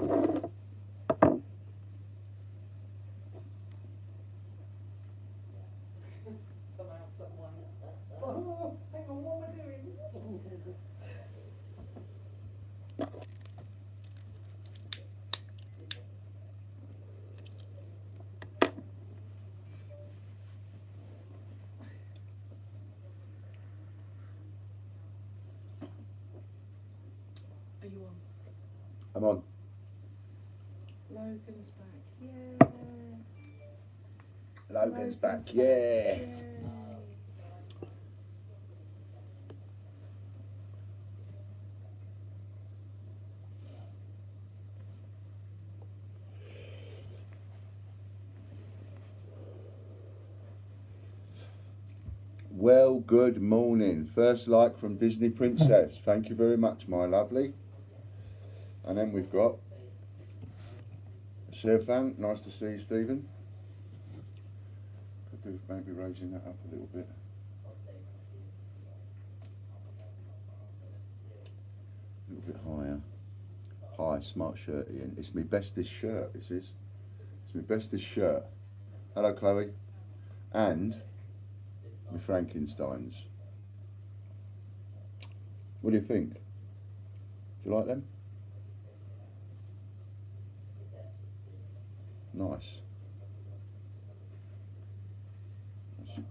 Somehow, someone. Oh, hang on, what am I doing? Are you on? I'm on. Logan's back, yeah. Logan's back, yeah. Well, good morning. First like from Disney Princess. Thank you very much, my lovely. And then we've got Shirfan. Nice to see you, Stephen. Could do with maybe raising that up a little bit. A little bit higher. Hi, smart shirt, Ian. It's my bestest shirt, this is. It's my bestest shirt. Hello, Chloe. And my Frankensteins. What do you think? Do you like them? Nice.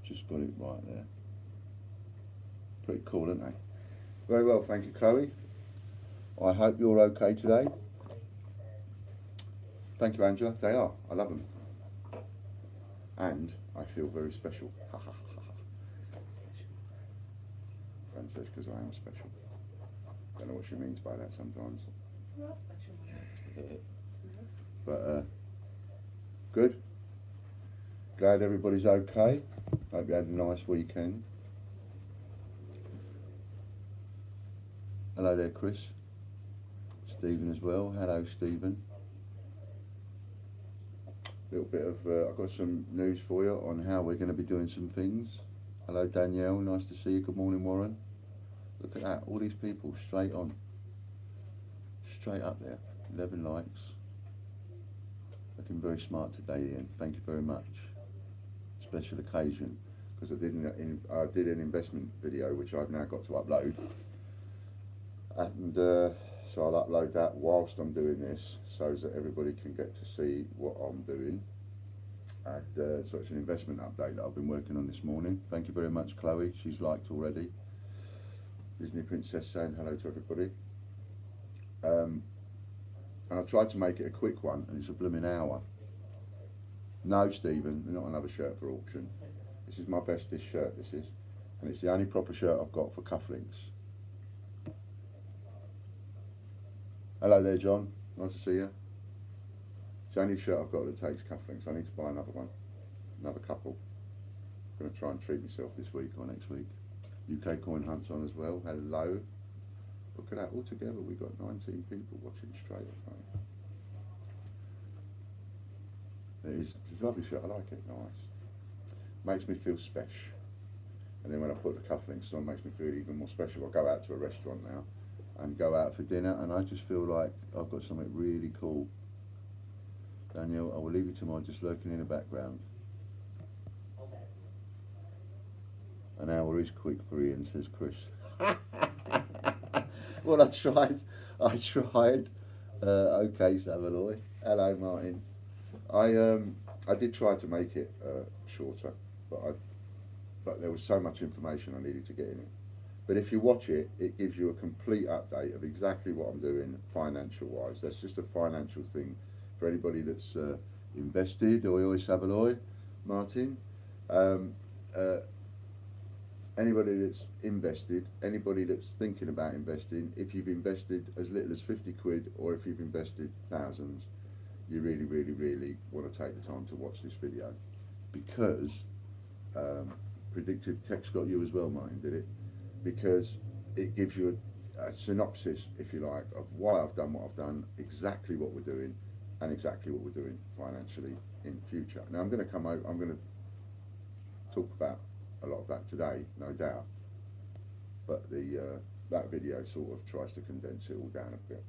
Just got it right there. Pretty cool, aren't they? Very well, thank you, Chloe. I hope you're okay today. Thank you, Angela. They are. I love them. And I feel very special. Ha ha ha ha. Fran says because I am special. Don't know what she means by that sometimes. You are special. But good. Glad everybody's okay. Hope you had a nice weekend. Hello there, Chris. Stephen as well. Hello, Stephen. A little bit of, I've got some news for you on how we're going to be doing some things. Hello, Danielle. Nice to see you. Good morning, Warren. Look at that. All these people straight on. Straight up there. 11 likes. Looking very smart today, Ian. Thank you very much. Special occasion, because I did an investment video which I've now got to upload, and so I'll upload that whilst I'm doing this, so that everybody can get to see what I'm doing. And so it's an investment update that I've been working on this morning. Thank you very much, Chloe. She's liked already. Disney Princess saying hello to everybody. And I tried to make it a quick one, and it's a blooming hour. No, Stephen, not another shirt for auction. This is my bestest shirt, this is. And it's the only proper shirt I've got for cufflinks. Hello there, John. Nice to see you. It's the only shirt I've got that takes cufflinks. I need to buy another one. Another couple. I'm going to try and treat myself this week or next week. UK Coin Hunt's on as well. Hello. Look at that. All together we've got 19 people watching straight up. It's a lovely shirt, I like it, nice. Makes me feel special. And then when I put the cufflinks on, it makes me feel even more special. I go out to a restaurant now and go out for dinner, and I just feel like I've got something really cool. Daniel, I will leave you to mine, just lurking in the background. An hour is quick for Ian, says Chris. Well, I tried. Okay, Savaloy. Hello, Martin. I did try to make it shorter, but there was so much information I needed to get in it. But if you watch it, it gives you a complete update of exactly what I'm doing financial-wise. That's just a financial thing for anybody that's invested. Oi, Savaloy, Martin. Anybody that's invested, anybody that's thinking about investing, if you've invested as little as 50 quid or if you've invested thousands, you really, really, really want to take the time to watch this video, because predictive text got you as well, Martin, did it? Because it gives you a synopsis, if you like, of why I've done what I've done, exactly what we're doing, and exactly what we're doing financially in the future. Now I'm going to talk about a lot of that today, no doubt, but that video sort of tries to condense it all down a bit.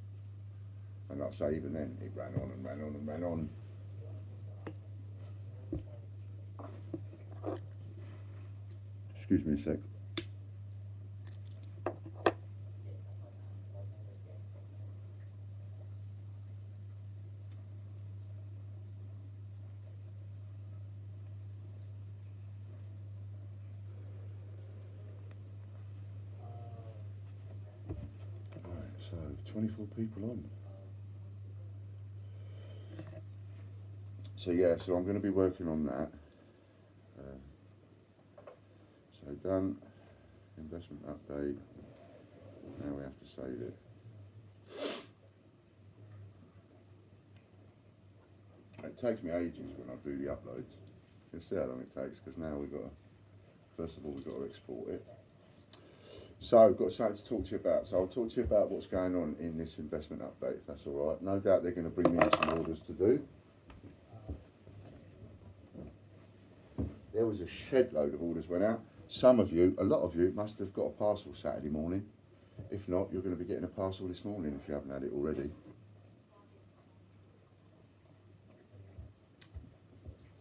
And like I say, even then, it ran on and ran on and ran on. Excuse me a sec. Alright, so 24 people on. So yeah, so I'm going to be working on that. So done, investment update. Now we have to save it. It takes me ages when I do the uploads. You'll see how long it takes, because now we've got to, first of all, we've got to export it. So I've got something to talk to you about. So I'll talk to you about what's going on in this investment update, if that's all right. No doubt they're going to bring me in some orders to do. There was a shed load of orders went out. Some of you, a lot of you, must have got a parcel Saturday morning. If not, you're going to be getting a parcel this morning if you haven't had it already.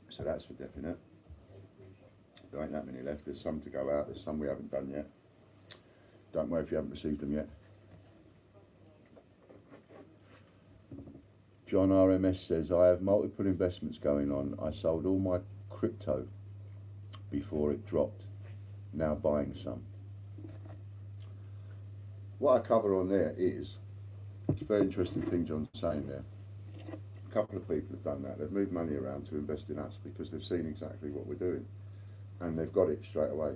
So that's for definite. There ain't that many left. There's some to go out. There's some we haven't done yet. Don't worry if you haven't received them yet. John RMS says, I have multiple investments going on. I sold all my crypto before it dropped. Now buying some. What I cover on there is, it's a very interesting thing John's saying there. A couple of people have done that. They've moved money around to invest in us because they've seen exactly what we're doing. And they've got it straight away.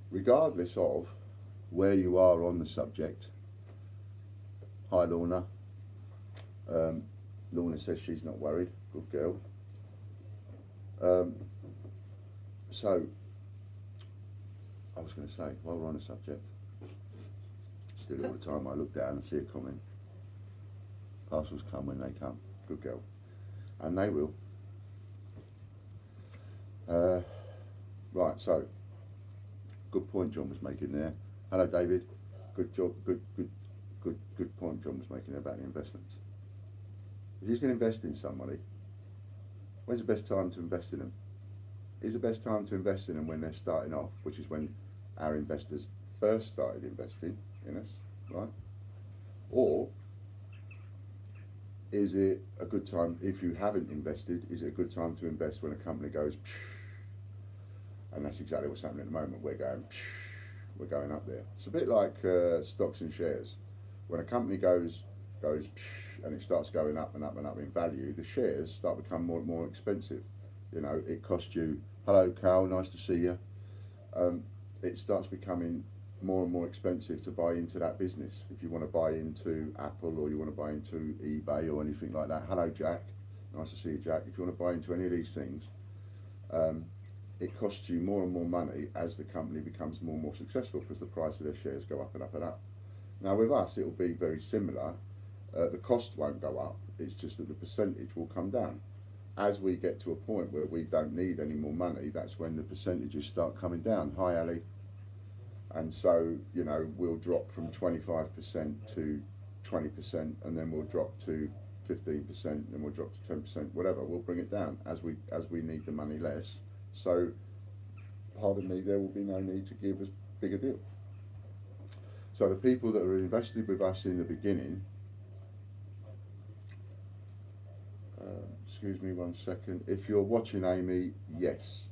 Regardless of where you are on the subject. Hi Lorna. Lorna says she's not worried. Good girl. So, I was going to say, while we're on the subject, still all the time I look down and see a comment. Parcels come when they come. Good girl. And they will. Right, so, good point John was making there. Hello David. Good job, good point John was making there about the investments. If you're going to invest in somebody, when's the best time to invest in them? Is the best time to invest in them when they're starting off, which is when our investors first started investing in us, right? Or is it a good time, if you haven't invested, is it a good time to invest when a company goes psh, and that's exactly what's happening at the moment. We're going psh, we're going up there. It's a bit like stocks and shares. When a company goes psh, and it starts going up and up and up in value, the shares start to become more and more expensive. You know, it costs you, hello Carl, nice to see you. It starts becoming more and more expensive to buy into that business. If you want to buy into Apple or you want to buy into eBay or anything like that, hello Jack, nice to see you Jack. If you want to buy into any of these things, it costs you more and more money as the company becomes more and more successful because the price of their shares go up and up and up. Now with us, it will be very similar. The cost won't go up, it's just that the percentage will come down. As we get to a point where we don't need any more money, that's when the percentages start coming down. Hi Ali. And so, you know, we'll drop from 25% to 20%, and then we'll drop to 15%, then we'll drop to 10%, whatever. We'll bring it down as we need the money less. So, pardon me, there will be no need to give as big a deal. So the people that are invested with us in the beginning, excuse me 1 second. If you're watching Amy, yes.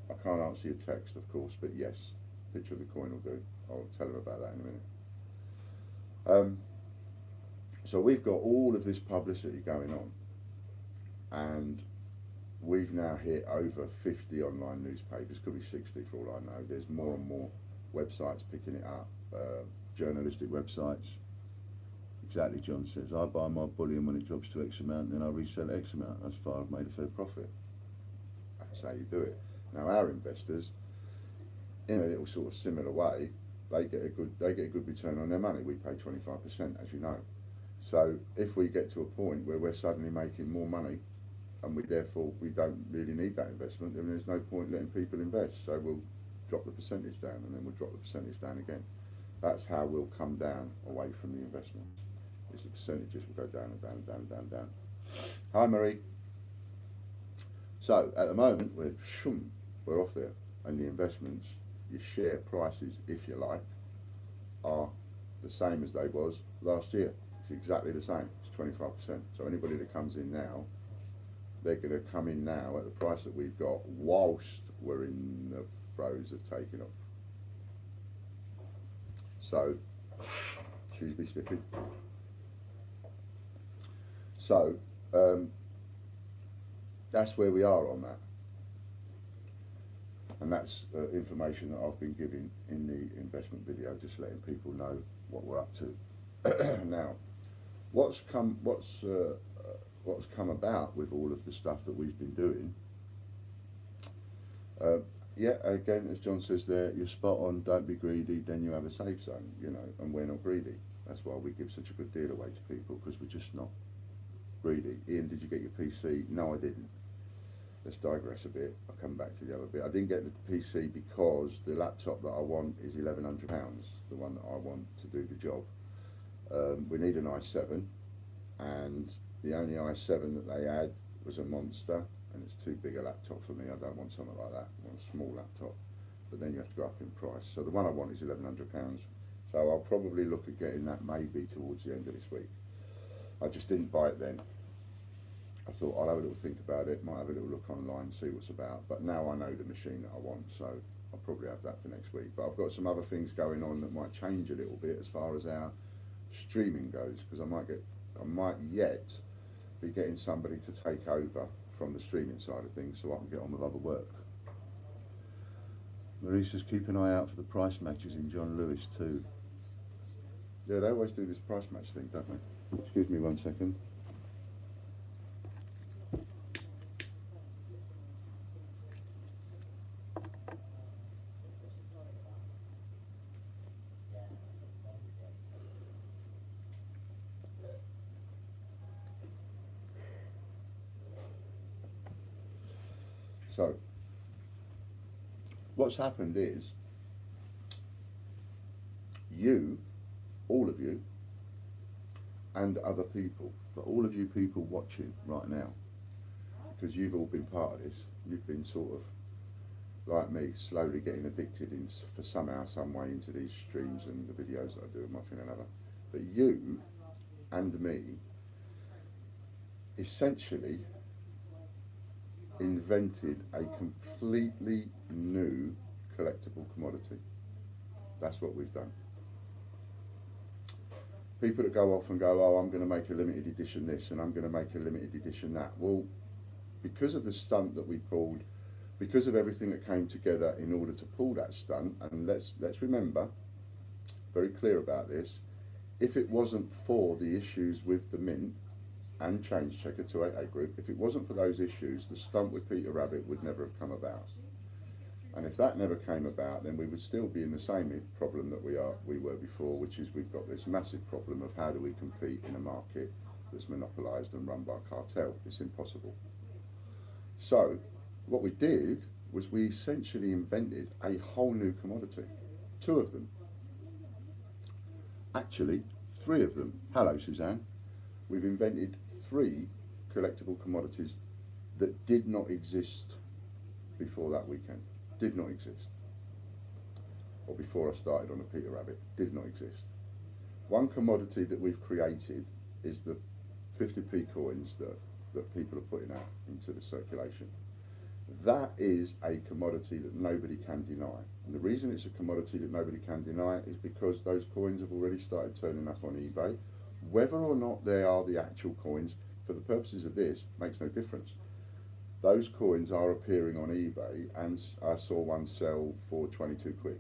I can't answer your text, of course, but yes. Picture of the coin will do. I'll tell them about that in a minute. So we've got all of this publicity going on, and we've now hit over 50 online newspapers, could be 60 for all I know. There's more and more websites picking it up, journalistic websites. Exactly, John says, I buy my bullion when it drops to X amount, then I resell X amount. That's far I've made a fair profit. That's how you do it. Now our investors, in a little sort of similar way, they get a good return on their money. We pay 25%, as you know. So if we get to a point where we're suddenly making more money, and we don't really need that investment, then there's no point letting people invest. So we'll drop the percentage down, and then we'll drop the percentage down again. That's how we'll come down away from the investments. is the percentages will go down and down and down and down and down. Hi Marie. So at the moment we're off there, and the investments, your share prices, if you like, are the same as they was last year. It's exactly the same. It's 25%. So anybody that comes in now, they're going to come in now at the price that we've got whilst we're in the throes of taking off. So, excuse me, Stiffy. So, that's where we are on that. And that's information that I've been giving in the investment video, just letting people know what we're up to. Now, what's come about with all of the stuff that we've been doing? Yeah, again, as John says there, you're spot on. Don't be greedy, then you have a safe zone, you know. And we're not greedy. That's why we give such a good deal away to people, because we're just not greedy. Ian, did you get your PC? No, I didn't. Let's digress a bit. I'll come back to the other bit. I didn't get the PC because the laptop that I want is £1,100, the one that I want to do the job. We need an i7, and the only i7 that they had was a monster, and it's too big a laptop for me. I don't want something like that. I want a small laptop, but then you have to go up in price. So the one I want is £1,100. So I'll probably look at getting that maybe towards the end of this week. I just didn't buy it then. I thought I'll have a little think about it, might have a little look online, see what's about, but now I know the machine that I want, so I'll probably have that for next week. But I've got some other things going on that might change a little bit as far as our streaming goes, because I might yet be getting somebody to take over from the streaming side of things so I can get on with other work. Marissa's keep an eye out for the price matches in John Lewis too. Yeah, they always do this price match thing, don't they? Excuse me 1 second. So, what's happened is, you, all of you, and other people, but all of you people watching right now, because you've all been part of this, you've been sort of, like me, slowly getting addicted for somehow, some way into these streams and the videos that I do and one thing or another. But you and me essentially invented a completely new collectible commodity. That's what we've done. People that go off and go, oh, I'm going to make a limited edition this and I'm going to make a limited edition that. Well, because of the stunt that we pulled, because of everything that came together in order to pull that stunt, and let's remember, very clear about this, if it wasn't for the issues with the Mint and Change Checker 288 Group, if it wasn't for those issues, the stunt with Peter Rabbit would never have come about. And if that never came about, then we would still be in the same problem that we were before, which is we've got this massive problem of how do we compete in a market that's monopolised and run by Cartel. It's impossible. So what we did was we essentially invented a whole new commodity. 2 of them. Actually, 3 of them. Hello, Suzanne. We've invented 3 collectible commodities that did not exist before that weekend. Did not exist. Or before I started on the Peter Rabbit. Did not exist. One commodity that we've created is the 50p coins that people are putting out into the circulation. That is a commodity that nobody can deny. And the reason it's a commodity that nobody can deny is because those coins have already started turning up on eBay. Whether or not they are the actual coins, for the purposes of this, makes no difference. Those coins are appearing on eBay, and I saw one sell for 22 quid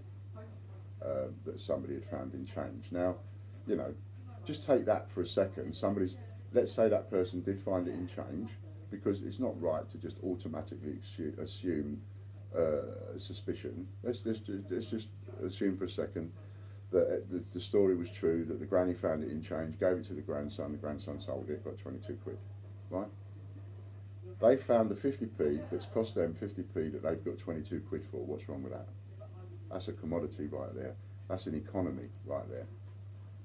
that somebody had found in change. Now, you know, just take that for a second. Let's say that person did find it in change, because it's not right to just automatically assume suspicion. Let's just assume for a second that the story was true, that the granny found it in change, gave it to the grandson sold it, got 22 quid, right? They found the 50p that's cost them 50p that they've got 22 quid for. What's wrong with that? That's a commodity right there. That's an economy right there.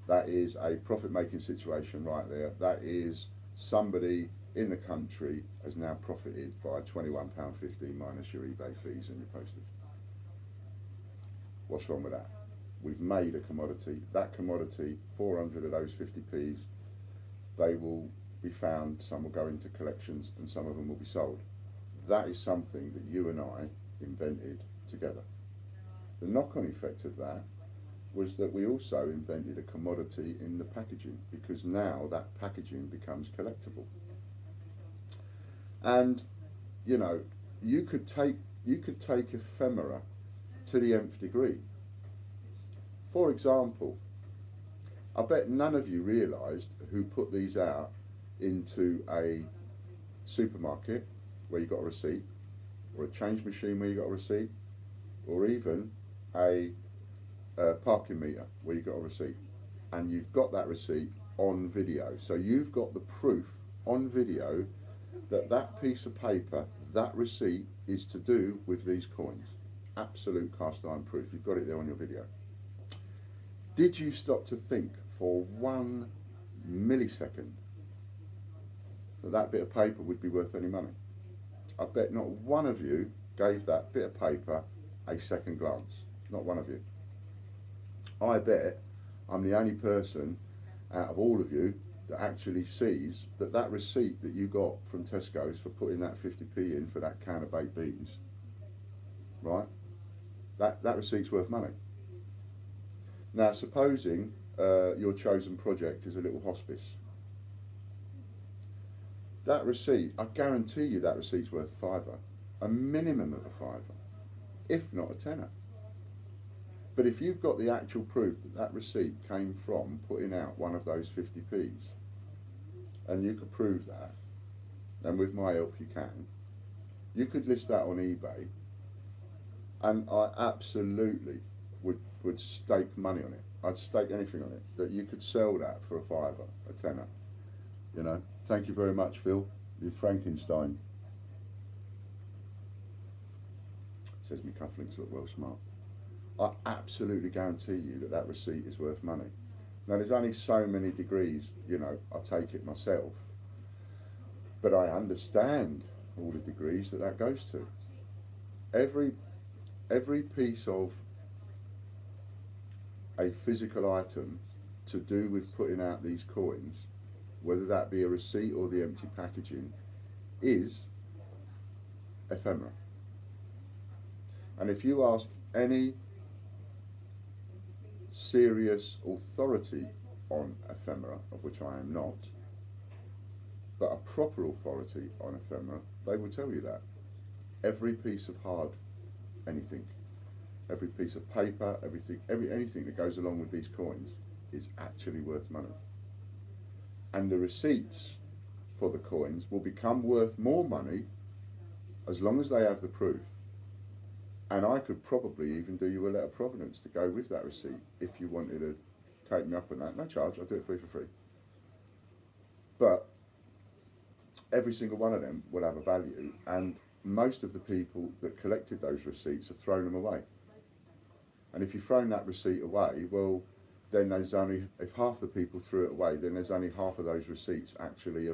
That is a profit-making situation right there. That is somebody in the country has now profited by £21.50 minus your eBay fees and your postage. What's wrong with that? We've made a commodity. That commodity, 400 of those 50p's, they will be found, some will go into collections and some of them will be sold. That is something that you and I invented together. The knock-on effect of that was that we also invented a commodity in the packaging, because now that packaging becomes collectible. And you know, you could take ephemera to the nth degree. For example, I bet none of you realised who put these out into a supermarket where you got a receipt, or a change machine where you got a receipt, or even a parking meter where you got a receipt, and you've got that receipt on video. So you've got the proof on video that that piece of paper, that receipt, is to do with these coins. Absolute cast iron proof. You've got it there on your video. Did you stop to think for 1 millisecond that that bit of paper would be worth any money? I bet not one of you gave that bit of paper a second glance. Not one of you. I bet I'm the only person out of all of you that actually sees that that receipt that you got from Tesco's for putting that 50p in for that can of baked beans, right? That receipt's worth money. Now, supposing your chosen project is a little hospice. That receipt, I guarantee you that receipt's worth a fiver, a minimum of a fiver, if not a tenner. But if you've got the actual proof that that receipt came from putting out one of those 50p's, and you could prove that, and with my help you can, you could list that on eBay, and I absolutely would stake money on it. I'd stake anything on it, that you could sell that for a fiver, a tenner. You know, thank you very much, Phil. You're Frankenstein. Says my cufflinks look well smart. I absolutely guarantee you that that receipt is worth money. Now, there's only so many degrees, you know, I take it myself, but I understand all the degrees that goes to. Every piece of a physical item to do with putting out these coins, whether that be a receipt or the empty packaging, is ephemera. And if you ask any serious authority on ephemera, of which I am not, but a proper authority on ephemera, they will tell you that. Every piece of hard anything, every piece of paper, anything that goes along with these coins is actually worth money. And the receipts for the coins will become worth more money as long as they have the proof. And I could probably even do you a letter of provenance to go with that receipt if you wanted to take me up on that. No charge, I'll do it for free. But every single one of them will have a value, and most of the people that collected those receipts have thrown them away. And if you've thrown that receipt away, well, then there's only, if half the people threw it away, then there's only half of those receipts actually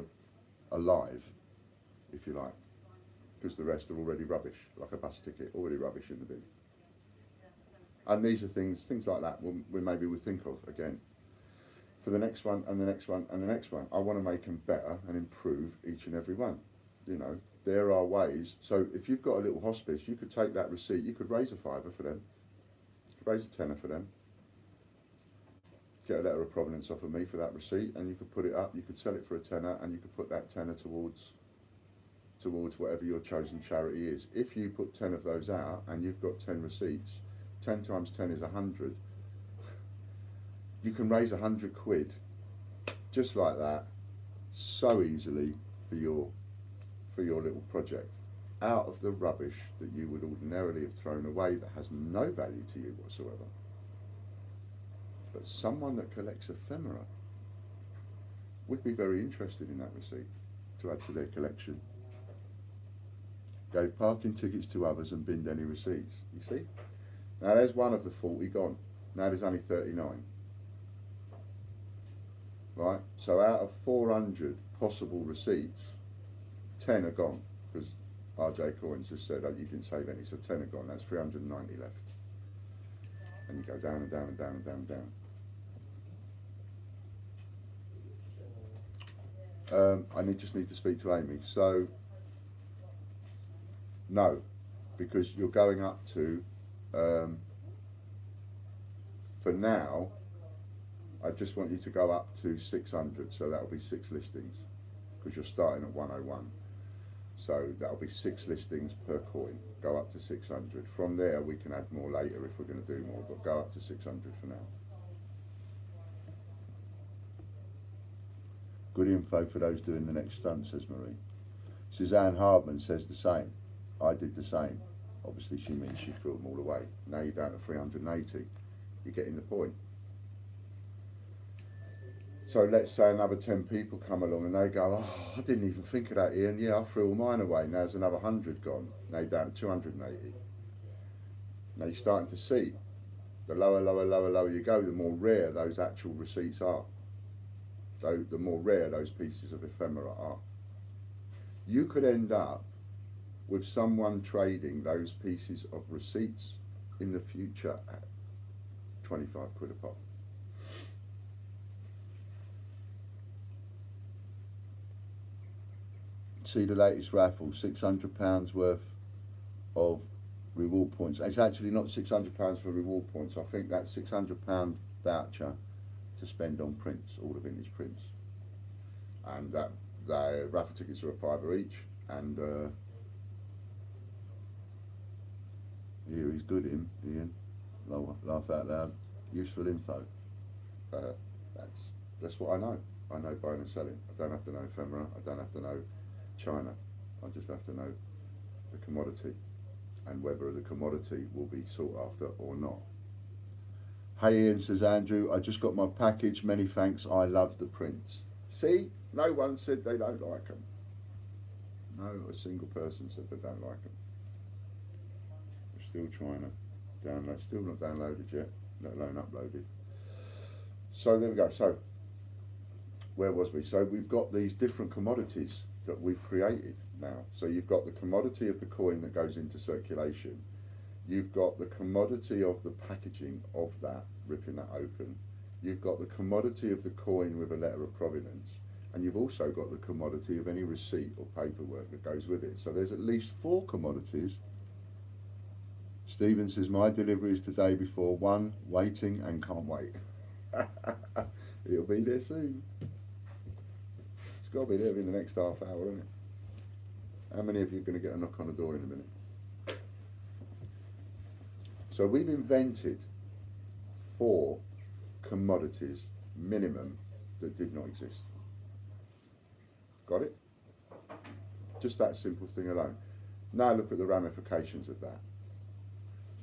alive, if you like, because the rest are already rubbish, like a bus ticket, already rubbish in the bin. And these are things like that we maybe would think of again for the next one and the next one and the next one. I want to make them better and improve each and every one. You know, there are ways. So if you've got a little hospice, you could take that receipt, you could raise a fiver for them, raise a tenner for them, get a letter of provenance off of me for that receipt, and you could put it up, you could sell it for a tenner, and you could put that tenner towards whatever your chosen charity is. If you put 10 of those out and you've got 10 receipts, 10 times 10 is 100. You can raise 100 quid just like that, so easily for your little project, out of the rubbish that you would ordinarily have thrown away that has no value to you whatsoever. But someone that collects ephemera would be very interested in that receipt to add to their collection. Gave parking tickets to others and binned any receipts. You see? Now there's one of the 40 gone. Now there's only 39. right? So out of 400 possible receipts, 10 are gone, because RJ Coins just said, oh, you didn't save any, so 10 are gone. That's 390 left. And you go down and down and down and down and down. I just need to speak to Amy. So, no, because you're going up to, for now, I just want you to go up to 600, so that'll be 6 listings, because you're starting at 101. So that'll be 6 listings per coin. Go up to 600. From there, we can add more later if we're going to do more, but go up to 600 for now. Good info for those doing the next stunt, says Marie. Suzanne Hardman says the same. I did the same. Obviously, she means she threw them all away. Now you're down to 380. You're getting the point. So let's say another 10 people come along and they go, oh, I didn't even think of that, Ian. Yeah, I threw all mine away. Now there's another 100 gone. Now you're down to 280. Now you're starting to see the lower, lower, lower, lower you go, the more rare those actual receipts are. So the more rare those pieces of ephemera are. You could end up with someone trading those pieces of receipts in the future at 25 quid a pop. See the latest raffle, £600 worth of reward points. It's actually not £600 for reward points. I think that's £600 voucher to spend on prints, all the vintage prints. And that the raffle tickets are £5 each. And here he's good, Ian. Laugh out loud. Useful info. That's what I know. I know buying and selling. I don't have to know ephemera. I don't have to know China. I just have to know the commodity and whether the commodity will be sought after or not. Hey Ian, says Andrew, I just got my package, many thanks, I love the prints. See, no one said they don't like them. No, a single person said they don't like them. We're still trying to download, still not downloaded yet, let alone uploaded. So there we go. So where was we? So we've got these different commodities that we've created now. So you've got the commodity of the coin that goes into circulation. You've got the commodity of the packaging of that, ripping that open. You've got the commodity of the coin with a letter of provenance. And you've also got the commodity of any receipt or paperwork that goes with it. So there's at least 4 commodities. Stephen says, my delivery is today before 1, waiting and can't wait. It'll be there soon. It's got to be there in the next half hour, isn't it? How many of you are going to get a knock on the door in a minute? So we've invented 4 commodities minimum that did not exist. Got it? Just that simple thing alone. Now look at the ramifications of that.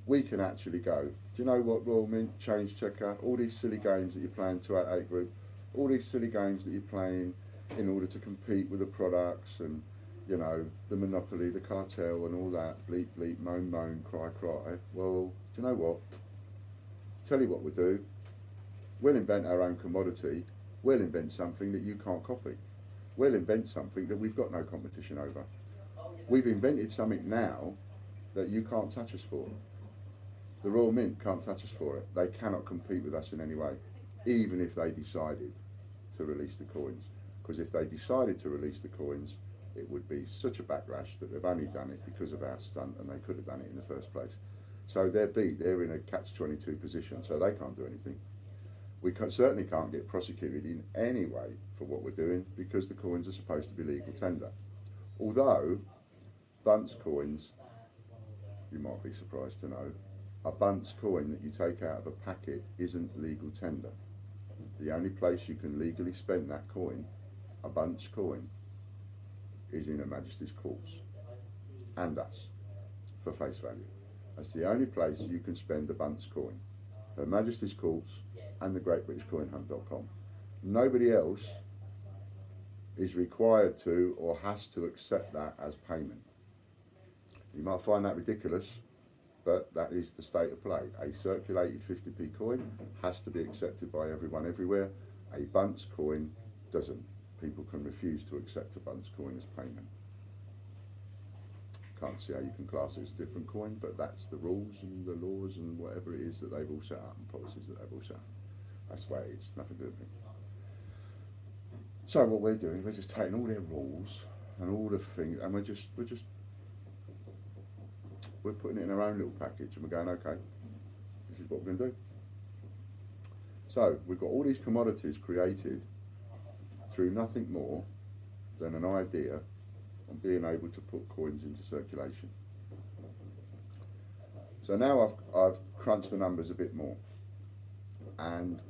We can actually go, do you know what, Royal Mint, Change Checker, all these silly games that you're playing 288 group, all these silly games that you're playing in order to compete with the products and, you know, the monopoly, the cartel and all that, bleep, bleep, moan, moan, cry, cry. Well, do you know what? Tell you what we'll do. We'll invent our own commodity. We'll invent something that you can't copy. We'll invent something that we've got no competition over. We've invented something now that you can't touch us for. The Royal Mint can't touch us for it. They cannot compete with us in any way, even if they decided to release the coins. Because if they decided to release the coins, it would be such a backlash that they've only done it because of our stunt and they could have done it in the first place. So they're beat, they're in a catch-22 position, so they can't do anything. We certainly can't get prosecuted in any way for what we're doing because the coins are supposed to be legal tender. Although, Bunce coins, you might be surprised to know, a Bunce coin that you take out of a packet isn't legal tender. The only place you can legally spend that coin, a Bunce coin, is in Her Majesty's courts and us for face value. That's the only place you can spend a Bunce coin. Her Majesty's courts and the GreatBritishCoinHunt.com. Nobody else is required to or has to accept that as payment. You might find that ridiculous, but that is the state of play. A circulated 50p coin has to be accepted by everyone everywhere, A Bunce coin doesn't. People can refuse to accept a Bunce coin as payment. Can't see how you can class it as a different coin, but that's the rules and the laws and whatever it is that they've all set up and policies that they've all set up. That's the way it is, nothing to do with it. So what we're doing, we're just taking all their rules and all the things, and we're putting it in our own little package, and we're going, okay, this is what we're going to do. So we've got all these commodities created through nothing more than an idea on being able to put coins into circulation. So now I've crunched the numbers a bit more, and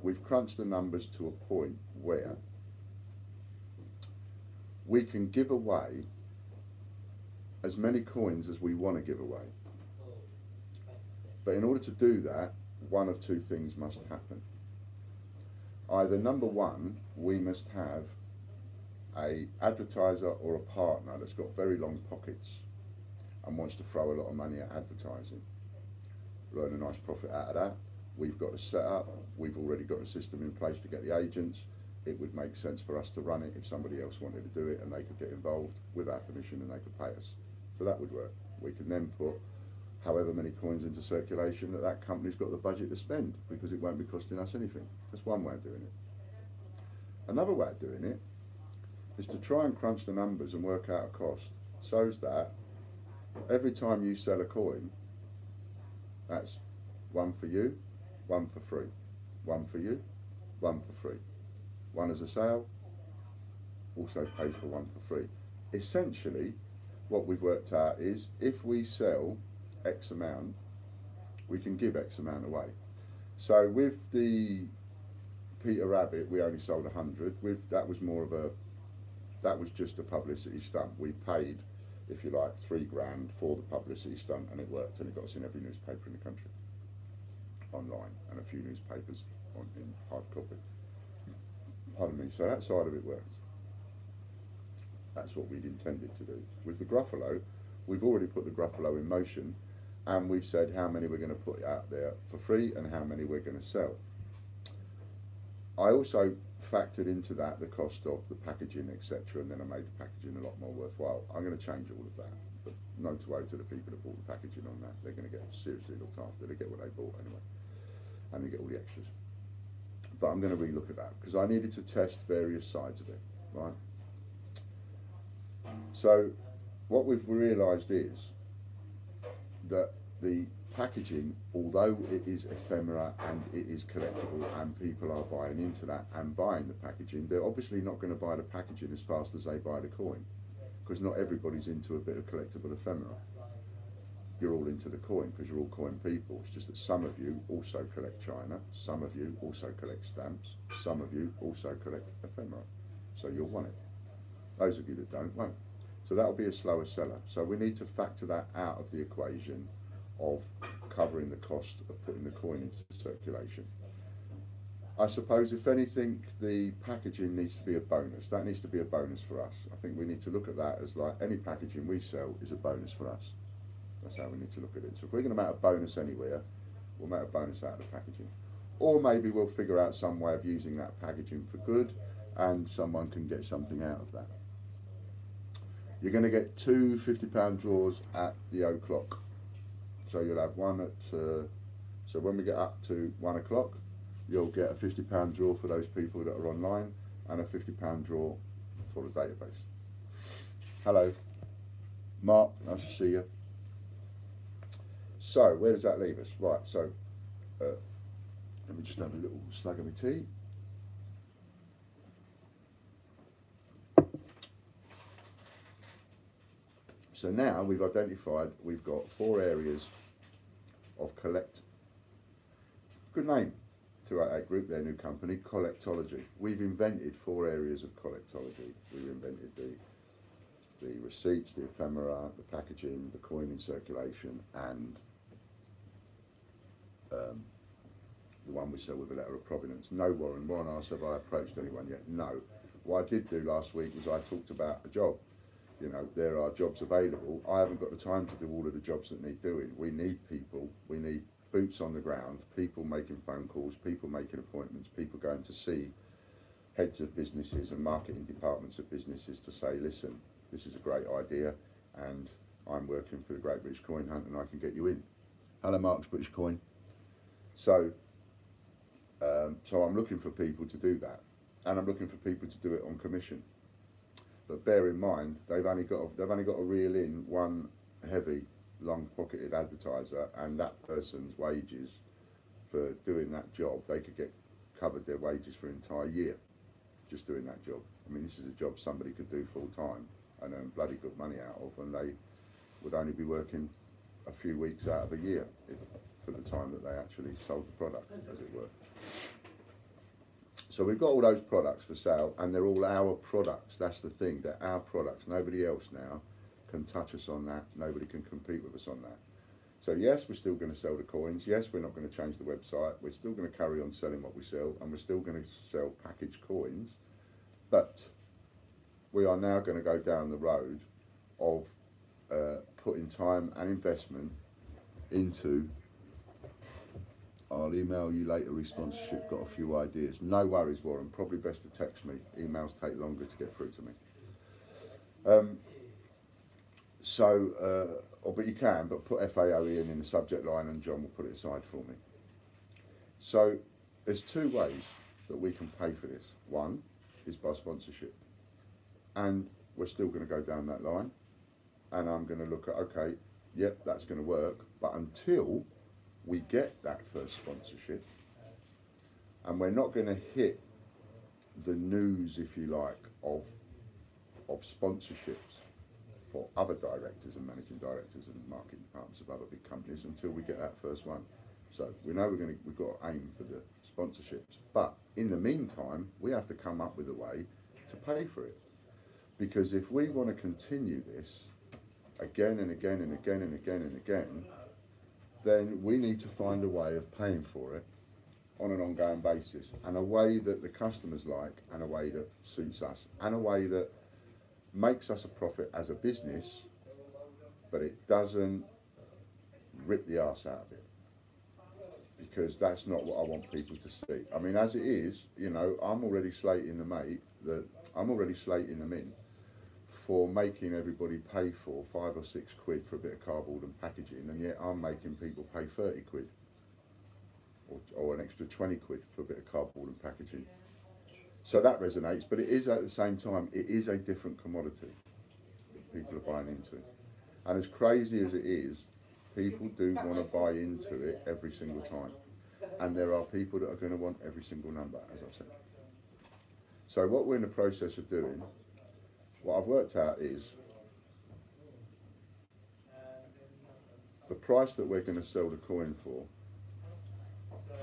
we've crunched the numbers to a point where we can give away as many coins as we want to give away. But in order to do that, one of two things must happen. Either number one, we must have a advertiser or a partner that's got very long pockets and wants to throw a lot of money at advertising. Earn a nice profit out of that. We've got a setup, we've already got a system in place to get the agents. It would make sense for us to run it if somebody else wanted to do it, and they could get involved with our permission and they could pay us. So that would work. We can then put however many coins into circulation that company's got the budget to spend, because it won't be costing us anything. That's one way of doing it. Another way of doing it is to try and crunch the numbers and work out a cost, so that every time you sell a coin, that's one for you, one for free, one for you, one for free. One as a sale, also pays for one for free. Essentially, what we've worked out is if we sell X amount, we can give X amount away. So with the Peter Rabbit, we only sold 100. That was just a publicity stunt. We paid, if you like, $3 grand for the publicity stunt, and it worked, and it got us in every newspaper in the country, online, and a few newspapers in hard copy. Pardon me. So that side of it works. That's what we'd intended to do. With the Gruffalo, we've already put the Gruffalo in motion, and we've said how many we're going to put out there for free and how many we're going to sell. I also factored into that the cost of the packaging, etc., and then I made the packaging a lot more worthwhile. I'm going to change all of that, but no to woe to the people that bought the packaging on that. They're going to get seriously looked after. They get what they bought anyway, and they get all the extras. But I'm going to relook at that because I needed to test various sides of it, right? So what we've realised is that the packaging, although it is ephemera and it is collectible and people are buying into that and buying the packaging, they're obviously not going to buy the packaging as fast as they buy the coin, because not everybody's into a bit of collectible ephemera. You're all into the coin because you're all coin people. It's just that some of you also collect china, some of you also collect stamps, some of you also collect ephemera. So you'll want it. Those of you that don't, won't. So that'll be a slower seller. So we need to factor that out of the equation of covering the cost of putting the coin into circulation. I suppose, if anything, the packaging needs to be a bonus. That needs to be a bonus for us. I think we need to look at that as like any packaging we sell is a bonus for us. That's how we need to look at it. So if we're going to make a bonus anywhere, we'll make a bonus out of the packaging. Or maybe we'll figure out some way of using that packaging for good and someone can get something out of that. You're going to get two £50 draws at the o'clock. So you'll have one at, so when we get up to 1 o'clock, you'll get a £50 draw for those people that are online and a £50 draw for the database. Hello, Mark, nice to see you. So where does that leave us? Right, so let me just have a little slug of my tea. So now we've identified, we've got 4 areas of collect. Good name, 288 Group, their new company, Collectology. We've invented 4 areas of collectology. We've invented the receipts, the ephemera, the packaging, the coin in circulation, and the one we sell with a letter of provenance. No, Warren asked, have I approached anyone yet? No. What I did do last week was I talked about a job. You know, there are jobs available. I haven't got the time to do all of the jobs that need doing. We need people. We need boots on the ground, people making phone calls, people making appointments, people going to see heads of businesses and marketing departments of businesses to say, listen, this is a great idea, and I'm working for the Great British Coin Hunt, and I can get you in. Hello, Mark's British Coin. So, so I'm looking for people to do that, and I'm looking for people to do it on commission. But bear in mind, they've only got to reel in one heavy, long-pocketed advertiser, and that person's wages for doing that job, they could get covered their wages for an entire year just doing that job. I mean, this is a job somebody could do full time and earn bloody good money out of, and they would only be working a few weeks out of a year for the time that they actually sold the product, as it were. So we've got all those products for sale, and they're all our products. That's the thing, they're our products. Nobody else now can touch us on that. Nobody can compete with us on that. So yes, we're still going to sell the coins. Yes, we're not going to change the website. We're still going to carry on selling what we sell, and we're still going to sell packaged coins. But we are now going to go down the road of putting time and investment into, I'll email you later, responsorship, got a few ideas. No worries, Warren, probably best to text me. Emails take longer to get through to me. But you can, but put FAOE in the subject line, and John will put it aside for me. So there's two ways that we can pay for this. One is by sponsorship, and we're still going to go down that line, and I'm going to look at, okay, yep, that's going to work, but until we get that first sponsorship, and we're not going to hit the news, if you like, of sponsorships for other directors and managing directors and marketing departments of other big companies until we get that first one. So we know we've got to aim for the sponsorships, but in the meantime, we have to come up with a way to pay for it. Because if we want to continue this again and again and again and again and again, then we need to find a way of paying for it on an ongoing basis, and a way that the customers like, and a way that suits us, and a way that makes us a profit as a business, but it doesn't rip the arse out of it, because that's not what I want people to see. I mean, as it is, you know, I'm already slating them in for making everybody pay for £5 or £6 for a bit of cardboard and packaging, and yet I'm making people pay 30 quid or an extra 20 quid for a bit of cardboard and packaging. So that resonates, but it is at the same time, it is a different commodity that people are buying into. And as crazy as it is, people do want to buy into it every single time. And there are people that are going to want every single number, as I said. So what we're in the process of doing, what I've worked out is the price that we're going to sell the coin for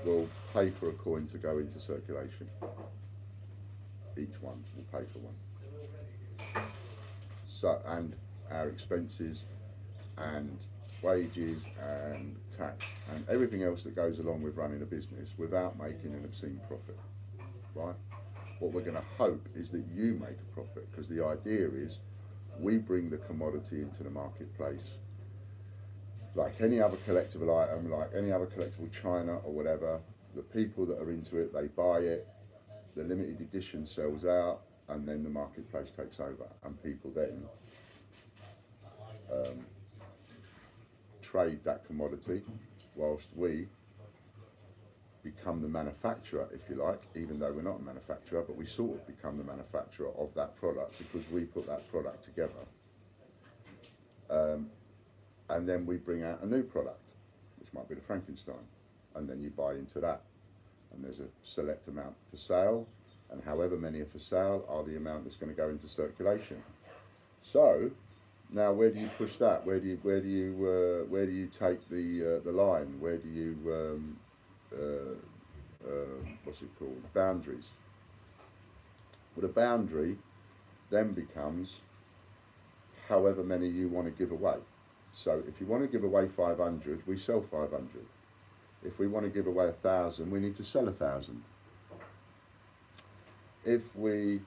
will pay for a coin to go into circulation. Each one will pay for one. So, and our expenses and wages and tax and everything else that goes along with running a business without making an obscene profit, right? What we're going to hope is that you make a profit, because the idea is we bring the commodity into the marketplace like any other collectible item, like any other collectible china or whatever. The people that are into it, they buy it, the limited edition sells out, and then the marketplace takes over, and people then trade that commodity whilst we become the manufacturer, if you like, even though we're not a manufacturer, but we sort of become the manufacturer of that product because we put that product together. And then we bring out a new product, which might be the Frankenstein, and then you buy into that. And there's a select amount for sale, and however many are for sale are the amount that's going to go into circulation. So now, where do you push that? Where do you take the line? Where do you what's it called? Boundaries. Well, the boundary then becomes however many you want to give away. So if you want to give away 500, we sell 500. If we want to give away 1,000, we need to sell 1,000. If we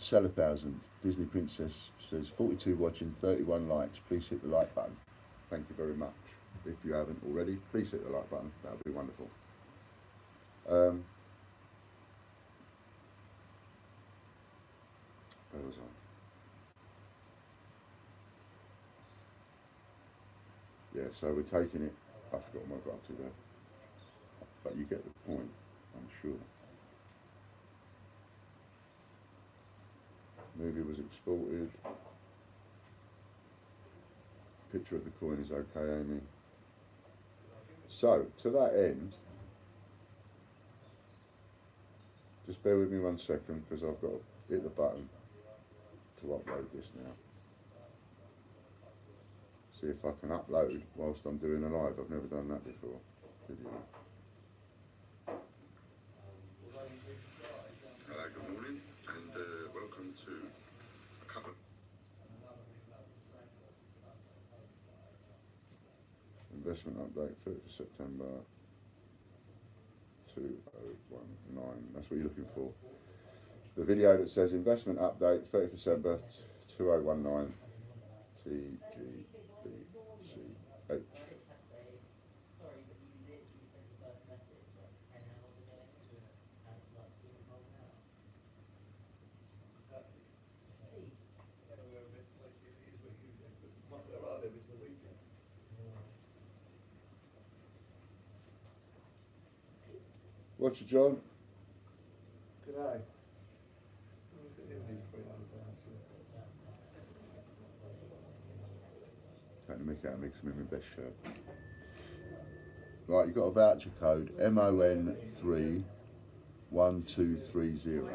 sell 1,000, Disney Princess says 42 watching, 31 likes. Please hit the like button. Thank you very much. If you haven't already, please hit the like button. That would be wonderful. Where was I? Yeah, so we're taking it. I forgot what I got up to there, but you get the point, I'm sure. Movie was exported. Picture of the coin is okay, Amy. So, to that end, just bear with me 1 second because I've got to hit the button to upload this now. See if I can upload whilst I'm doing a live. I've never done that before. Video. Hello, good morning, and welcome to a couple. Investment update, 30th of September 2019. That's what you're looking for. The video that says investment update, 30th of December 2019, TGBCH. What's your John? G'day. Take the mick out of me because I'm in my best shirt. Right, you've got a voucher code MON31230.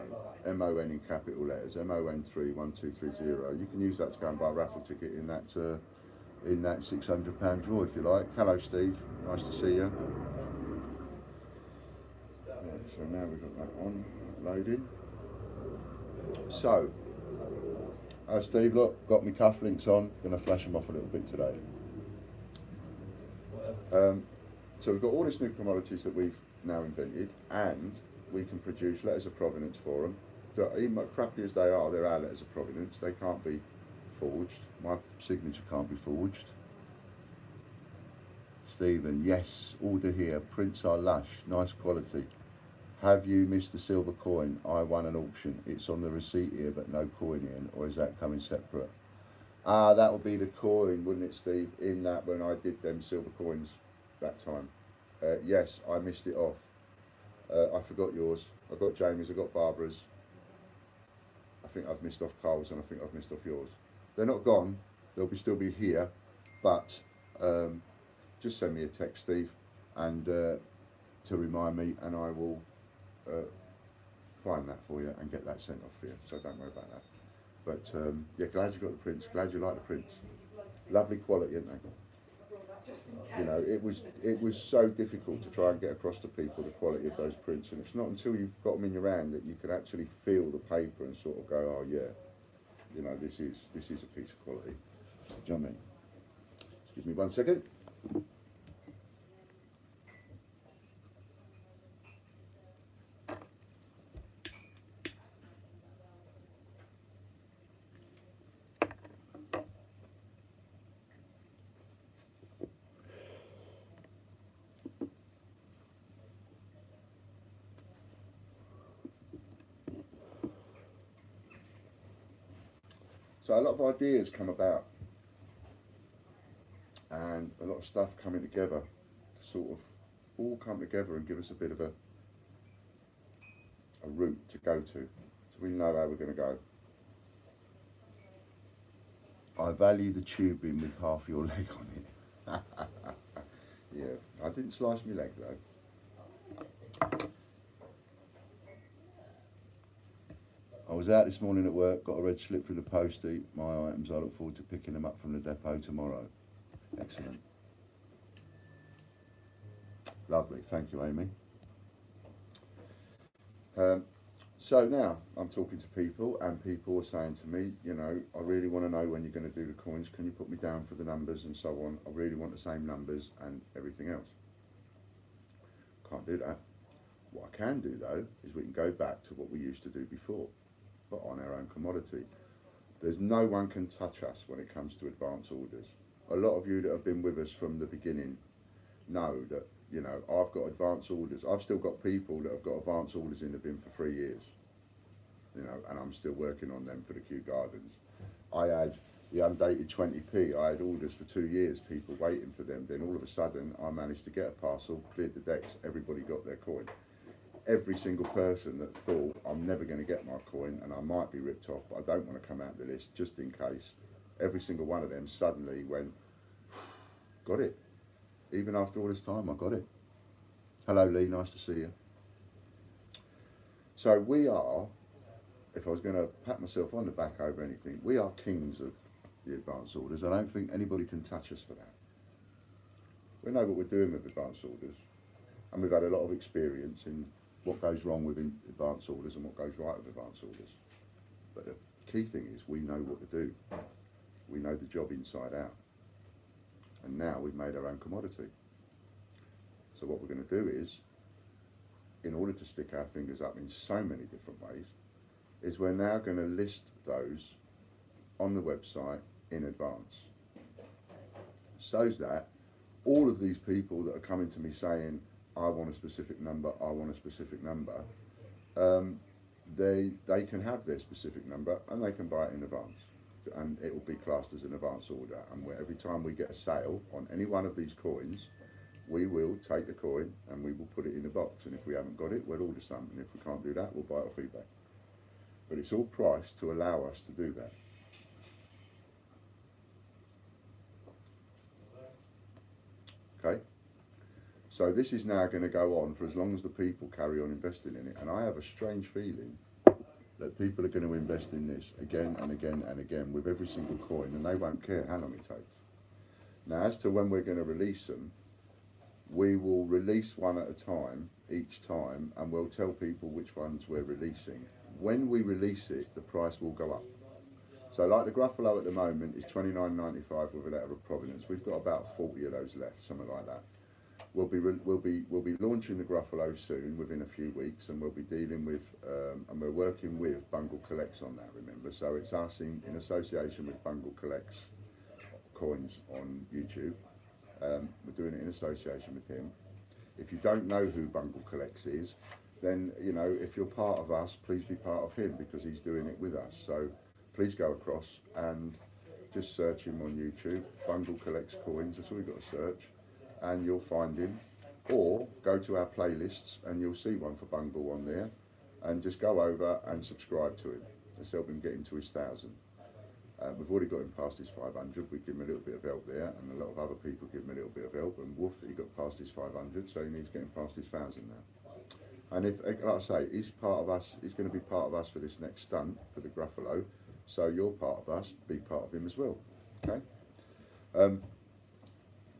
MON in capital letters. MON31230. You can use that to go and buy a raffle ticket in that £600 draw if you like. Hello, Steve. Nice to see you. Right, so now we've got that on, loading. So, Steve, look, got my cufflinks on. Going to flash them off a little bit today. So we've got all these new commodities that we've now invented, and we can produce letters of provenance for them. But even crappy as they are, they're our letters of provenance. They can't be forged. My signature can't be forged. Stephen, yes, order here. Prints are lush, nice quality. Have you missed the silver coin? I won an auction. It's on the receipt here, but no coin in. Or is that coming separate? Ah, that would be the coin, wouldn't it, Steve? In that when I did them silver coins that time. Yes, I missed it off. I forgot yours. I got Jamie's. I got Barbara's. I think I've missed off Carl's, and I think I've missed off yours. They're not gone. They'll still be here, but just send me a text, Steve, and to remind me, and I will find that for you and get that sent off for you, so don't worry about that. But yeah, glad you got the prints, glad you like the prints. Lovely quality, aren't they? You know, it was so difficult to try and get across to people the quality of those prints, and it's not until you've got them in your hand that you can actually feel the paper and sort of go, oh yeah, you know, this is a piece of quality. Do you know what I mean? Give me 1 second. So a lot of ideas come about, and a lot of stuff coming together to sort of all come together and give us a bit of a route to go to, so we know how we're going to go. I value the tubing with half your leg on it. Yeah, I didn't slice my leg though. I was out this morning at work, got a red slip through the postie. My items, I look forward to picking them up from the depot tomorrow. Excellent. Lovely, thank you, Amy. So now I'm talking to people, and people are saying to me, you know, I really want to know when you're going to do the coins. Can you put me down for the numbers and so on? I really want the same numbers and everything else. Can't do that. What I can do though is we can go back to what we used to do before, but on our own commodity. There's no one can touch us when it comes to advance orders. A lot of you that have been with us from the beginning know that you know, I've got advance orders. I've still got people that have got advance orders in the bin for 3 years, you know, and I'm still working on them for the Kew Gardens. I had the undated 20p, I had orders for 2 years, people waiting for them. Then all of a sudden, I managed to get a parcel, cleared the decks, everybody got their coin. Every single person that thought I'm never going to get my coin and I might be ripped off, but I don't want to come out the list just in case, every single one of them suddenly went, got it. Even after all this time, I got it. Hello Lee, nice to see you. So we are, if I was going to pat myself on the back over anything, we are kings of the advance orders. I don't think anybody can touch us for that. We know what we're doing with advance orders, and we've had a lot of experience in what goes wrong with advance orders and what goes right with advance orders. But the key thing is we know what to do. We know the job inside out. And now we've made our own commodity. So what we're going to do is, in order to stick our fingers up in so many different ways, is we're now going to list those on the website in advance. So that all of these people that are coming to me saying, I want a specific number, I want a specific number, they can have their specific number and they can buy it in advance. And it will be classed as an advance order. And every time we get a sale on any one of these coins, we will take the coin and we will put it in the box. And if we haven't got it, we'll order some. And if we can't do that, we'll buy it off eBay. But it's all priced to allow us to do that. Okay? So this is now going to go on for as long as the people carry on investing in it. And I have a strange feeling that people are going to invest in this again and again and again with every single coin, and they won't care how long it takes. Now, as to when we're going to release them, we will release one at a time each time, and we'll tell people which ones we're releasing. When we release it, the price will go up. So like the Gruffalo at the moment is $29.95 with a letter of provenance. We've got about 40 of those left, something like that. We'll be launching the Gruffalo soon, within a few weeks, and we'll be dealing with, and we're working with Bungle Collects on that, remember. So it's us in association with Bungle Collects Coins on YouTube. We're doing it in association with him. If you don't know who Bungle Collects is, then, you know, if you're part of us, please be part of him, because he's doing it with us. So please go across and just search him on YouTube. Bungle Collects Coins, that's all you've got to search, and you'll find him. Or go to our playlists and you'll see one for Bungle on there, and just go over and subscribe to him. Let's help him get into his 1,000. We've already got him past his 500. We give him a little bit of help there, and a lot of other people give him a little bit of help, and woof, he got past his 500, so he needs getting past his 1,000 now. And if, like I say, he's part of us, he's going to be part of us for this next stunt, for the Gruffalo, so you're part of us, be part of him as well, okay?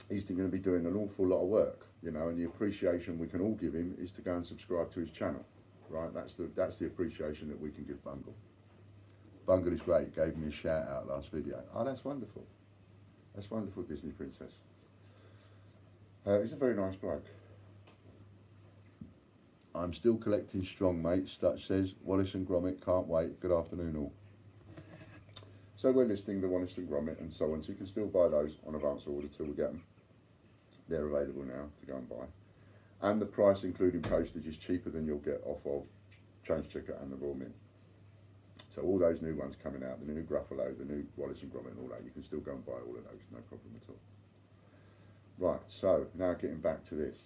He's going to be doing an awful lot of work, you know, and the appreciation we can all give him is to go and subscribe to his channel, right? That's the appreciation that we can give Bungle. Bungle is great, gave me a shout out last video. Oh, that's wonderful. That's wonderful, Disney Princess. He's a very nice bloke. I'm still collecting strong, mate. Stutch says, Wallace and Gromit, can't wait. Good afternoon all. So we're listing the Wallace and Gromit and so on, so you can still buy those on advance order till we get them. They're available now to go and buy. And the price, including postage, is cheaper than you'll get off of Change Checker and the Raw Mint. So all those new ones coming out, the new Gruffalo, the new Wallace and Gromit and all that, you can still go and buy all of those, no problem at all. Right, so now getting back to this.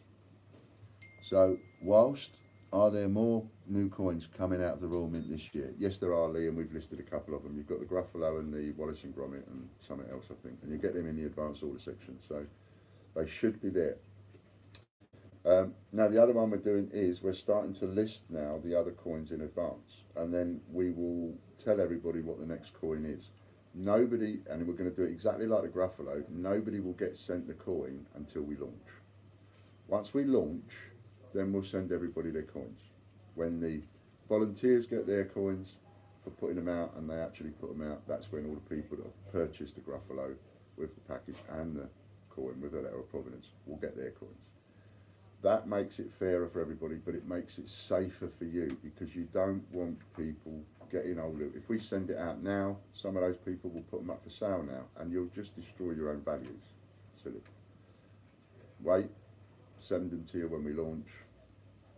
So whilst, are there more new coins coming out of the Royal Mint this year? Yes, there are, Lee, and we've listed a couple of them. You've got the Gruffalo and the Wallace and Gromit and something else, I think, and you get them in the advance order section, so they should be there. Now the other one we're doing is we're starting to list now the other coins in advance, and then we will tell everybody what the next coin is. Nobody, and we're going to do it exactly like the Gruffalo, nobody will get sent the coin until we launch. Once we launch, then we'll send everybody their coins. When the volunteers get their coins for putting them out, and they actually put them out, that's when all the people that have purchased the Gruffalo with the package and the coin with a letter of provenance will get their coins. That makes it fairer for everybody, but it makes it safer for you, because you don't want people getting older. If we send it out now, some of those people will put them up for sale now, and you'll just destroy your own values. Silly. Wait, send them to you when we launch,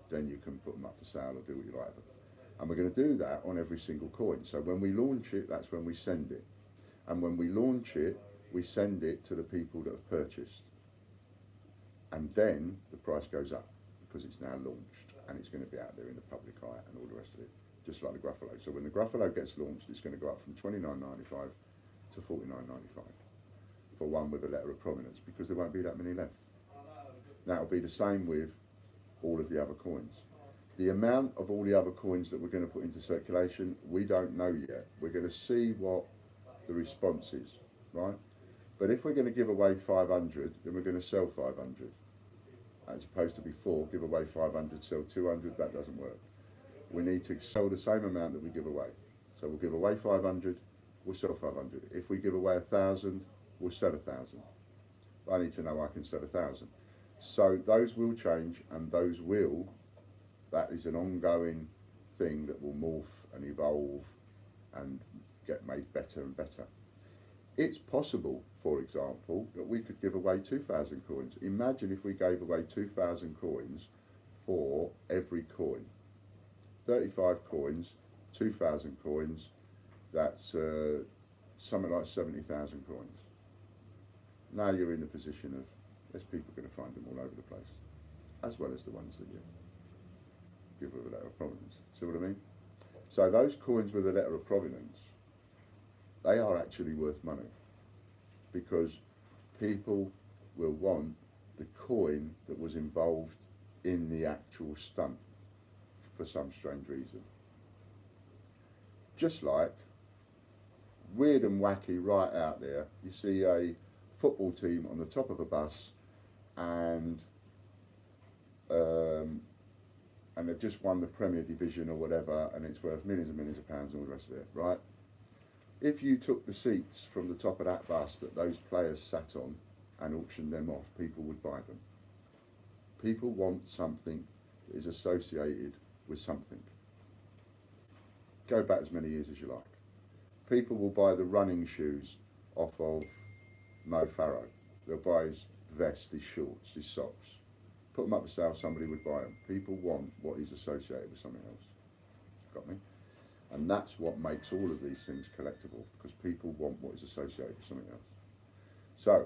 then you can put them up for sale or do what you like with them. And we're going to do that on every single coin. So when we launch it, that's when we send it. And when we launch it, we send it to the people that have purchased. And then the price goes up because it's now launched and it's going to be out there in the public eye and all the rest of it, just like the Gruffalo. So when the Gruffalo gets launched, it's going to go up from $29.95 to $49.95 for one with a letter of provenance, because there won't be that many left. Now it'll be the same with all of the other coins. The amount of all the other coins that we're going to put into circulation, we don't know yet. We're going to see what the response is, right? But if we're going to give away 500, then we're going to sell 500. As opposed to before, give away 500, sell 200, that doesn't work. We need to sell the same amount that we give away. So we'll give away 500, we'll sell 500. If we give away 1,000, we'll sell 1,000. I need to know I can sell 1,000. So those will change, and those will, that is an ongoing thing that will morph and evolve and get made better and better. It's possible, for example, that we could give away 2,000 coins. Imagine if we gave away 2,000 coins for every coin. 35 coins, 2,000 coins, that's something like 70,000 coins. Now you're in the position of, there's people going to find them all over the place, as well as the ones that you give with a letter of provenance. See what I mean? So those coins with a letter of provenance, they are actually worth money, because people will want the coin that was involved in the actual stunt for some strange reason. Just like, weird and wacky right out there, you see a football team on the top of a bus and they've just won the Premier Division or whatever, and it's worth millions and millions of pounds and all the rest of it, right? If you took the seats from the top of that bus that those players sat on and auctioned them off, people would buy them. People want something that is associated with something. Go back as many years as you like. People will buy the running shoes off of Mo Farah. They'll buy his vest, his shorts, his socks. Put them up for sale, somebody would buy them. People want what is associated with something else. Got me? And that's what makes all of these things collectible, because people want what is associated with something else. So,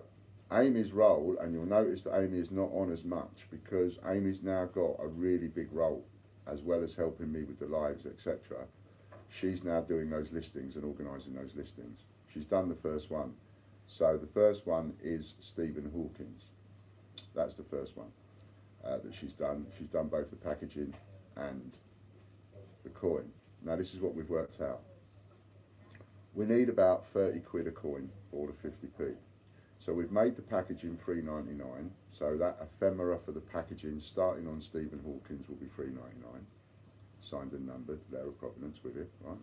Amy's role, and you'll notice that Amy is not on as much, because Amy's now got a really big role, as well as helping me with the lives, etc. She's now doing those listings and organising those listings. She's done the first one. So the first one is Stephen Hawkins. That's the first one that she's done. She's done both the packaging and the coin. Now this is what we've worked out. We need about 30 quid a coin for the 50p. So we've made the packaging $3.99. So that ephemera for the packaging starting on Stephen Hawkins will be $3.99. Signed and numbered, letter of provenance with it, right?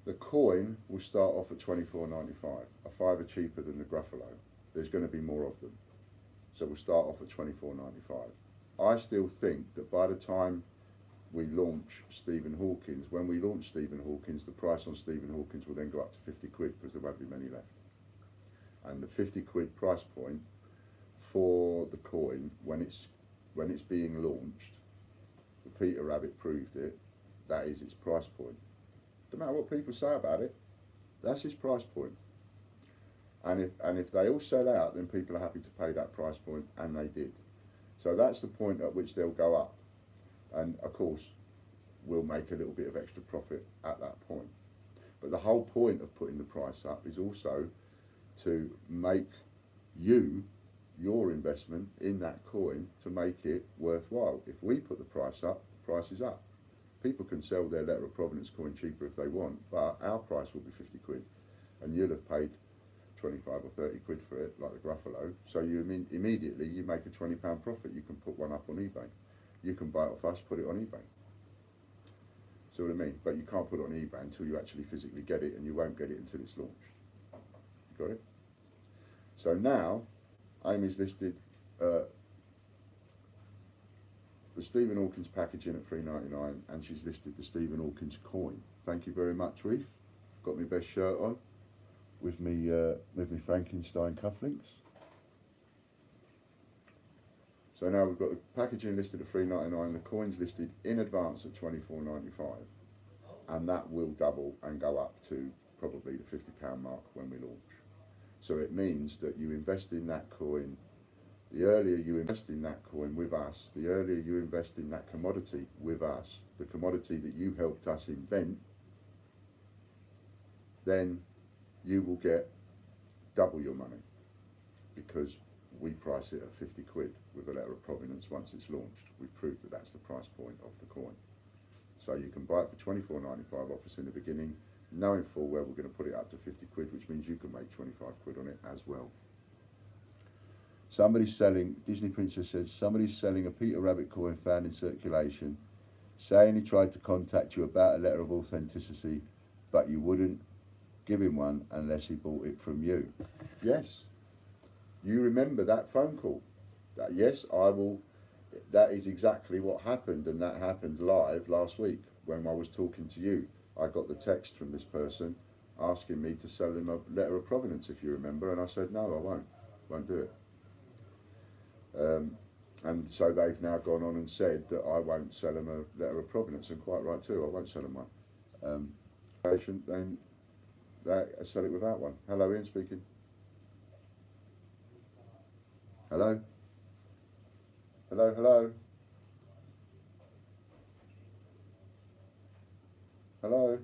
The coin will start off at $24.95, a fiver cheaper than the Gruffalo. There's going to be more of them. So we'll start off at $24.95. I still think that by the time we launch Stephen Hawkins, when we launch Stephen Hawkins, the price on Stephen Hawkins will then go up to 50 quid, because there won't be many left. And the 50 quid price point for the coin, when it's being launched, the Peter Rabbit proved it, that is its price point. No matter what people say about it, that's its price point. And if they all sell out, then people are happy to pay that price point, and they did. So that's the point at which they'll go up. And of course, we'll make a little bit of extra profit at that point. But the whole point of putting the price up is also to make your investment in that coin, to make it worthwhile. If we put the price up, the price is up. People can sell their letter of provenance coin cheaper if they want, but our price will be 50 quid, and you'll have paid 25 or 30 quid for it, like the Gruffalo. So you immediately you make a £20 profit. You can put one up on eBay. You can buy it off us, put it on eBay. See what I mean? But you can't put it on eBay until you actually physically get it, and you won't get it until it's launched. You got it? So now, Amy's listed the Stephen Hawkins packaging at $3.99, and she's listed the Stephen Hawkins coin. Thank you very much, Reef. Got my best shirt on with me Frankenstein cufflinks. So now we've got the packaging listed at $3.99, the coins listed in advance at $24.95, and that will double and go up to probably the £50 mark when we launch. So it means that you invest in that coin, the earlier you invest in that coin with us, the earlier you invest in that commodity with us, the commodity that you helped us invent, then you will get double your money, because we price it at 50 quid with a letter of provenance once it's launched. We've proved that that's the price point of the coin. So you can buy it for $24.95 off us in the beginning, knowing full well we're going to put it up to 50 quid, which means you can make 25 quid on it as well. Somebody's selling, Disney Princess says, somebody's selling a Peter Rabbit coin found in circulation, saying he tried to contact you about a letter of authenticity, but you wouldn't give him one unless he bought it from you. Yes. You remember that phone call? That, yes, I will. That is exactly what happened, and that happened live last week when I was talking to you. I got the text from this person asking me to sell them a letter of provenance, if you remember, and I said, no, I won't do it. And so they've now gone on and said that I won't sell them a letter of provenance, and quite right too, I won't sell them one. Then they sell it without one. Hello, Ian speaking. Hello? Hello, hello? Hello?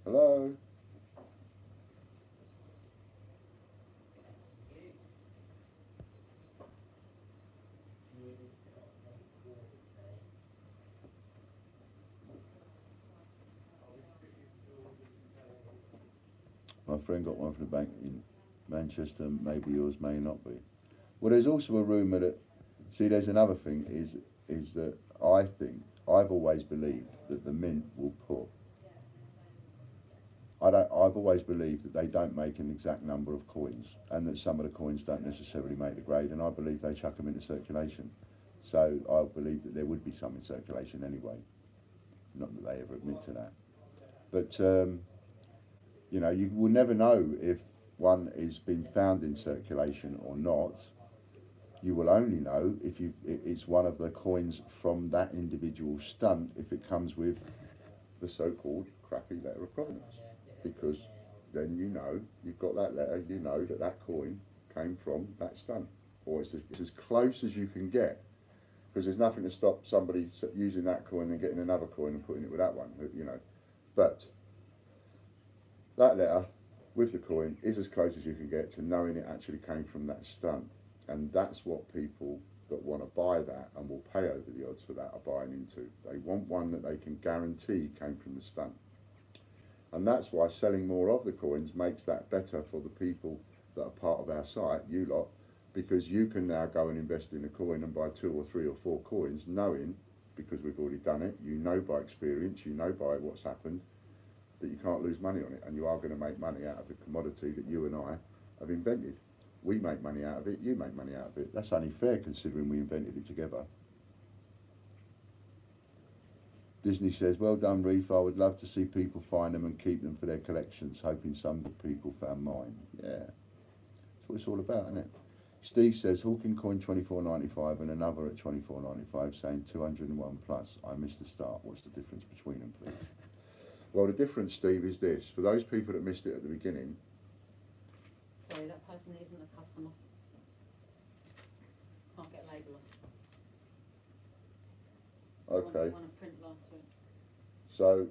Hello? My friend got one from the bank in Manchester, maybe yours may not be. Well, there's also a rumour that, see, there's another thing, is that I think, I've always believed that the Mint will put, I've always believed that they don't make an exact number of coins, and that some of the coins don't necessarily make the grade, and I believe they chuck them into circulation. So I believe that there would be some in circulation anyway. Not that they ever admit to that. But, you know, you will never know if one is been found in circulation or not. You will only know if it's one of the coins from that individual stunt, if it comes with the so-called crappy letter of provenance. Because then you know, you've got that letter, you know that that coin came from that stunt. Or it's as close as you can get. Because there's nothing to stop somebody using that coin and getting another coin and putting it with that one, you know. But that letter with the coin is as close as you can get to knowing it actually came from that stunt. And that's what people that want to buy that and will pay over the odds for that are buying into. They want one that they can guarantee came from the stunt. And that's why selling more of the coins makes that better for the people that are part of our site, you lot, because you can now go and invest in a coin and buy 2 or 3 or 4 coins, knowing, because we've already done it, you know by experience, you know by what's happened, that you can't lose money on it, and you are going to make money out of the commodity that you and I have invented. We make money out of it, you make money out of it. That's only fair considering we invented it together. Disney says, well done, Reef. I would love to see people find them and keep them for their collections, hoping some people found mine. Yeah, that's what it's all about, isn't it? Steve says, Hawking coin $24.95 and another at $24.95, saying 201 plus. I missed the start. What's the difference between them, please? Well, the difference, Steve, is this. For those people that missed it at the beginning. Sorry, that person isn't a customer. Can't get a label off. Okay. Won a print last week. So,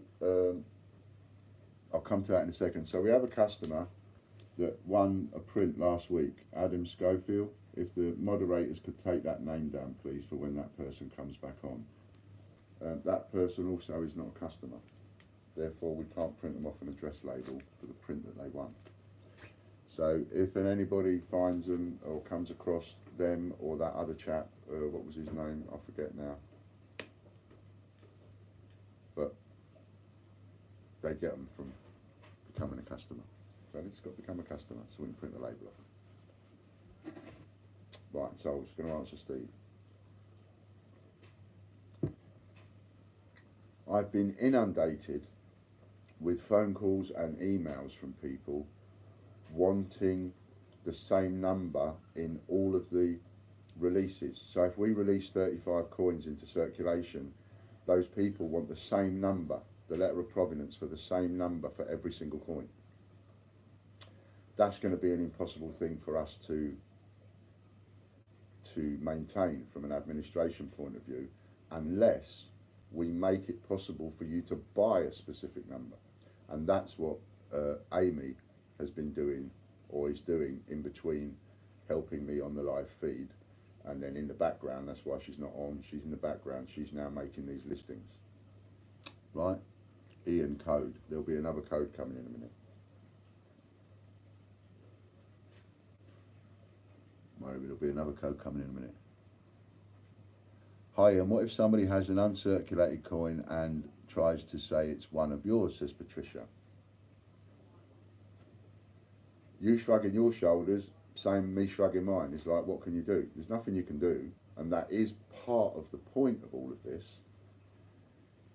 I'll come to that in a second. So we have a customer that won a print last week, Adam Schofield. If the moderators could take that name down, please, for when that person comes back on. That person also is not a customer. Therefore, we can't print them off an address label for the print that they won. So if anybody finds them or comes across them or that other chap, what was his name? I forget now. But they get them from becoming a customer. So it's got to become a customer so we can print the label off. Right, so I was going to answer Steve. I've been inundated with phone calls and emails from people wanting the same number in all of the releases. So if we release 35 coins into circulation, those people want the same number, the letter of provenance for the same number for every single coin. That's going to be an impossible thing for us to maintain from an administration point of view, unless we make it possible for you to buy a specific number. And that's what Amy has been doing, or is doing, in between helping me on the live feed. And then in the background, that's why she's not on, she's in the background, she's now making these listings. Right? Ian code. There'll be another code coming in a minute. Maybe there'll be another code coming in a minute. Hi Ian, what if somebody has an uncirculated coin and tries to say it's one of yours, says Patricia. You shrugging your shoulders, same me shrugging mine. It's like, what can you do? There's nothing you can do, and that is part of the point of all of this,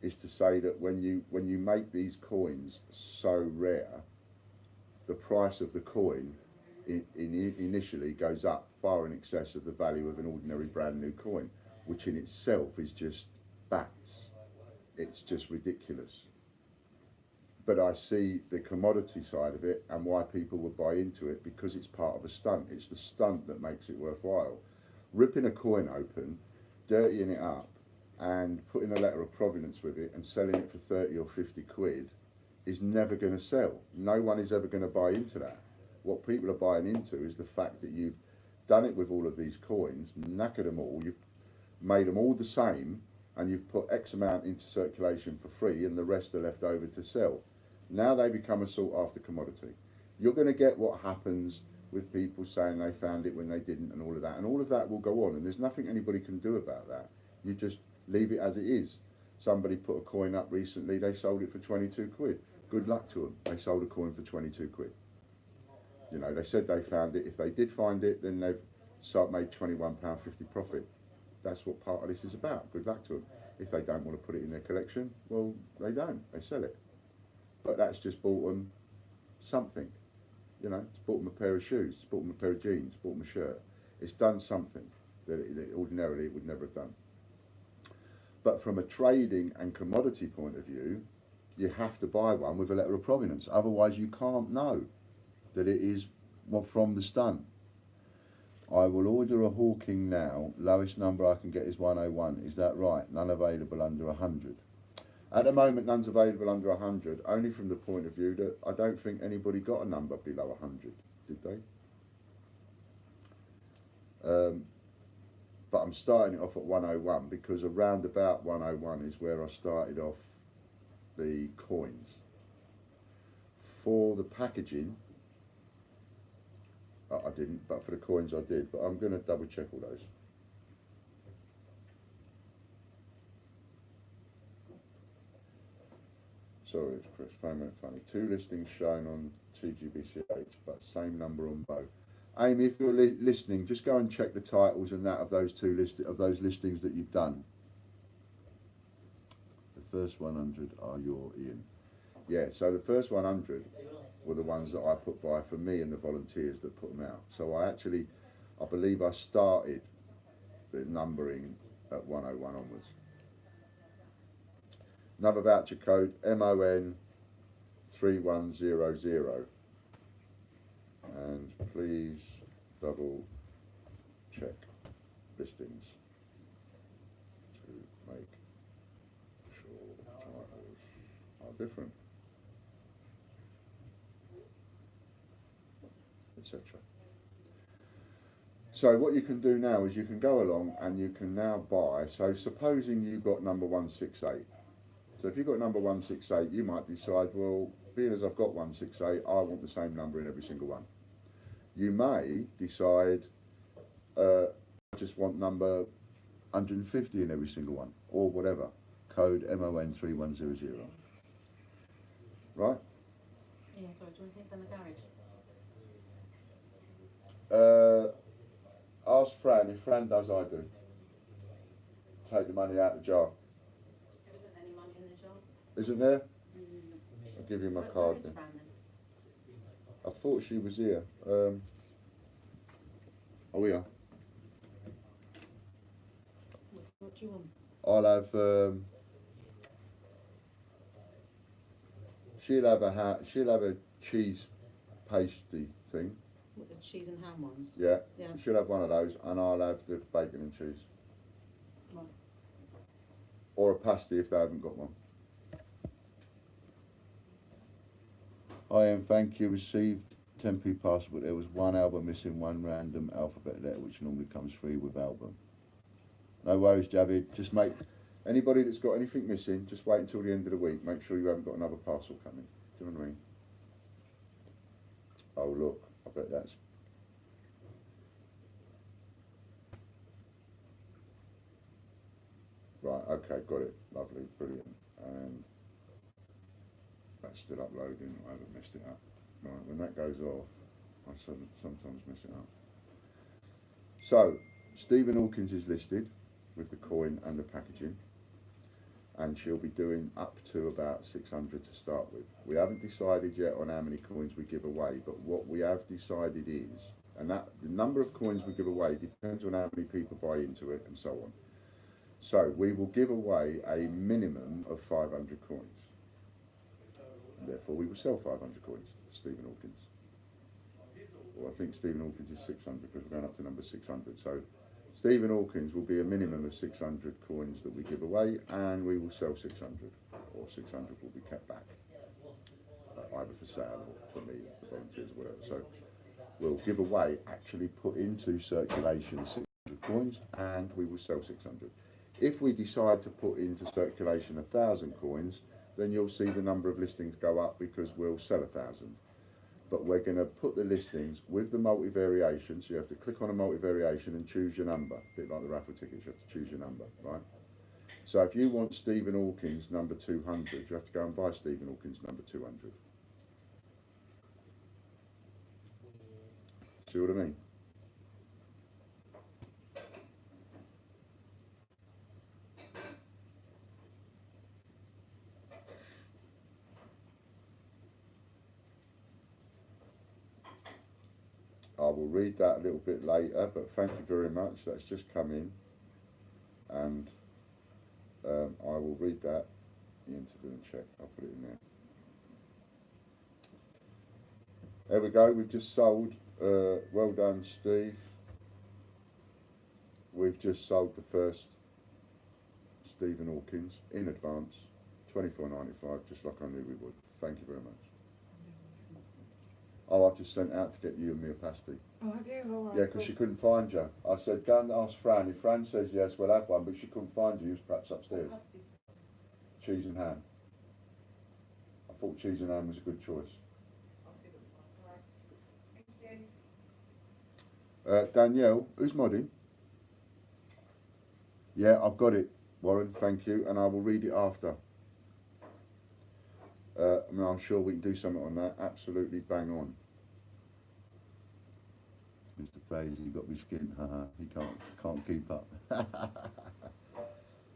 is to say that when you make these coins so rare, the price of the coin initially goes up far in excess of the value of an ordinary brand new coin, which in itself is just bats. It's just ridiculous. But I see the commodity side of it and why people would buy into it, because it's part of a stunt. It's the stunt that makes it worthwhile. Ripping a coin open, dirtying it up, and putting a letter of provenance with it and selling it for 30 or 50 quid is never going to sell. No one is ever going to buy into that. What people are buying into is the fact that you've done it with all of these coins, knackered them all, you've made them all the same, and you've put X amount into circulation for free and the rest are left over to sell. Now they become a sought after commodity. You're going to get what happens with people saying they found it when they didn't, and all of that will go on, and there's nothing anybody can do about that. You just leave it as it is. Somebody put a coin up recently, they sold it for 22 quid. Good luck to them. They sold a coin for 22 quid. You know, they said they found it. If they did find it, then they've made £21.50 profit. That's what part of this is about. Good luck to them. If they don't want to put it in their collection, well, they don't. They sell it. But that's just bought them something. You know, it's bought them a pair of shoes, it's bought them a pair of jeans, it's bought them a shirt. It's done something that ordinarily it would never have done. But from a trading and commodity point of view, you have to buy one with a letter of provenance. Otherwise, you can't know that it is from the stunt. I will order a hawking now. Lowest number I can get is 101. Is that right? None available under 100. At the moment, none's available under 100, only from the point of view that I don't think anybody got a number below 100, did they? But I'm starting it off at 101 because around about 101 is where I started off the coins. For the packaging, I didn't, but for the coins I did. But I'm going to double check all those. Sorry, it's Chris. Funny. 2 listings shown on TGBCH, but same number on both. Amy, if you're listening, just go and check the titles and that of those those listings that you've done. The first 100 are your Ian. Yeah, so the first 100 were the ones that I put by for me and the volunteers that put them out. So I believe I started the numbering at 101 onwards. Another voucher code, MON 3100. And please double check listings to make sure titles are different, etc. So what you can do now is you can go along and you can now buy. So supposing you got number 168. So if you've got number 168, you might decide, well, being as I've got 168, I want the same number in every single one. You may decide, I just want number 150 in every single one, or whatever. Code MON 3100. Right? Yeah, sorry, do you want to think in the garage? Ask Fran. If Fran does, I do. Take the money out of the jar. There isn't any money in the jar. Isn't there? I'll give you my Where card is then. Fran then? I thought she was here. Oh, we are. What do you want? I'll have. She'll have a cheese pasty thing. What, the cheese and ham ones? Yeah. Yeah. She'll have one of those, and I'll have the bacon and cheese. Right. Or a pasty if they haven't got one. I am, thank you, received 10p passport. There was one album missing, one random alphabet letter, which normally comes free with album. No worries, Javid. Just make, anybody that's got anything missing, just wait until the end of the week. Make sure you haven't got another parcel coming. Do you know what I mean? Oh, look, I bet that's... Right, okay, got it. Lovely, brilliant. And that's still uploading. I haven't messed it up. Right, when that goes off, I sometimes mess it up. So, Stephen Hawkins is listed with the coin and the packaging, and she'll be doing up to about 600 to start with. We haven't decided yet on how many coins we give away, but what we have decided is, and that the number of coins we give away depends on how many people buy into it and so on. So we will give away a minimum of 500 coins. Therefore, we will sell 500 coins to Stephen Hawkins. Well, I think Stephen Hawkins is 600 because we're going up to number 600. So Stephen Hawkins will be a minimum of 600 coins that we give away, and we will sell 600, or 600 will be kept back, either for sale or for me, for volunteers, or whatever. So we'll give away, actually put into circulation 600 coins, and we will sell 600. If we decide to put into circulation 1,000 coins, then you'll see the number of listings go up because we'll sell 1,000. But we're going to put the listings with the multi-variation, so you have to click on a multi-variation and choose your number. A bit like the raffle tickets, you have to choose your number, right? So if you want Stephen Hawkins number 200, you have to go and buy Stephen Hawkins number 200. See what I mean? I will read that a little bit later, but thank you very much. That's just come in, and I will read that into the check. I'll put it in there. There we go. We've just sold. Well done, Steve. We've just sold the first Stephen Hawkins in advance, $24.95, just like I knew we would. Thank you very much. Oh, I've just sent out to get you and me a pasty. Oh, have you? All right. Yeah, because she couldn't find you. I said, go and ask Fran. If Fran says yes, we'll have one, but she couldn't find you. She was perhaps upstairs. Cheese and ham. I thought cheese and ham was a good choice. I'll see what's like. All right. Thank you. Danielle, who's modding? Yeah, I've got it, Warren, thank you, and I will read it after. I mean, I'm sure we can do something on that. Absolutely bang on. Mr. Fraser, you got me skinned. Haha, he can't keep up.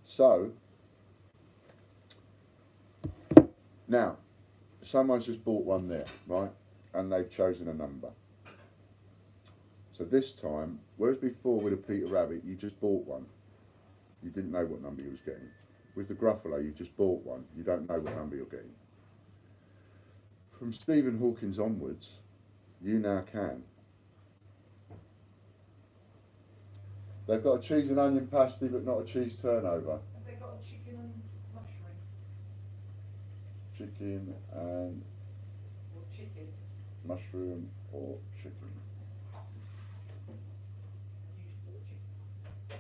So now, someone's just bought one there, right? And they've chosen a number. So this time, whereas before with a Peter Rabbit, you just bought one. You didn't know what number you was getting. With the Gruffalo, you just bought one. You don't know what number you're getting. From Stephen Hawkins onwards, you now can. They've got a cheese and onion pasty, but not a cheese turnover. Have they got a chicken and mushroom? Chicken and Or chicken? mushroom or chicken. Usually chicken.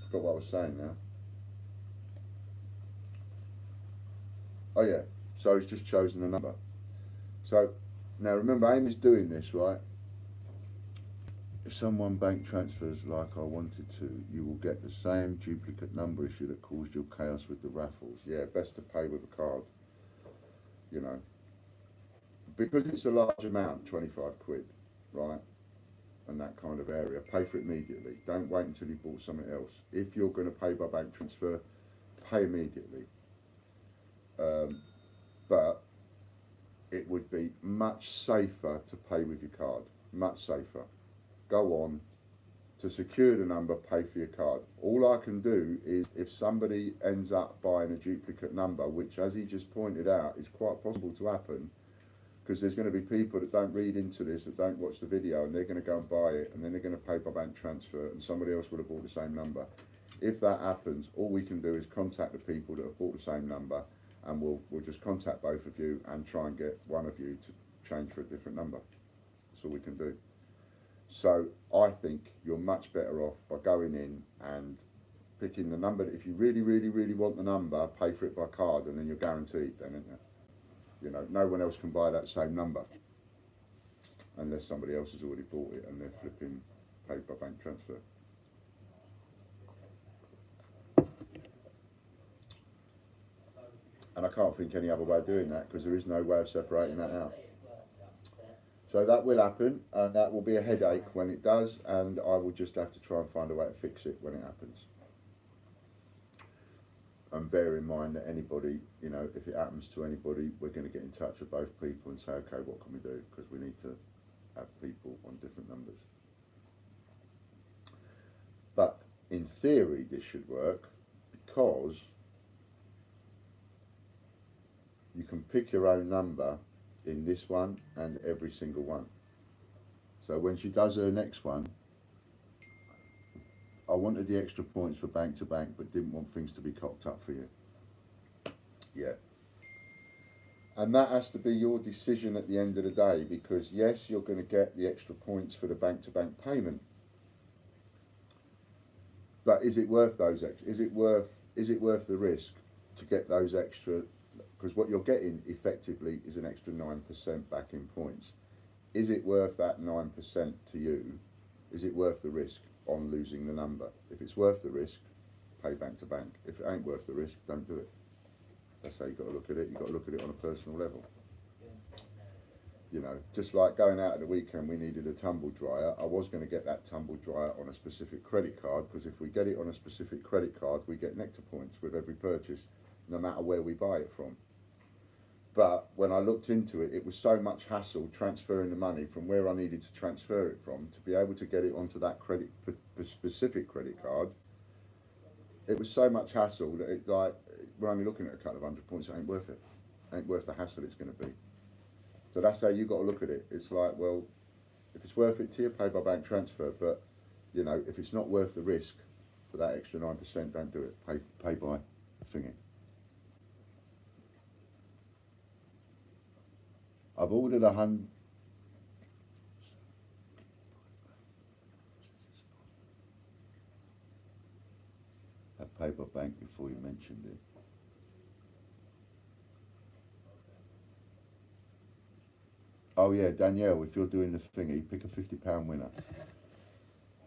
Forgot what I was saying now. Oh yeah, so he's just chosen a number. So now remember, Amy's doing this, right? If someone bank transfers like I wanted to, you will get the same duplicate number issue that caused your chaos with the raffles. Yeah, best to pay with a card, you know. Because it's a large amount, 25 quid, right? And that kind of area, pay for it immediately. Don't wait until you've bought something else. If you're going to pay by bank transfer, pay immediately. But it would be much safer to pay with your card. much safer. Go on. To secure the number, pay for your card. All I can do is, if somebody ends up buying a duplicate number, which, as he just pointed out, is quite possible to happen, because there's going to be people that don't read into this, that don't watch the video, and they're going to go and buy it, and then they're going to pay by bank transfer, and somebody else would have bought the same number. If that happens, all we can do is contact the people that have bought the same number, and we'll just contact both of you and try and get one of you to change for a different number. That's all we can do. So I think you're much better off by going in and picking the number. If you really, really, really want the number, pay for it by card, and then you're guaranteed then, isn't it? You know, no one else can buy that same number unless somebody else has already bought it and they're flipping paid by bank transfer. And I can't think any other way of doing that, because there is no way of separating that out. So that will happen, and that will be a headache when it does, and I will just have to try and find a way to fix it when it happens. And bear in mind that anybody, you know, if it happens to anybody, we're going to get in touch with both people and say, okay, what can we do? Because we need to have people on different numbers. But in theory, this should work, because you can pick your own number in this one and every single one. So when she does her next one, I wanted the extra points for bank to bank, but didn't want things to be cocked up for you. Yeah. And that has to be your decision at the end of the day, because yes, you're going to get the extra points for the bank to bank payment. But is it worth those extra? Is it worth the risk to get those extra? Because what you're getting effectively is an extra 9% back in points. Is it worth that 9% to you? Is it worth the risk on losing the number? If it's worth the risk, pay bank to bank. If it ain't worth the risk, don't do it. That's how you've got to look at it. You've got to look at it on a personal level. You know, just like going out at the weekend, we needed a tumble dryer. I was going to get that tumble dryer on a specific credit card, because if we get it on a specific credit card, we get nectar points with every purchase, no matter where we buy it from. But when I looked into it, it was so much hassle transferring the money from where I needed to transfer it from to be able to get it onto that specific credit card. It was so much hassle that it, like, we're only looking at a couple of $100 points. It ain't worth it. It ain't worth the hassle it's going to be. So that's how you got to look at it. It's like, well, if it's worth it to you, pay by bank transfer. But you know, if it's not worth the risk for that extra 9%, don't do it. Pay by thingy. I've ordered 100. Have paid by bank before you mentioned it. Oh yeah, Danielle, if you're doing the thingy, pick a £50 winner.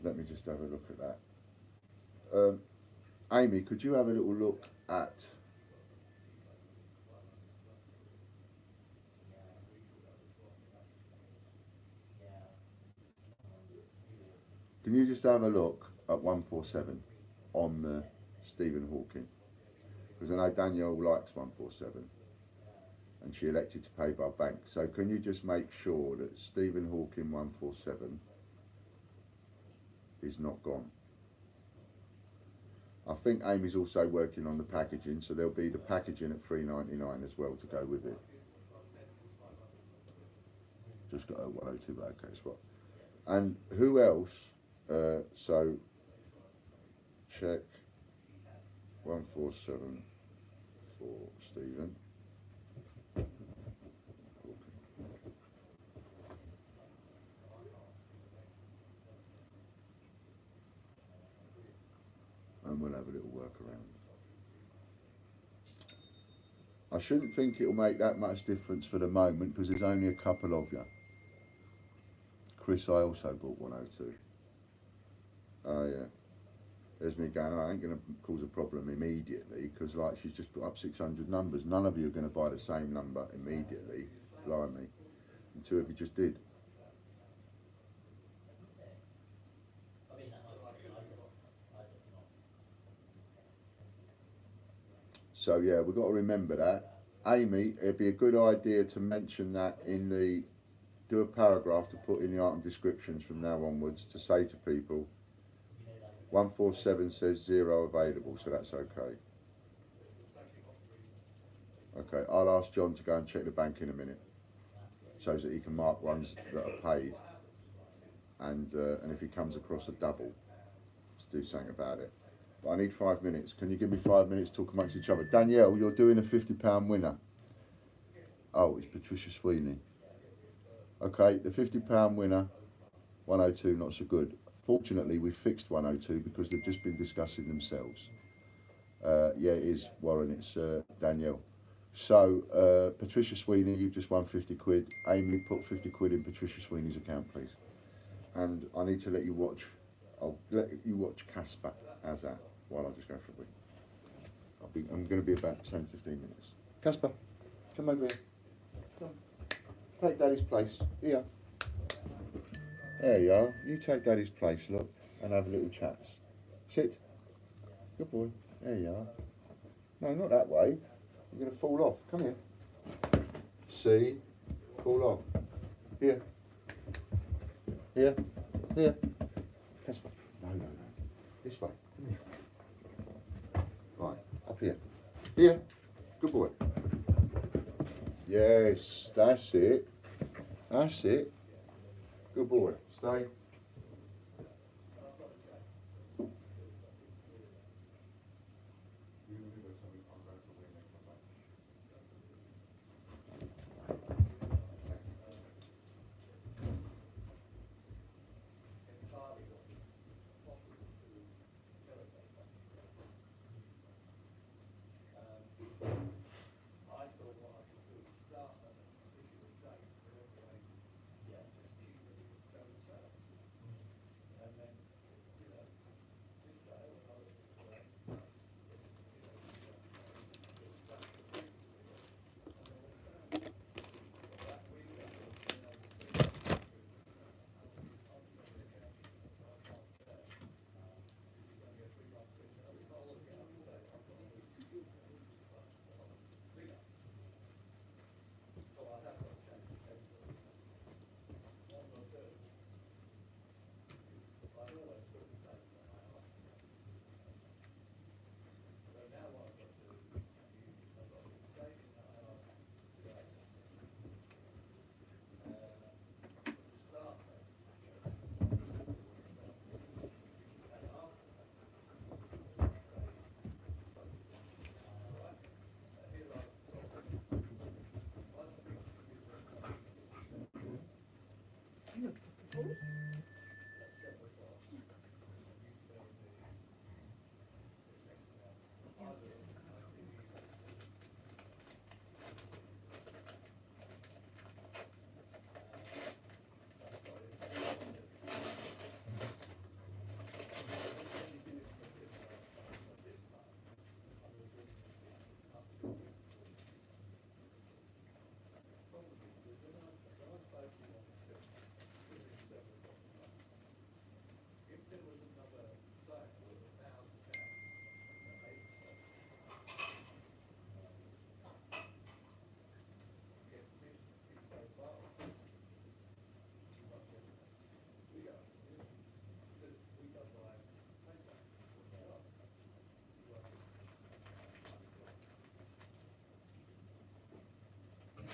Let me just have a look at that. Amy, could you have a little look at Can you just have a look at 147 on the Stephen Hawking? Because I know Danielle likes 147 and she elected to pay by bank. So can you just make sure that Stephen Hawking 147 is not gone? I think Amy's also working on the packaging, so there'll be the packaging at $3.99 as well to go with it. Just got a 102 okay spot. And who else? So check 147 for Stephen. And we'll have a little work around. I shouldn't think it'll make that much difference for the moment because there's only a couple of you. Chris, I also bought 102. Oh yeah. There's me going, I ain't going to cause a problem immediately because like she's just put up 600 numbers. None of you are going to buy the same number immediately. Blimey. And two of you just did. So yeah, we've got to remember that. Amy, it'd be a good idea to mention that in the do a paragraph to put in the item descriptions from now onwards to say to people, 147 says 0 available, so that's okay. Okay, I'll ask John to go and check the bank in a minute, so that he can mark ones that are paid, and if he comes across a double, to do something about it. But I need 5 minutes. Can you give me 5 minutes to talk amongst each other? Danielle, you're doing a £50 winner. Oh, it's Patricia Sweeney. Okay, the £50 winner, 102, not so good. Fortunately, we fixed 102 because they've just been discussing themselves. Yeah, it is, Warren, it's Danielle. So, Patricia Sweeney, you've just won 50 quid. Amy, put 50 quid in Patricia Sweeney's account, please. And I need to let you watch, I'll let you watch Casper. How's that? While I just go for a wee. I'm going to be about 10, 15 minutes. Casper, come over here. Come. Take Daddy's place. Here. There you are. You take Daddy's place, look, and have a little chat. Sit. Good boy. There you are. No, not that way. You're going to fall off. Come here. See? Fall off. Here. Here. Here. Casper. No. This way. Come here. Right. Up here. Here. Good boy. Yes. That's it. That's it. Good boy. Stay.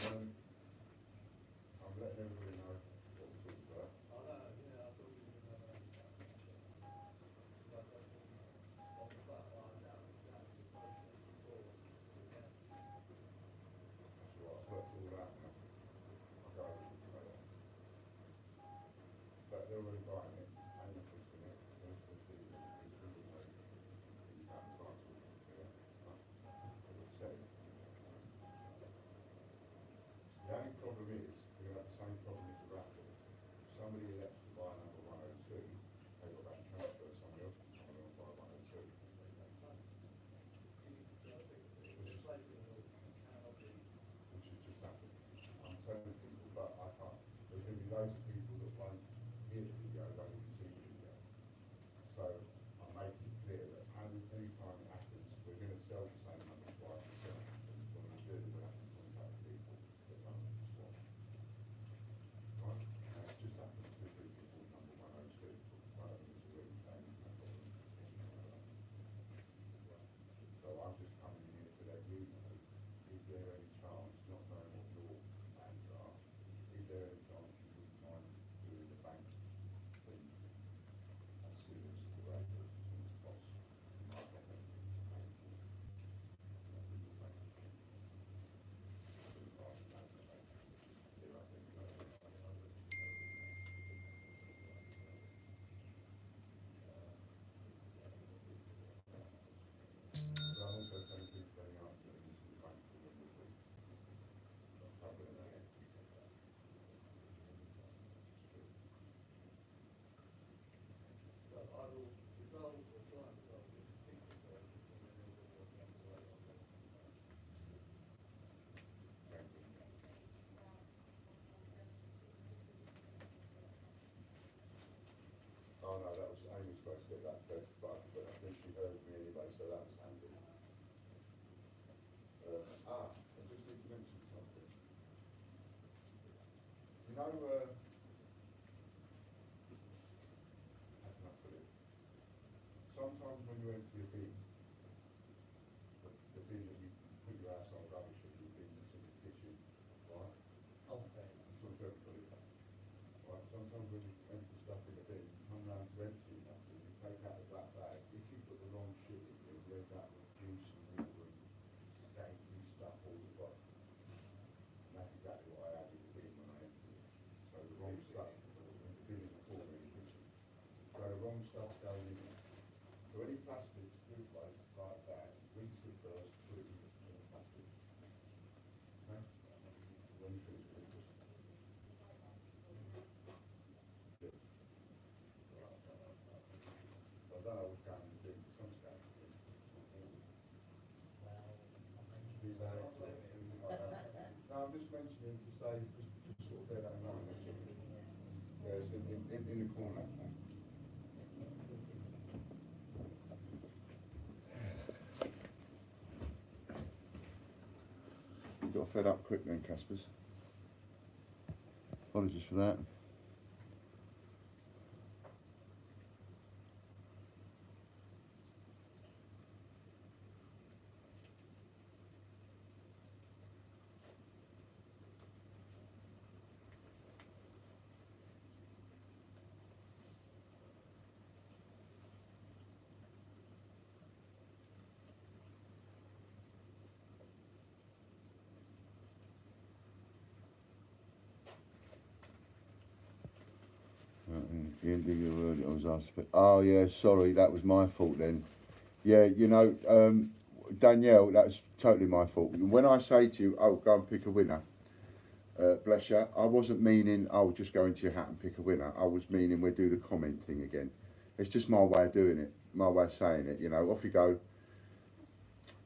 I'm letting everybody know what we're talking about. That's right, I've worked all out now. I'll go over to that. But they're already buying it, and they're fixing it. There's the season, including those. It's that class of it. As I said. The only problem is, we're going to have the same problem as the raffle. If somebody elects to buy number 102, they've got that transfer somebody else is trying to buy 102. Which is just happened. I'm telling people, but I can't. There's going to be loads of people that won't hear the video, they will supposed to get that test back, but I think she heard me anyway, so that was handy. I just need to mention something. You know, how can I put it? Sometimes when you empty a bin, the bin that you put your household rubbish in, the bin that's in the kitchen, right? Okay. I'm sure everybody does. Right, sometimes when you empty stuff in the bin, you come round to empty nothing, you take out the black bag, if you put the wrong shit in there, you end up with juice and water and skanky stuff all the bottom. And that's exactly what I had in the bin when I emptied it. So the wrong stuff, in the bin in the corner in the kitchen. So the wrong stuff's going in there. So any plastics, food waste like that, rinse it first, put it in the plastic. Okay? When you finish with it, just I don't know what's going in the bin, but something's going in the bin. These days, anything like that. No, I'm just mentioning to say, just sort of bear that in mind. Yeah, it's in the corner. You got fed up quick then, Caspers. Apologies for that. I was asked, oh yeah, sorry, that was my fault then. Yeah, you know, Danielle, that's totally my fault. When I say to you, oh, go and pick a winner, bless you, I wasn't meaning, oh, just go into your hat and pick a winner. I was meaning we'll do the comment thing again. It's just my way of doing it, my way of saying it, you know, off you go.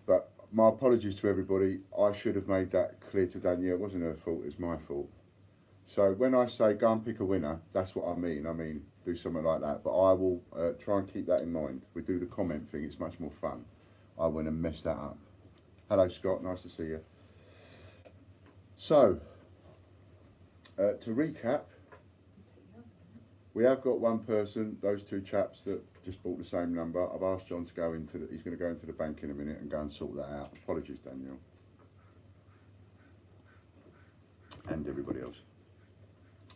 But my apologies to everybody. I should have made that clear to Danielle. It wasn't her fault, it's my fault. So when I say go and pick a winner, that's what I mean. I mean, do something like that. But I will try and keep that in mind. We do the comment thing, it's much more fun. I went and messed that up. Hello, Scott, nice to see you. So, to recap, we have got one person, those two chaps that just bought the same number. I've asked John to go into he's going to go into the bank in a minute and go and sort that out. Apologies, Daniel. And everybody else.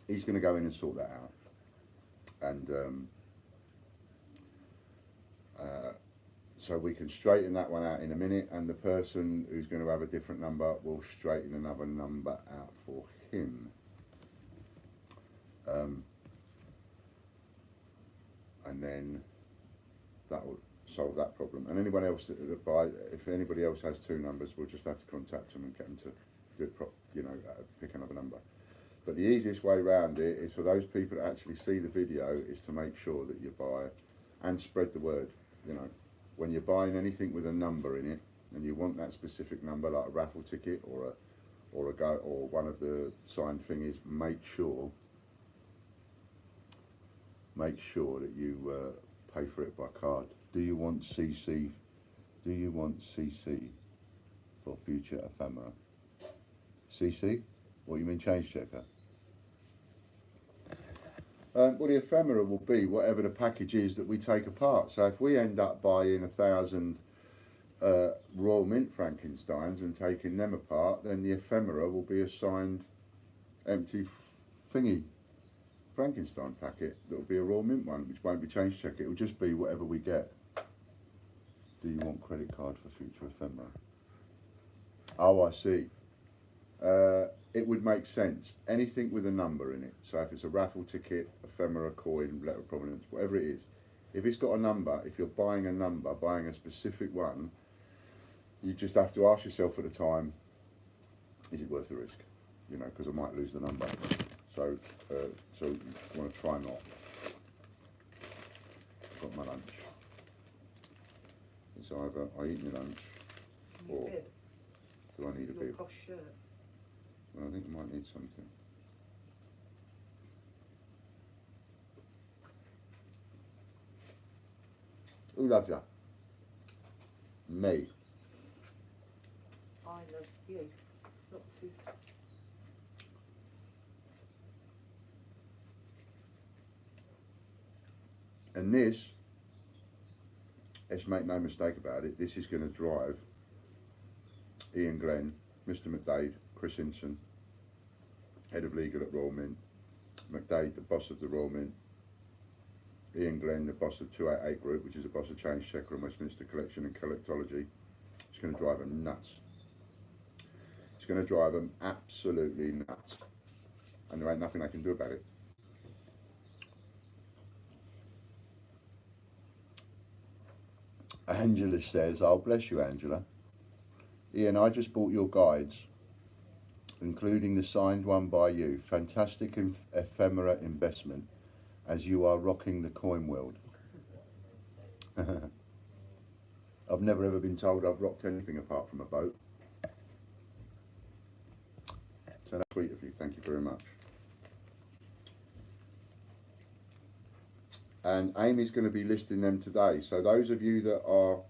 He's going to go in and sort that out. And so we can straighten that one out in a minute, and the person who's going to have a different number will straighten another number out for him. And then that will solve that problem. And anyone else that buys, if anybody else has two numbers, we'll just have to contact them and get them to do pick another number. But the easiest way around it is for those people that actually see the video is to make sure that you buy and spread the word. You know, when you're buying anything with a number in it and you want that specific number, like a raffle ticket or one of the signed thingies, make sure that you pay for it by card. Do you want CC? Do you want CC for future ephemera? CC? What you mean, change checker? Well, the ephemera will be whatever the package is that we take apart. So if we end up buying 1,000 Royal Mint Frankensteins and taking them apart, then the ephemera will be a signed empty thingy Frankenstein packet that will be a Royal Mint one, which won't be change check. It will just be whatever we get. Do you want credit card for future ephemera? Oh, I see. It would make sense. Anything with a number in it. So if it's a raffle ticket, ephemera, coin, letter of provenance, whatever it is, if it's got a number, if you're buying a number, buying a specific one, you just have to ask yourself at the time, is it worth the risk? You know, because I might lose the number. So you want to try not. Got my lunch. It's either I eat my lunch or do I need a bib? Posh shirt. Well, I think I might need something. Who loves you? Me. I love you. What's his? And this, let's make no mistake about it, this is going to drive Ian Glenn, Mr. McDade, Chris Hinson, head of legal at Royal Mint, McDade, the boss of the Royal Mint, Ian Glenn, the boss of 288 Group, which is the boss of Change Checker and Westminster Collection and Collectology. It's going to drive them nuts. It's going to drive them absolutely nuts. And there ain't nothing they can do about it. Angela says, oh bless you Angela. Ian, I just bought your guides, including the signed one by you. Fantastic ephemera investment, as you are rocking the coin world. I've never ever been told I've rocked anything apart from a boat. So that's sweet of you, thank you very much. And Amy's going to be listing them today. So those of you that are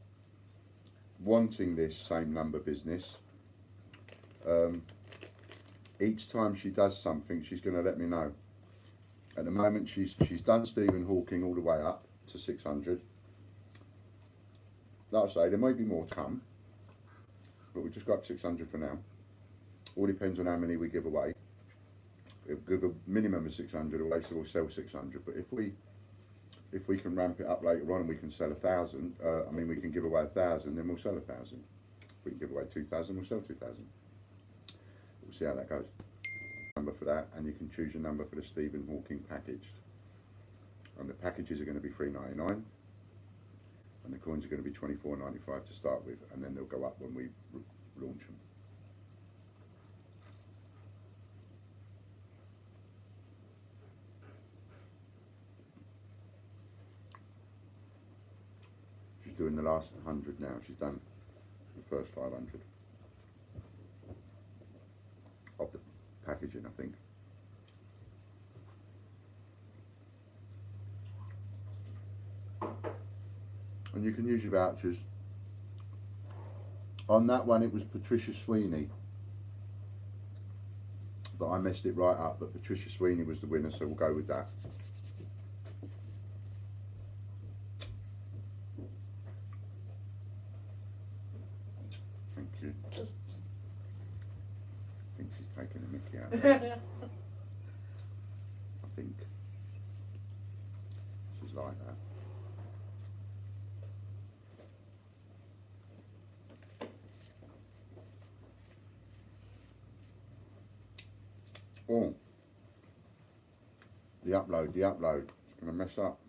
wanting this same number business, each time she does something, she's going to let me know. At the moment, she's done Stephen Hawking all the way up to 600. Like I say, there may be more to come, but we've just got 600 for now. All depends on how many we give away. If we give a minimum of 600 away, so we'll sell 600. But if we can ramp it up later on and we can sell 1,000, I mean we can give away 1,000, then we'll sell 1,000. If we can give away 2,000, we'll sell 2,000. We'll see how that goes. Number for that, and you can choose your number for the Stephen Hawking package. And the packages are going to be $3.99, and the coins are going to be $24.95 to start with, and then they'll go up when we launch them. She's doing the last 100 now. She's done the first 500 of the packaging, I think. And you can use your vouchers. On that one it was Patricia Sweeney, but I messed it right up, but Patricia Sweeney was the winner, so we'll go with that. Thank you. I think she's taking a mickey out of it. I think she's like that. Oh, the upload, it's going to mess up.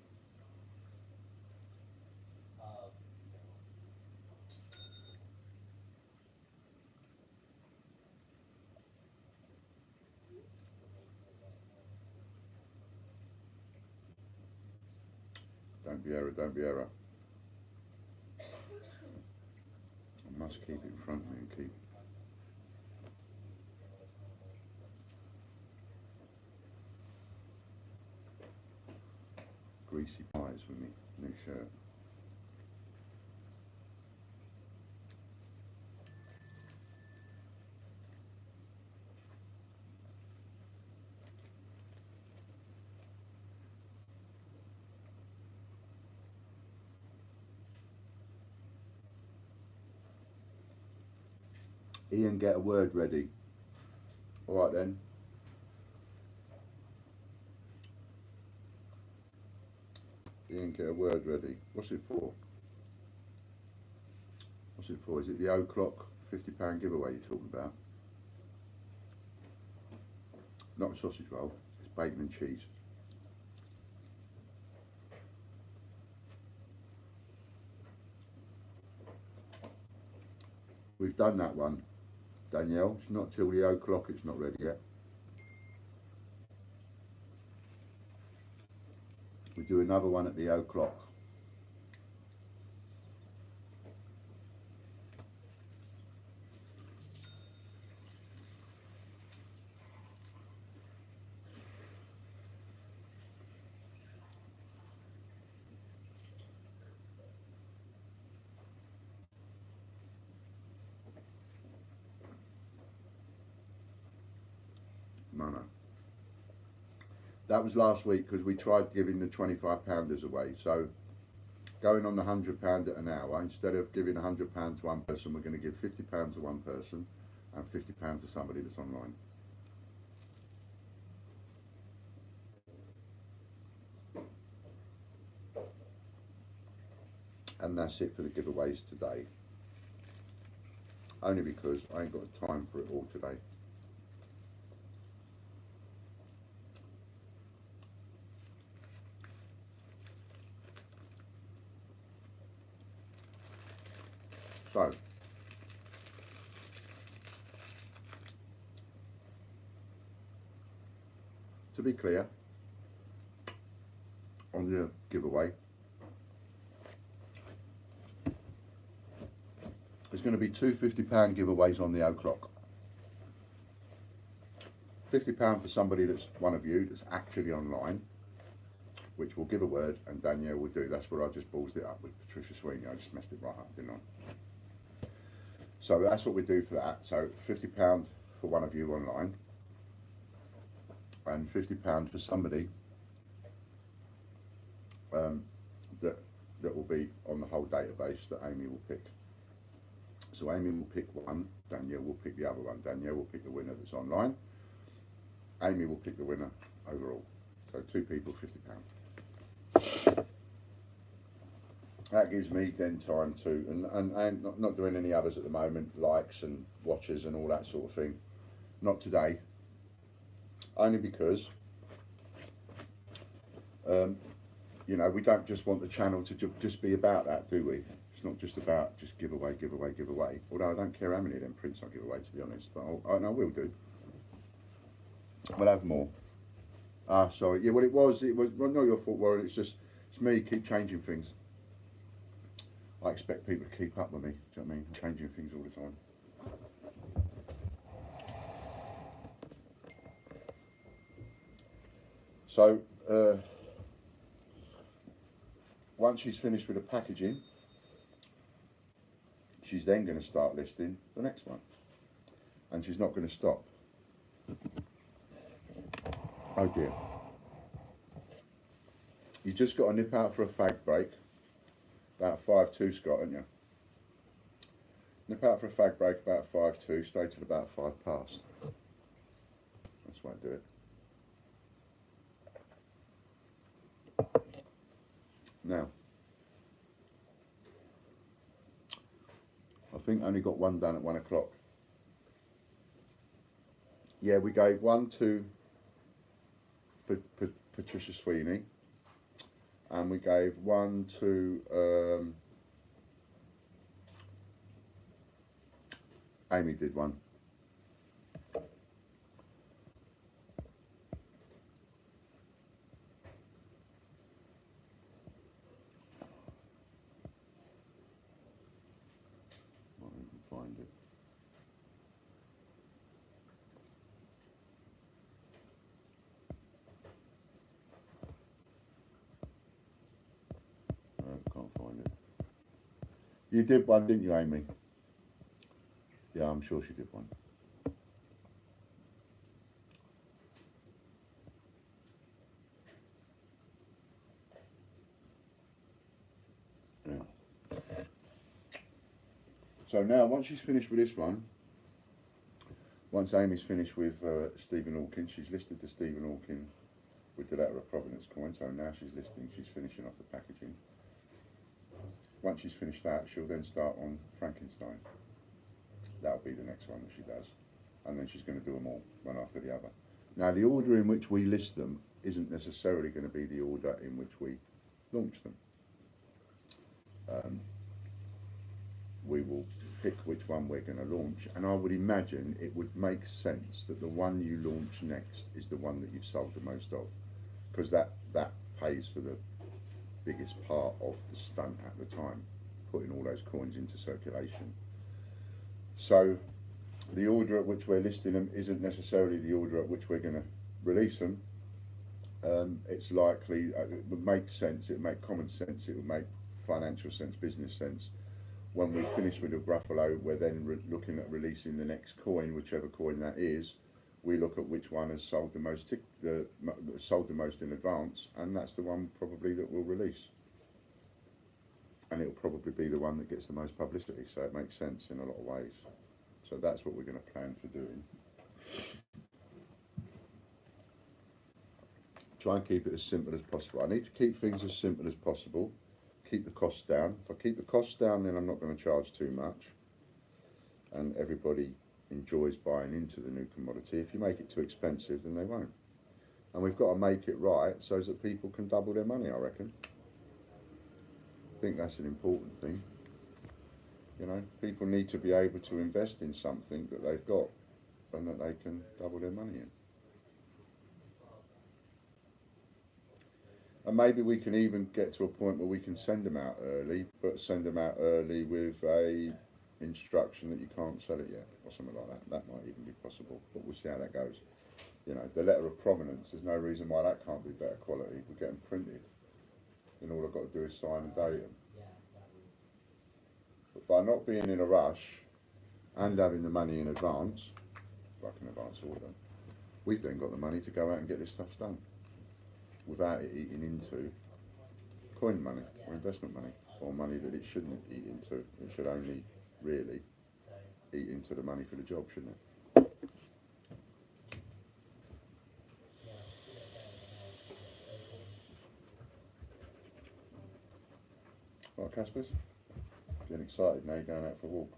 Don't be error, don't be error. I must keep it in front of me and keep. Greasy pies with me new shirt. Ian, get a word ready. All right then. Ian, get a word ready. What's it for? What's it for? Is it the o'clock £50 giveaway you're talking about? Not a sausage roll, it's bacon and cheese. We've done that one, Danielle. It's not till the o'clock, it's not ready yet. We do another one at the o'clock. That was last week because we tried giving the 25 pounders away. So going on the £100 an hour, instead of giving £100 to one person, we're going to give £50 to one person and £50 to somebody that's online. And that's it for the giveaways today. Only because I ain't got time for it all today. So, to be clear, on the giveaway, there's going to be two £50 giveaways on the o'clock. £50 for somebody that's one of you that's actually online, which will give a word and Danielle will do. That's where I just ballsed it up with Patricia Sweeney. I just messed it right up, didn't I? So that's what we do for that. So £50 for one of you online and £50 for somebody that will be on the whole database that Amy will pick. So Amy will pick one, Danielle will pick the other one. Danielle will pick the winner that's online. Amy will pick the winner overall. So two people, £50. That gives me then time to, and not doing any others at the moment, likes and watches and all that sort of thing. Not today. Only because, you know, we don't just want the channel to just be about that, do we? It's not just about just give away. Although I don't care how many of them prints I give away, to be honest, but I will do. We'll have more. Ah, sorry. Yeah, well, it was well, not your fault, Warren. It's me keep changing things. I expect people to keep up with me. Do you know what I mean? Changing things all the time. So, once she's finished with the packaging, she's then going to start listing the next one. And she's not going to stop. Oh dear. You just got to nip out for a fag break. About 5-2, Scott, haven't you? Nip out for a fag break about 5-2, stay till about 5 past. That's why I do it. Now, I think I only got one done at 1 o'clock. Yeah, we gave one to Patricia Sweeney, and we gave one to Amy did one. I can find it. Can't find it. You did one, didn't you, Amy? Yeah, I'm sure she did one. Yeah. So now, once she's finished with this one, once Amy's finished with Stephen Hawking, she's listed the Stephen Hawking with the letter of Providence coin, so now she's finishing off the packaging. Once she's finished that, she'll then start on Frankenstein. That'll be the next one that she does. And then she's going to do them all, one after the other. Now, the order in which we list them isn't necessarily going to be the order in which we launch them. We will pick which one we're going to launch, and I would imagine it would make sense that the one you launch next is the one that you've sold the most of, because that pays for the biggest part of the stunt at the time, putting all those coins into circulation. So the order at which we're listing them isn't necessarily the order at which we're going to release them. It's likely, it would make sense, it would make common sense, it would make financial sense, business sense. When we finish with the Gruffalo, we're then looking at releasing the next coin, whichever coin that is, we look at which one has sold the most, sold the most in advance, and that's the one probably that we'll release. And it'll probably be the one that gets the most publicity, so it makes sense in a lot of ways. So that's what we're going to plan for doing. Try and keep it as simple as possible. I need to keep things as simple as possible. Keep the costs down. If I keep the costs down, then I'm not going to charge too much. And everybody enjoys buying into the new commodity. If you make it too expensive, then they won't. And we've got to make it right so that people can double their money, I reckon. I think that's an important thing. You know, people need to be able to invest in something that they've got and that they can double their money in. And maybe we can even get to a point where we can send them out early, but send them out early with a instruction that you can't sell it yet, or something like that. That might even be possible, but we'll see how that goes. You know, the letter of provenance, there's no reason why that can't be better quality. We get them printed, and all I've got to do is sign and date them. But by not being in a rush and having the money in advance, like an advance order, we've then got the money to go out and get this stuff done without it eating into coin money or investment money, or money that it shouldn't eat into. It should only really eat into the money for the job, shouldn't it? Right, Caspers? Getting excited now, you're going out for a walk.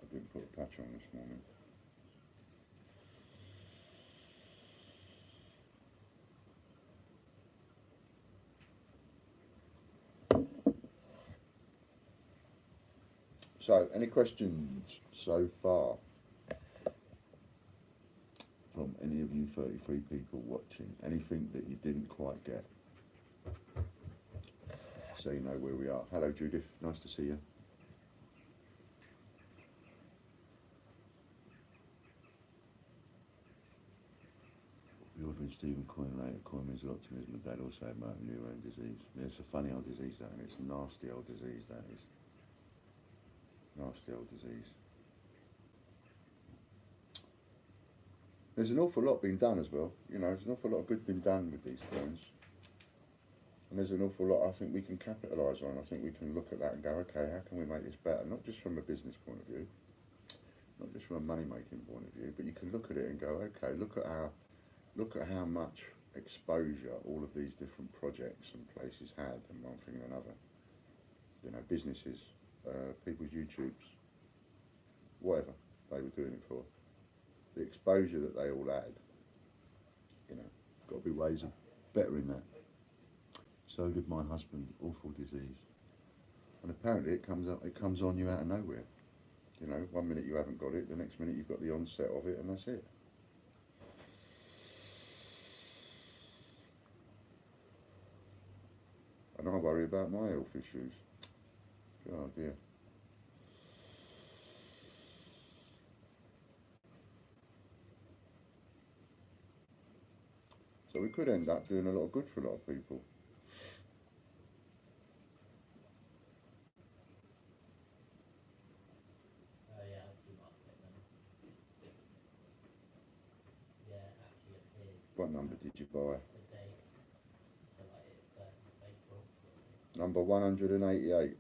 I didn't put a patch on this morning. So, any questions so far from any of you 33 people watching? Anything that you didn't quite get? So you know where we are. Hello Judith, nice to see you. You're ordering Stephen Coin later. Coin means a lot to me. My dad also had motor neurone disease. Yeah, it's a funny old disease that, and it's a nasty old disease that is. Nasty old disease. There's an awful lot being done as well. You know, there's an awful lot of good being done with these coins. And there's an awful lot I think we can capitalise on. I think we can look at that and go, okay, how can we make this better? Not just from a business point of view, not just from a money-making point of view, but you can look at it and go, okay, look at how much exposure all of these different projects and places had, and one thing and another. You know, businesses, people's YouTubes, whatever they were doing it for. The exposure that they all had, you know, got to be ways of bettering that. So did my husband, awful disease. And apparently it comes on you out of nowhere. You know, one minute you haven't got it, the next minute you've got the onset of it, and that's it. And I worry about my health issues. Oh dear. So we could end up doing a lot of good for a lot of people. What number did you buy? Number 188.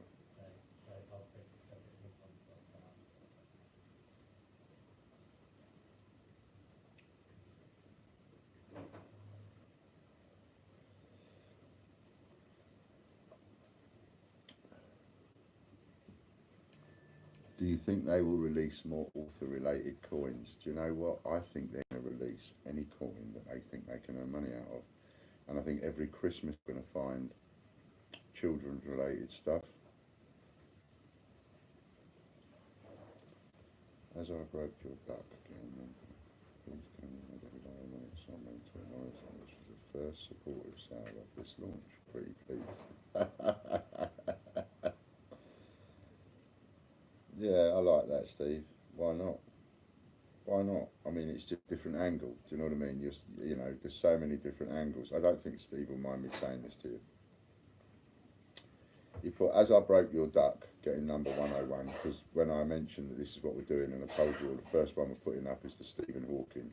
Do you think they will release more author-related coins? Do you know what? I think they're going to release any coin that they think they can earn money out of. And I think every Christmas we're going to find children's-related stuff. As I broke your duck again, please can you have every day when it's on me to acknowledge that this was the first supportive sale of this launch. Pretty please. that, Steve. Why not? Why not? I mean, it's just different angle. Do you know what I mean? You know, there's so many different angles. I don't think Steve will mind me saying this to you. You put, as I broke your duck, getting number 101, because when I mentioned that this is what we're doing, and I told you all, the first one we're putting up is the Stephen Hawking.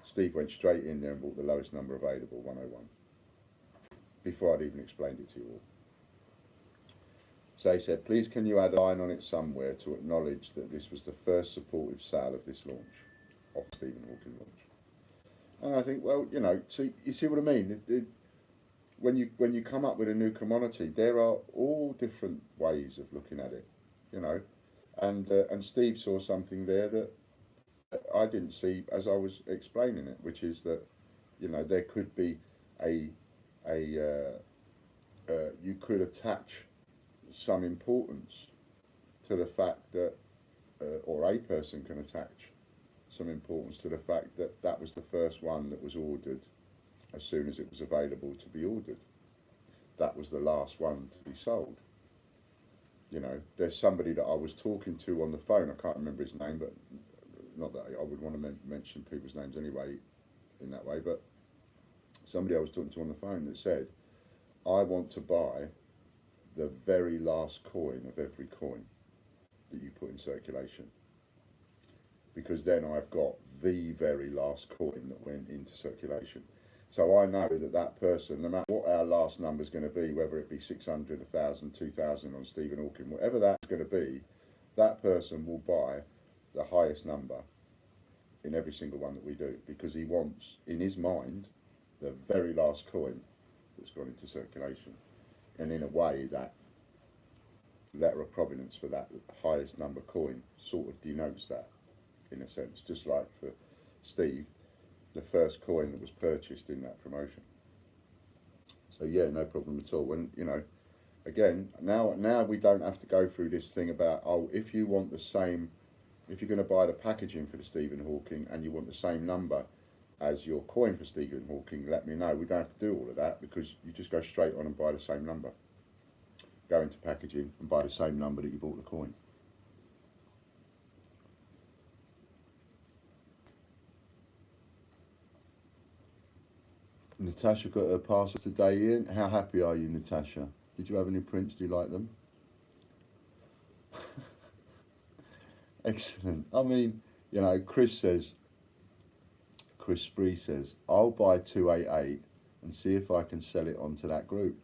Steve went straight in there and bought the lowest number available, 101, before I'd even explained it to you all. So he said, please can you add a line on it somewhere to acknowledge that this was the first supportive sale of this launch, of Stephen Hawking launch. And I think, well, you know, you see what I mean? When you come up with a new commodity, there are all different ways of looking at it, you know. And Steve saw something there that I didn't see as I was explaining it, which is that, you know, there could be you could attach some importance to the fact that, or a person can attach some importance to the fact that that was the first one that was ordered as soon as it was available to be ordered. That was the last one to be sold. You know, there's somebody that I was talking to on the phone, I can't remember his name, but not that I would want to mention people's names anyway in that way, but somebody I was talking to on the phone that said, I want to buy the very last coin of every coin that you put in circulation, because then I've got the very last coin that went into circulation. So I know that that person, no matter what our last number is going to be, whether it be 600, 1,000, 2,000 on Stephen Hawking, whatever that's going to be, that person will buy the highest number in every single one that we do, because he wants, in his mind, the very last coin that's gone into circulation. And in a way, that letter of provenance for that highest number coin sort of denotes that, in a sense, just like for Steve, the first coin that was purchased in that promotion. So yeah, no problem at all. When, you know, again, now we don't have to go through this thing about, oh, if you want the same, if you're going to buy the packaging for the Stephen Hawking and you want the same number as your coin for Stephen Hawking, let me know. We don't have to do all of that, because you just go straight on and buy the same number. Go into packaging and buy the same number that you bought the coin. Natasha got her parcel today in. How happy are you, Natasha? Did you have any prints? Do you like them? Excellent. I mean, you know, Chris Spree says, I'll buy 288 and see if I can sell it onto that group.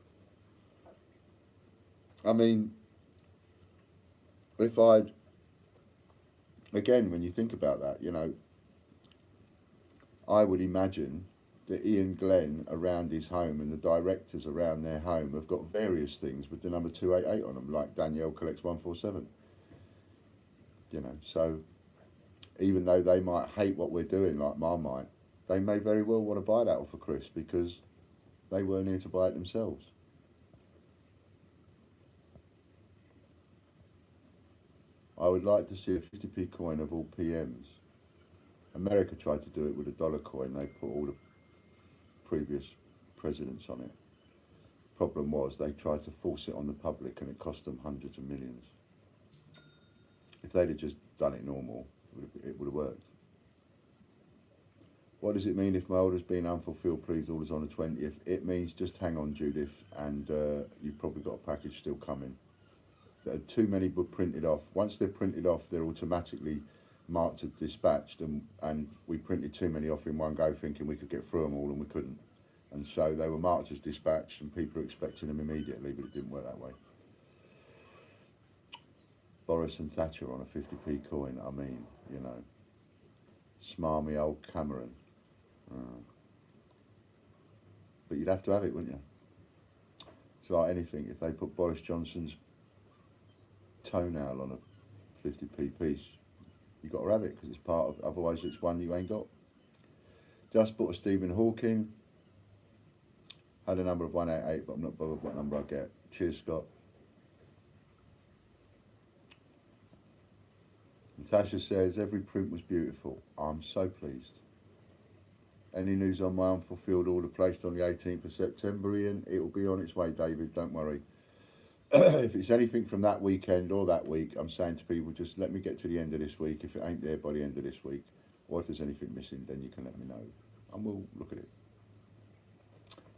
I mean, again, when you think about that, you know, I would imagine that Ian Glenn around his home and the directors around their home have got various things with the number 288 on them, like Danielle collects 147. You know, so even though they might hate what we're doing, like Mum might, they may very well want to buy that off of Chris because they weren't here to buy it themselves. I would like to see a 50p coin of all PMs. America tried to do it with a dollar coin. They put all the previous presidents on it. Problem was they tried to force it on the public and it cost them hundreds of millions. If they'd have just done it normal, it would have worked. What does it mean if my order's been unfulfilled, please orders on the 20th? It means just hang on, Judith, and you've probably got a package still coming. Too many were printed off. Once they're printed off, they're automatically marked as dispatched, and we printed too many off in one go thinking we could get through them all, and we couldn't. And so they were marked as dispatched, and people were expecting them immediately, but it didn't work that way. Boris and Thatcher on a 50p coin, I mean, you know. Smarmy old Cameron. But you'd have to have it, wouldn't you? It's like anything. If they put Boris Johnson's toenail on a 50p piece, you've got to have it because it's part of, otherwise it's one you ain't got. Just bought a Stephen Hawking. Had a number of 188, but I'm not bothered what number I get. Cheers, Scott. Natasha says, every print was beautiful. I'm so pleased. Any news on my unfulfilled order placed on the 18th of September, Ian? It will be on its way, David, don't worry. if it's anything from that weekend or that week, I'm saying to people, just let me get to the end of this week. If it ain't there by the end of this week, or if there's anything missing, then you can let me know, and we'll look at it.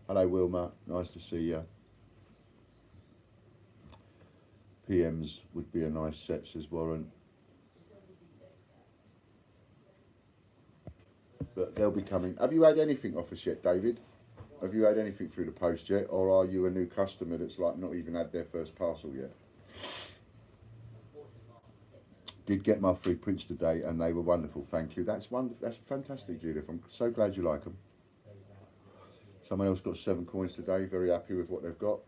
Hello, Wilma. Nice to see you. PMs would be a nice set, says Warren. But they'll be coming. Have you had anything off us yet, David? Have you had anything through the post yet? Or are you a new customer that's like not even had their first parcel yet? Did get my free prints today and they were wonderful, thank you. That's wonderful. That's fantastic, Judith. I'm so glad you like them. Someone else got 7 coins today, very happy with what they've got.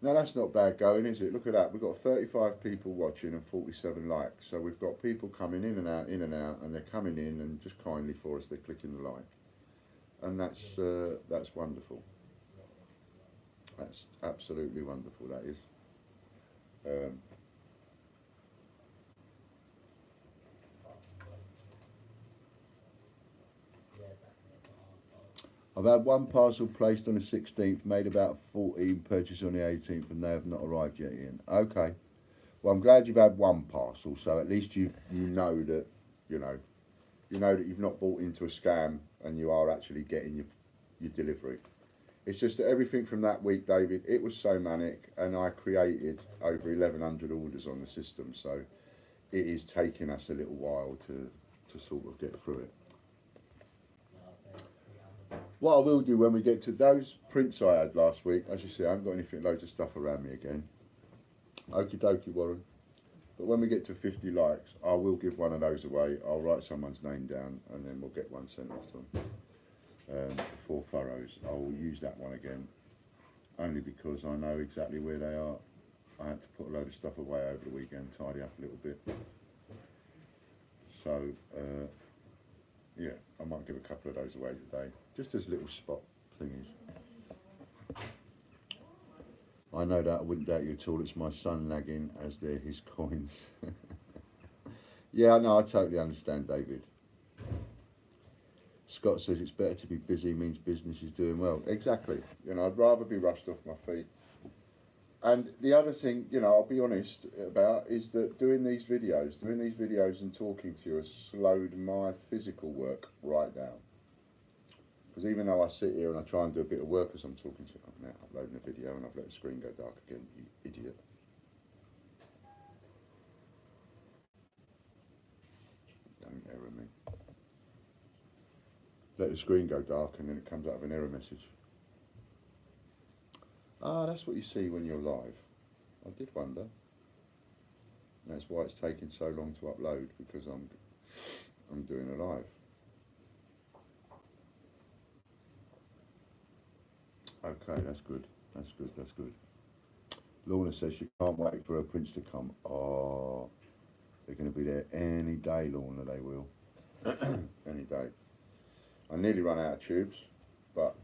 Now that's not bad going, is it? Look at that. We've got 35 people watching and 47 likes. So we've got people coming in and out, and they're coming in and just kindly for us, they're clicking the like. And that's wonderful. That's absolutely wonderful, that is. I've had one parcel placed on the 16th, made about 14, purchased on the 18th, and they have not arrived yet, Ian. Okay. Well, I'm glad you've had one parcel, so at least you know that, you know that you've not bought into a scam and you are actually getting your delivery. It's just that everything from that week, David, it was so manic, and I created over 1,100 orders on the system, so it is taking us a little while to sort of get through it. What I will do when we get to those prints I had last week, as you see, I haven't got anything, loads of stuff around me again. Okie dokie, Warren. But when we get to 50 likes, I will give one of those away. I'll write someone's name down and then we'll get one sent off to them. 4 furrows. I will use that one again, only because I know exactly where they are. I had to put a load of stuff away over the weekend, tidy up a little bit. So, yeah, I might give a couple of those away today, just as little spot thingies. I know that, I wouldn't doubt you at all. It's my son nagging, as they're his coins. Yeah, no, I totally understand, David. Scott says it's better to be busy means business is doing well. Exactly. You know, I'd rather be rushed off my feet. And the other thing, you know, I'll be honest about, is that doing these videos and talking to you has slowed my physical work right down. Because even though I sit here and I try and do a bit of work as I'm talking to you, I'm now uploading a video and I've let the screen go dark again, you idiot. Don't error me. Let the screen go dark and then it comes out with an error message. Ah, that's what you see when you're live. I did wonder. That's why it's taking so long to upload, because I'm doing a live. Okay, that's good. That's good. That's good. Lorna says she can't wait for her prints to come. Oh, they're going to be there any day, Lorna. They will. Any day. I nearly run out of tubes, but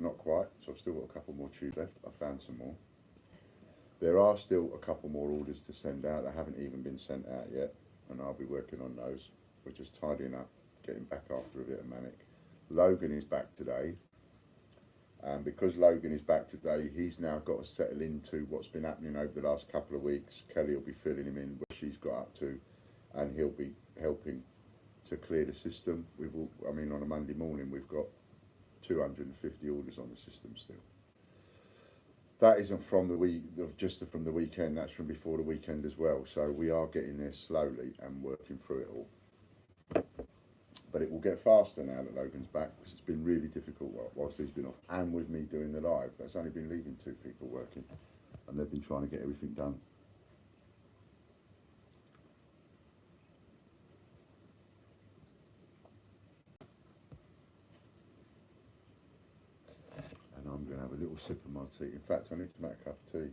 not quite. So I've still got a couple more tubes left. I found some more. There are still a couple more orders to send out that haven't even been sent out yet, and I'll be working on those. We're just tidying up, getting back after a bit of manic. Logan is back today. And because Logan is back today, he's now got to settle into what's been happening over the last couple of weeks. Kelly will be filling him in where she's got up to, and he'll be helping to clear the system. I mean, on a Monday morning, we've got 250 orders on the system still. That isn't from the from the weekend. That's from before the weekend as well. So we are getting there slowly and working through it all. But it will get faster now that Logan's back, because it's been really difficult whilst he's been off, and with me doing the live. That's only been leaving 2 people working, and they've been trying to get everything done. And I'm going to have a little sip of my tea. In fact, I need to make a cup of tea.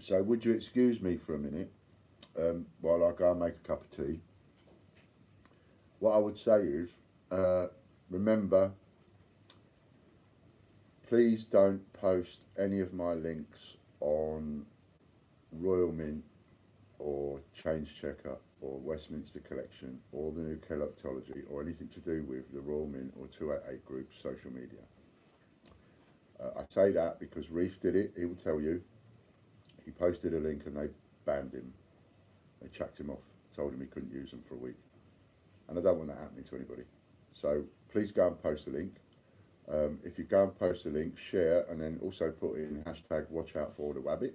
So would you excuse me for a minute? While I go and make a cup of tea. What I would say is, remember, please don't post any of my links on Royal Mint or Change Checker or Westminster Collection or the new Collectology or anything to do with the Royal Mint or 288 Group's social media. I say that because Reef did it. He will tell you. He posted a link and they banned him. They chucked him off, told him he couldn't use them for a week. And I don't want that happening to anybody. So please go and post the link. If you go and post the link, share, and then also put in hashtag watch out for the wabbit.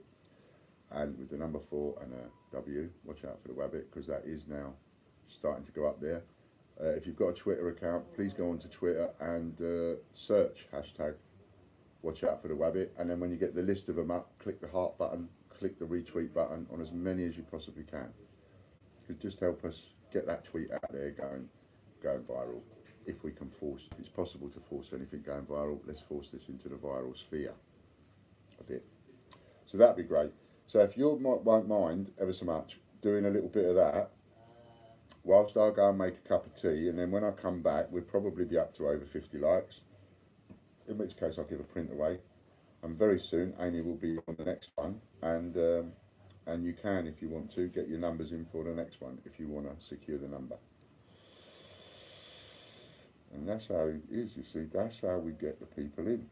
And with the number 4 and a W, watch out for the wabbit, because that is now starting to go up there. If you've got a Twitter account, please go onto Twitter and search hashtag watch out for the wabbit. And then when you get the list of them up, click the heart button, click the retweet button on as many as you possibly can. It could just help us get that tweet out there going viral. If we can force, if it's possible to force anything going viral, let's force this into the viral sphere a bit. So that'd be great. So if you won't mind ever so much doing a little bit of that, whilst I go and make a cup of tea, and then when I come back, we'll probably be up to over 50 likes, in which case I'll give a print away. And very soon, Amy will be on the next one, and you can, if you want to, get your numbers in for the next one, if you want to secure the number. And that's how it is, you see, that's how we get the people in.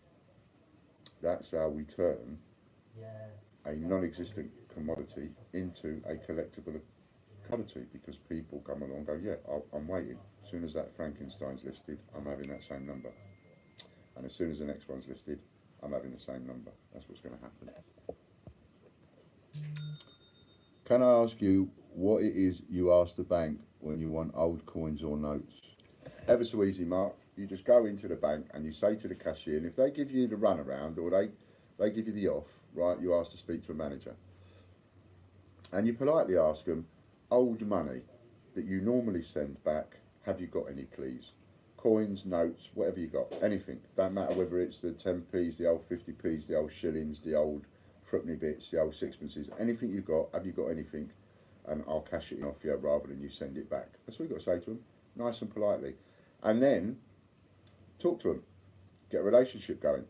That's how we turn a non-existent commodity into a collectible commodity, because people come along and go, yeah, I'm waiting. As soon as that Frankenstein's listed, I'm having that same number. And as soon as the next one's listed, I'm having the same number. That's what's going to happen. Can I ask you what it is you ask the bank when you want old coins or notes? Ever so easy, Mark. You just go into the bank and you say to the cashier, and if they give you the runaround or they give you the off, right, you ask to speak to a manager. And you politely ask them, old money that you normally send back, have you got any, please? Coins, notes, whatever you got, anything. Don't matter whether it's the 10p's, the old 50p's, the old shillings, the old threepenny bits, the old sixpences, anything you've got, have you got anything? And I'll cash it off you rather than you send it back. That's what you've got to say to them, nice and politely. And then talk to them, get a relationship going.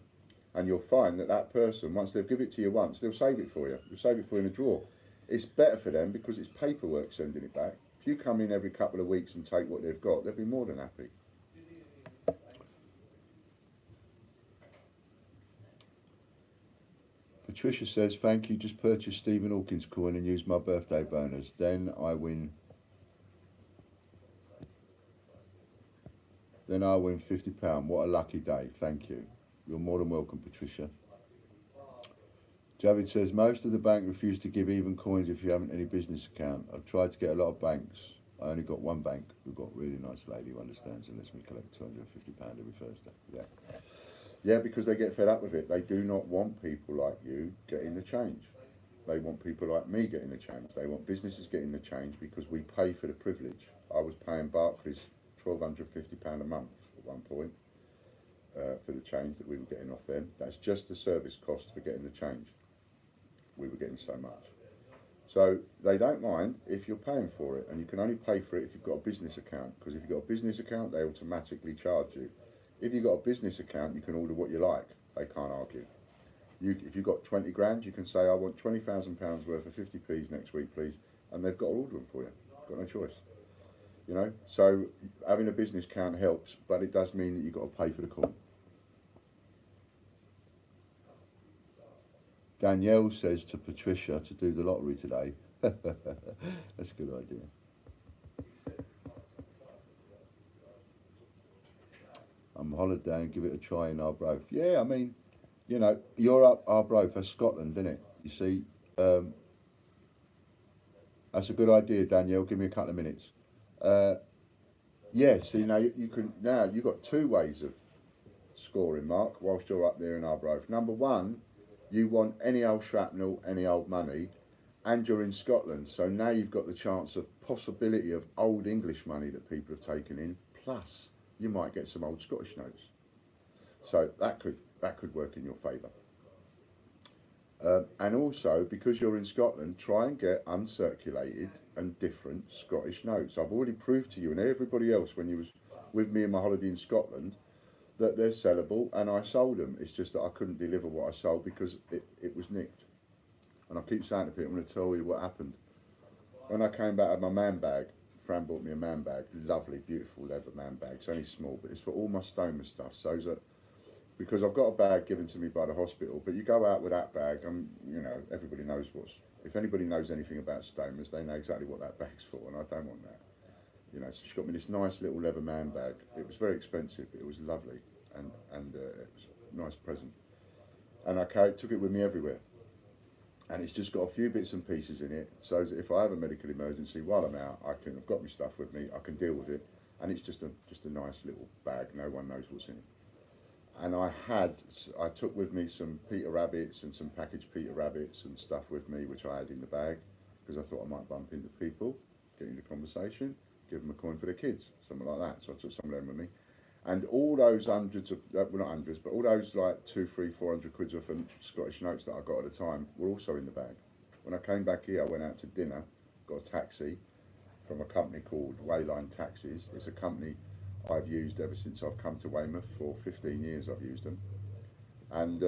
And you'll find that that person, once they've given it to you once, they'll save it for you. They'll save it for you in a drawer. It's better for them because it's paperwork sending it back. If you come in every couple of weeks and take what they've got, they'll be more than happy. Patricia says, thank you, just purchased Stephen Hawkins coin and used my birthday bonus. Then I win £50. What a lucky day. Thank you. You're more than welcome, Patricia. Javid says, most of the bank refuse to give even coins if you haven't any business account. I've tried to get a lot of banks. I only got one bank who got a really nice lady who understands and lets me collect £250 every Thursday. Yeah. Yeah, because they get fed up with it. They do not want people like you getting the change. They want people like me getting the change. They want businesses getting the change because we pay for the privilege. I was paying Barclays £1,250 a month at one point for the change that we were getting off them. That's just the service cost for getting the change. We were getting so much. So they don't mind if you're paying for it, and you can only pay for it if you've got a business account, because if you've got a business account, they automatically charge you. If you've got a business account, you can order what you like. They can't argue. If you've got 20 grand, you can say, I want £20,000 worth of 50p's next week, please, and they've got to order them for you. Got no choice. You know, so having a business account helps, but it does mean that you've got to pay for the coin. Danielle says to Patricia to do the lottery today. That's a good idea. I'm holiday and give it a try in Arbroath. Yeah, I mean, you know, you're up Arbroath, that's Scotland, isn't it? You see, that's a good idea, Danielle. Give me a couple of minutes. Yes, you know, you've got two ways of scoring, Mark, whilst you're up there in Arbroath. Number one, you want any old shrapnel, any old money, and you're in Scotland, so now you've got the chance of possibility of old English money that people have taken in, plus you might get some old Scottish notes. So that could work in your favour. And also, because you're in Scotland, try and get uncirculated and different Scottish notes. I've already proved to you and everybody else when you was with me in my holiday in Scotland that they're sellable, and I sold them. It's just that I couldn't deliver what I sold because it was nicked. And I keep saying to people, I'm going to tell you what happened. when I came back, I had my man bag. Fran bought me a man bag, lovely, beautiful leather man bag. It's only small, but it's for all my stoma stuff. So that because I've got a bag given to me by the hospital, but you go out with that bag, and you know everybody knows what's. If anybody knows anything about stomas, they know exactly what that bag's for, and I don't want that. You know, so she got me this nice little leather man bag. It was very expensive, but it was lovely, and it was a nice present. And I took it with me everywhere. And it's just got a few bits and pieces in it, so that if I have a medical emergency while I'm out, I've got my stuff with me, I can deal with it, and it's just a nice little bag. No one knows what's in it. And I took with me some Peter Rabbits and some packaged Peter Rabbits and stuff with me, which I had in the bag, because I thought I might bump into people, get into conversation, give them a coin for their kids, something like that. So I took some of them with me. And all those hundreds of, well not hundreds, but all those like 200, 300, 400 quid worth of Scottish notes that I got at the time were also in the bag. When I came back here, I went out to dinner, got a taxi from a company called Wayline Taxis. It's a company I've used ever since I've come to Weymouth. For 15 years I've used them. And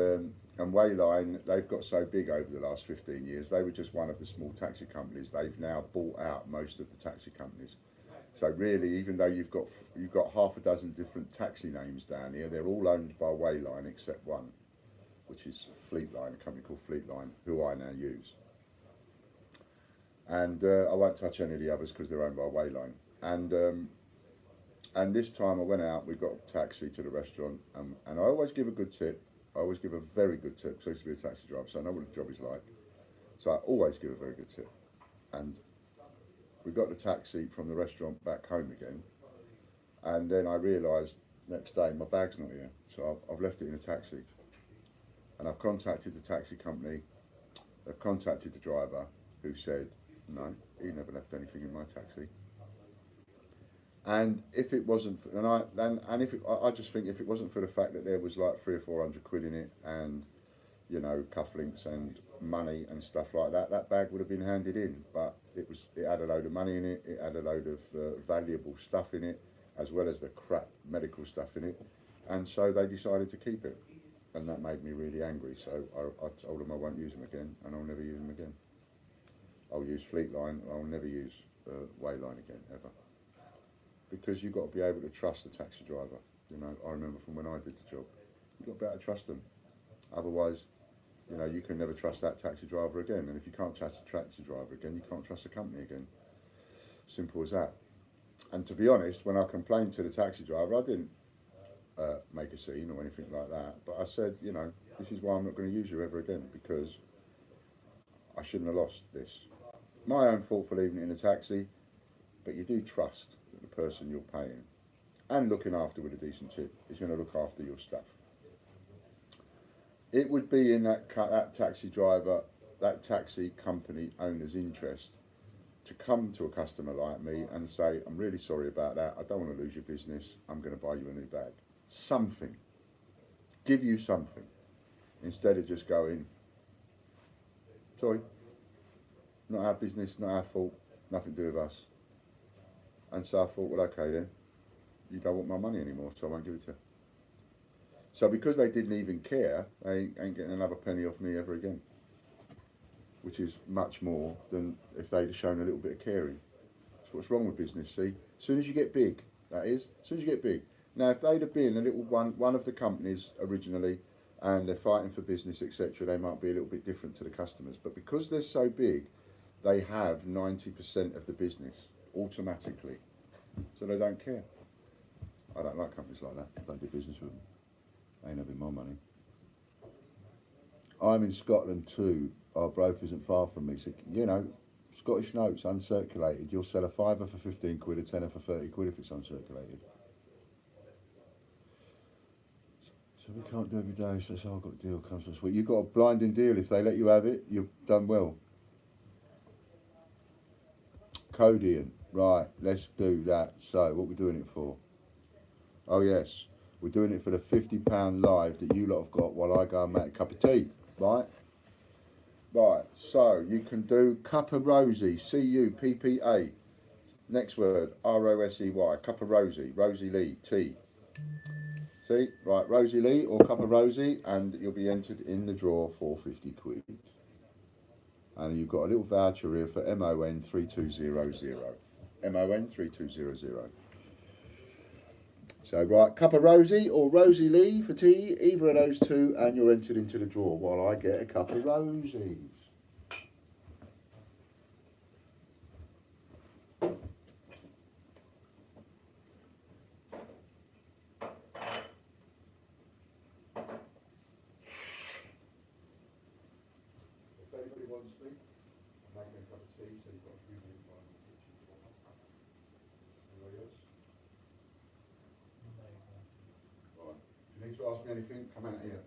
Wayline, they've got so big over the last 15 years, they were just one of the small taxi companies. They've now bought out most of the taxi companies. So really, even though you've got half a dozen different taxi names down here, they're all owned by Wayline except one, which is Fleetline, a company called Fleetline, who I now use. And I won't touch any of the others because they're owned by Wayline. And this time I went out, we got a taxi to the restaurant, and I always give a good tip. I always give a very good tip, because I used to be a taxi driver, so I know what the job is like. So I always give a very good tip. And we got the taxi from the restaurant back home again, and then I realised next day my bag's not here, so I've left it in a taxi. And I've contacted the taxi company, they've contacted the driver, who said, no, he never left anything in my taxi. And if it wasn't, I just think if it wasn't for the fact that there was like 300 or 400 quid in it, and you know, cufflinks and money and stuff like that, that bag would have been handed in. But it had a load of money in it, it had a load of valuable stuff in it, as well as the crap medical stuff in it, and so they decided to keep it, and that made me really angry. So I told them I won't use them again, and I'll never use them again. I'll use Fleetline, I'll never use Wayline again, ever. Because you've got to be able to trust the taxi driver. You know, I remember from when I did the job, you've got to be able to trust them. Otherwise, you know, you can never trust that taxi driver again. And if you can't trust the taxi driver again, you can't trust the company again. Simple as that. And to be honest, when I complained to the taxi driver, I didn't make a scene or anything like that. But I said, you know, this is why I'm not going to use you ever again, because I shouldn't have lost this. My own fault for leaving it in a taxi, but you do trust that the person you're paying and looking after with a decent tip is going to look after your stuff. It would be in that taxi driver, that taxi company owner's interest to come to a customer like me and say, I'm really sorry about that, I don't want to lose your business, I'm going to buy you a new bag. Something. Give you something. Instead of just going, sorry, not our business, not our fault, nothing to do with us. And so I thought, well, okay then, you don't want my money anymore, so I won't give it to you. So because they didn't even care, they ain't getting another penny off me ever again. Which is much more than if they'd have shown a little bit of caring. That's what's wrong with business, see? As soon as you get big, that is, as soon as you get big. Now, if they'd have been a little one of the companies originally, and they're fighting for business, etc., they might be a little bit different to the customers. But because they're so big, they have 90% of the business automatically. So they don't care. I don't like companies like that. I don't do business with them. Ain't having my money. I'm in Scotland too. Our broker isn't far from me. So, you know, Scottish notes uncirculated. You'll sell a fiver for 15 quid, a tenner for 30 quid if it's uncirculated. So we can't do every day. So I've got a deal comes this week. You've got a blinding deal. If they let you have it, you've done well. Codian. Right, let's do that. So, what are we doing it for? Oh yes, we're doing it for the £50 live that you lot have got while I go and make a cup of tea, right? Right, so you can do Cup of Rosie, C-U-P-P-A. Next word, R-O-S-E-Y, Cup of Rosie, Rosie Lee, tea. See, right, Rosie Lee or Cup of Rosie, and you'll be entered in the draw for 50 quid. And you've got a little voucher here for MON 3200. MON 3200. So right, cup of Rosie or Rosie Lee for tea, either of those two, and you're entered into the draw while I get a cup of Rosies. If anybody wants me, I'm making a cup of tea, so you've got a few minutes in the kitchen. Anybody else? Right. If you need to ask me anything, come out here.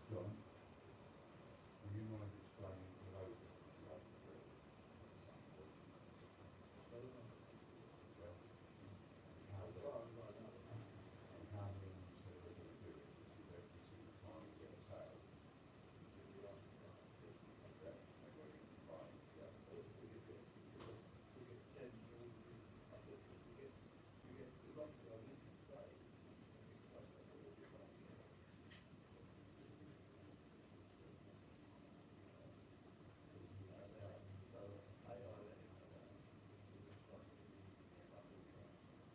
John, do you mind explaining to those how many said they're going to do it? Is there a specific time to get a sale?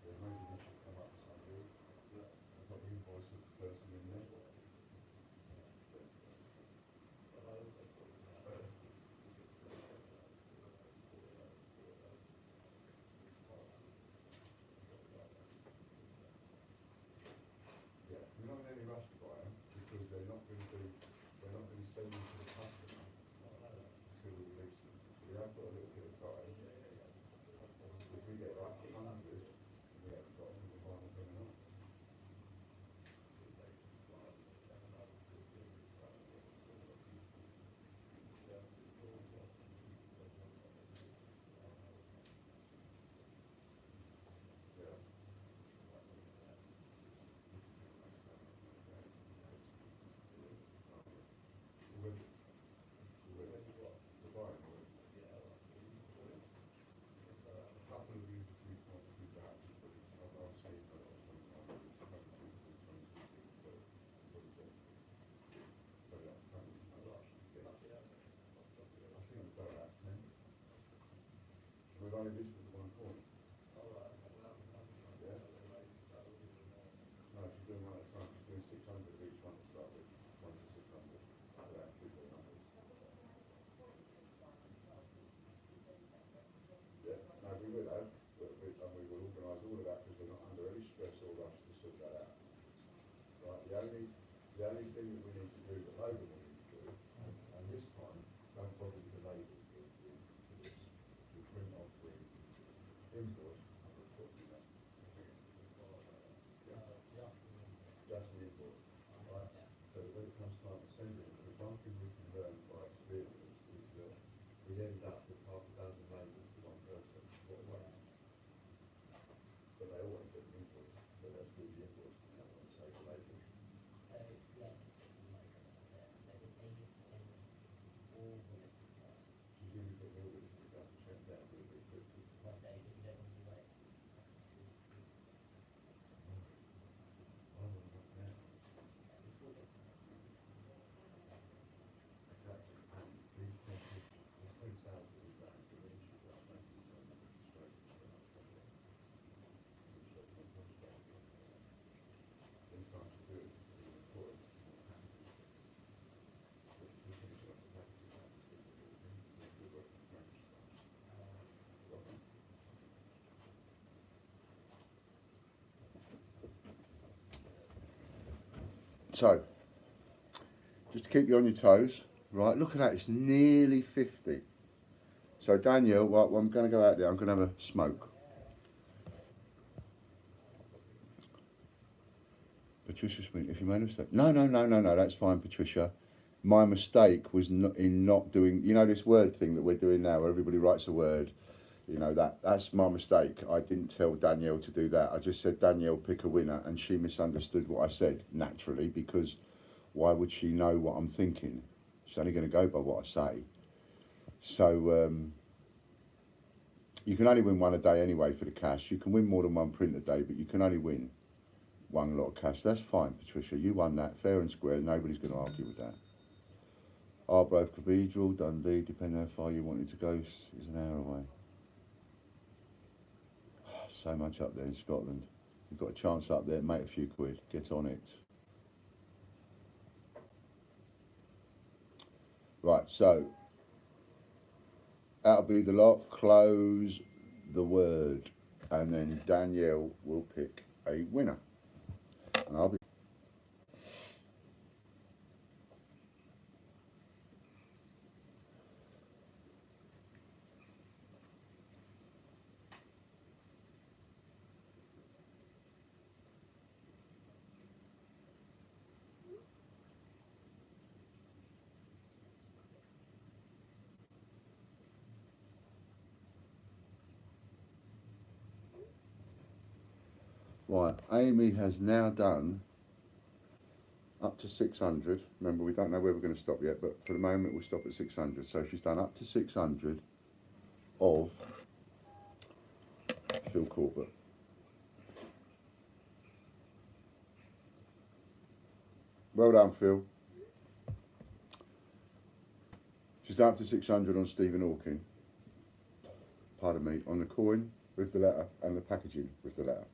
Yeah, maybe we should come up with something. I've got the invoice of the person in there. Yeah, we're not in any rush to buy them because they're not going to send them to the customer until we release them. So we have got a little bit of time. If we get like 100, we haven't got them, we'll buy them coming up. Yeah. We're buying them. A couple of you just need to do that, but I'll say that I'll sometime, so that's kind of, I think I've got about 10. We've only listed one point. Yeah? No, she's doing one at a time, she's doing 600 of each one to start with, 1 to 600. So that's 2 numbers. Yeah, no, we will have, and we will organise all of that because we're not under any stress or rush to sort that out. Right, the only thing that we need to do, that Logan will need to do, So, just to keep you on your toes, right, look at that, it's nearly 50. So Danielle, well, I'm going to go out there, I'm going to have a smoke. Patricia Smith, if you made a mistake. No, that's fine, Patricia. My mistake was not in not doing, you know, this word thing that we're doing now, where everybody writes a word, you know, that's my mistake. I didn't tell Danielle to do that. I just said, Danielle, pick a winner, and she misunderstood what I said, naturally, because why would she know what I'm thinking? She's only going to go by what I say. So, you can only win one a day anyway for the cash. You can win more than one print a day, but you can only win one lot of cash. That's fine, Patricia. You won that fair and square. Nobody's going to argue with that. Arbroath Cathedral, Dundee, depending how far you wanted to go, is an hour away. So much up there in Scotland. You've got a chance up there, make a few quid. Get on it. Right, so that'll be the lot. Close the word, and then Danielle will pick a winner. And I'll be right. Amy has now done up to 600. Remember, we don't know where we're going to stop yet, but for the moment we'll stop at 600. So she's done up to 600 of Phil Corbett. Well done, Phil. She's done up to 600 on Stephen Hawking. Pardon me, on the coin with the letter and the packaging with the letter.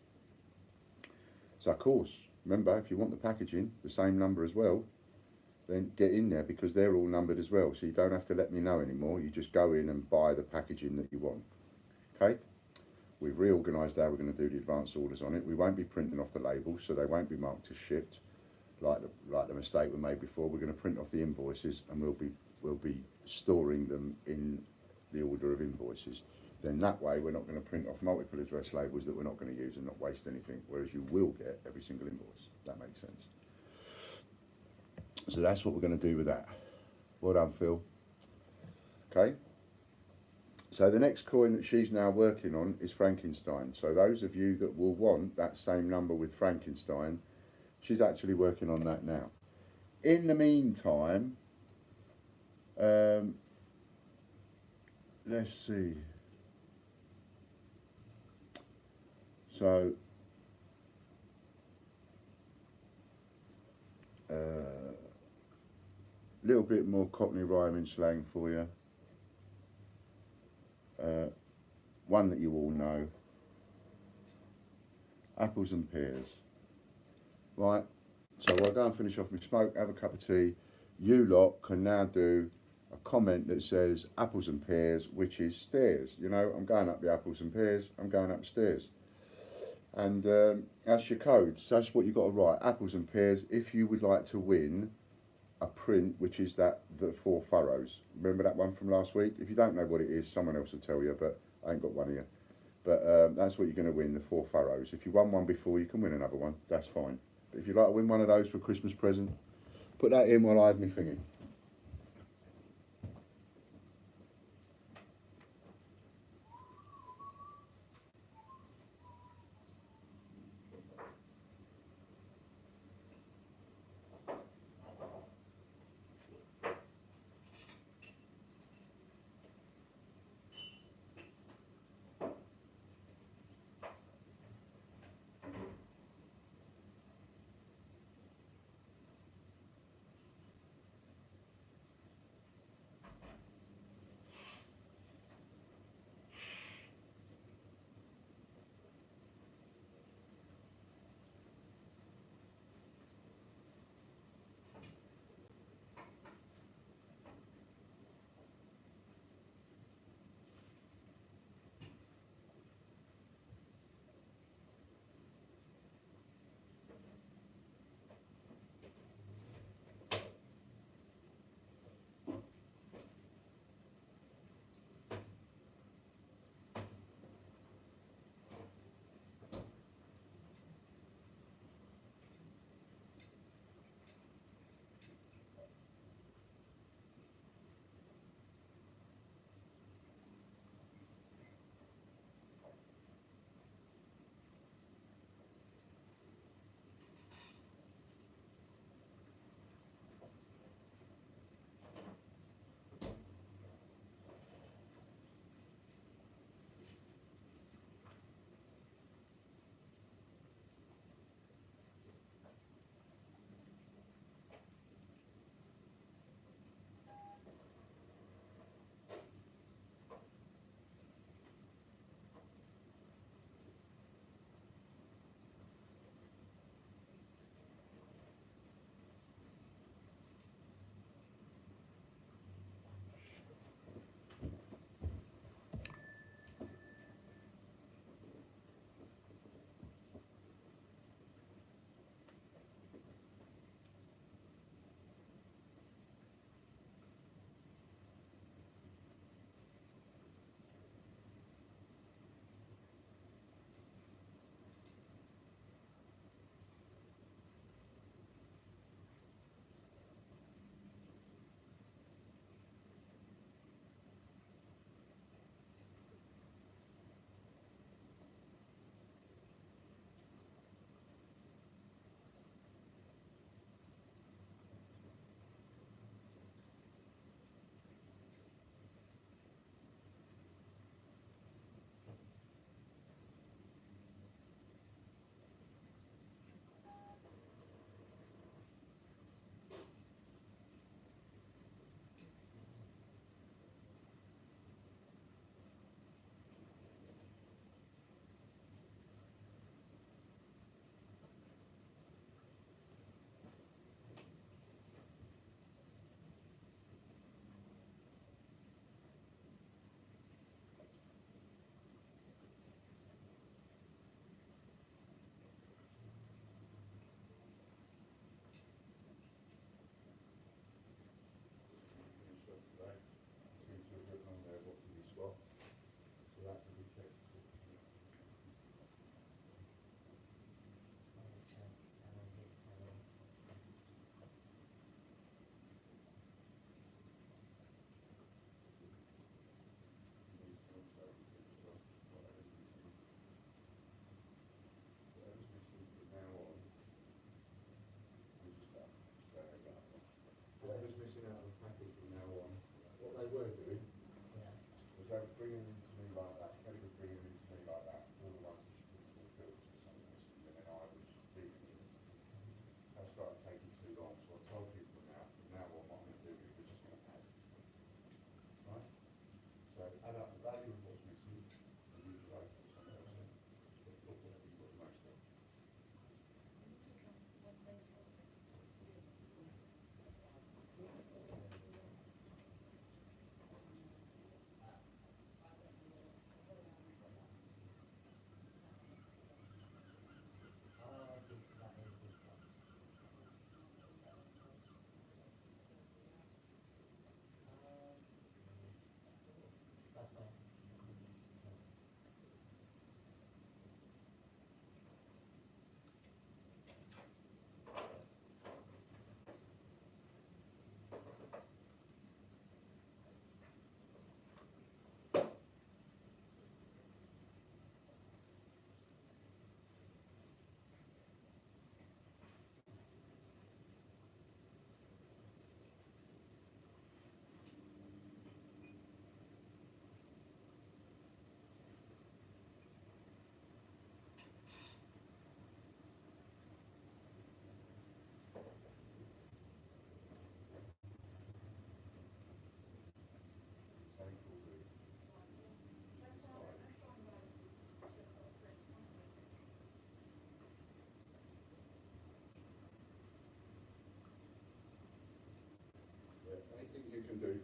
So of course, remember, if you want the packaging, the same number as well, then get in there, because they're all numbered as well. So you don't have to let me know anymore. You just go in and buy the packaging that you want. Okay? We've reorganised how we're going to do the advance orders on it. We won't be printing off the labels, so they won't be marked as shipped, like the mistake we made before. We're going to print off the invoices, and we'll be storing them in the order of invoices. Then that way we're not going to print off multiple address labels that we're not going to use and not waste anything, whereas you will get every single invoice. That makes sense. So that's what we're going to do with that. Well done, Phil. Okay. So the next coin that she's now working on is Frankenstein. So those of you that will want that same number with Frankenstein, she's actually working on that now. In the meantime, let's see. So, little bit more Cockney rhyming slang for you. One that you all know. Apples and pears. Right, so I'll go and finish off my smoke, have a cup of tea. You lot can now do a comment that says apples and pears, which is stairs. You know, I'm going up the apples and pears, I'm going upstairs. And that's your codes. That's what you've got to write. Apples and pears. If you would like to win a print, which is the 4 furrows. Remember that one from last week? If you don't know what it is, someone else will tell you, but I ain't got one here. But that's what you're going to win, the 4 furrows. If you won one before, you can win another one. That's fine. But if you'd like to win one of those for a Christmas present, put that in while I have my thingy.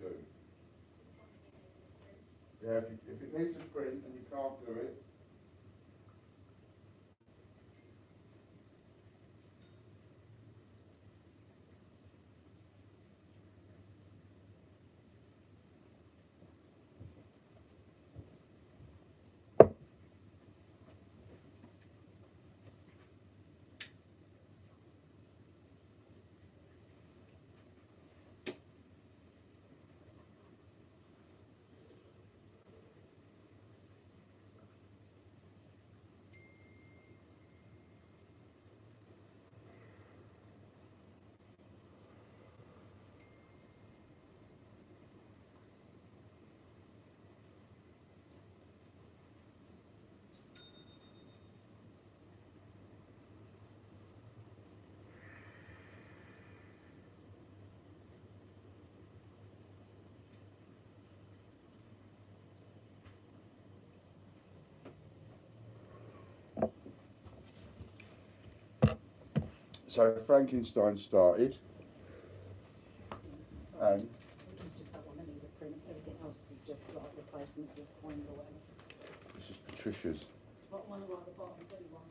do. Yeah, if it needs a print and you can't do it, so Frankenstein started, Sorry. and It was just that one that needs a print. Everything else is just like replacements of coins or whatever. this is Patricia's. It's got one right at the bottom, 31.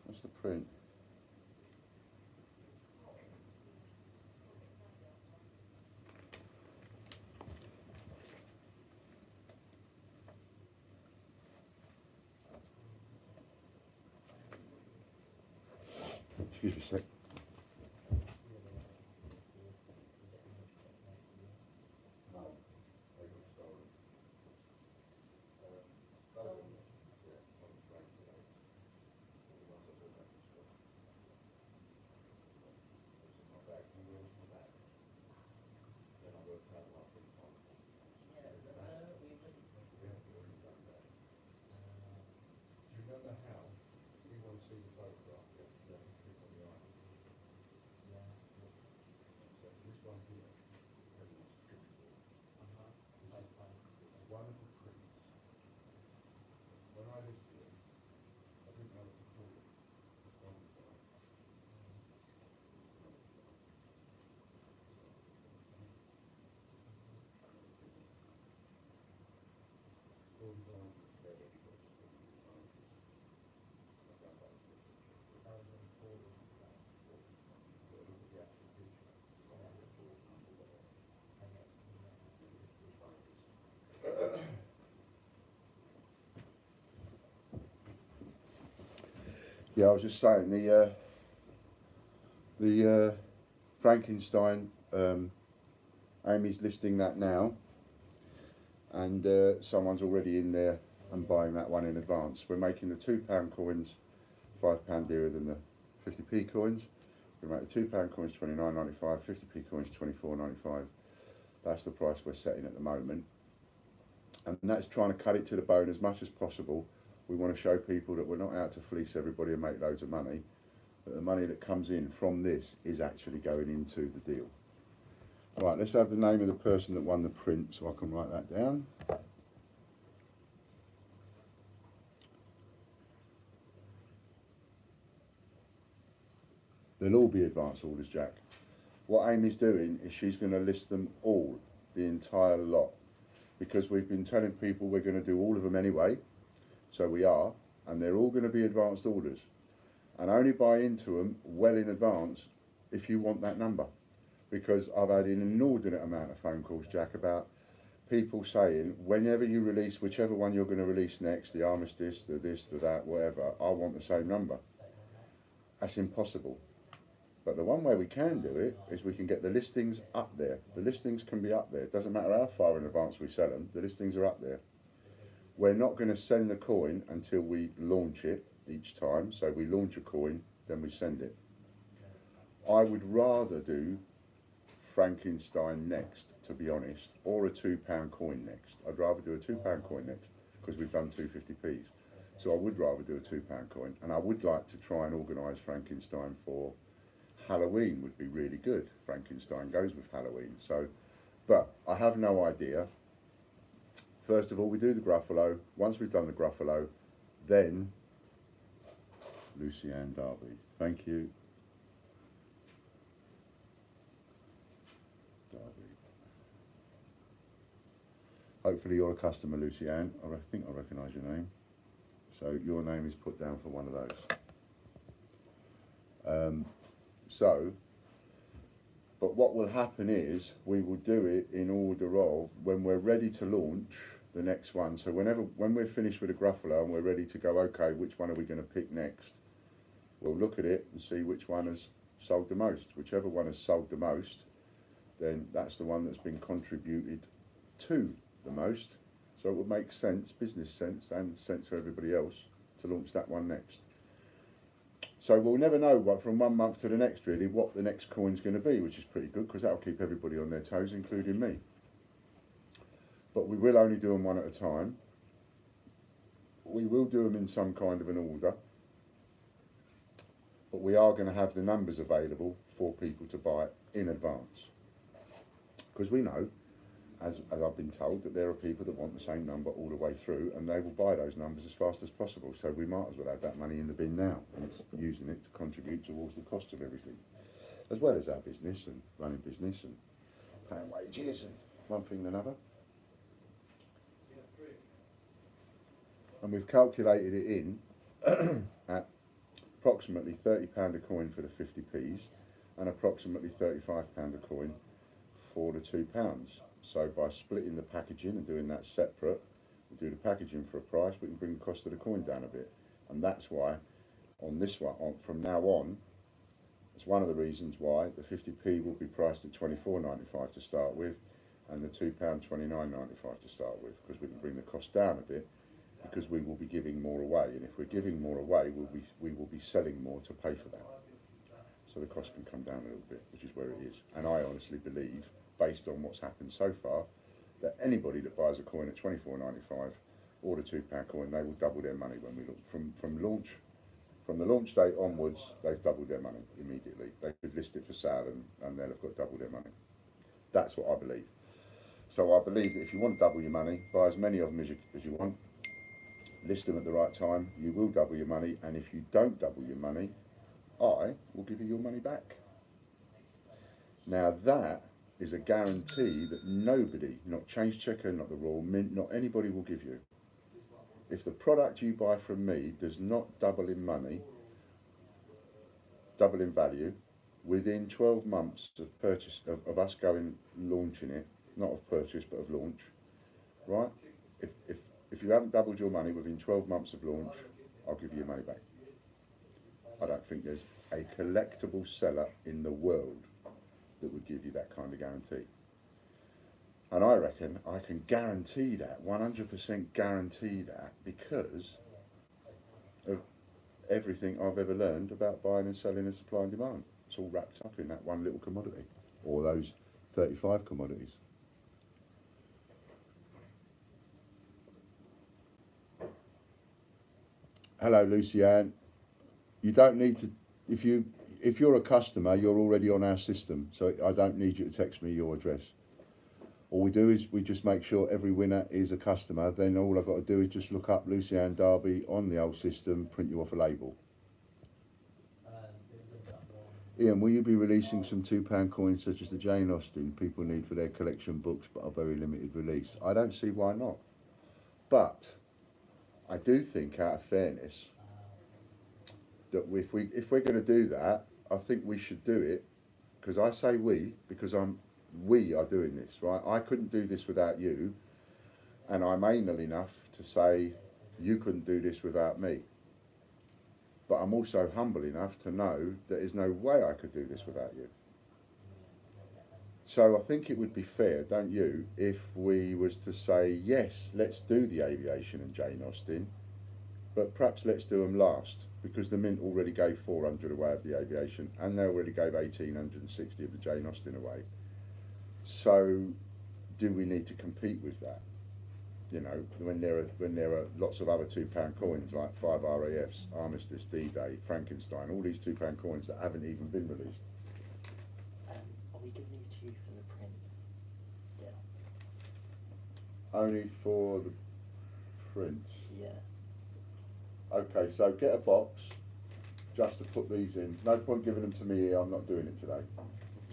What's the print? Excuse me a sec. Yeah, I was just saying the Frankenstein. Amy's listing that now, and someone's already in there and buying that one in advance. We're making the £2 coins £5 dearer than the 50p coins. We make the £2 coins 29.95, 50p coins 24.95. That's the price we're setting at the moment, and that's trying to cut it to the bone as much as possible. We want to show people that we're not out to fleece everybody and make loads of money, but the money that comes in from this is actually going into the deal. Right, let's have the name of the person that won the print so I can write that down. They'll all be advance orders, Jack. What Amy's doing is she's going to list them all, the entire lot, because we've been telling people we're going to do all of them anyway, so we are, and they're all going to be advanced orders. And only buy into them well in advance if you want that number. Because I've had an inordinate amount of phone calls, Jack, about people saying, whenever you release whichever one you're going to release next, the Armistice, the this, the that, whatever, I want the same number. That's impossible. But the one way we can do it is we can get the listings up there. The listings can be up there. It doesn't matter how far in advance we sell them, the listings are up there. We're not going to send the coin until we launch it each time. So we launch a coin, then we send it. I would rather do Frankenstein next, to be honest, or a £2 coin next. I'd rather do a £2 coin next because we've done 250p's. So I would rather do a £2 coin, and I would like to try and organise Frankenstein for Halloween. Would be really good. Frankenstein goes with Halloween. So, but I have no idea. First of all, we do the Gruffalo. Once we've done the Gruffalo, then Lucy Ann Darby. Thank you. Derby. Hopefully you're a customer, Lucy Ann. I think I recognise your name. So your name is put down for one of those. But what will happen is we will do it in order of when we're ready to launch the next one. So when we're finished with a Gruffalo and we're ready to go, okay, which one are we going to pick next? We'll look at it and see which one has sold the most. Whichever one has sold the most, then that's the one that's been contributed to the most. So it would make sense, business sense, and sense for everybody else to launch that one next. So we'll never know from 1 month to the next really what the next coin's going to be, which is pretty good because that'll keep everybody on their toes, including me. But we will only do them one at a time. We will do them in some kind of an order. But we are going to have the numbers available for people to buy in advance. Because we know, as I've been told, that there are people that want the same number all the way through and they will buy those numbers as fast as possible. So we might as well have that money in the bin now and it's using it to contribute towards the cost of everything. As well as our business and running business and paying wages and one thing and another. And we've calculated it in at approximately £30 a coin for the 50p's and approximately £35 a coin for the £2. So by splitting the packaging and doing that separate, we do the packaging for a price, we can bring the cost of the coin down a bit. And that's why on this one, from now on, it's one of the reasons why the 50p will be priced at £24.95 to start with and the £2 £29.95 to start with, because we can bring the cost down a bit because we will be giving more away. And if we're giving more away, we will be selling more to pay for that. So the cost can come down a little bit, which is where it is. And I honestly believe, based on what's happened so far, that anybody that buys a coin at £24.95 or the £2 coin, they will double their money when we look from the launch date onwards. They've doubled their money immediately. They could list it for sale and they'll have got double their money. That's what I believe. So I believe that if you want to double your money, buy as many of them as you want, list them at the right time, you will double your money, and if you don't double your money, I will give you your money back. Now that is a guarantee that nobody, not Change Checker, not the Royal Mint, not anybody will give you. If the product you buy from me does not double in money, double in value, within 12 months of purchase, of us launching it, not of purchase but of launch, right? If you haven't doubled your money within 12 months of launch, I'll give you your money back. I don't think there's a collectible seller in the world that would give you that kind of guarantee. And I reckon I can guarantee that, 100% guarantee that, because of everything I've ever learned about buying and selling and supply and demand. It's all wrapped up in that one little commodity, or those 35 commodities. Hello, Lucy Ann. You don't need to, if you're a customer, you're already on our system, so I don't need you to text me your address. All we do is we just make sure every winner is a customer. Then all I've got to do is just look up Lucy Ann Derby on the old system, print you off a label. Ian, will you be releasing some £2 coins such as the Jane Austen people need for their collection books but are very limited release? I don't see why not. But I do think, out of fairness, that if we're going to do that, I think we should do it, because I say we, because we are doing this, right? I couldn't do this without you, and I'm anal enough to say you couldn't do this without me. But I'm also humble enough to know that there's no way I could do this without you. So I think it would be fair, don't you, if we was to say, yes, let's do the aviation and Jane Austen, but perhaps let's do them last, because the Mint already gave 400 away of the aviation, and they already gave 1,860 of the Jane Austen away. So do we need to compete with that? You know, when there are lots of other £2 coins like 5 RAFs, Armistice, D-Day, Frankenstein, all these £2 coins that haven't even been released. Are we giving these to you for the prints still? Only for the prints? Yeah. Okay, so get a box just to put these in. No point giving them to me here, I'm not doing it today.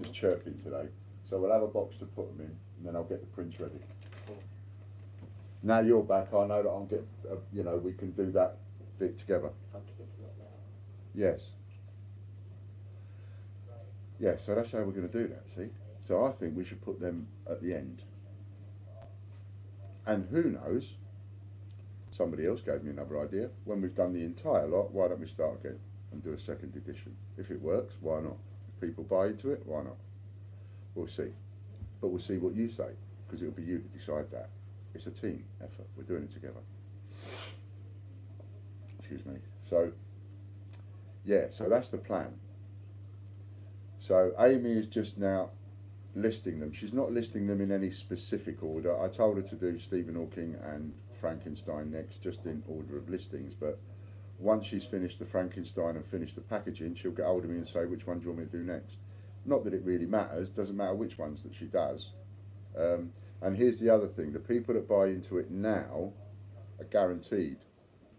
Just chirping today. So we'll have a box to put them in, and then I'll get the prints ready. Cool. Now you're back, I know that I'll get, you know, we can do that bit together. So I'm kicking it now. Yes. Yeah, so that's how we're going to do that, see? So I think we should put them at the end. And who knows, somebody else gave me another idea. When we've done the entire lot, why don't we start again and do a second edition? If it works, why not? If people buy into it, why not? We'll see. But we'll see what you say, because it'll be you to decide that. It's a team effort. We're doing it together. Excuse me. So, yeah, so that's the plan. So Amy is just now listing them. She's not listing them in any specific order. I told her to do Stephen Hawking and Frankenstein next, just in order of listings. But once she's finished the Frankenstein and finished the packaging, she'll get hold of me and say, which one do you want me to do next? Not that it really matters. Doesn't matter which ones that she does. And here's the other thing. The people that buy into it now are guaranteed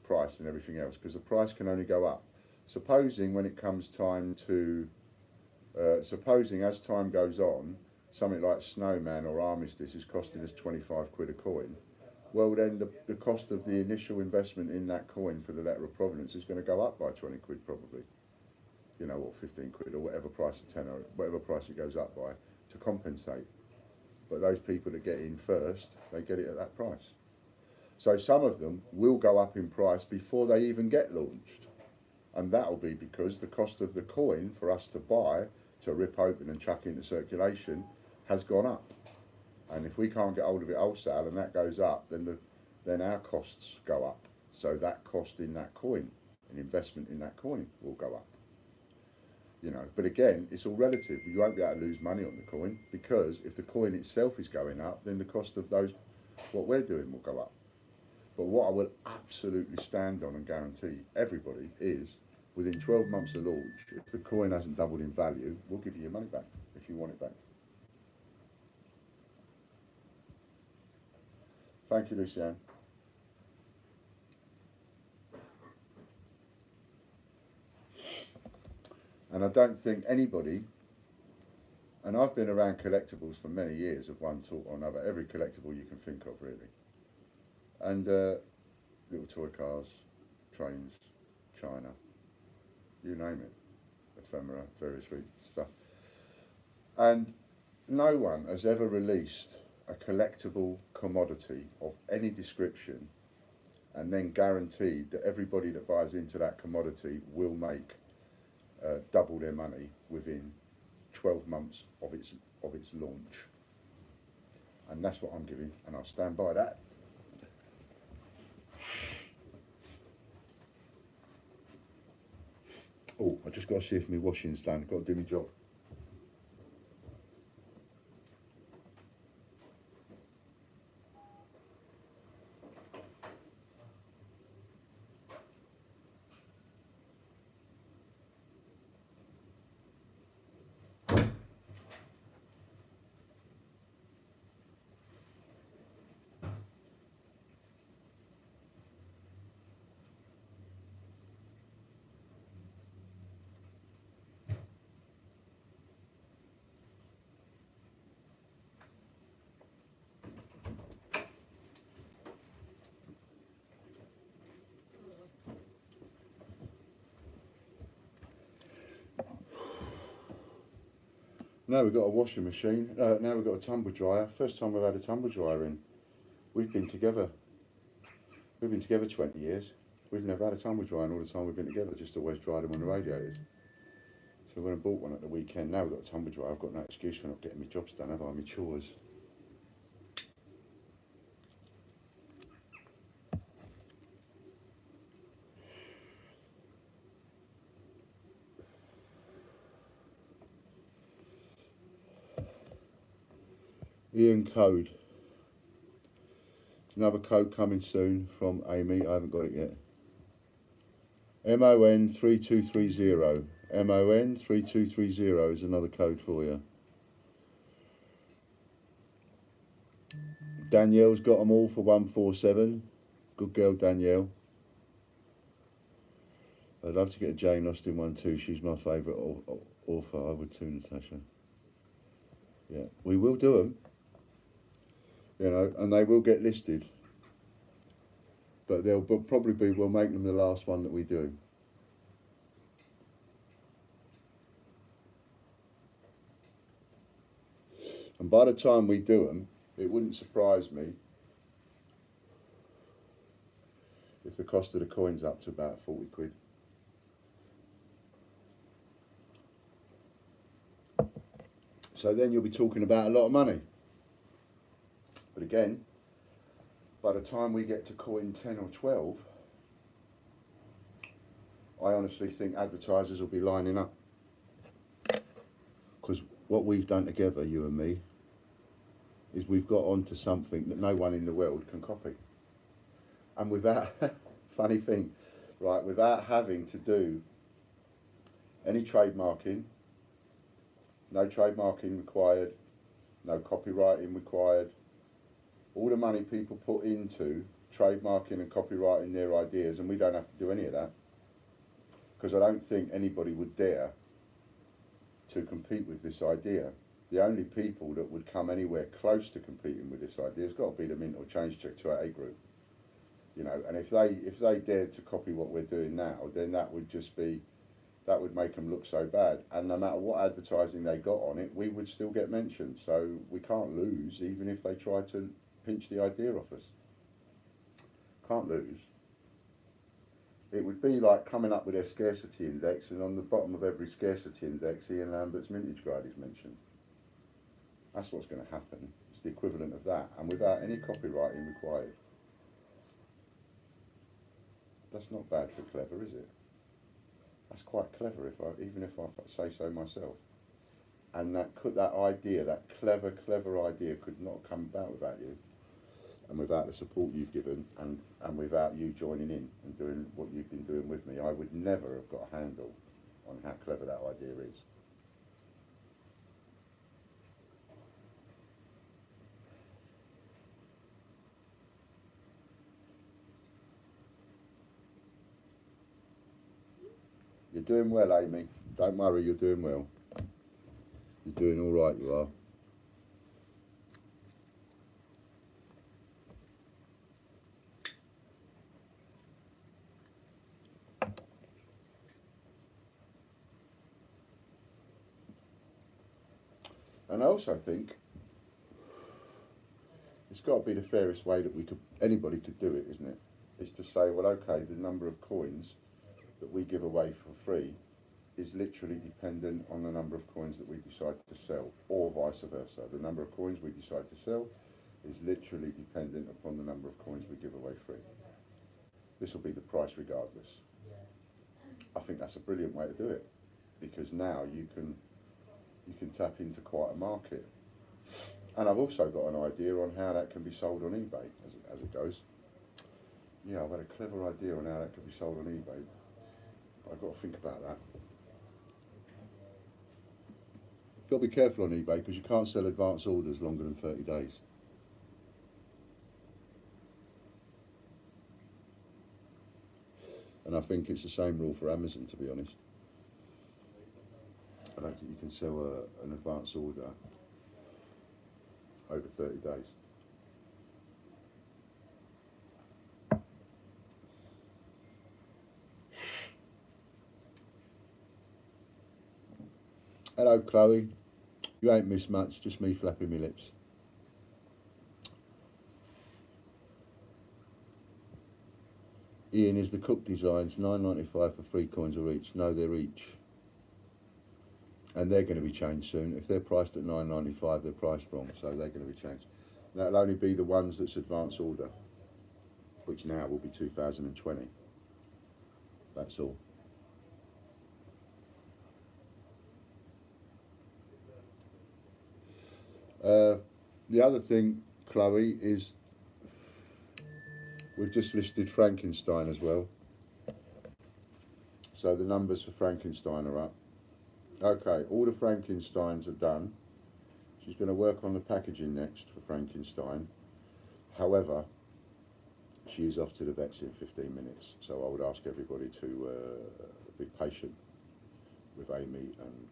price and everything else, because the price can only go up. Supposing when it comes time to, supposing as time goes on, something like Snowman or Armistice is costing us 25 quid a coin, well then the cost of the initial investment in that coin for the letter of provenance is going to go up by 20 quid probably. You know, or 15 quid or whatever price of 10 or whatever price it goes up by to compensate. But those people that get in first, they get it at that price. So some of them will go up in price before they even get launched. And that'll be because the cost of the coin for us to buy, to rip open and chuck into circulation, has gone up. And if we can't get hold of it wholesale and that goes up, then our costs go up. So that cost in that coin, an investment in that coin, will go up. You know, but again, it's all relative. You won't be able to lose money on the coin, because if the coin itself is going up, then the cost of those, what we're doing, will go up. But what I will absolutely stand on and guarantee everybody is, within 12 months of launch, if the coin hasn't doubled in value, we'll give you your money back if you want it back. Thank you, Luciane. And I don't think anybody, and I've been around collectibles for many years of one sort or another, every collectible you can think of really. And little toy cars, trains, China, you name it, ephemera, various stuff. And no one has ever released a collectible commodity of any description and then guaranteed that everybody that buys into that commodity will make double their money within 12 months of its launch. And that's what I'm giving, and I'll stand by that. Oh, I just got to see if my washing's done. I've got to do my job. Now we've got a washing machine, now we've got a tumble dryer. First time we've had a tumble dryer in. We've been together 20 years. We've never had a tumble dryer, and all the time we've been together, just always dried them on the radiators. So when I bought one at the weekend, now we've got a tumble dryer, I've got no excuse for not getting my jobs done, have I? My chores. Ian code. Another code coming soon from Amy. I haven't got it yet. MON 3230. MON 3230 is another code for you. Danielle's got them all for 147. Good girl, Danielle. I'd love to get a Jane Austen one too. She's my favourite author. I would too, Natasha. Yeah, we will do them. You know, and they will get listed. But they'll probably be, we'll make them the last one that we do. And by the time we do them, it wouldn't surprise me if the cost of the coin's up to about 40 quid. So then you'll be talking about a lot of money. But again, by the time we get to coin 10 or 12, I honestly think advertisers will be lining up. Because what we've done together, you and me, is we've got onto something that no one in the world can copy. And without, funny thing, right, without having to do any trademarking, no trademarking required, no copywriting required. All the money people put into trademarking and copywriting their ideas, and we don't have to do any of that. Because I don't think anybody would dare to compete with this idea. The only people that would come anywhere close to competing with this idea has got to be the Mint or Change Check 288 group. You know, and if they dared to copy what we're doing now, then that would just be, that would make them look so bad. And no matter what advertising they got on it, we would still get mentioned. So we can't lose, even if they try to pinch the idea off us. Can't lose. It would be like coming up with their scarcity index, and on the bottom of every scarcity index, Ian Lambert's mintage grade is mentioned. That's what's going to happen. It's the equivalent of that, and without any copywriting required. That's not bad for clever, is it? That's quite clever, even if I say so myself. And that idea, that clever idea, could not have come about without you, and without the support you've given, and without you joining in and doing what you've been doing with me. I would never have got a handle on how clever that idea is. You're doing well, Amy. Don't worry, you're doing well. You're doing all right, you are. And I also think it's got to be the fairest way that anybody could do it, isn't it? Is to say, well, okay, the number of coins that we give away for free is literally dependent on the number of coins that we decide to sell, or vice versa. The number of coins we decide to sell is literally dependent upon the number of coins we give away free. This will be the price regardless. I think that's a brilliant way to do it, because now you can tap into quite a market. And I've also got an idea on how that can be sold on eBay as it goes. Yeah, I've had a clever idea on how that can be sold on eBay, but I've got to think about that. You've got to be careful on eBay, because you can't sell advance orders longer than 30 days. And I think it's the same rule for Amazon, to be honest. I don't think you can sell an advance order over 30 days. Hello, Chloe. You ain't missed much, just me flapping my lips. Ian, is the Cook Designs $9.95 for 3 coins or each? No, they're each. And they're going to be changed soon. If they're priced at $9.95, they're priced wrong, so they're going to be changed. That'll only be the ones that's advance order, which now will be 2020. That's all. The other thing, Chloe, is we've just listed Frankenstein as well. So the numbers for Frankenstein are up. Okay, all the Frankensteins are done. She's going to work on the packaging next for Frankenstein. However, she is off to the vets in 15 minutes. So I would ask everybody to be patient with Amy and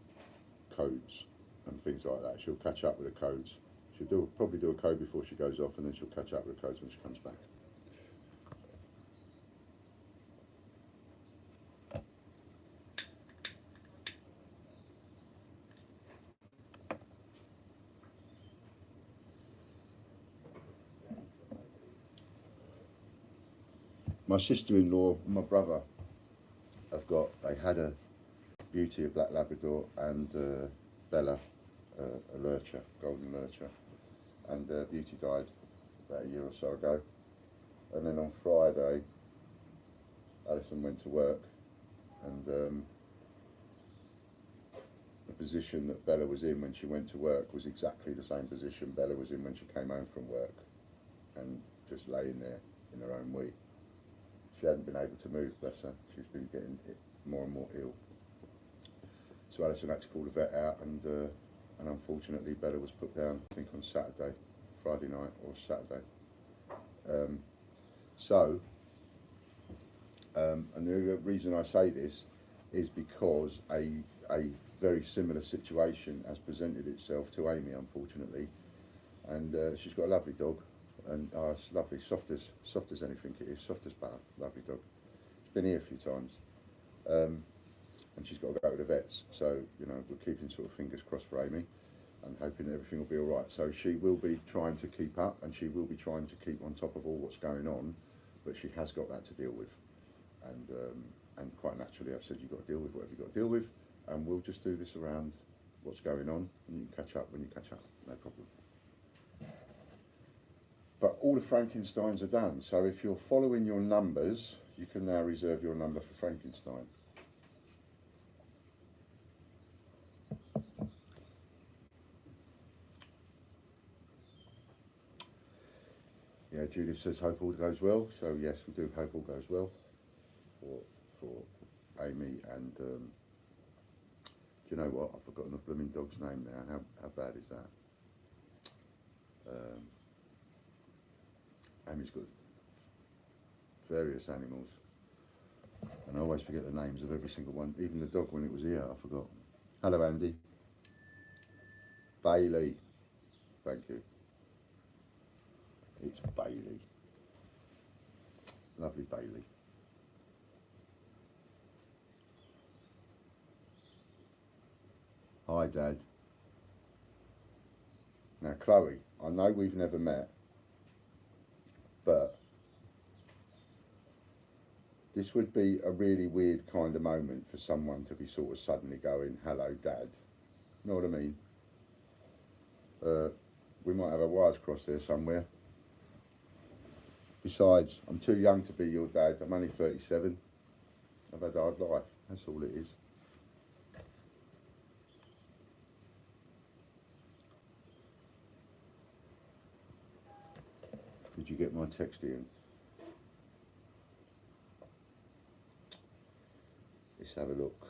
codes. and things like that. She'll catch up with the codes. She'll probably do a code before she goes off, and then she'll catch up with the codes when she comes back. My sister-in-law and my brother they had a Beauty, a black Labrador, and Bella, a lurcher, golden lurcher, and Beauty died about a year or so ago. And then on Friday, Alison went to work, and the position that Bella was in when she went to work was exactly the same position Bella was in when she came home from work, and just laying there in her own wee. She hadn't been able to move, bless her. She's been getting more and more ill. So Alison had to call the vet out, and unfortunately Bella was put down, I think on Saturday, Friday night or Saturday. And the reason I say this is because a very similar situation has presented itself to Amy, unfortunately, and she's got a lovely dog, and it's lovely, soft as anything it is, soft as butter, lovely dog. She's been here a few times, and she's got to go to the vets, so you know, we're keeping sort of fingers crossed for Amy and hoping that everything will be all right. So she will be trying to keep up, and she will be trying to keep on top of all what's going on, but she has got that to deal with, and quite naturally I've said you've got to deal with whatever you've got to deal with, and we'll just do this around what's going on, and you can catch up when you catch up, no problem. But all the Frankensteins are done, so if you're following your numbers, you can now reserve your number for Frankenstein. Yeah, Judith says hope all goes well, so yes, we do hope all goes well for Amy, and do you know what, I've forgotten the blooming dog's name now, how bad is that? Amy's got various animals, and I always forget the names of every single one, even the dog when it was here, I forgot. Hello Andy. Bailey, thank you. It's Bailey. Lovely Bailey. Hi Dad. Now Chloe, I know we've never met, but this would be a really weird kind of moment for someone to be sort of suddenly going, hello Dad. You know what I mean? We might have our wires crossed there somewhere. Besides, I'm too young to be your dad. I'm only 37. I've had a hard life. That's all it is. Did you get my text, Ian? Let's have a look.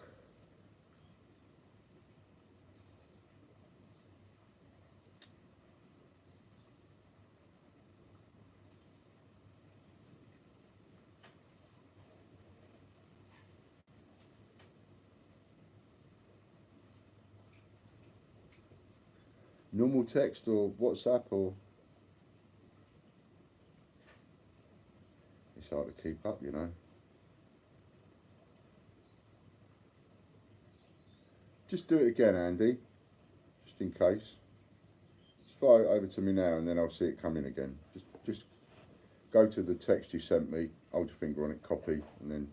Normal text or WhatsApp, or it's hard to keep up, you know. Just do it again, Andy, just in case. Just fire it over to me now, and then I'll see it come in again. Just go to the text you sent me, hold your finger on it, copy, and then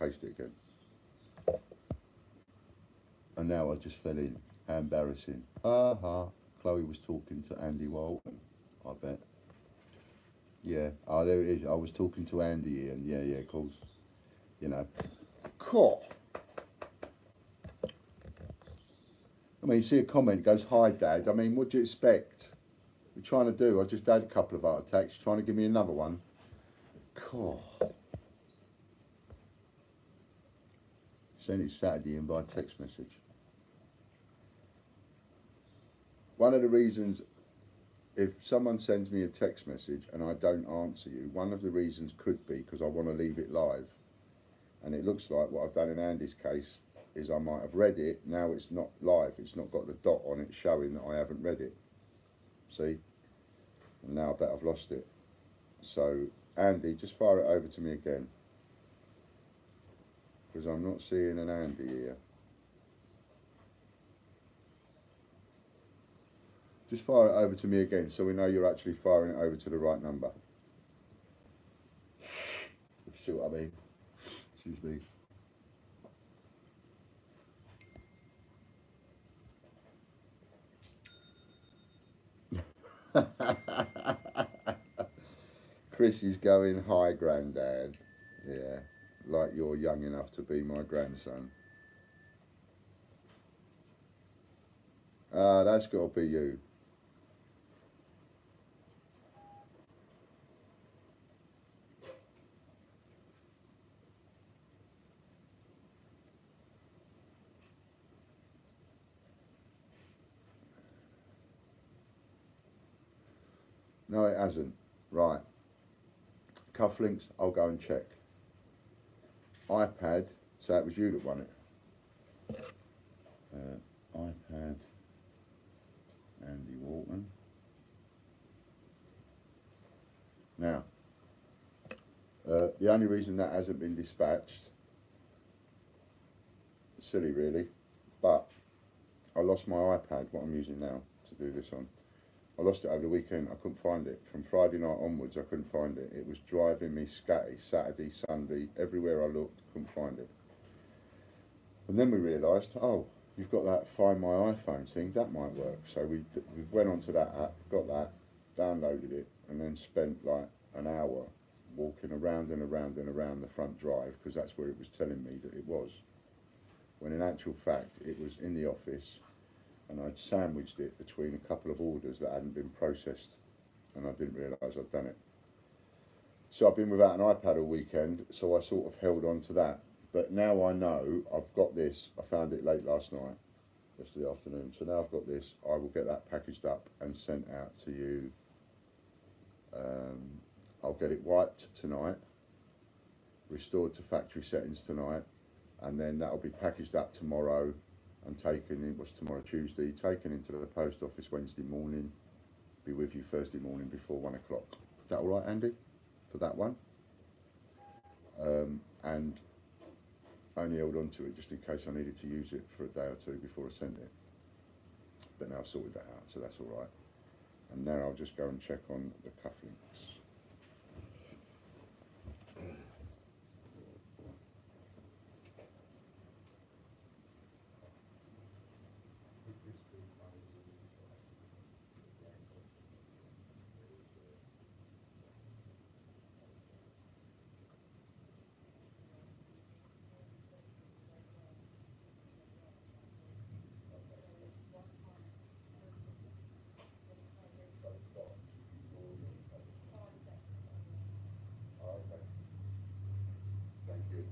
paste it again. And now I just fell in. How embarrassing. Chloe was talking to Andy Walton, I bet. Yeah, there it is. I was talking to Andy, and yeah, of course. You know. Cool. I mean, you see a comment, it goes, hi Dad. I mean, what do you expect? We're trying to do, I just had a couple of heart attacks, trying to give me another one. Cool. Send it Saturday in by text message. One of the reasons, if someone sends me a text message and I don't answer you, one of the reasons could be because I want to leave it live. And it looks like what I've done in Andy's case, is I might have read it, now it's not live, it's not got the dot on it showing that I haven't read it. See? And now I bet I've lost it. So, Andy, just fire it over to me again. Because I'm not seeing an Andy here. Just fire it over to me again so we know you're actually firing it over to the right number. If you see what I mean. Excuse me. Chris is going, hi granddad. Yeah, like you're young enough to be my grandson. Ah, that's got to be you. No, it hasn't. Right. Cufflinks, I'll go and check. iPad, so it was you that won it. iPad, Andy Walton. Now, the only reason that hasn't been dispatched, silly really, but I lost my iPad, what I'm using now to do this on. I lost it over the weekend, I couldn't find it. From Friday night onwards, I couldn't find it. It was driving me scatty, Saturday, Sunday, everywhere I looked, couldn't find it. And then we realised, oh, you've got that Find My iPhone thing, that might work. So we went onto that app, got that, downloaded it, and then spent like an hour walking around and around and around the front drive, because that's where it was telling me that it was. When in actual fact, it was in the office, and I'd sandwiched it between a couple of orders that hadn't been processed, and I didn't realise I'd done it. So I've been without an iPad all weekend, so I sort of held on to that. But now I know I've got this. I found it late last night, yesterday afternoon. So now I've got this. I will get that packaged up and sent out to you. I'll get it wiped tonight, restored to factory settings tonight, and then that'll be packaged up tomorrow and taken in, what's tomorrow, Tuesday, taken into the post office Wednesday morning, be with you Thursday morning before 1 o'clock. Is that all right, Andy, for that one? And only held on to it just in case I needed to use it for a day or two before I sent it. But now I've sorted that out, so that's all right. And now I'll just go and check on the cufflinks. Thank you.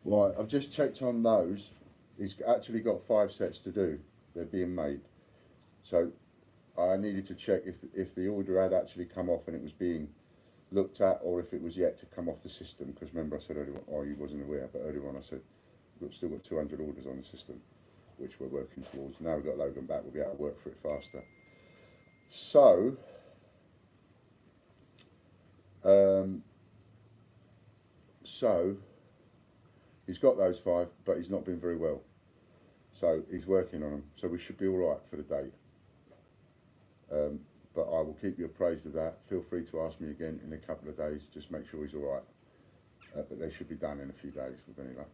Right, I've just checked on those. He's actually got 5 sets to do. They're being made. So I needed to check if the order had actually come off and it was being looked at, or if it was yet to come off the system. Because remember I said earlier on, oh, you wasn't aware, but earlier on I said we've still got 200 orders on the system, which we're working towards. Now we've got Logan back, we'll be able to work for it faster. So, he's got those 5, but he's not been very well. So he's working on them. So we should be all right for the date. But I will keep you appraised of that. Feel free to ask me again in a couple of days. Just make sure he's all right. But they should be done in a few days with any luck.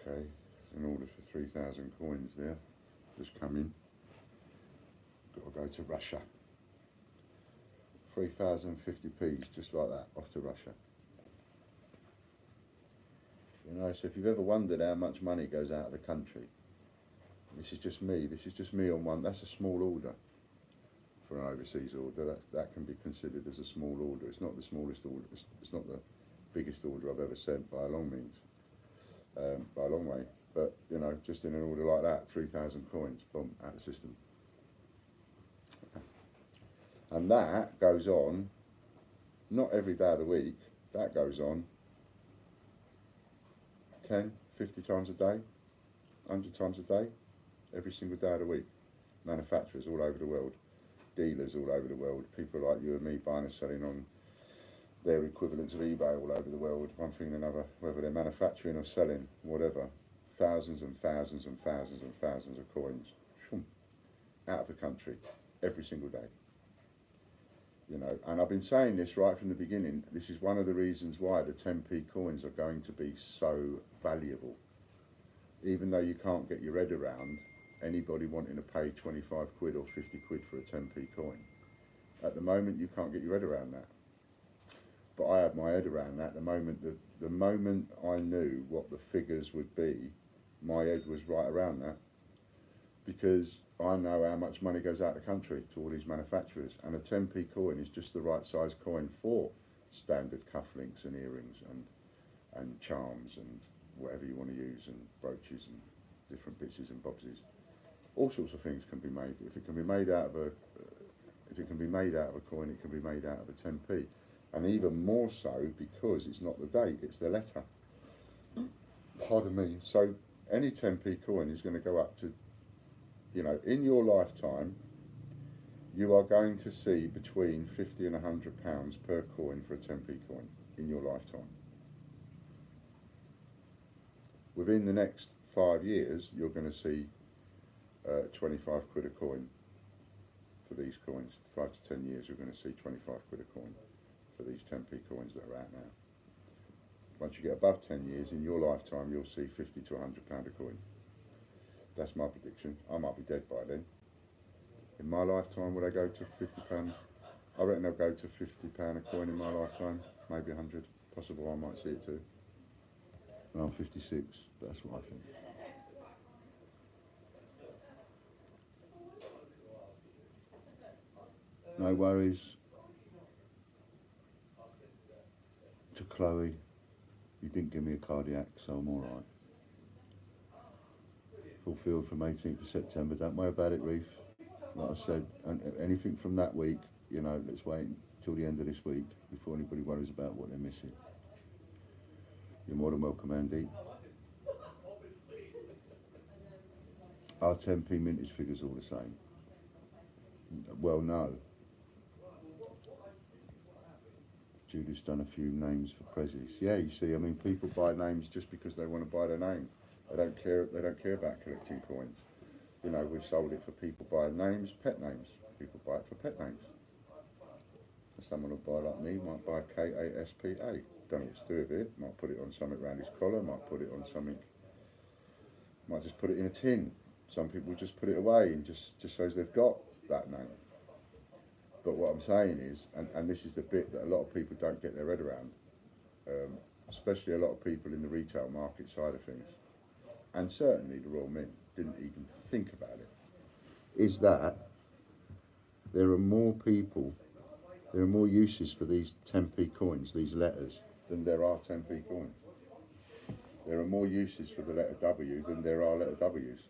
Okay, an order for 3,000 coins there, just come in. Got to go to Russia. 3,050p's, just like that, off to Russia. You know, so if you've ever wondered how much money goes out of the country, this is just me on one. That's a small order for an overseas order. That can be considered as a small order. It's not the smallest order. It's not the biggest order I've ever sent by a long means, by a long way. But you know, just in an order like that, 3,000 coins, boom, out of the system. And that goes on, not every day of the week. That goes on 10, 50 times a day, 100 times a day, every single day of the week. Manufacturers all over the world, dealers all over the world, people like you and me buying and selling on their equivalents of eBay all over the world, one thing and another, whether they're manufacturing or selling, whatever. Thousands and thousands and thousands and thousands of coins, out of the country, every single day. You know, and I've been saying this right from the beginning. This is one of the reasons why the 10p coins are going to be so valuable. Even though you can't get your head around anybody wanting to pay 25 quid or 50 quid for a 10p coin. At the moment, you can't get your head around that. But I had my head around that. The moment I knew what the figures would be, my head was right around that. Because I know how much money goes out of the country to all these manufacturers, and a 10p coin is just the right size coin for standard cufflinks and earrings and charms and whatever you want to use, and brooches and different bits and bobses. All sorts of things can be made. If it can be made out of a coin, it can be made out of a 10p, and even more so because it's not the date, it's the letter. Pardon me. So any 10p coin is going to go up to, you know, in your lifetime, you are going to see between £50 and £100 per coin for a 10p coin in your lifetime. Within the next 5 years, you're going to see 25 quid a coin for these coins. 5 to 10 years, you're going to see 25 quid a coin for these 10p coins that are out now. Once you get above 10 years, in your lifetime, you'll see £50 to £100 a coin. That's my prediction. I might be dead by then. In my lifetime, would I go to £50? I reckon I'll go to £50 a coin in my lifetime, maybe 100. Possible I might see it too. And I'm 56, but that's what I think. No worries. To Chloe, you didn't give me a cardiac, so I'm alright. Fulfilled from 18th of September. Don't worry about it, Reef. Like I said, and anything from that week, you know, let's wait till the end of this week before anybody worries about what they're missing. You're more than welcome, Andy. Our 10p mintage figures all the same? Well, no. Julie's done a few names for prezzies. Yeah, you see, I mean, people buy names just because they want to buy their name. They don't care about collecting coins. You know, we've sold it for people buying names, pet names. People buy it for pet names. And someone will buy like me, might buy K-A-S-P-A. Don't know what to do with it. Might put it on something around his collar, might put it on something, might just put it in a tin. Some people just put it away and just shows they've got that name. But what I'm saying is, and this is the bit that a lot of people don't get their head around, especially a lot of people in the retail market side of things, and certainly the Royal Mint didn't even think about it, is that there are more people, there are more uses for these 10p coins, these letters, than there are 10p coins. There are more uses for the letter W than there are letter Ws.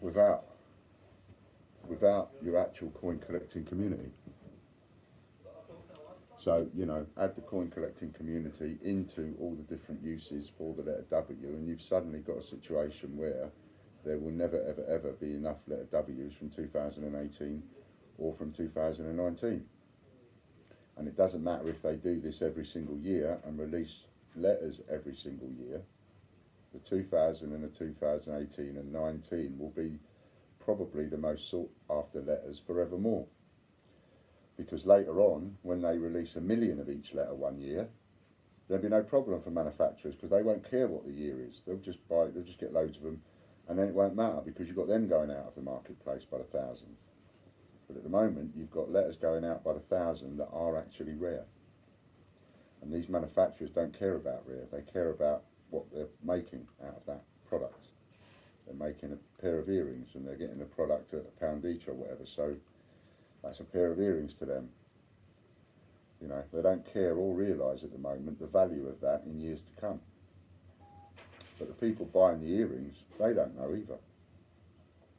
Without your actual coin collecting community. So, you know, add the coin collecting community into all the different uses for the letter W, and you've suddenly got a situation where there will never ever ever be enough letter W's from 2018 or from 2019. And it doesn't matter if they do this every single year and release letters every single year. The 2000 and the 2018 and 19 will be probably the most sought after letters forevermore. Because later on, when they release 1 million of each letter one year, there'll be no problem for manufacturers because they won't care what the year is. They'll just get loads of them, and then it won't matter because you've got them going out of the marketplace by the thousands. But at the moment, you've got letters going out by the thousand that are actually rare. And these manufacturers don't care about rare. They care about what they're making out of that product. They're making a pair of earrings and they're getting the product at £1 each or whatever, so that's a pair of earrings to them. You know, they don't care or realise at the moment the value of that in years to come. But the people buying the earrings, they don't know either.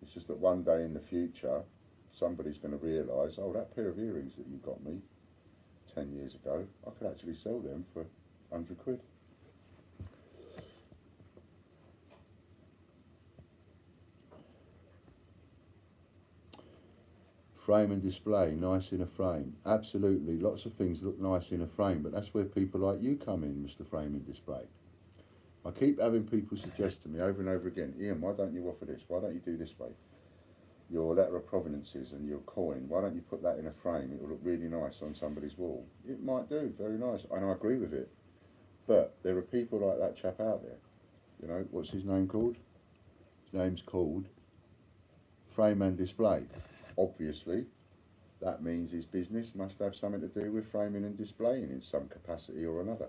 It's just that one day in the future, somebody's going to realise, oh, that pair of earrings that you got me 10 years ago, I could actually sell them for 100 quid. Frame and display, nice in a frame. Absolutely, lots of things look nice in a frame, but that's where people like you come in, Mr. Frame and Display. I keep having people suggest to me over and over again, Ian, why don't you offer this? Why don't you do this way? Your letter of provenances and your coin, why don't you put that in a frame? It will look really nice on somebody's wall. It might do, very nice, and I agree with it. But there are people like that chap out there. You know, what's his name called? His name's called Frame and Display. Obviously, that means his business must have something to do with framing and displaying in some capacity or another.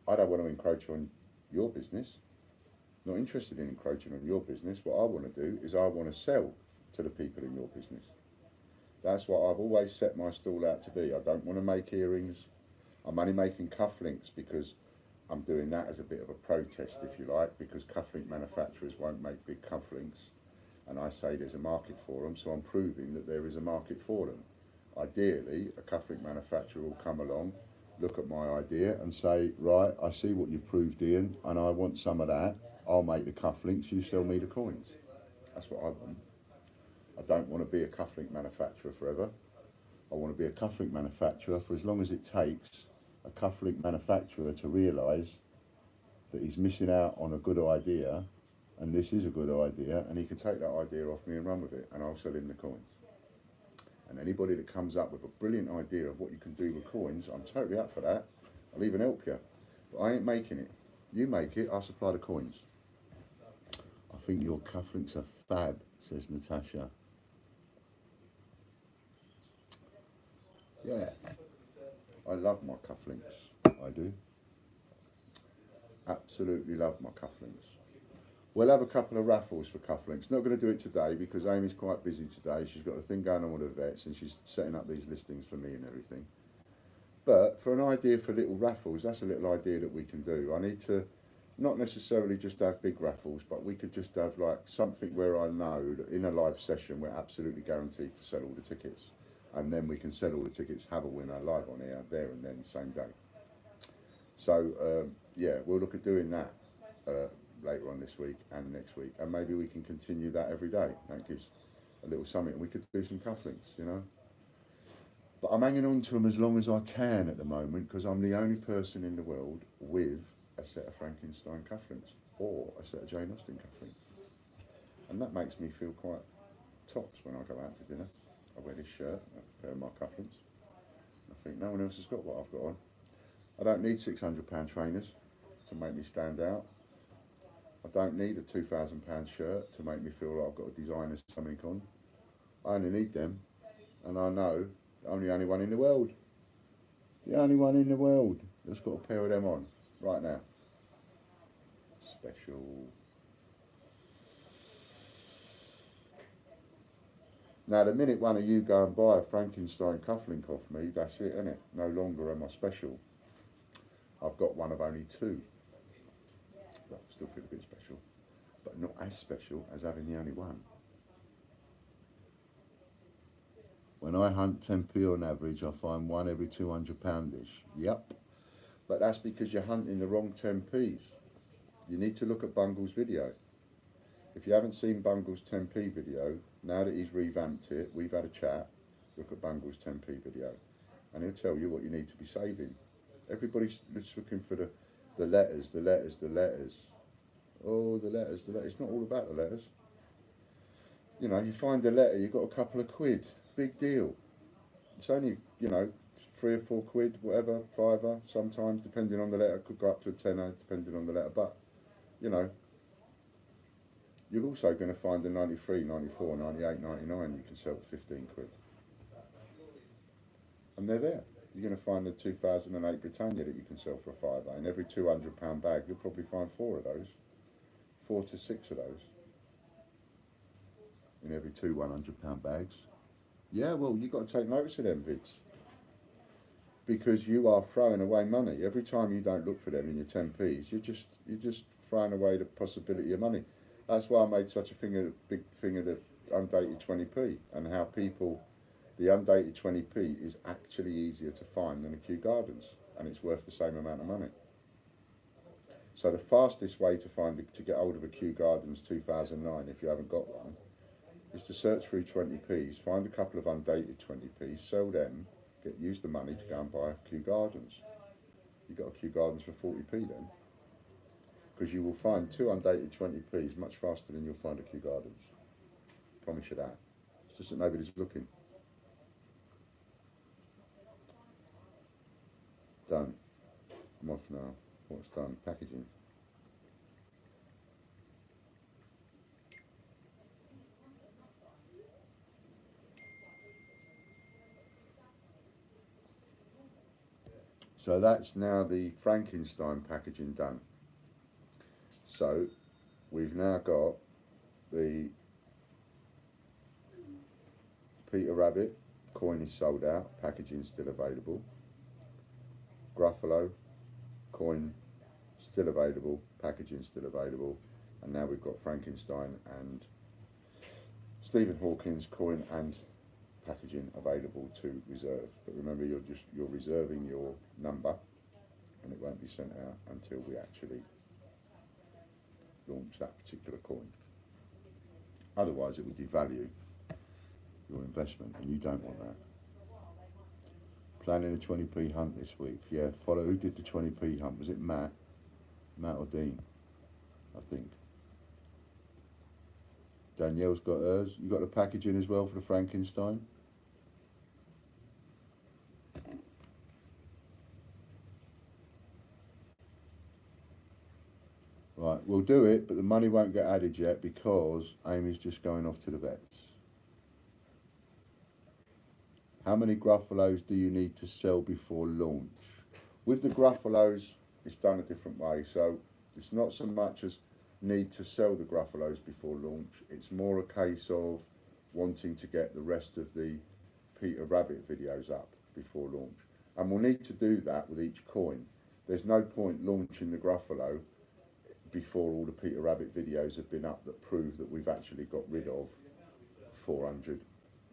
I don't want to encroach on your business. Not interested in encroaching on your business. What I want to do is I want to sell to the people in your business. That's what I've always set my stall out to be. I don't want to make earrings. I'm only making cufflinks because I'm doing that as a bit of a protest, if you like, because cufflink manufacturers won't make big cufflinks. And I say there's a market for them, so I'm proving that there is a market for them. Ideally, a cufflink manufacturer will come along, look at my idea and say, right, I see what you've proved, Ian, and I want some of that. I'll make the cufflinks, you sell me the coins. That's what I want. I don't want to be a cufflink manufacturer forever. I want to be a cufflink manufacturer for as long as it takes a cufflink manufacturer to realise that he's missing out on a good idea, and this is a good idea, and he can take that idea off me and run with it, and I'll sell him the coins. And anybody that comes up with a brilliant idea of what you can do with coins, I'm totally up for that. I'll even help you. But I ain't making it. You make it, I'll supply the coins. I think your cufflinks are fab, says Natasha. Yeah, I love my cufflinks. I do. Absolutely love my cufflinks. We'll have a couple of raffles for cufflinks. Not going to do it today because Amy's quite busy today. She's got a thing going on with her vets and she's setting up these listings for me and everything. But for an idea for little raffles, that's a little idea that we can do. I need to not necessarily just have big raffles, but we could just have like something where I know that in a live session we're absolutely guaranteed to sell all the tickets. And then we can sell all the tickets, have a winner live on air there and then, same day. So yeah, we'll look at doing that later on this week and next week, and maybe we can continue that every day. That gives a little something, and we could do some cufflinks, you know. But I'm hanging on to them as long as I can at the moment because I'm the only person in the world with a set of Frankenstein cufflinks or a set of Jane Austen cufflinks, and that makes me feel quite tops when I go out to dinner. I wear this shirt, a pair of my cufflinks. I think no one else has got what I've got on. I don't need £600 trainers to make me stand out. I don't need a £2,000 shirt to make me feel like I've got a designer something on. I only need them, and I know I'm the only one in the world. The only one in the world that's got a pair of them on right now. Special. Now, the minute one of you go and buy a Frankenstein cufflink off me, that's it, innit? No longer am I special. I've got one of only two. Well, still feel a bit special, but not as special as having the only one. When I hunt 10p on average, I find one every 200 poundish. Yep, but that's because you're hunting the wrong 10p's. You need to look at Bungle's video. If you haven't seen Bungle's 10p video, now that he's revamped it, we've had a chat, look at Bungle's 10p video, and he'll tell you what you need to be saving. Everybody's just looking for the letters, the letters, the letters. Oh, the letters, the letters. It's not all about the letters. You know, you find a letter, you've got a couple of quid. Big deal. It's only, you know, 3 or 4 quid, whatever, £5 sometimes, depending on the letter. Could go up to a tenner, depending on the letter. But, you know, you're also going to find a 93, 94, 98, 99 you can sell for 15 quid. And they're there. you're going to find the 2008 Britannia that you can sell for a £5. And every £200 bag, you'll probably find 4 of those, 4 to 6 of those in every 2 £100 bags. Yeah, well, you've got to take notice of them vids, because you are throwing away money. Every time you don't look for them in your 10p's, you're just throwing away the possibility of money. That's why I made such a big thing of the undated 20p, and how the undated 20p is actually easier to find than a Kew Gardens, and it's worth the same amount of money. So the fastest way to get hold of a Kew Gardens 2009, if you haven't got one, is to search through 20p's, find a couple of undated 20p's, sell them, use the money to go and buy a Kew Gardens. You got a Kew Gardens for 40p then, because you will find 2 undated 20p's much faster than you'll find a Kew Gardens. Promise you that. It's just that nobody's looking. Done. I'm off now. What's done? Packaging. So that's now the Frankenstein packaging done. So we've now got the Peter Rabbit coin is sold out, packaging still available. Gruffalo coin still available, packaging still available, and now we've got Frankenstein and Stephen Hawking's coin and packaging available to reserve. But remember, you're reserving your number, and it won't be sent out until we actually launch that particular coin. Otherwise, it will devalue your investment, and you don't want that. Planning a 20p hunt this week. Yeah, follow. Who did the 20p hunt? Was it Matt or Dean? I think. Danielle's got hers. You got the packaging as well for the Frankenstein? Right, we'll do it, but the money won't get added yet because Amy's just going off to the vets. How many Gruffalos do you need to sell before launch? With the Gruffalos, it's done a different way. So it's not so much as need to sell the Gruffalos before launch. It's more a case of wanting to get the rest of the Peter Rabbit videos up before launch. And we'll need to do that with each coin. There's no point launching the Gruffalo before all the Peter Rabbit videos have been up that prove that we've actually got rid of 400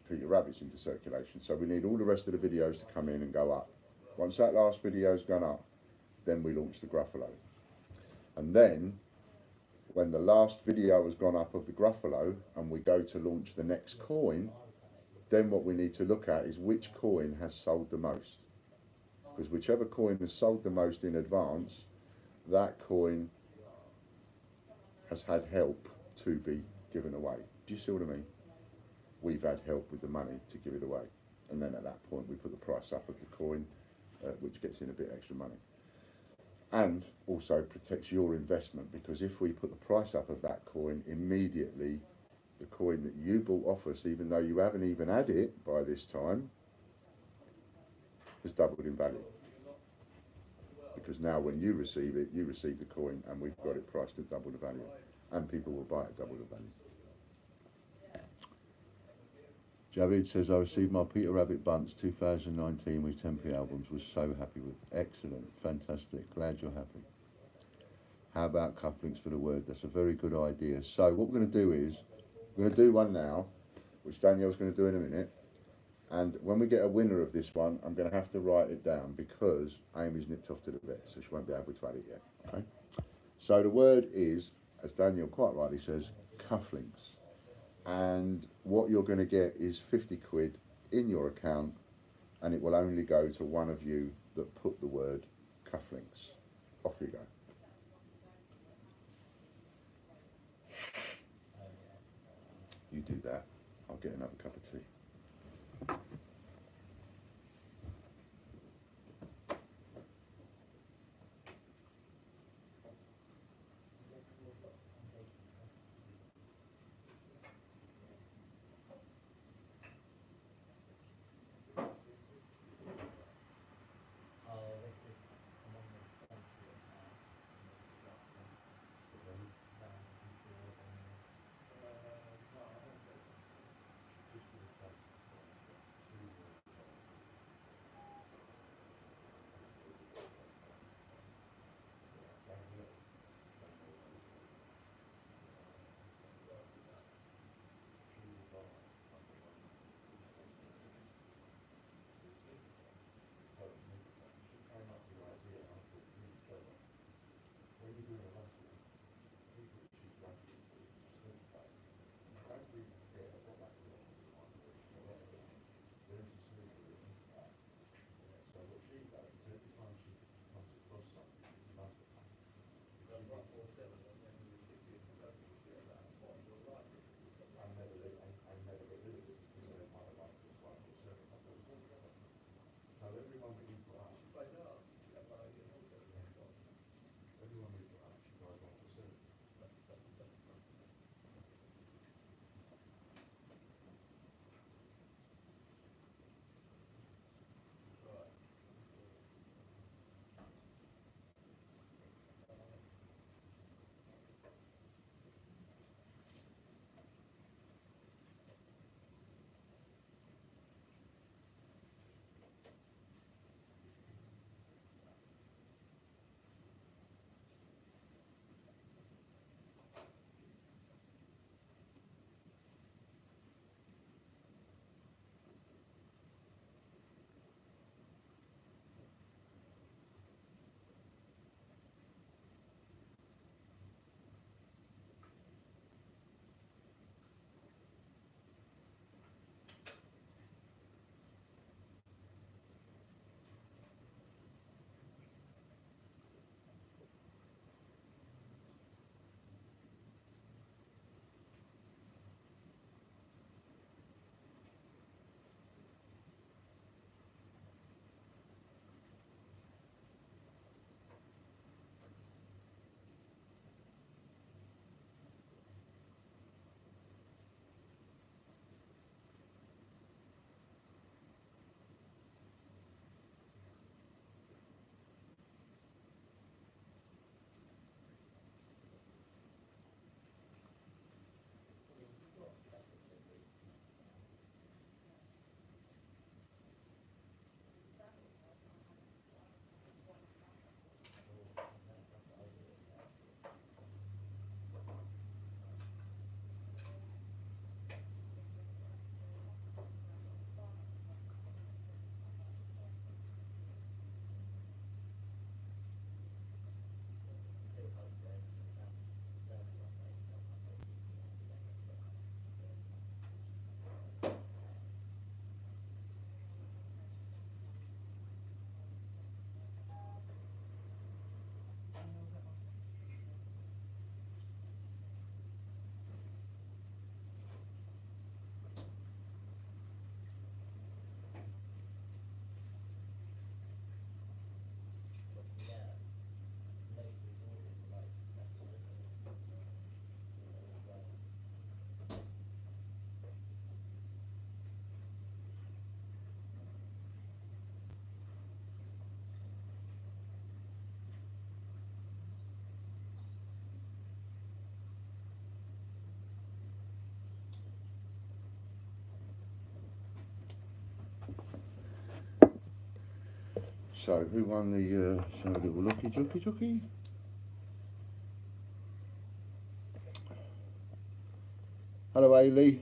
Peter Rabbits into circulation. So we need all the rest of the videos to come in and go up. Once that last video's gone up, then we launch the Gruffalo. And then, when the last video has gone up of the Gruffalo and we go to launch the next coin, then what we need to look at is which coin has sold the most. Because whichever coin has sold the most in advance, that coin has had help to be given away. Do you see what I mean? We've had help with the money to give it away. And then at that point we put the price up of the coin, which gets in a bit extra money. And also protects your investment, because if we put the price up of that coin, immediately the coin that you bought off us, even though you haven't even had it by this time, has doubled in value. Because now when you receive it, you receive the coin and we've got it priced at double the value. And people will buy it at double the value. Javid says, I received my Peter Rabbit Bunts 2019 with 10p albums, was so happy with. Excellent, fantastic, glad you're happy. How about cufflinks for the word? That's a very good idea. So what we're going to do is, we're going to do one now, which Danielle's going to do in a minute. And when we get a winner of this one, I'm going to have to write it down because Amy's nipped off to the vet, so she won't be able to add it yet. Okay. So the word is, as Danielle quite rightly says, cufflinks. And what you're going to get is 50 quid in your account, and it will only go to one of you that put the word cufflinks. Off you go. You do that. I'll get another cup of tea. So, who won the, let's have a little looky. Hello, Ailey.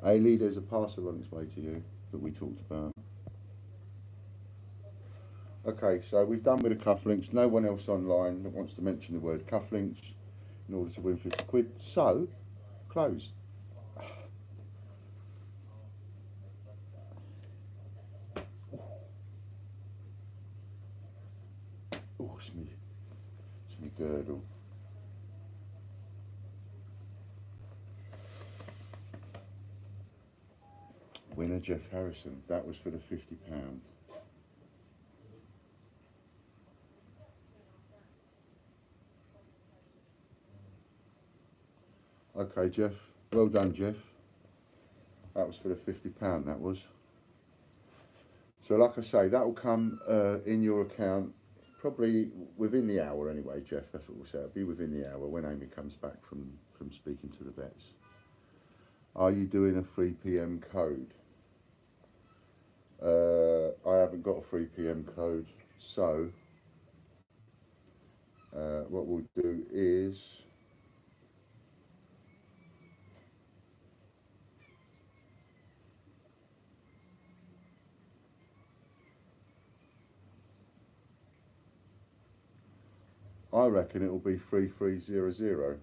Ailey, there's a parcel on its way to you that we talked about. Okay, so we've done with the cufflinks. No one else online that wants to mention the word cufflinks in order to win 50 quid. So, close. Oh, it's me girdle. Winner Jeff Harrison. That was for the £50. Okay, Jeff. Well done, Jeff. That was for the £50, that was. So like I say, that will come in your account probably within the hour anyway, Jeff. That's what we'll say. It'll be within the hour when Amy comes back from speaking to the vets. Are you doing a 3 p.m. code? I haven't got a 3 p.m. code, so what we'll do is I reckon it will be 3300,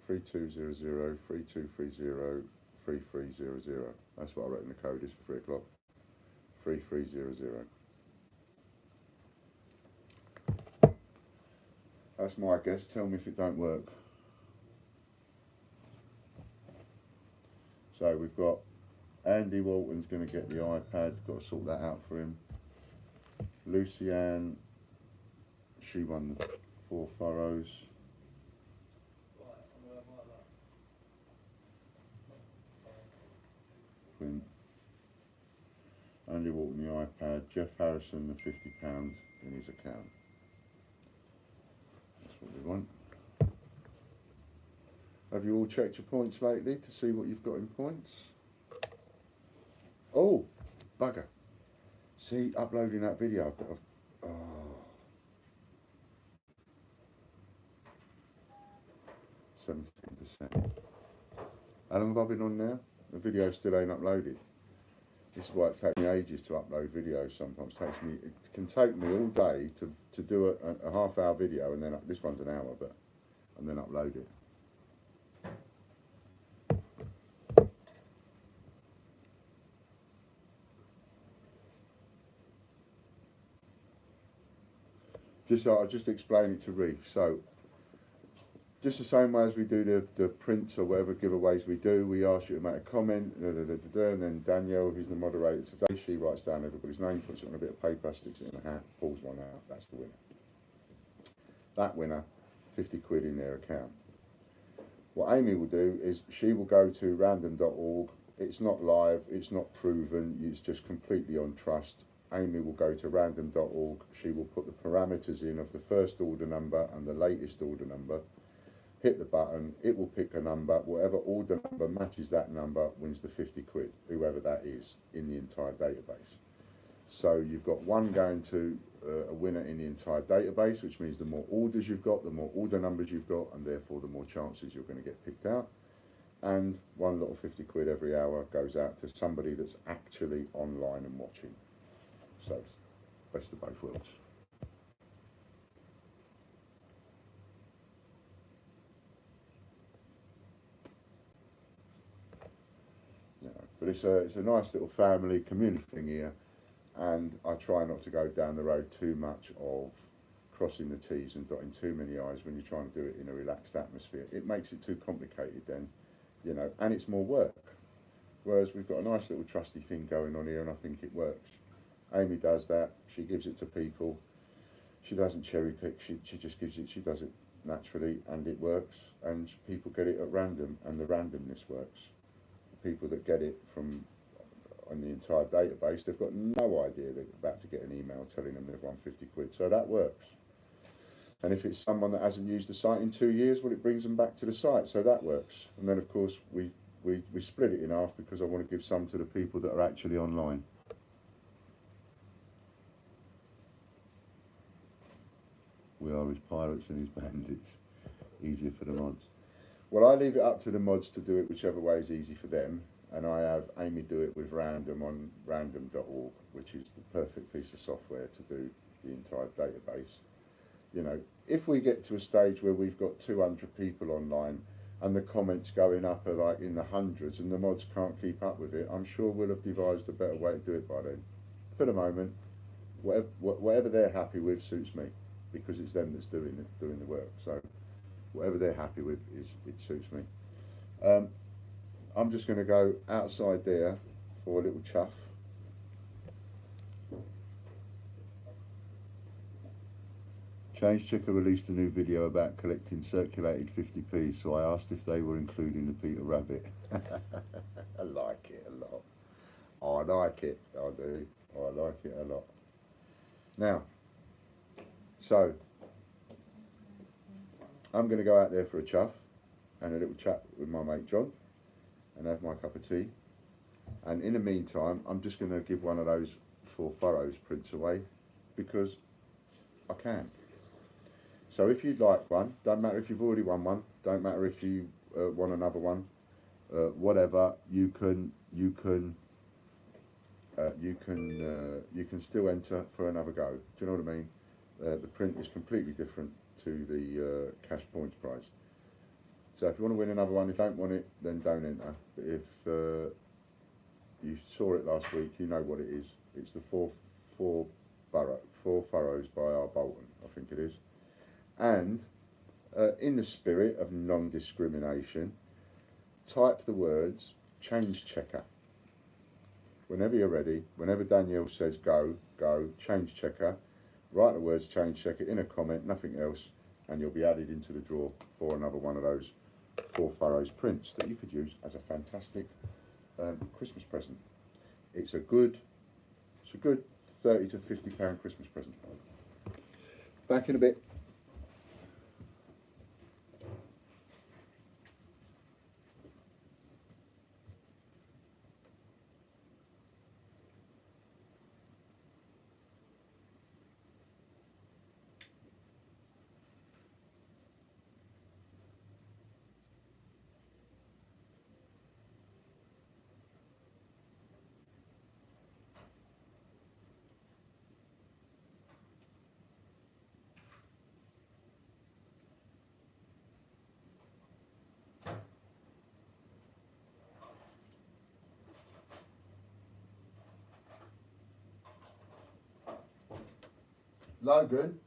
3200, 3230, 3300. That's what I reckon the code is for 3 o'clock. 3300. That's my guess. Tell me if it don't work. So we've got Andy Walton's going to get the iPad. Got to sort that out for him. Lucianne, she won the 4 furrows. Quinn. Andy Walton the iPad. Jeff Harrison the £50 in his account. That's what we want. Have you all checked your points lately to see what you've got in points? Oh, bugger. See, uploading that video, oh. 17%. How long have I been on now? The video still ain't uploaded. This is why it takes me ages to upload videos sometimes. It can take me all day to do a half-hour video, and then this one's an hour, and then upload it. I'll just explain it to Reef. So, just the same way as we do the prints or whatever giveaways we do, we ask you to make a comment, and then Danielle, who's the moderator today, she writes down everybody's name, puts it on a bit of paper, sticks it in a hat, pulls one out, that's the winner. That winner, 50 quid in their account. What Amy will do is she will go to random.org, it's not live, it's not proven, it's just completely on trust. Amy will go to random.org, she will put the parameters in of the first order number and the latest order number, hit the button, it will pick a number, whatever order number matches that number wins the 50 quid, whoever that is, in the entire database. So you've got one going to a winner in the entire database, which means the more orders you've got, the more order numbers you've got, and therefore the more chances you're going to get picked out. And one little 50 quid every hour goes out to somebody that's actually online and watching. So, best of both worlds. But it's a nice little family community thing here, and I try not to go down the road too much of crossing the T's and dotting too many I's when you're trying to do it in a relaxed atmosphere. It makes it too complicated then, and it's more work. Whereas we've got a nice little trusty thing going on here, and I think it works. Amy does that, she gives it to people, she doesn't cherry pick, she just gives it, she does it naturally, and it works, and people get it at random, and the randomness works. People that get it from on the entire database, they've got no idea they're about to get an email telling them they've won 50 quid, so that works. And if it's someone that hasn't used the site in 2 years, well, it brings them back to the site, so that works. And then of course we split it in half because I want to give some to the people that are actually online. we are his pirates and his bandits. Easier for the mods. Well, I leave it up to the mods to do it whichever way is easy for them, and I have Amy do it with random on random.org, which is the perfect piece of software to do the entire database. You know, if we get to a stage where we've got 200 people online and the comments going up are like in the hundreds and the mods can't keep up with it, I'm sure we'll have devised a better way to do it by then. For the moment, whatever they're happy with suits me, because it's them that's doing the work. So whatever they're happy with it suits me. I'm just going to go outside there for a little chuff. Change Checker released a new video about collecting circulated 50p, so I asked if they were including the Peter Rabbit. I like it a lot. I like it, I do. I like it a lot. Now, so, I'm going to go out there for a chuff and a little chat with my mate John and have my cup of tea. And in the meantime, I'm just going to give one of those 4 furrows prints away because I can. So if you'd like one, don't matter if you've already won one, don't matter if you want another one, whatever, you can still enter for another go. Do you know what I mean? The print is completely different to the cash points price. So if you want to win another one, if you don't want it, then don't enter. But if you saw it last week, you know what it is. It's the four furrows by R. Bolton, I think it is. And in the spirit of non-discrimination, type the words change checker. Whenever you're ready, whenever Danielle says go, change checker, write the words change checker in a comment, nothing else, and you'll be added into the draw for another one of those 4 furrows prints that you could use as a fantastic Christmas present. It's a good 30 to £50 Christmas present. Back in a bit. Logan,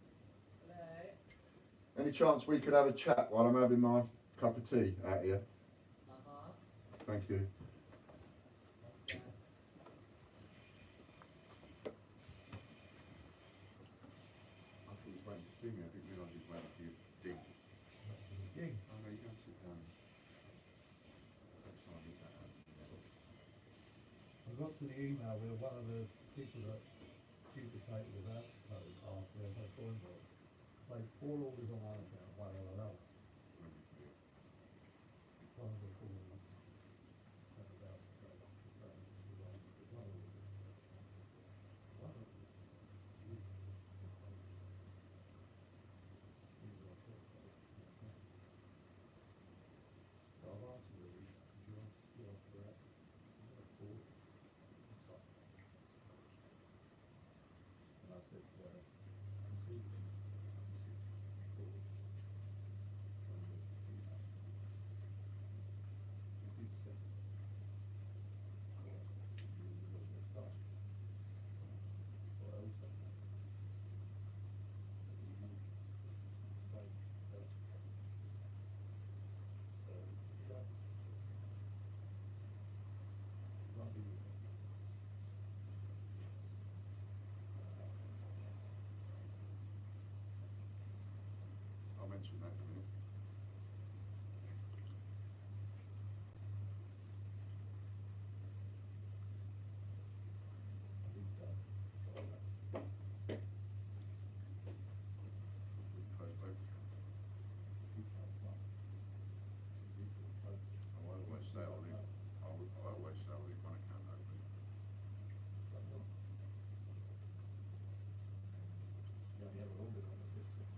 any chance we could have a chat while I'm having my cup of tea out here? Thank you. I thought he was waiting to see me. I didn't realise he was waiting for you to dig. Dig? Oh no, you go and sit down. I got to the email with one of the people that duplicated the voucher code after their phone book. They 4 orders on one account, one on another. One of the 4 orders. Had a voucher code off the same as the one with one order. One of them. So I've asked them, do you want to that? And I said, I'll mention that in a minute. I always say I'll leave one account open. you only have an order on the 15th.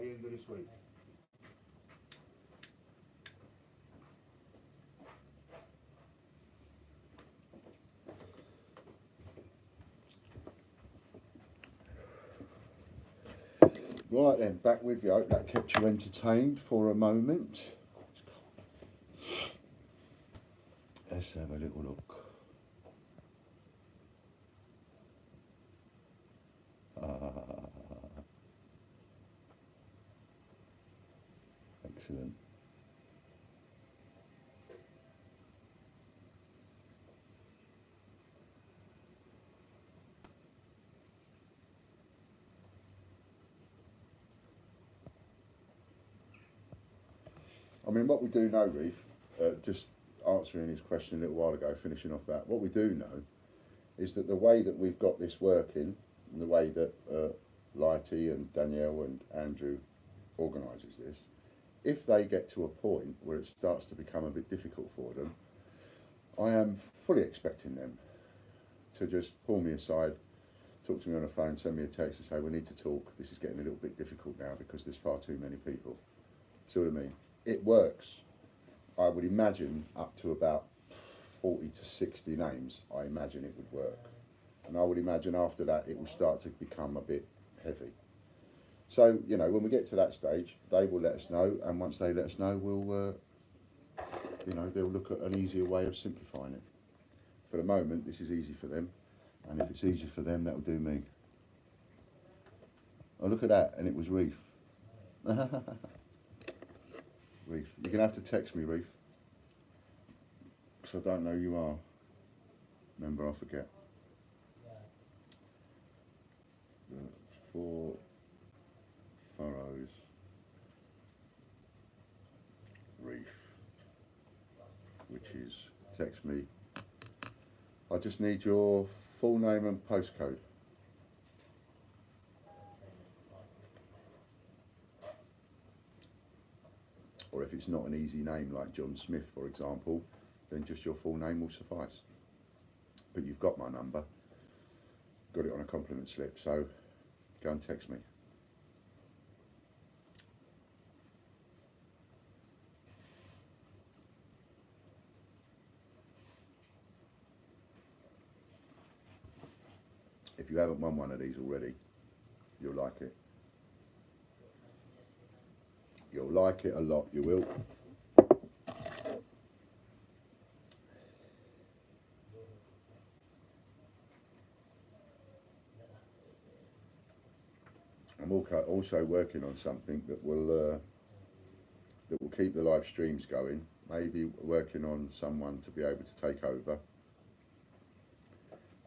by the end of this week. Right then, back with you. I hope that kept you entertained for a moment. Let's have a little look. Excellent. I mean, what we do know, Reef, just answering his question a little while ago, finishing off that, what we do know is that the way that we've got this working, and the way that Lighty and Danielle and Andrew organises this, if they get to a point where it starts to become a bit difficult for them, I am fully expecting them to just pull me aside, talk to me on the phone, send me a text and say, we need to talk, this is getting a little bit difficult now because there's far too many people. See what I mean? It works, I would imagine, up to about 40 to 60 names, I imagine it would work. And I would imagine after that it will start to become a bit heavy. So, you know, when we get to that stage, they will let us know, and once they let us know, we'll, you know, they'll look at an easier way of simplifying it. For the moment, this is easy for them, and if it's easy for them, that'll do me. Oh, look at that, and it was Reef. Reef. You're going to have to text me, Reef, because I don't know who you are. Remember, I forget. The 4 furrows. Reef. Which is, text me. I just need your full name and postcode. Or if it's not an easy name like John Smith, for example, then just your full name will suffice. But you've got my number, got it on a compliment slip, so go and text me. If you haven't won one of these already, you'll like it. You'll like it a lot, you will. I'm also working on something that will keep the live streams going. Maybe working on someone to be able to take over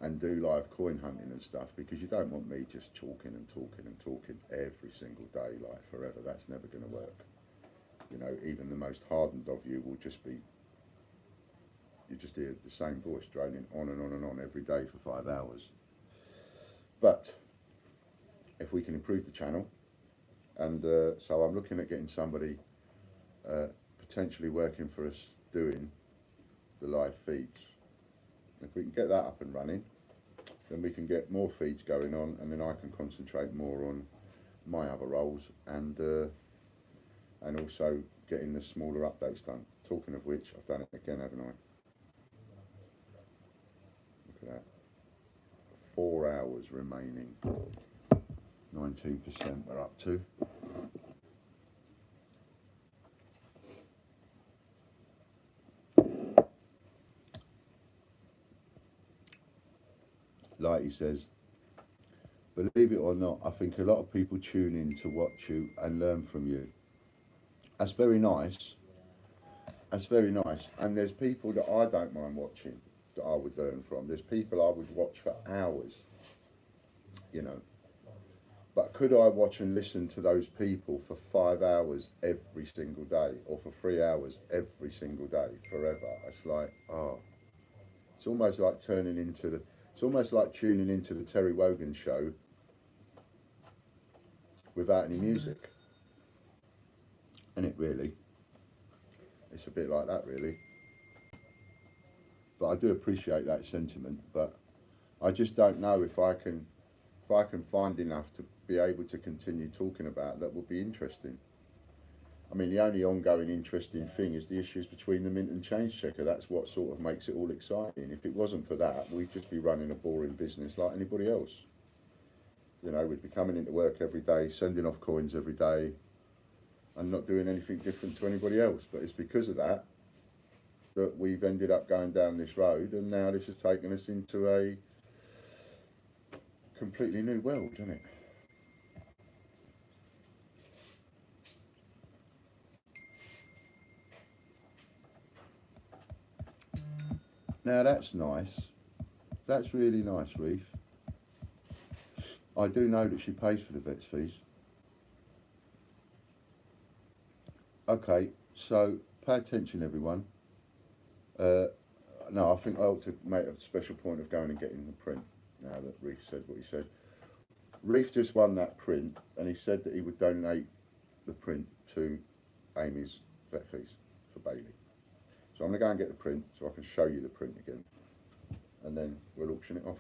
and do live coin hunting and stuff, because you don't want me just talking and talking and talking every single day like forever. That's never going to work. You know, even the most hardened of you will just be, you just hear the same voice droning on and on and on every day for 5 hours. But if we can improve the channel, and so I'm looking at getting somebody potentially working for us doing the live feeds. If we can get that up and running, then we can get more feeds going on, and then I can concentrate more on my other roles, and also getting the smaller updates done. Talking of which, I've done it again, haven't I? Look at that. 4 hours remaining. 19% we're up to. Like he says, believe it or not, I think a lot of people tune in to watch you and learn from you. That's very nice. That's very nice. And there's people that I don't mind watching that I would learn from. There's people I would watch for hours, you know. But could I watch and listen to those people for 5 hours every single day, or for 3 hours every single day, forever? It's like, oh, it's almost like it's almost like tuning into the Terry Wogan show without any music. And it really, it's a bit like that really. But I do appreciate that sentiment, but I just don't know if I I can find enough to be able to continue talking about that would be interesting. I mean, the only ongoing interesting thing is the issues between the Mint and Change Checker. That's what sort of makes it all exciting. If it wasn't for that, we'd just be running a boring business like anybody else. You know, we'd be coming into work every day, sending off coins every day, and not doing anything different to anybody else. But it's because of that that we've ended up going down this road, and now this has taken us into a completely new world, isn't it? Now that's nice. That's really nice, Reef. I do know that she pays for the vet's fees. Okay, so pay attention, everyone. No, I think I ought to make a special point of going and getting the print now that Reef said what he said. Reef just won that print, and he said that he would donate the print to Amy's vet fees for Bailey. So I'm going to go and get the print so I can show you the print again, and then we'll auction it off.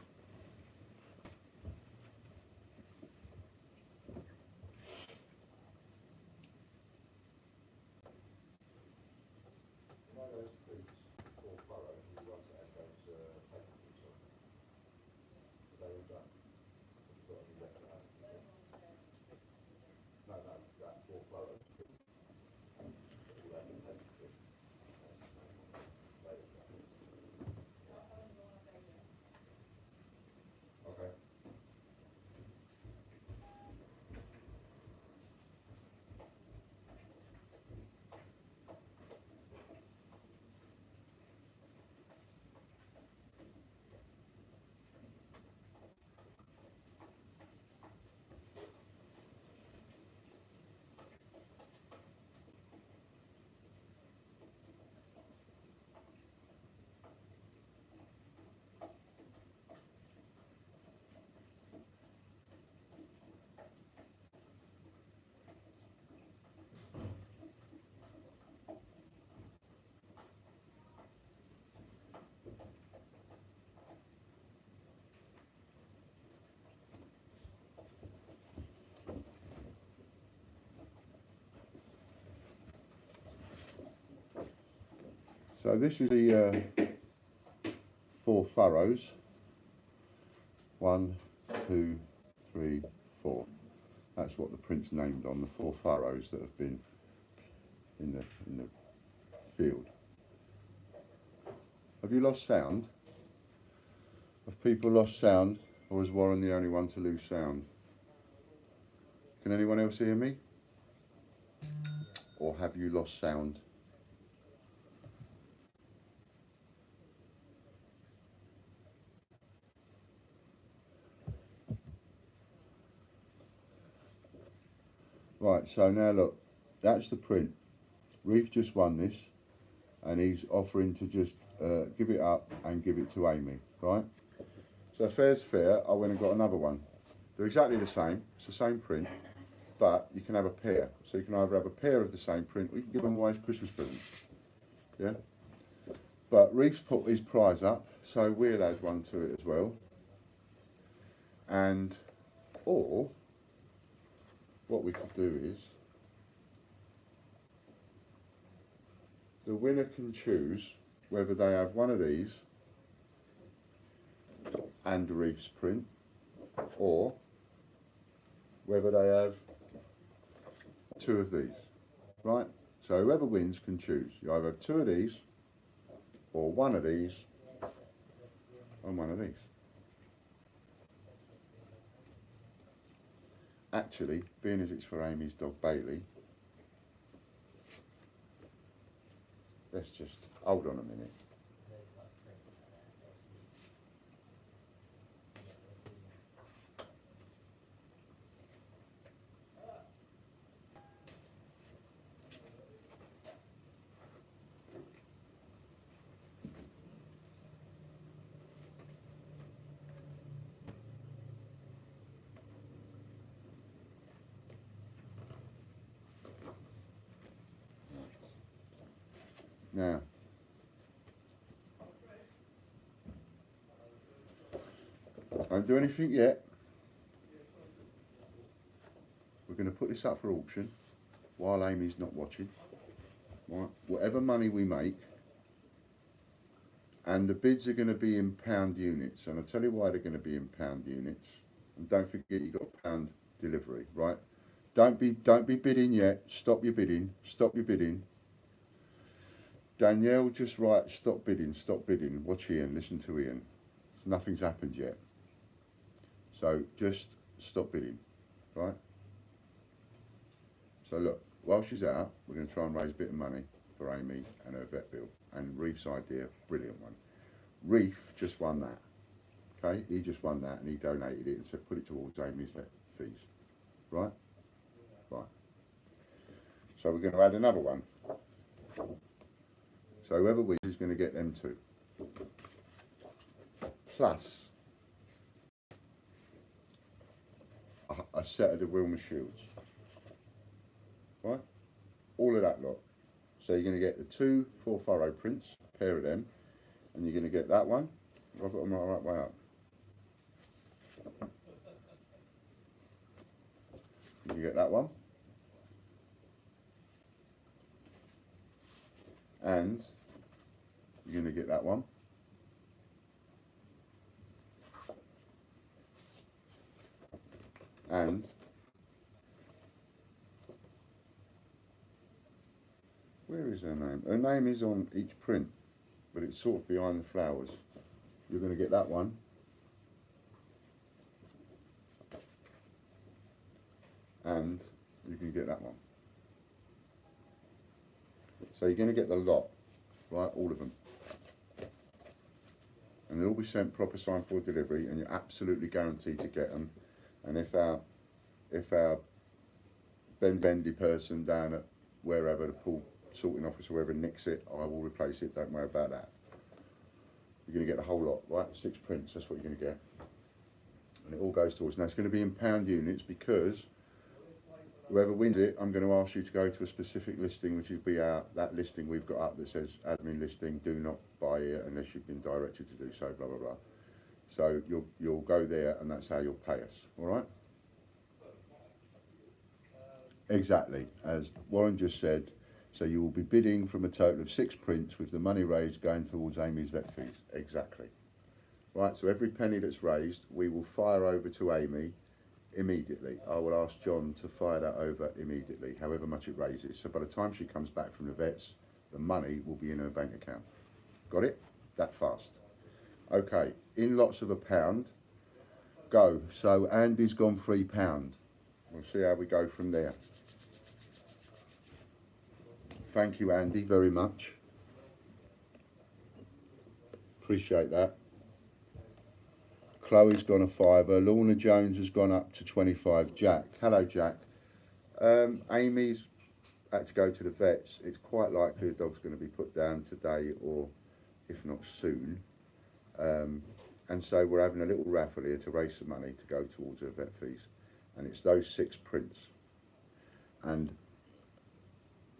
So this is the 4 furrows. 1, 2, 3, 4. That's what the print's named on, the 4 furrows that have been in the field. Have you lost sound? Have people lost sound, or is Warren the only one to lose sound? Can anyone else hear me? Or have you lost sound? Right, so now look, that's the print. Reef just won this, and he's offering to just give it up and give it to Amy, right? So fair's fair, I went and got another one. They're exactly the same, it's the same print, but you can have a pair. So you can either have a pair of the same print, or you can give them away as Christmas presents, yeah? But Reef's put his prize up, so we'll add one to it as well. And, or, what we could do is, the winner can choose whether they have one of these and Reef's print, or whether they have 2 of these, right? So whoever wins can choose. You either have 2 of these, or 1 of these, and 1 of these. Actually, being as it's for Amy's dog Bailey, let's just hold on a minute. Now, don't do anything yet. we're going to put this up for auction while Amy's not watching. Right, whatever money we make, and the bids are going to be in pound units, and I'll tell you why they're going to be in pound units. And don't forget you got pound delivery, right? Don't be bidding yet. Stop your bidding. Stop your bidding. Danielle, just write stop bidding. Stop bidding. Watch Ian. Listen to Ian. Nothing's happened yet. So just stop bidding, right? So look, while she's out, we're going to try and raise a bit of money for Amy and her vet bill. And Reef's idea, brilliant one. Reef just won that. Okay, he just won that and he donated it and said put it towards Amy's vet fees. Right? Right. So we're going to add another one. So whoever wins is going to get them two. Plus a set of the Wilma Shields. Right? All of that lot. So you're going to get the 2 4-furrow prints, a pair of them, and you're going to get that one. I've got them the right way up. You get that one. And you're going to get that one. And where is her name? Her name is on each print, but it's sort of behind the flowers. You're going to get that one. And you can get that one. So you're going to get the lot, right? All of them. And they'll all be sent proper sign for delivery, and you're absolutely guaranteed to get them. And if our Ben Bendy person down at wherever, the pool sorting office or wherever, nicks it, I will replace it. Don't worry about that. You're going to get the whole lot, right? 6 prints, that's what you're going to get. And it all goes towards. Now it's going to be in pound units because whoever wins it, I'm going to ask you to go to a specific listing, which will be that listing we've got up that says admin listing, do not buy it unless you've been directed to do so, blah, blah, blah. So you'll go there and that's how you'll pay us, all right? Exactly, as Warren just said. So you will be bidding from a total of 6 prints with the money raised going towards Amy's vet fees. Exactly. Right, so every penny that's raised, we will fire over to Amy immediately. I will ask John to fire that over immediately, however much it raises. So by the time she comes back from the vets, the money will be in her bank account. Got it? That fast. Okay, in lots of £1. Go. So Andy's gone £3. We'll see how we go from there. Thank you, Andy, very much. Appreciate that. Chloe's gone a £5. Lorna Jones has gone up to 25. Jack. Hello, Jack. Amy's had to go to the vets. It's quite likely the dog's going to be put down today or if not soon. And so we're having a little raffle here to raise some money to go towards her vet fees. And it's those 6 prints. And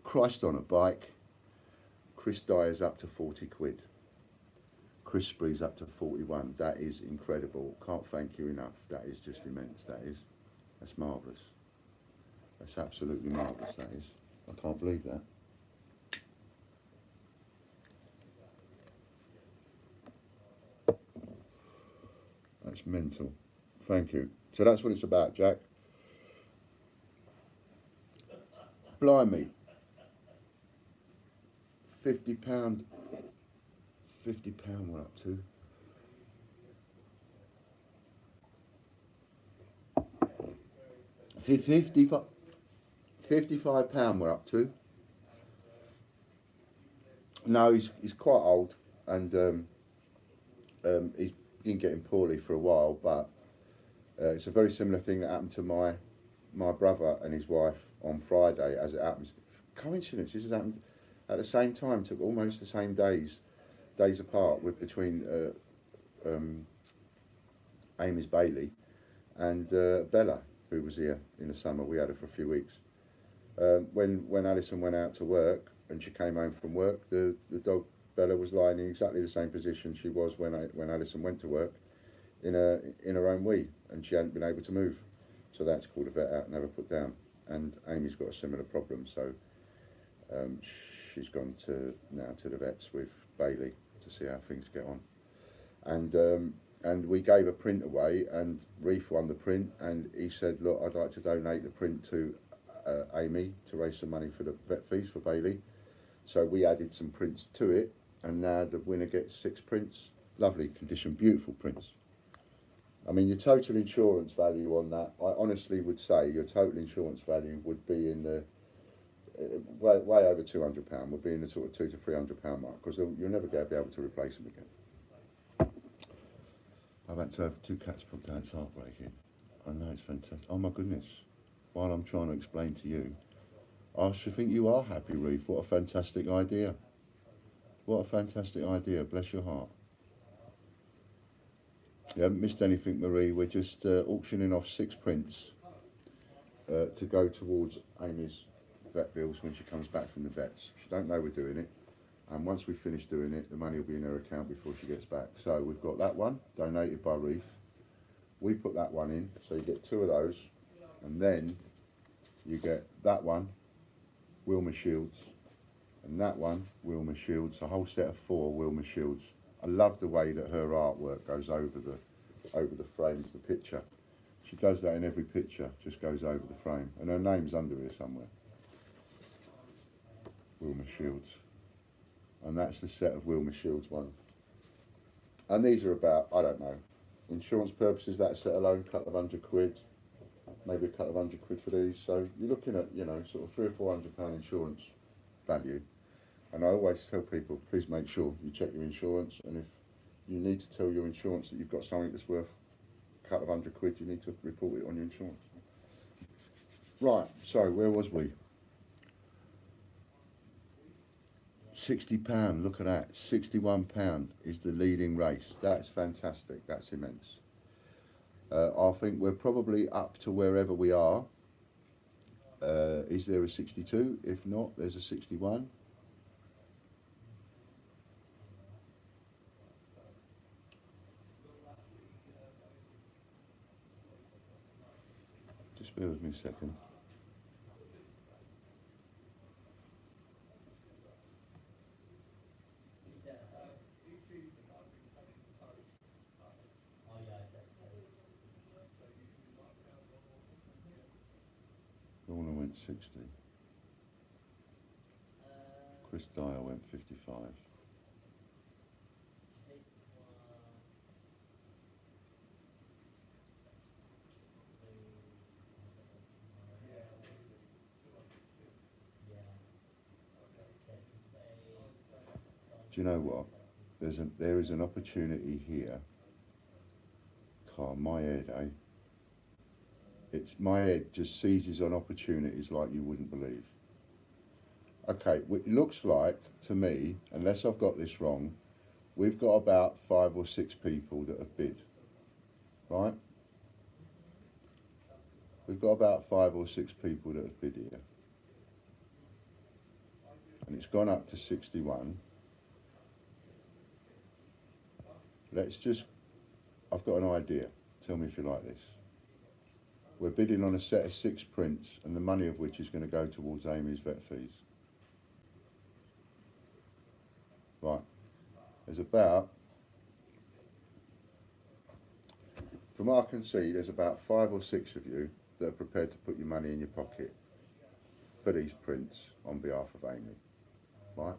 Christ on a bike, Chris Dyer's up to 40 quid. Chris Spree's up to 41. That is incredible. Can't thank you enough. That is just immense. That's marvellous. That's absolutely marvellous, that is. I can't believe that. That's mental. Thank you. So that's what it's about, Jack. Blimey. £50. £50 we're up to. £55 we're up to. No, he's quite old and he's been getting poorly for a while, but it's a very similar thing that happened to my brother and his wife on Friday, as it happens. Coincidence, this has happened at the same time, took almost the same days apart, with between Amy's Bailey and Bella, who was here in the summer. We had her for a few weeks. When Alison went out to work and she came home from work, the dog Bella was lying in exactly the same position she was when Alison went to work, in her own wee, and she hadn't been able to move. So that's called a vet out, never put down. And Amy's got a similar problem, so she's gone to the vets with Bailey to see how things get on. And we gave a print away, and Reef won the print, and he said, look, I'd like to donate the print to Amy to raise some money for the vet fees for Bailey. So we added some prints to it, and now the winner gets 6 prints. Lovely condition, beautiful prints. I mean, your total insurance value on that, I honestly would say your total insurance value would be in the way over £200, would be in the sort of £200 to £300 mark, because you'll never be able to replace them again. I've had to have 2 cats put down, it's heartbreaking. I know, it's fantastic. Oh my goodness, while I'm trying to explain to you, I should think you are happy, Reef. What a fantastic idea. What a fantastic idea, bless your heart. You haven't missed anything, Marie. We're just auctioning off 6 prints to go towards Amy's vet bills when she comes back from the vets. She don't know we're doing it, and once we finish doing it, the money will be in her account before she gets back. So we've got that one donated by Reef. We put that one in, so you get 2 of those, and then you get that one, Wilma Shields, and that one, Wilma Shields. A whole set of 4 Wilma Shields. I love the way that her artwork goes over the frame of the picture. She does that in every picture, just goes over the frame, and her name's under here somewhere. Wilma Shields, and that's the set of Wilma Shields one. And these are about, I don't know, insurance purposes, that set alone, a couple of £100, maybe a couple of £100 for these. So you're looking at, you know, sort of £300 or £400 insurance value. And I always tell people, please make sure you check your insurance, and if you need to tell your insurance that you've got something that's worth a couple of £100, you need to report it on your insurance. Right, so where was we? £60, look at that, £61 is the leading race. That's fantastic, that's immense. I think we're probably up to wherever we are. Is there a 62? If not, there's a 61. Just bear with me a second. Lorna went 60. Chris Dyer went 55. Do you know what? There is an opportunity here. God, my head, eh? My head just seizes on opportunities like you wouldn't believe. Okay, it looks like to me, unless I've got this wrong, we've got about 5 or 6 people that have bid, right? We've got about 5 or 6 people that have bid here. And it's gone up to 61. I've got an idea. Tell me if you like this. We're bidding on a set of 6 prints, and the money of which is going to go towards Amy's vet fees. Right. There's about, from what I can see, there's about 5 or 6 of you that are prepared to put your money in your pocket for these prints on behalf of Amy. Right.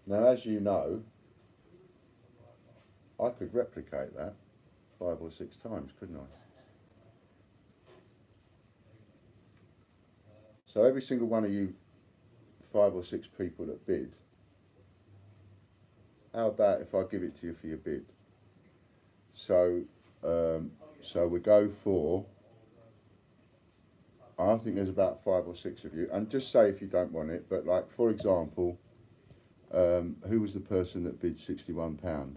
Now, as you know, I could replicate that 5 or 6 times, couldn't I? So every single one of you 5 or 6 people that bid, how about if I give it to you for your bid? So we go for, I think there's about 5 or 6 of you, and just say if you don't want it, but like, for example, who was the person that bid £61?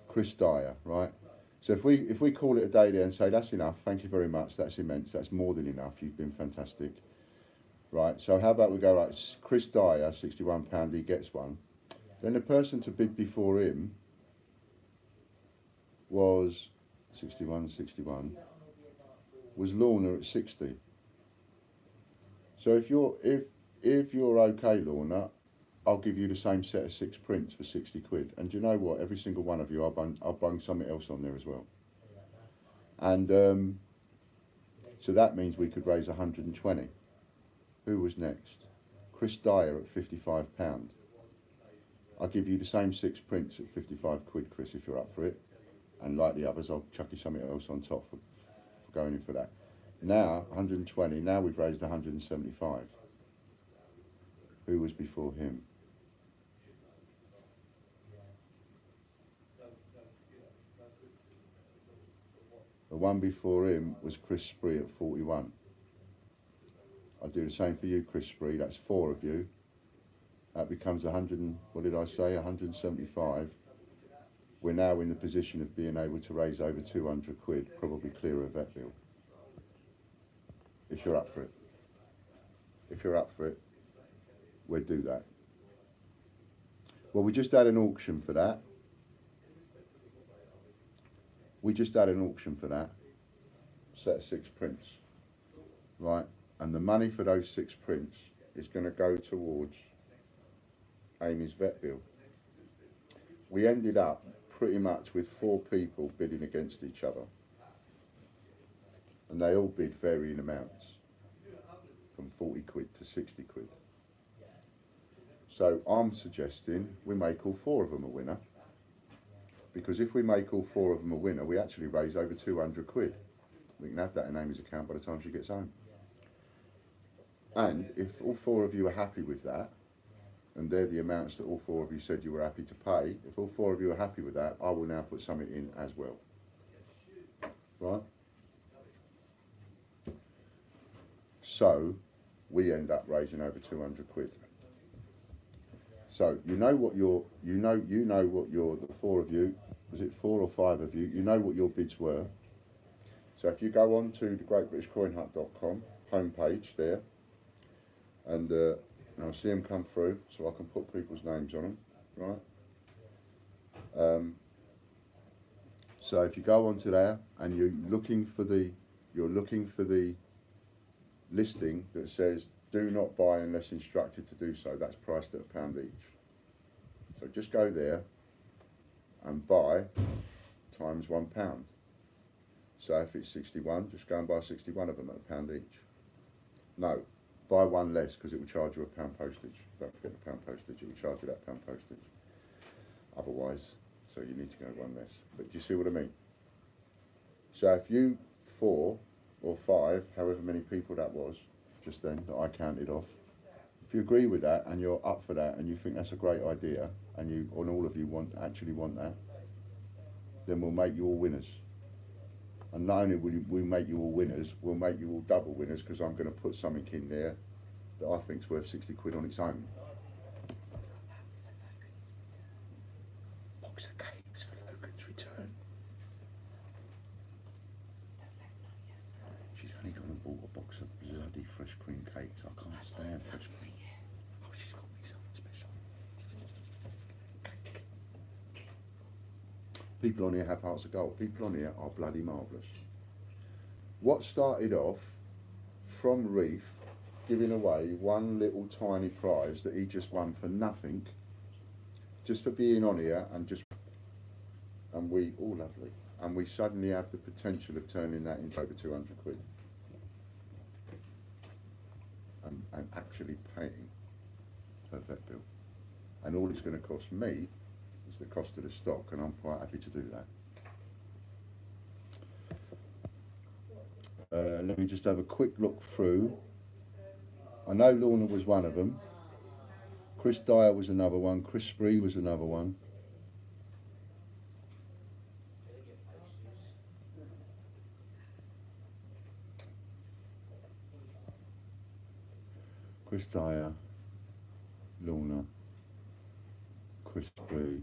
Chris Dyer, right? So if we call it a day there and say, that's enough, thank you very much, that's immense, that's more than enough, you've been fantastic. Right, so how about we go like Chris Dyer, £61, he gets one. Then the person to bid before him was 61, was Lorna at 60. So if you're okay, Lorna, I'll give you the same set of 6 prints for 60 quid. And do you know what? Every single one of you, I'll bung something else on there as well. And so that means we could raise 120. Who was next? Chris Dyer at £55. I'll give you the same 6 prints at 55 quid, Chris, if you're up for it. And like the others, I'll chuck you something else on top for going in for that. Now, 120, now we've raised 175. Who was before him? The one before him was Chris Spree at 41. I'll do the same for you, Chris Spree. That's 4 of you. That becomes 100 and, what did I say, 175. We're now in the position of being able to raise over 200 quid, probably clear a vet bill. If you're up for it. If you're up for it, we'll do that. Well, we just had an auction for that. We just had an auction for that. Set of 6 prints. Right? And the money for those 6 prints is going to go towards Amy's vet bill. We ended up pretty much with 4 people bidding against each other. And they all bid varying amounts. From 40 quid to 60 quid. So I'm suggesting we make all 4 of them a winner. Because if we make all 4 of them a winner, we actually raise over 200 quid. We can have that in Amy's account by the time she gets home. And if all 4 of you are happy with that, and they're the amounts that all 4 of you said you were happy to pay, if all 4 of you are happy with that, I will now put something in as well. Right? So, we end up raising over 200 quid. So, you know what the 4 of you, was it 4 or 5 of you, you know what your bids were. So if you go on to the greatbritishcoinhut.com homepage there, and I'll see them come through, so I can put people's names on them, right? So if you go onto there and you're looking for the listing that says do not buy unless instructed to do so, that's priced at £1 each. So just go there and buy times £1. So if it's 61, just go and buy 61 of them at £1 each. No, buy one less because it will charge you £1 postage. Don't forget the £1 postage, it will charge you that £1 postage. Otherwise, so you need to go one less. But do you see what I mean? So if you 4 or 5, however many people that was, just then, that I counted off, if you agree with that and you're up for that and you think that's a great idea and you, and all of you actually want that, then we'll make you all winners. And not only will we make you all winners, we'll make you all double winners because I'm going to put something in there that I think's worth 60 quid on its own. Box of cakes for Logan's return. She's only gone and bought a box of bloody fresh cream cakes. I can't stand fresh cream. Oh, she's got me something special. People on here have hearts of gold. People on here are bloody marvellous. What started off from Reef giving away one little tiny prize that he just won for nothing, just for being on here and we all lovely, and we suddenly have the potential of turning that into over 200 quid and actually paying her vet bill. And all it's going to cost me is the cost of the stock, and I'm quite happy to do that. Let me just have a quick look through. I know Lorna was one of them. Chris Dyer was another one. Chris Spree was another one. Chris Dyer, Lorna, Chris Spree.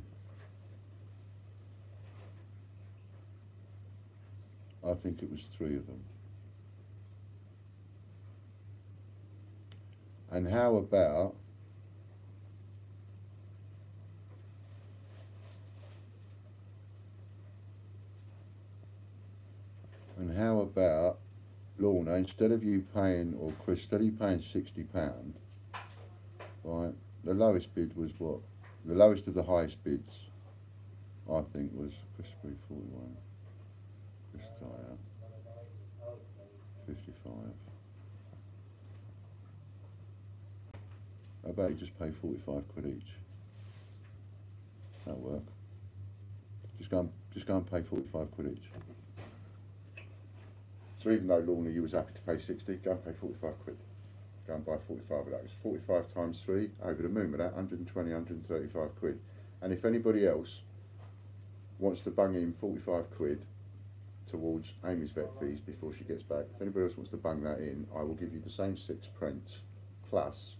I think it was 3 of them. And how about Lorna, instead of you paying, or Chris, instead of you paying £60, right, the lowest bid was what? The lowest of the highest bids, I think, was Chris 41, Chris Dyer, 55. How about you just pay 45 quid each? That'll work. Just go and pay 45 quid each. So even though Lorna, you was happy to pay 60, go and pay 45 quid. Go and buy 45 of that. It's 45 times 3, over the moon with that, 120, 135 quid. And if anybody else wants to bung in 45 quid towards Amy's vet fees before she gets back, if anybody else wants to bung that in, I will give you the same 6 prints, plus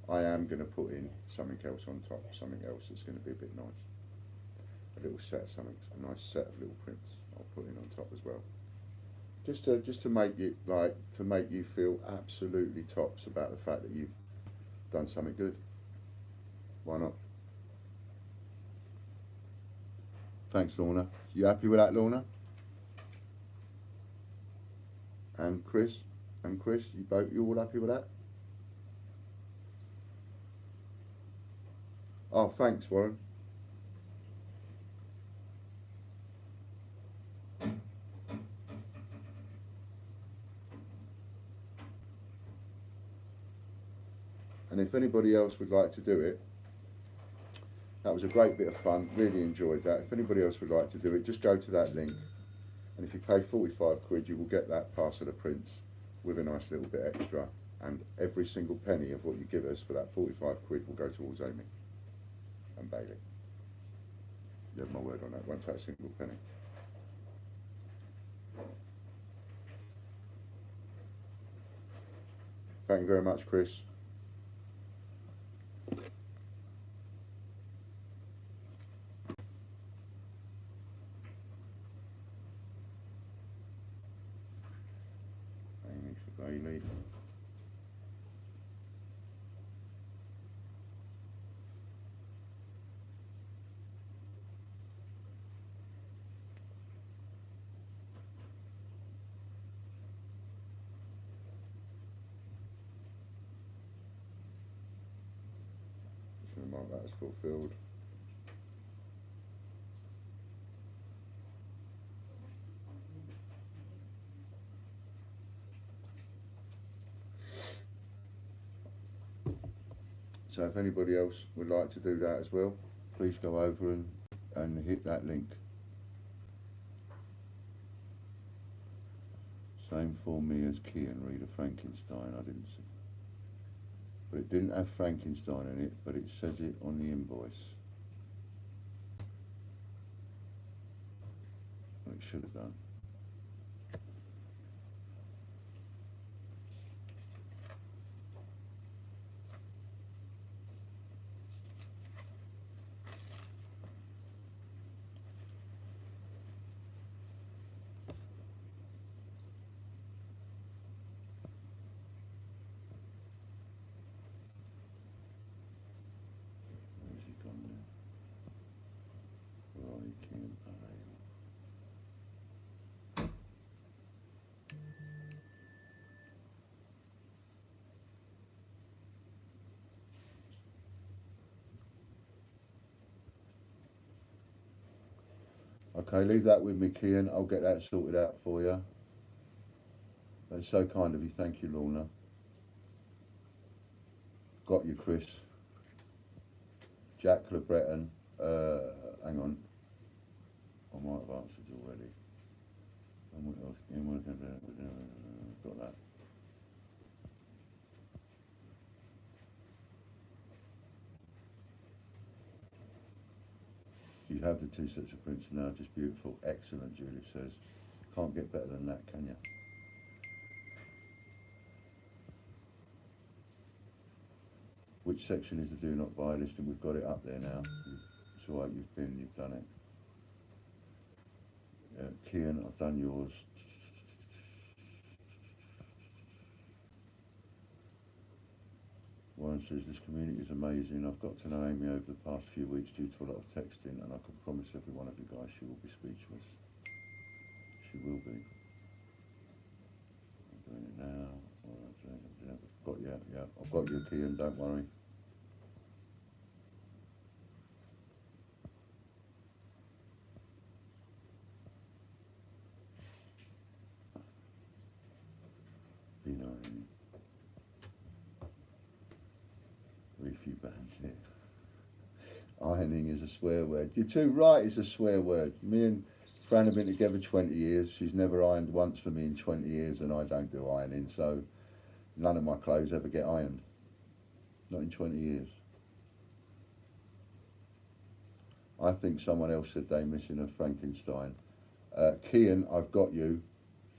I am going to put in something else on top, something else that's going to be a bit nice. A little set of something, a nice set of little prints I'll put in on top as well. Just to make it to make you feel absolutely tops about the fact that you've done something good. Why not? Thanks, Lorna. You happy with that, Lorna? And Chris, you all happy with that? Oh, thanks, Warren. And if anybody else would like to do it, that was a great bit of fun, really enjoyed that. If anybody else would like to do it, just go to that link, and if you pay 45 quid, you will get that parcel of prints with a nice little bit extra, and every single penny of what you give us for that 45 quid will go towards Amy and Bailey. You have my word on that, won't take a single penny. Thank you very much, Chris. Amy for Bailey. Just mark that as fulfilled. So if anybody else would like to do that as well, please go over and hit that link. Same for me as Kian, read a Frankenstein, I didn't see. But it didn't have Frankenstein in it, but it says it on the invoice. Well, it should have done. Where's he gone now? Right, Kian, okay, leave that with me, Kian. I'll get that sorted out for you. That's so kind of you. Thank you, Lorna. Got you, Chris. Jack LeBreton. Hang on. I might have answered already. And what else? Got that. You have the 2 sets of prints now, just beautiful. Excellent, Julie says. Can't get better than that, can you? Which section is the do not buy list? And we've got it up there now. It's all right, you've done it. Kian, I've done yours. Warren says, this community is amazing. I've got to know Amy over the past few weeks due to a lot of texting, and I can promise every one of you guys she will be speechless. She will be. yeah. I've got you, Kian, don't worry. You know, very few bands here. Ironing is a swear word. You're too right, it's a swear word. Me and Fran have been together 20 years. She's never ironed once for me in 20 years, and I don't do ironing, so none of my clothes ever get ironed. Not in 20 years. I think someone else said they're missing a Frankenstein. Kian, I've got you.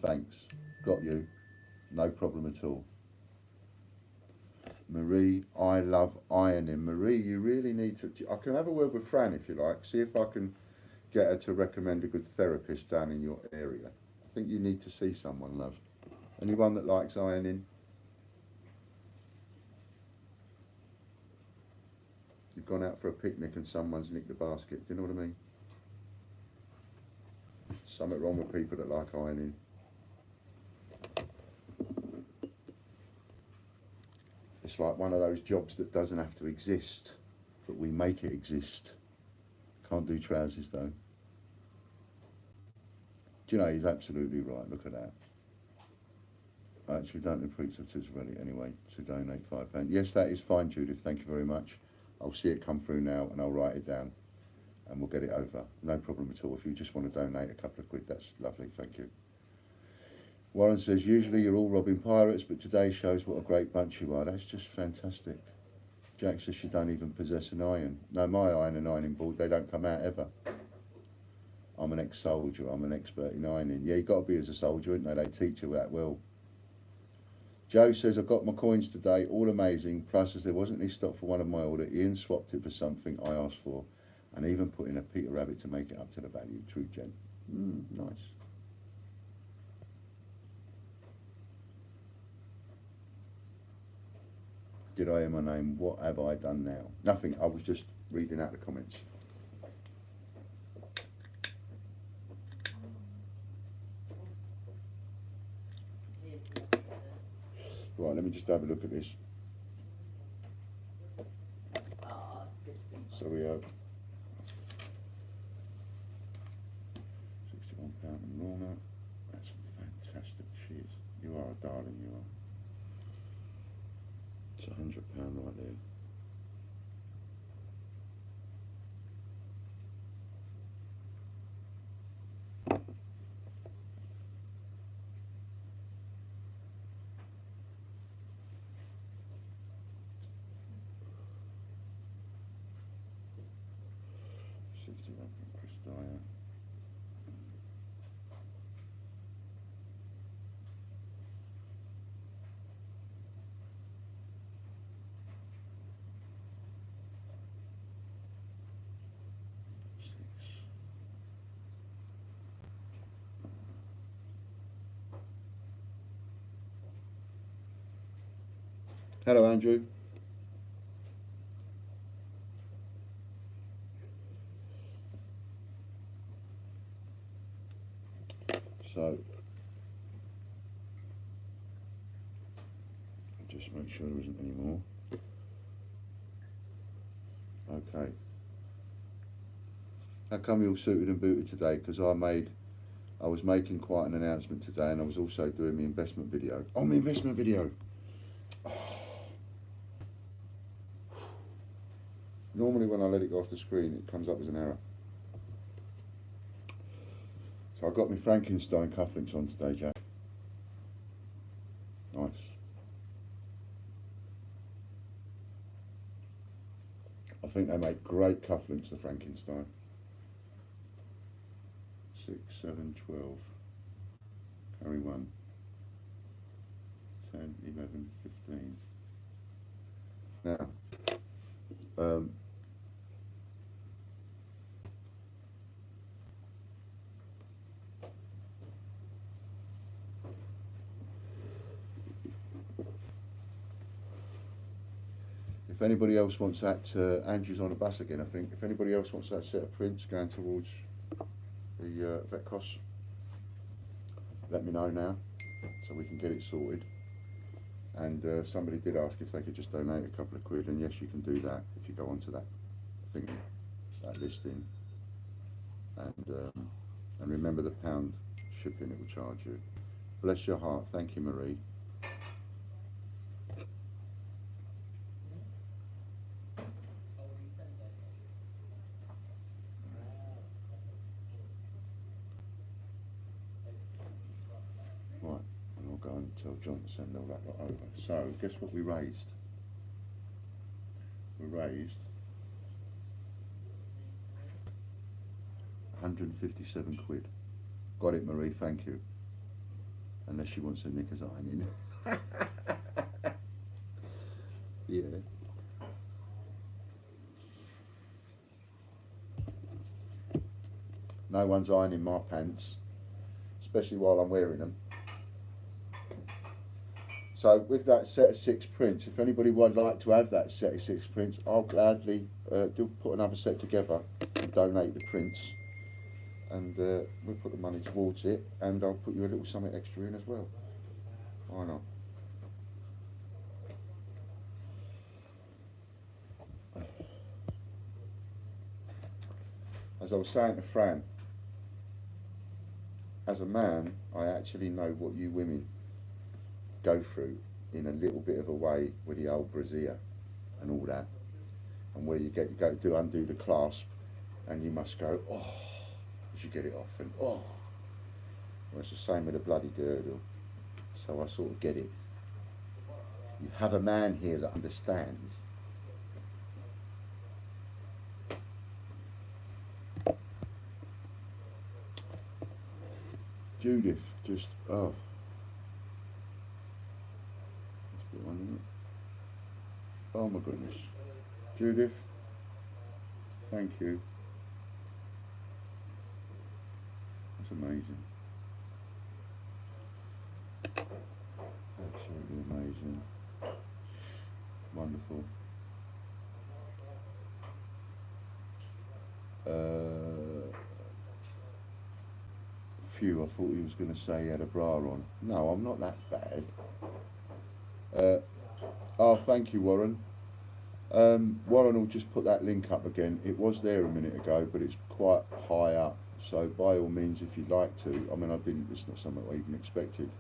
Thanks. Got you. No problem at all. Marie, I love ironing. Marie, you really need to... I can have a word with Fran if you like. See if I can get her to recommend a good therapist down in your area. I think you need to see someone, love. Anyone that likes ironing? You've gone out for a picnic and someone's nicked the basket. Do you know what I mean? Something wrong with people that like ironing. It's like one of those jobs that doesn't have to exist, but we make it exist. Can't do trousers though. Do you know, he's absolutely right. Look at that. I actually don't appreciate it's ready anyway to donate £5. Yes, that is fine, Judith. Thank you very much. I'll see it come through now and I'll write it down and we'll get it over. No problem at all. If you just want to donate a couple of quid, that's lovely. Thank you. Warren says, usually you're all robbing pirates, but today shows what a great bunch you are. That's just fantastic. Jack says she don't even possess an iron. No, my iron and ironing board, they don't come out ever. I'm an ex-soldier. I'm an expert in ironing. Yeah, you've got to be as a soldier, isn't they? They teach you that well. Joe says, I got my coins today, all amazing. Plus, as there wasn't any stock for one of my order, Ian swapped it for something I asked for, and even put in a Peter Rabbit to make it up to the value. True, Jen. Nice. Did I hear my name? What have I done now? Nothing. I was just reading out the comments. Right, let me just have a look at this. So we have £61 from Lorna. That's fantastic. She is. You are a darling, you are. It's £100 right there. From Chris Dyer. Hello, Andrew. So, just make sure there isn't any more. Okay. How come you're suited and booted today? Because I was making quite an announcement today, and I was also doing my investment video. Oh, my investment video! Oh. Normally when I let it go off the screen, it comes up as an error. So I got my Frankenstein cufflinks on today, Jack. Nice. I think they make great cufflinks, the Frankenstein. 6, 7, 12. Carry 1. 10, 11, 15. Now, if anybody else wants that, Andrew's on the bus again, I think. If anybody else wants that set of prints going towards the vet costs, let me know now so we can get it sorted. And somebody did ask if they could just donate a couple of quid, and yes, you can do that if you go onto that thing, that listing. And remember the £1 shipping it will charge you. Bless your heart. Thank you, Marie. Right, and I'll go and tell John to send all that lot over. So, guess what we raised? We raised 157 quid. Got it, Marie, thank you. Unless she wants a knickers ironing. Yeah. No one's ironing my pants, especially while I'm wearing them. So with that set of 6 prints, if anybody would like to have that set of 6 prints, I'll gladly do put another set together and donate the prints, and we'll put the money towards it, and I'll put you a little something extra in as well. Why not? As I was saying to Fran, as a man, I actually know what you women go through in a little bit of a way with the old brassiere and all that, and where you go to undo the clasp, and you must go, oh, as you get it off, and oh. Well, it's the same with a bloody girdle, so I sort of get it. You have a man here that understands. Judith, just, oh. Let's put one in it. Oh my goodness. Judith, thank you. That's amazing. Absolutely amazing. Wonderful. Phew, I thought he was going to say he had a bra on. No, I'm not that bad. Oh, thank you, Warren. Warren will just put that link up again. It was there a minute ago, but it's quite high up. So by all means, if you'd like to, I mean, it's not something I even expected.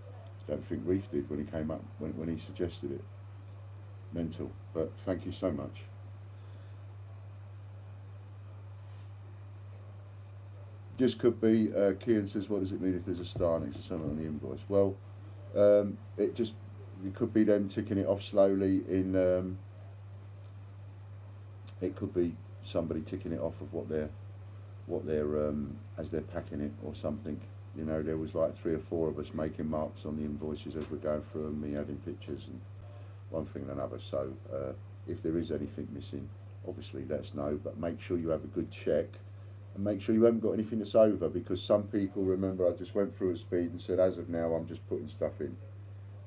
I don't think Reef did when he came up, when he suggested it. Mental, but thank you so much. Just could be, Kian says, what does it mean if there's a star next to something on the invoice? Well, it could be them ticking it off slowly in, it could be somebody ticking it off of what they're as they're packing it or something. You know, there was like 3 or 4 of us making marks on the invoices as we're going through them, me adding pictures and one thing and another. So if there is anything missing, obviously let us know, but make sure you have a good check and make sure you haven't got anything that's over, because some people, remember, I just went through at speed and said, as of now I'm just putting stuff in,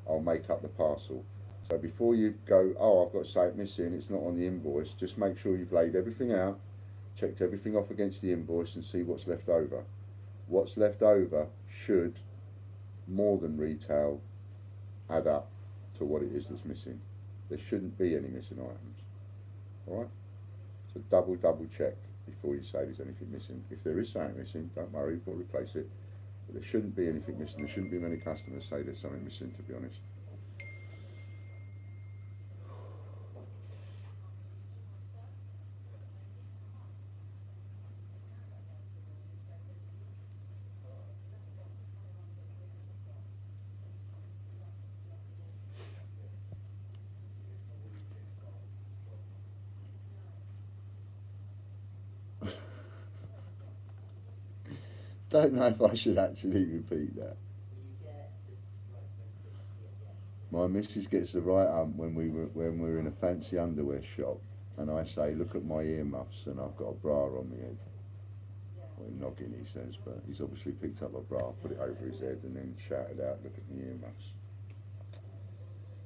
I'll make up the parcel. So before you go, oh, I've got something missing, it's not on the invoice, just make sure you've laid everything out, checked everything off against the invoice and see what's left over. What's left over should, more than retail, add up to what it is that's missing. There shouldn't be any missing items. Alright? So double check before you say there's anything missing. If there is something missing, don't worry, we'll replace it. But there shouldn't be anything missing. There shouldn't be many customers say there's something missing, to be honest. Don't know if I should actually repeat that. My missus gets the right hump when we're in a fancy underwear shop, and I say, look at my earmuffs, and I've got a bra on my head. Well, noggin, he says, but he's obviously picked up a bra, put it over his head, and then shouted out, look at my earmuffs.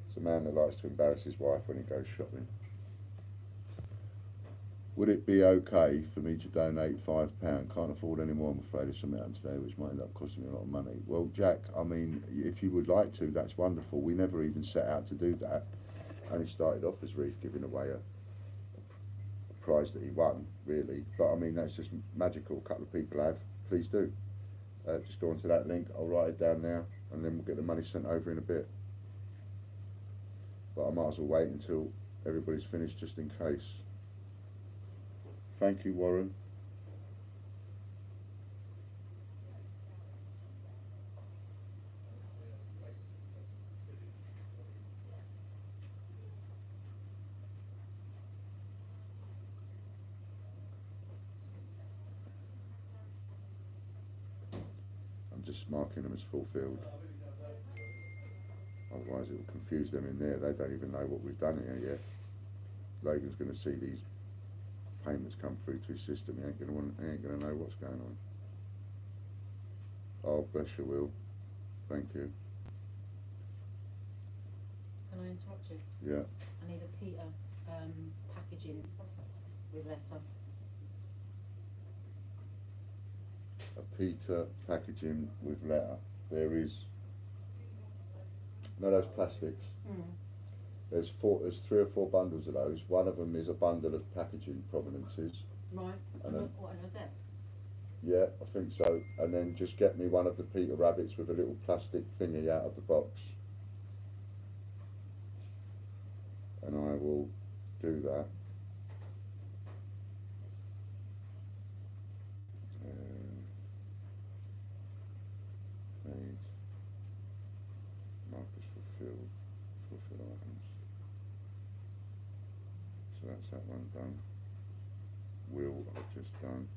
It's a man that likes to embarrass his wife when he goes shopping. Would it be okay for me to donate £5? Can't afford any more, I'm afraid. If something happened today, which might end up costing me a lot of money. Well, Jack, I mean, if you would like to, that's wonderful. We never even set out to do that. Only started off as Reef giving away a prize that he won, really. But I mean, that's just magical. A couple of people have. Please do. Just go onto that link. I'll write it down now, and then we'll get the money sent over in a bit. But I might as well wait until everybody's finished, just in case. Thank you, Warren. I'm just marking them as fulfilled. Otherwise it will confuse them in there. They don't even know what we've done here yet. Logan's going to see these payments come through to his system. He ain't going to know what's going on. Oh, bless you, Will. Thank you. Can I interrupt you? Yeah. I need a Peter packaging with letter. A Peter packaging with letter. There is. No, those plastics. There's 3 or 4 bundles of those. One of them is a bundle of packaging provenances. Right. And then, What, on your desk? yeah, I think so. And then just get me one of the Peter Rabbits with a little plastic thingy out of the box. And I will do that. Made. Markers fulfilled. Fulfill items. So that's that one done. Will I've just done.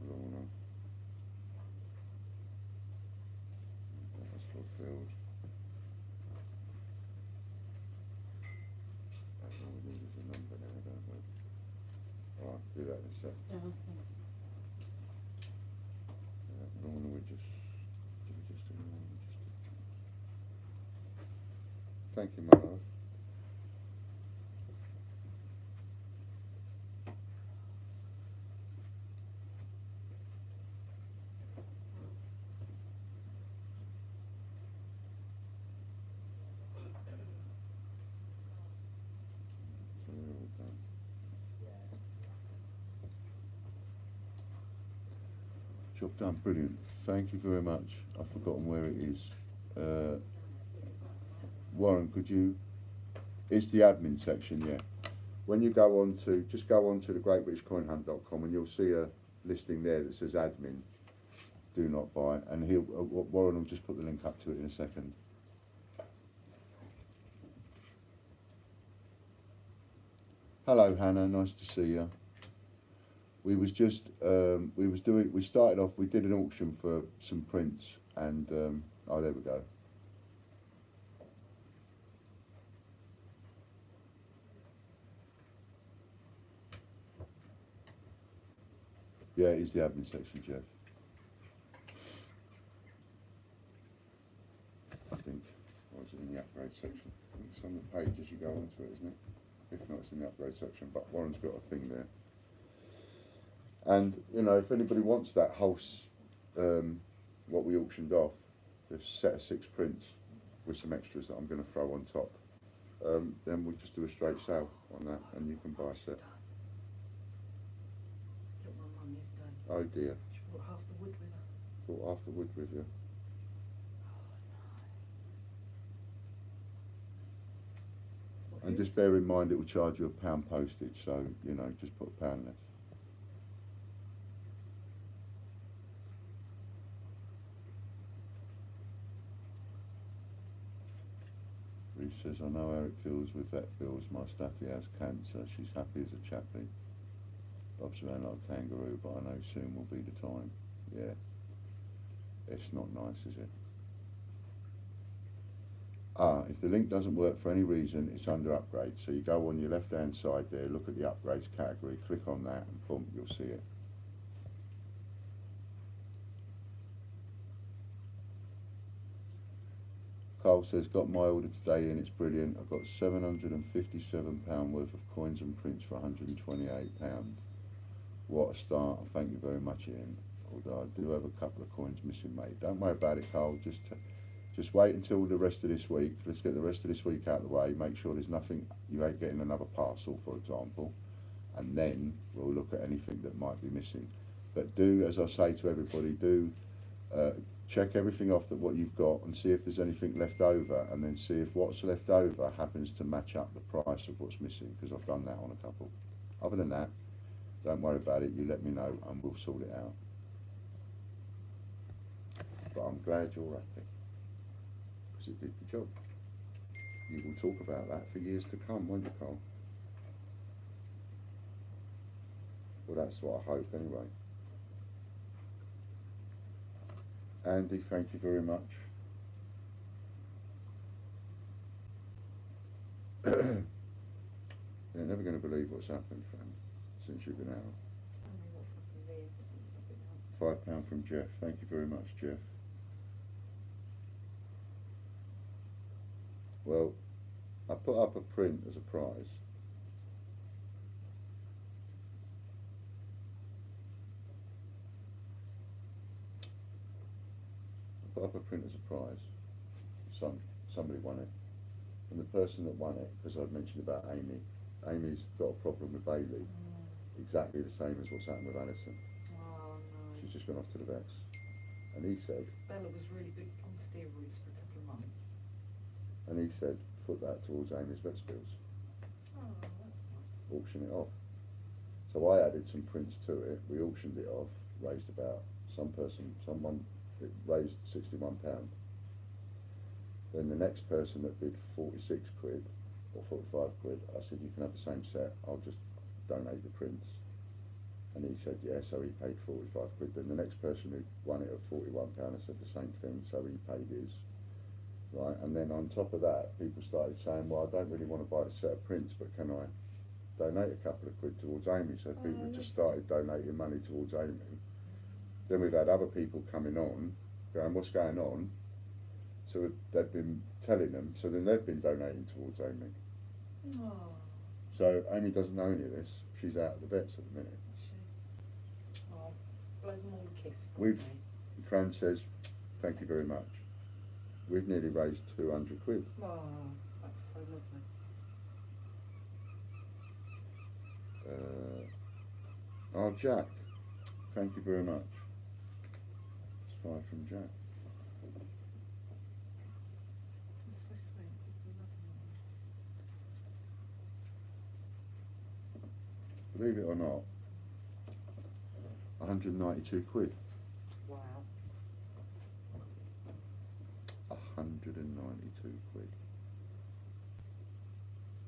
Lorna. That was fulfilled. All we need is a number now, don't we? Alright, do that in a sec. Lorna, we just do Lorna? Thank you, my love. So we're all done. Job done, brilliant. Thank you very much. I've forgotten where it is. Warren, could you? It's the admin section, yeah. When you go on to, just go on to the greatbritishcoinhunt.com and you'll see a listing there that says admin, do not buy, and Warren will just put the link up to it in a second. Hello Hannah, nice to see you. We was just, we started off, we did an auction for some prints and, oh there we go. Yeah, it's the admin section, Jeff. I think, or is it in the upgrade section? It's on the page as you go onto it, isn't it? If not, it's in the upgrade section, but Warren's got a thing there. And, you know, if anybody wants that whole, what we auctioned off, there's a set of 6 prints with some extras that I'm going to throw on top. Then we'll just do a straight sale on that and you can buy a set. Oh dear. She brought half the wood with her. Brought half the wood with you. And just bear in mind it will charge you £1 postage, so, you know, just put £1 less. Ruth says, I know how it feels with vet bills. My staffy has cancer. She's happy as a chappie. Bob's around like a kangaroo, but I know soon will be the time. Yeah. It's not nice, is it? If the link doesn't work for any reason, it's under upgrade. So you go on your left hand side there, look at the upgrades category, click on that and boom, you'll see it. Carl says, got my order today in, it's brilliant. I've got £757 worth of coins and prints for £128. What a start, and thank you very much, Ian. Although I do have a couple of coins missing, mate. Don't worry about it, Carl. Just wait until the rest of this week. Let's get the rest of this week out of the way. Make sure there's nothing, you ain't getting another parcel, for example. And then we'll look at anything that might be missing. But do, as I say to everybody, do check everything off that what you've got and see if there's anything left over, and then see if what's left over happens to match up the price of what's missing, because I've done that on a couple. Other than that, don't worry about it. You let me know and we'll sort it out. But I'm glad you're happy, because it did the job. You will talk about that for years to come, won't you, Carl? Well, that's what I hope anyway. Andy, thank you very much. You're never going to believe what's happened, fam, since you've been out. Tell me what's happened there since I've been out. £5 from Jeff. Thank you very much, Jeff. Well, I put up a print as a prize. I put up a print as a prize. Somebody won it. And the person that won it, because I've mentioned about Amy, Amy's got a problem with Bailey, exactly the same as what's happened with Alison. Oh no. She's just gone off to the vets. And he said, Bella was really good on steroids for a couple of months. and he said, put that towards Amy's vets bills. Oh, that's nice. Auction it off. So I added some prints to it. We auctioned it off, raised about someone, it raised £61. Then the next person that bid 46 quid or 45 quid, I said, you can have the same set, I'll just donate the prints. And he said, yeah, so he paid 45 quid. Then the next person who won it at £41, I said the same thing, so he paid his. Right, and then on top of that, people started saying, well, I don't really want to buy a set of prints, but can I donate a couple of quid towards Amy? So people just started donating money towards Amy. Then we've had other people coming on, going, what's going on? So they've been telling them, so then they've been donating towards Amy. Oh, So Amy doesn't know any of this. She's out at the vets at the minute. she. Oh, blow them all a kiss for We've- me. Fran says, thank you very much. We've nearly raised 200 quid. Oh, that's so lovely. Oh, Jack, thank you very much. It's 5 from Jack. That's so sweet. People love them. Believe it or not, 192 quid. Wow. 192 quid.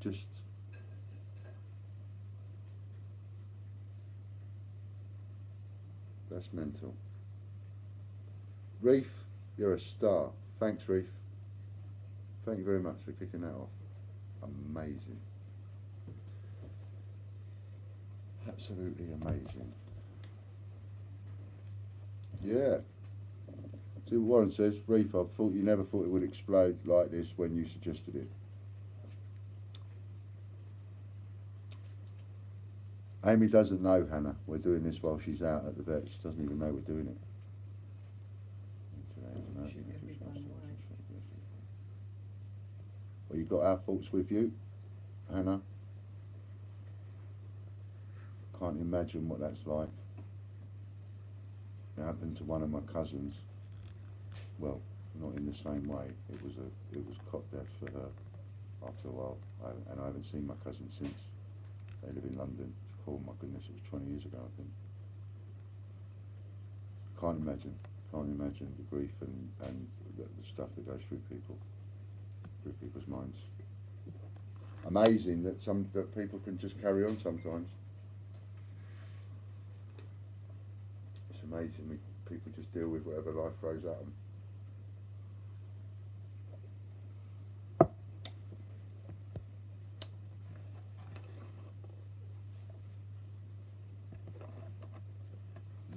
Just that's mental. Reef, you're a star. Thanks, Reef. Thank you very much for kicking that off. Amazing. Absolutely amazing. Yeah. See what Warren says, Reef, I thought you never thought it would explode like this when you suggested it. Amy doesn't know, Hannah. We're doing this while she's out at the vet. She doesn't even know we're doing it. She's gonna be blown away. Well, you got our thoughts with you, Hannah. Can't imagine what that's like. It happened to one of my cousins. Well, not in the same way. It was cot death for her after a while, and I haven't seen my cousin since. They live in London. Oh my goodness, it was 20 years ago, I think. Can't imagine the grief and the stuff that goes through people's minds. Amazing that people can just carry on sometimes. It's amazing people just deal with whatever life throws at them.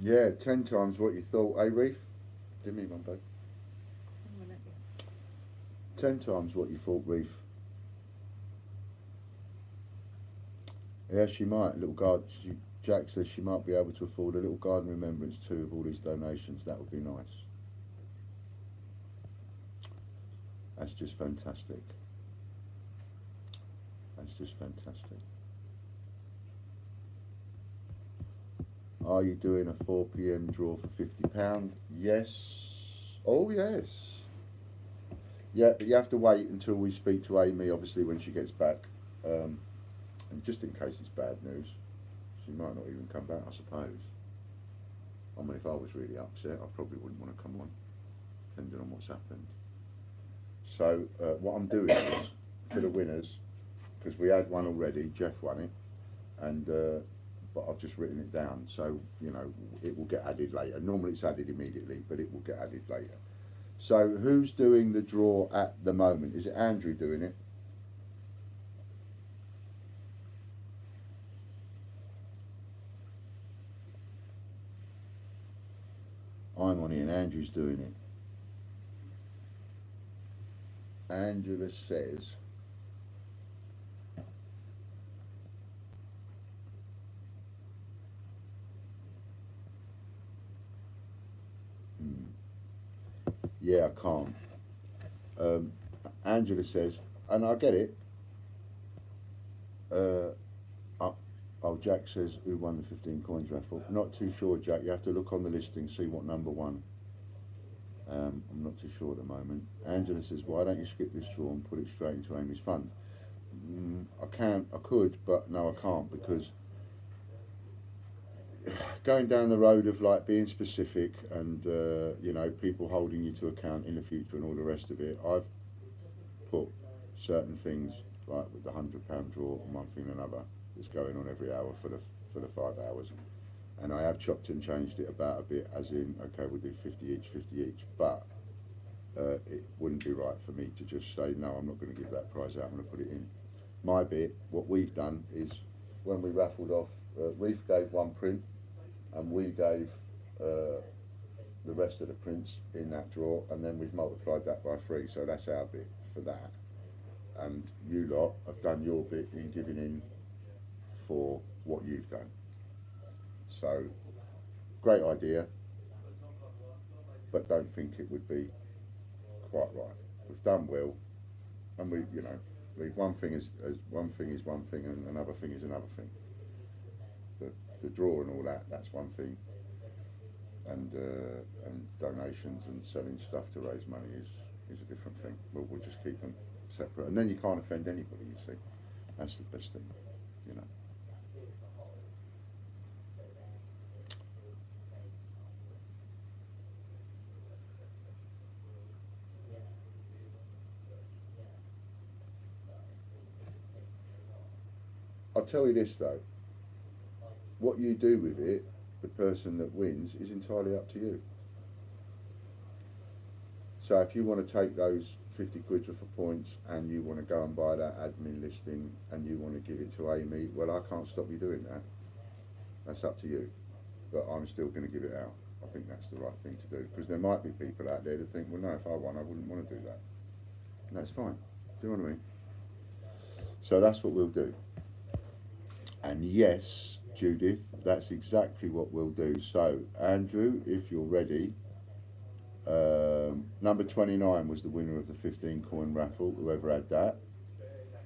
Yeah, 10 times what you thought, eh, Reef? Give me one, babe. 10 times what you thought, Reef. Yeah, she might. Jack says she might be able to afford a little garden remembrance too of all these donations. That would be nice. That's just fantastic. That's just fantastic. Are you doing a 4 p.m. draw for £50? Yes. Oh, yes. Yeah, but you have to wait until we speak to Amy, obviously, when she gets back. And just in case it's bad news, she might not even come back, I suppose. I mean, if I was really upset, I probably wouldn't want to come on, depending on what's happened. So, what I'm doing is, for the winners, because we had one already, Jeff won it, and but I've just written it down, so, you know, it will get added later. Normally it's added immediately, but it will get added later. So, who's doing the draw at the moment? Is it Andrew doing it? I'm on here and Andrew's doing it. Angela says, yeah, I can't. Angela says, and I get it. Oh, Jack says, who won the 15 coins raffle? Not too sure, Jack. You have to look on the listing, see what number won. I'm not too sure at the moment. Angela says, why don't you skip this draw and put it straight into Amy's fund? I could, but no, I can't, because going down the road of like being specific and you know, people holding you to account in the future and all the rest of it, I've put certain things like with the £100 draw and one thing and another that's going on every hour for the 5 hours, and I have chopped and changed it about a bit, as in, okay, we'll do 50 each, but it wouldn't be right for me to just say, no, I'm not going to give that prize out, I'm going to put it in. My bit, what we've done is, when we raffled off, Reef gave one print, and we gave the rest of the prints in that draw, and then we've multiplied that by 3, so that's our bit for that. And you lot have done your bit in giving in for what you've done. So, great idea, but don't think it would be quite right. We've done well, and we, you know, leave one thing as one thing is one thing, and another thing is another thing. The draw and all that, that's one thing, and donations and selling stuff to raise money is a different thing. We'll just keep them separate, and then you can't offend anybody, you see. That's the best thing, you know. I'll tell you this though, what you do with it, the person that wins, is entirely up to you. So if you want to take those 50 quid worth of points and you want to go and buy that admin listing and you want to give it to Amy, well, I can't stop you doing that. That's up to you. But I'm still going to give it out. I think that's the right thing to do, because there might be people out there that think, well, no, if I won, I wouldn't want to do that. And that's fine. Do you know what I mean? So that's what we'll do. And yes, Judith, that's exactly what we'll do. So, Andrew, if you're ready, number 29 was the winner of the 15 coin raffle, whoever had that.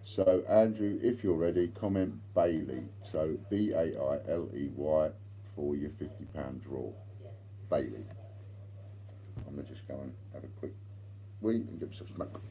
So, Andrew, if you're ready, comment Bailey. So, B-A-I-L-E-Y for your £50 draw. Bailey. I'm going to just go and have a quick wee and get myself a smoke.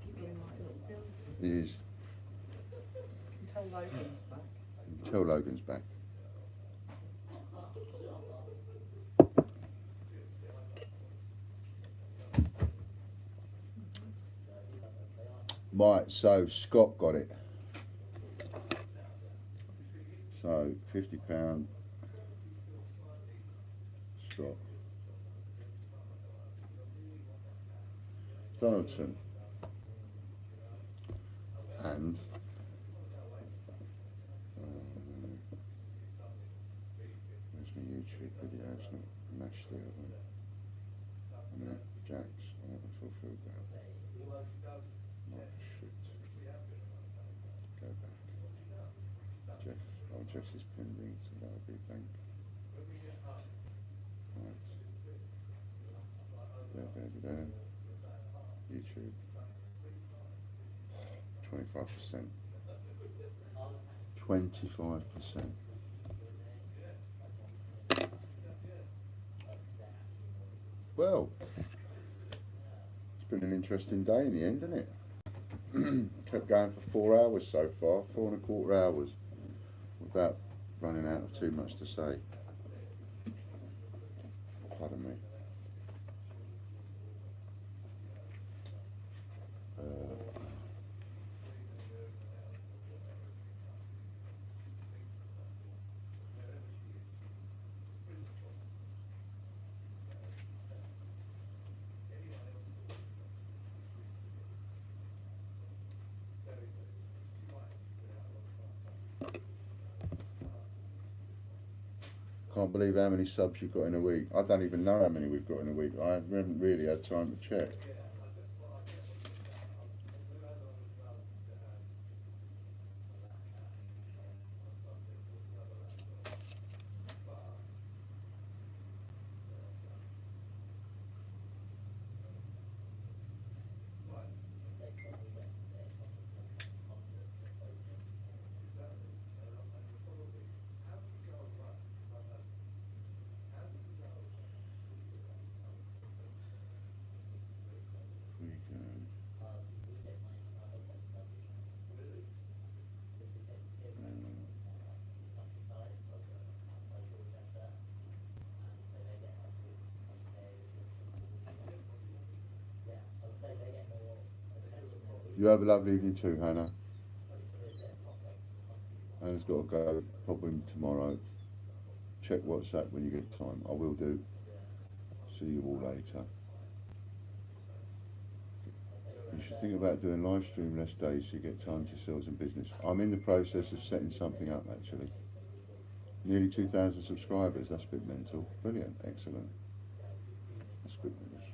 Giggling like little girls. He is. You can tell Logan's back. You can tell Logan's back. Right, so Scott got it. So £50 Scott. Donaldson. And where's my YouTube video? It's not matched there, have I? No, Jax, I haven't fulfilled that. Not shoot. Go back. Jeff, oh, Jeff's is pending, so that'll be blank. Right. There. YouTube. 25%. 25%. Well, it's been an interesting day in the end, hasn't it? Kept going for 4 hours so far, 4¼ hours, without running out of too much to say. Pardon me. Can't believe how many subs you've got in a week. I don't even know how many we've got in a week. I haven't really had time to check. You have a lovely evening too, Hannah. Hannah's got to go. Pop in tomorrow. Check WhatsApp when you get time. I will do. See you all later. You should think about doing live stream less days so you get time to yourselves and business. I'm in the process of setting something up actually. Nearly 2,000 subscribers. That's a bit mental. Brilliant. Excellent. That's good news.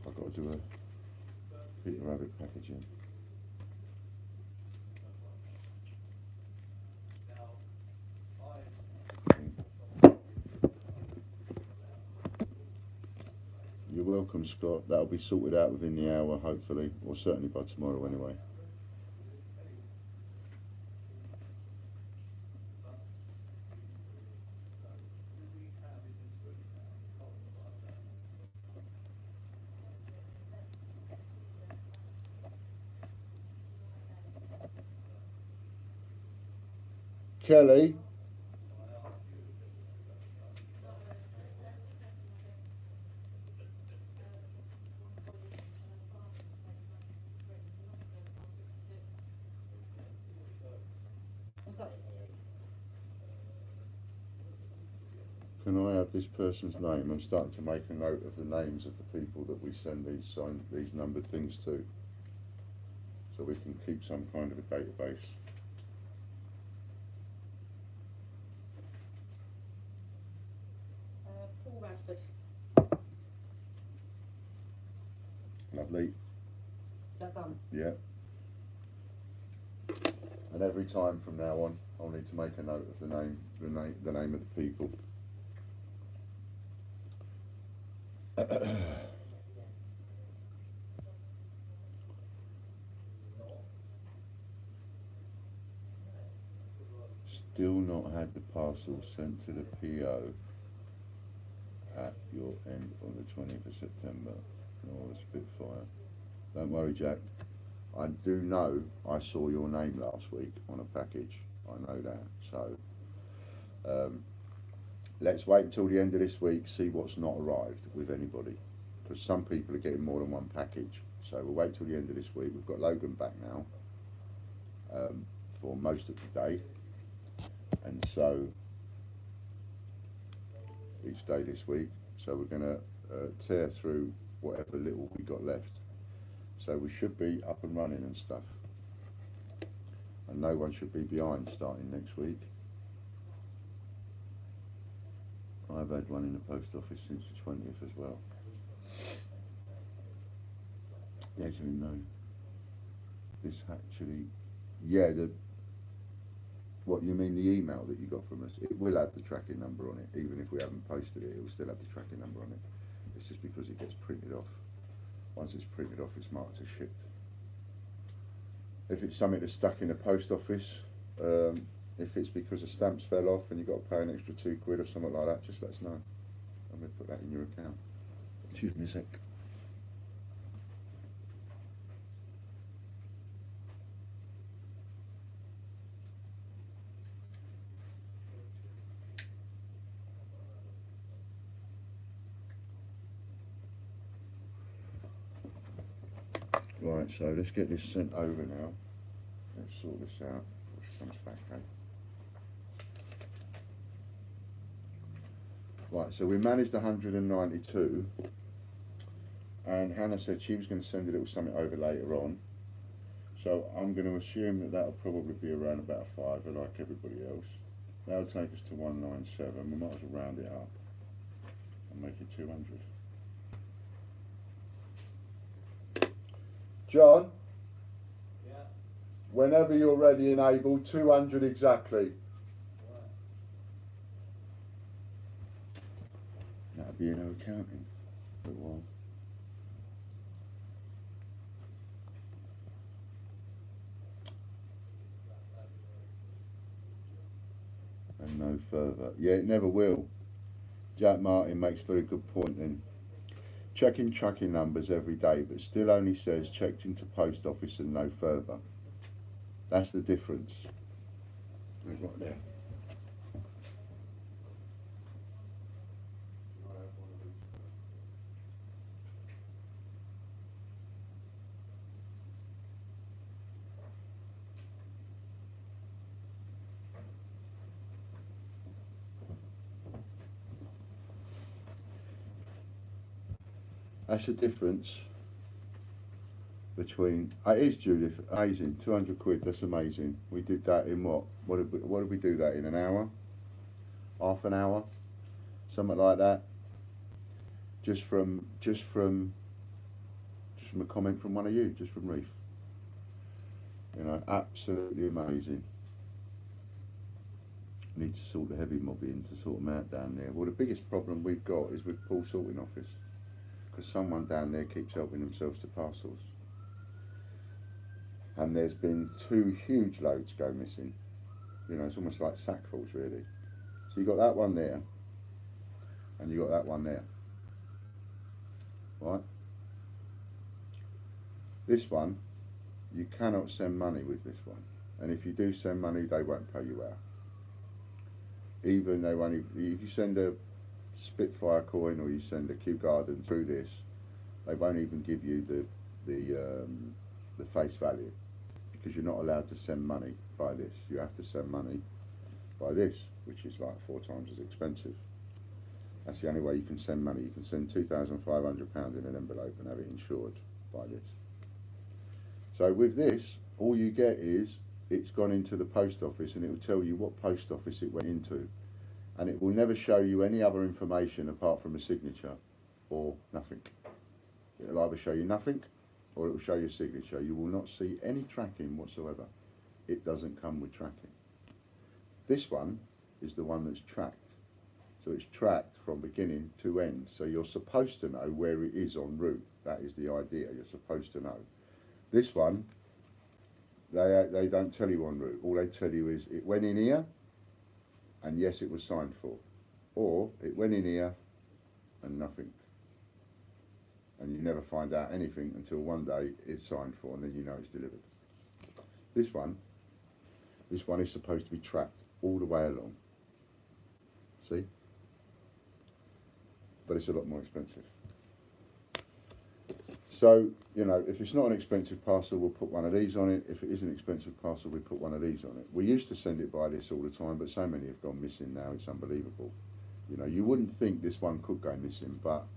I've got to do a Peter Rabbit packaging. You're welcome, Scott. That'll be sorted out within the hour, hopefully, or certainly by tomorrow anyway. Kelly? So, Can I have this person's name? I'm starting to make a note of the names of the people that we send these numbered things to, so we can keep some kind of a database. Paul Radford, Lovely. is that done? Yeah. And every time from now on, I'll need to make a note of the name of the people. Still not had the parcel sent to the PO at your end on the 20th of September. Nor the Spitfire. Don't worry, Jack. I do know I saw your name last week on a package. I know that. So let's wait until the end of this week, see what's not arrived with anybody, because some people are getting more than one package. So we'll wait till the end of this week. We've got Logan back now for most of the day, and so each day this week. So we're going to tear through whatever little we got left. So we should be up and running and stuff, and no one should be behind starting next week. I've had one in the post office since the 20th as well. Yes, we know. This actually, yeah, what you mean, the email that you got from us? It will have the tracking number on it, even if we haven't posted it. It will still have the tracking number on it. It's just because it gets printed off. Once it's printed off, it's marked as shipped. If it's something that's stuck in the post office, if it's because the stamps fell off and you've got to pay an extra £2 or something like that, just let us know. And we'll put that in your account. Excuse me a sec. Right, so let's get this sent over now. Let's sort this out before she comes back, okay? Right, so we managed 192, and Hannah said she was going to send a little something over later on. So I'm going to assume that that'll probably be around about a fiver like everybody else. That'll take us to 197. We might as well round it up and make it 200. John? Yeah. Whenever you're ready and able, 200 exactly. Right. That'll be in our accounting for a while. And no further. Yeah, it never will. Jack Martin makes a very good point then. Checking tracking numbers every day, but still only says checked into post office and no further. That's the difference. Right there. That's the difference between, it is, Judith, amazing, 200 quid, that's amazing. We did that in what did we do that in, an hour? Half an hour? Something like that. Just from a comment from one of you, just from Reef. You know, absolutely amazing. Need to sort the heavy mob in to sort them out down there. Well, the biggest problem we've got is with Paul's sorting office, because someone down there keeps helping themselves to parcels. And there's been 2 huge loads go missing. You know, it's almost like sackfuls really. So you got that one there, and you got that one there. Right? This one, you cannot send money with this one. And if you do send money, they won't pay you out. Even they won't, if you send a Spitfire coin or you send a Kew Garden through this, they won't even give you the face value, because you're not allowed to send money by this. You have to send money by this, which is like 4 times as expensive. That's the only way you can send money. You can send £2,500 in an envelope and have it insured by this. So with this, all you get is it's gone into the post office, and it will tell you what post office it went into, and it will never show you any other information apart from a signature or nothing. It'll either show you nothing or it will show you a signature. You will not see any tracking whatsoever. It doesn't come with tracking. This one is the one that's tracked. So it's tracked from beginning to end. So you're supposed to know where it is en route. That is the idea. You're supposed to know. This one, they don't tell you en route. All they tell you is it went in here, and yes, it was signed for. Or it went in here and nothing. And you never find out anything until one day it's signed for, and then you know it's delivered. This one is supposed to be tracked all the way along. See? But it's a lot more expensive. So, you know, if it's not an expensive parcel, we'll put one of these on it. If it is an expensive parcel, we put one of these on it. We used to send it by this all the time, but so many have gone missing now, it's unbelievable. You know, you wouldn't think this one could go missing, but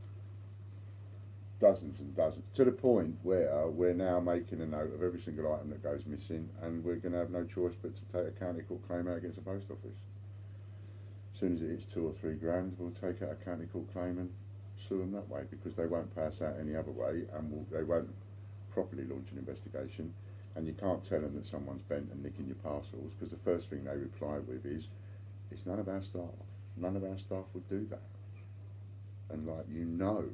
dozens and dozens, to the point where we're now making a note of every single item that goes missing, and we're going to have no choice but to take a county court claim out against the post office. As soon as it hits 2 or 3 grand, we'll take out a county court claim and sue them that way, because they won't pay us out any other way, and they won't properly launch an investigation. And you can't tell them that someone's bent and nicking your parcels, because the first thing they reply with is, it's none of our staff. None of our staff would do that. And like, you know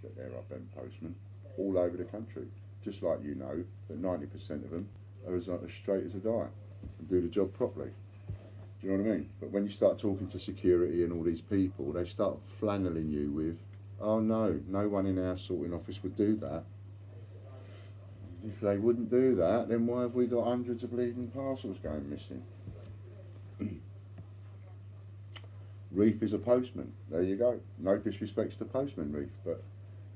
that there are bent postmen all over the country, just like you know that 90% of them are as straight as a die and do the job properly. Do you know what I mean? But when you start talking to security and all these people, they start flanneling you with, oh no, no one in our sorting office would do that. If they wouldn't do that, then why have we got hundreds of bleeding parcels going missing? Reef is a postman. There you go. No disrespect to postman, Reef, but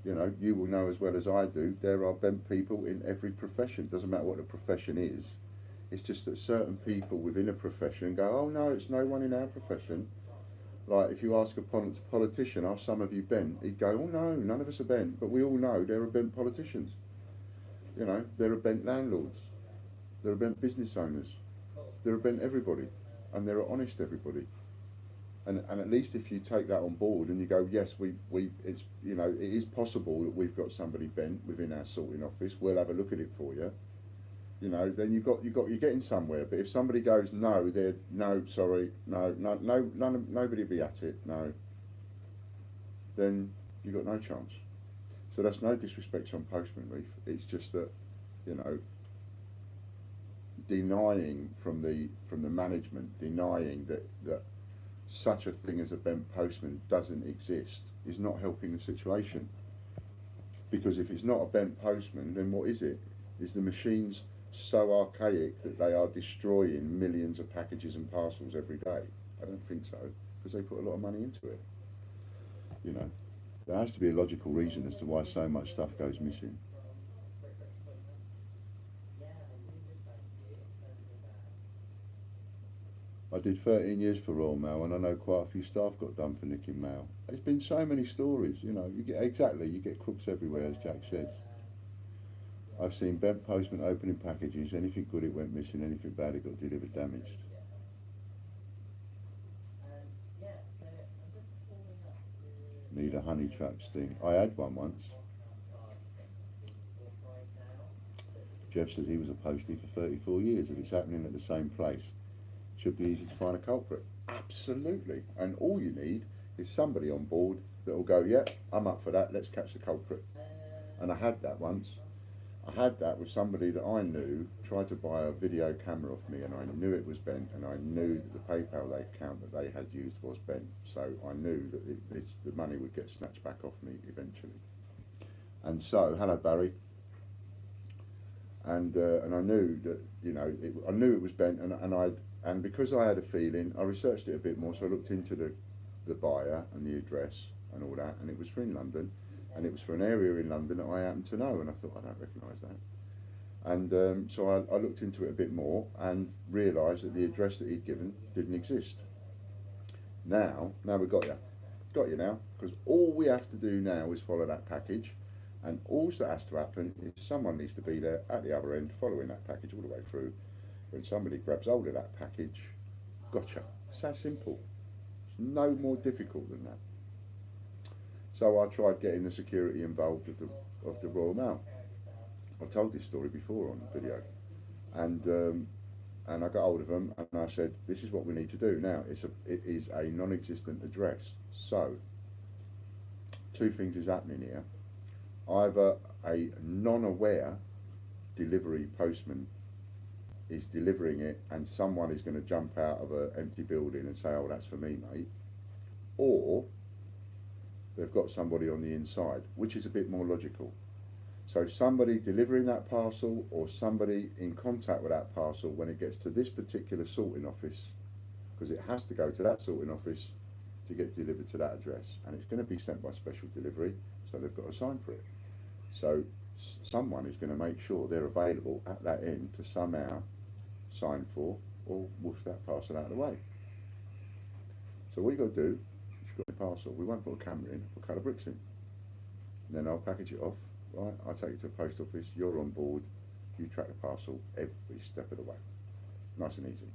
you know, you will know as well as I do, there are bent people in every profession. Doesn't matter what the profession is. It's just that certain people within a profession go, oh no, it's no one in our profession. Like if you ask a politician, are some of you bent? He'd go, oh no, none of us are bent. But we all know there are bent politicians. You know, there are bent landlords. There are bent business owners. There are bent everybody. And there are honest everybody. And at least if you take that on board and you go, yes, it's, you know, it is possible that we've got somebody bent within our sorting office. We'll have a look at it for you. You know, then you're getting somewhere. But if somebody goes, no, sorry, nobody be at it, no, then you've got no chance. So that's no disrespect on postman, Reef. It's just that, you know, denying from the management, denying that such a thing as a bent postman doesn't exist is not helping the situation. Because if it's not a bent postman, then what is it? Is the machines so archaic that they are destroying millions of packages and parcels every day? I don't think so, because they put a lot of money into it. You know, there has to be a logical reason as to why so much stuff goes missing. I did 13 years for Royal Mail, and I know quite a few staff got done for nicking mail. There's been so many stories, you know, you get crooks everywhere, as Jack says. I've seen bent postmen opening packages, anything good it went missing, anything bad it got delivered damaged. Need a honey trap sting. I had one once. Jeff says he was a postie for 34 years. If it's happening at the same place, it should be easy to find a culprit. Absolutely. And all you need is somebody on board that will go, yeah, I'm up for that, let's catch the culprit. And I had that once. I had that with somebody that I knew tried to buy a video camera off me, and I knew it was bent, and I knew that the PayPal account that they had used was bent, so I knew that the money would get snatched back off me eventually. And so, hello Barry. And I knew that, you know, I knew it was bent, and because I had a feeling, I researched it a bit more, so I looked into the buyer and the address and all that, and it was for in London. And it was for an area in London that I happened to know, and I thought, I don't recognise that. And so I looked into it a bit more and realised that the address that he'd given didn't exist. Now we've got you now, because all we have to do now is follow that package, and all that has to happen is someone needs to be there at the other end following that package all the way through. When somebody grabs hold of that package, gotcha. It's that simple. It's no more difficult than that. So I tried getting the security involved of the Royal Mail. I've told this story before on video, and I got hold of them and I said, this is what we need to do now. It is a non-existent address. So two things is happening here. Either a non-aware delivery postman is delivering it and someone is going to jump out of an empty building and say, oh, that's for me, mate, or they've got somebody on the inside, which is a bit more logical. So somebody delivering that parcel or somebody in contact with that parcel when it gets to this particular sorting office, because it has to go to that sorting office to get delivered to that address, and it's going to be sent by special delivery, so they've got to sign for it. So someone is going to make sure they're available at that end to somehow sign for or woof that parcel out of the way. So what you've got to do is you've got the parcel. We won't put a camera in, we'll cut the bricks in. And then I'll package it off. Right, I'll take it to the post office, you're on board, you track the parcel every step of the way. Nice and easy.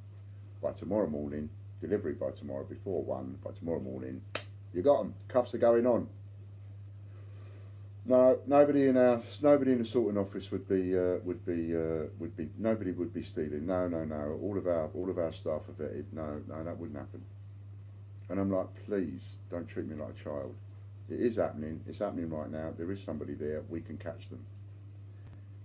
By tomorrow morning, delivery by tomorrow before 1, by tomorrow morning, you got them, cuffs are going on. No, nobody in the sorting office would be nobody would be stealing. No, all of our staff are vetted. No, that wouldn't happen. And I'm like, please, don't treat me like a child. It is happening. It's happening right now. There is somebody there. We can catch them.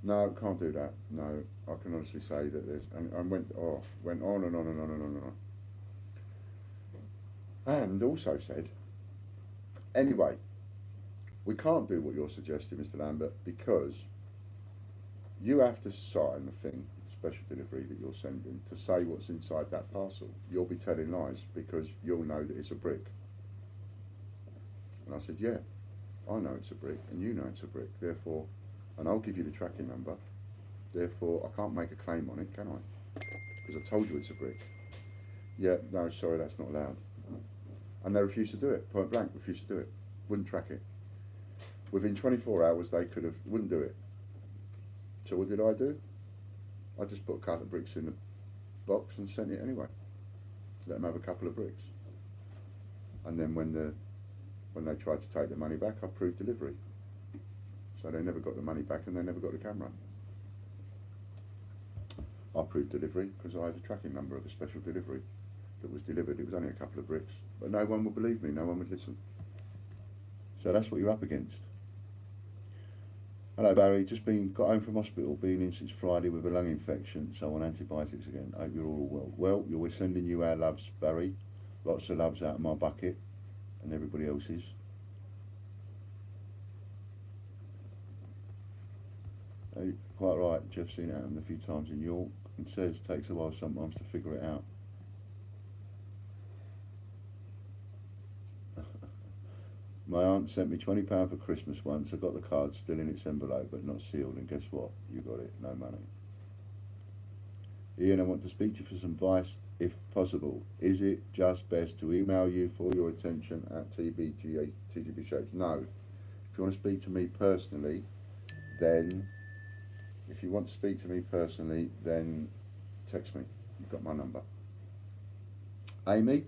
No, can't do that. No, I can honestly say that there's. And went on and on and on and on and on. And also said, anyway, we can't do what you're suggesting, Mr. Lambert, because you have to sign the thing, special delivery that you're sending, to say what's inside that parcel. You'll be telling lies because you'll know that it's a brick. And I said, yeah, I know it's a brick and you know it's a brick, therefore, and I'll give you the tracking number, therefore I can't make a claim on it, can I? Because I told you it's a brick. Yeah, no, sorry, that's not allowed. And they refused to do it, point blank, refused to do it, wouldn't track it. Within 24 hours they wouldn't do it. So what did I do? I just put a couple of bricks in the box and sent it anyway. Let them have a couple of bricks. And then when they tried to take the money back, I proved delivery. So they never got the money back and they never got the camera. I proved delivery because I had a tracking number of a special delivery that was delivered. It was only a couple of bricks. But no one would believe me, no one would listen. So that's what you're up against. Hello Barry, got home from hospital, been in since Friday with a lung infection, so on antibiotics again. Hope you're all well. Well, we're sending you our loves, Barry. Lots of loves out of my bucket and everybody else's. Quite right, Jeff's seen it happen a few times in York and says it takes a while sometimes to figure it out. My aunt sent me £20 for Christmas once. I got the card still in its envelope but not sealed, and guess what? You got it, no money. Ian, I want to speak to you for some advice if possible. Is it just best to email you for your attention at TGBCH? No. If you want to speak to me personally, then text me. You've got my number. Amy?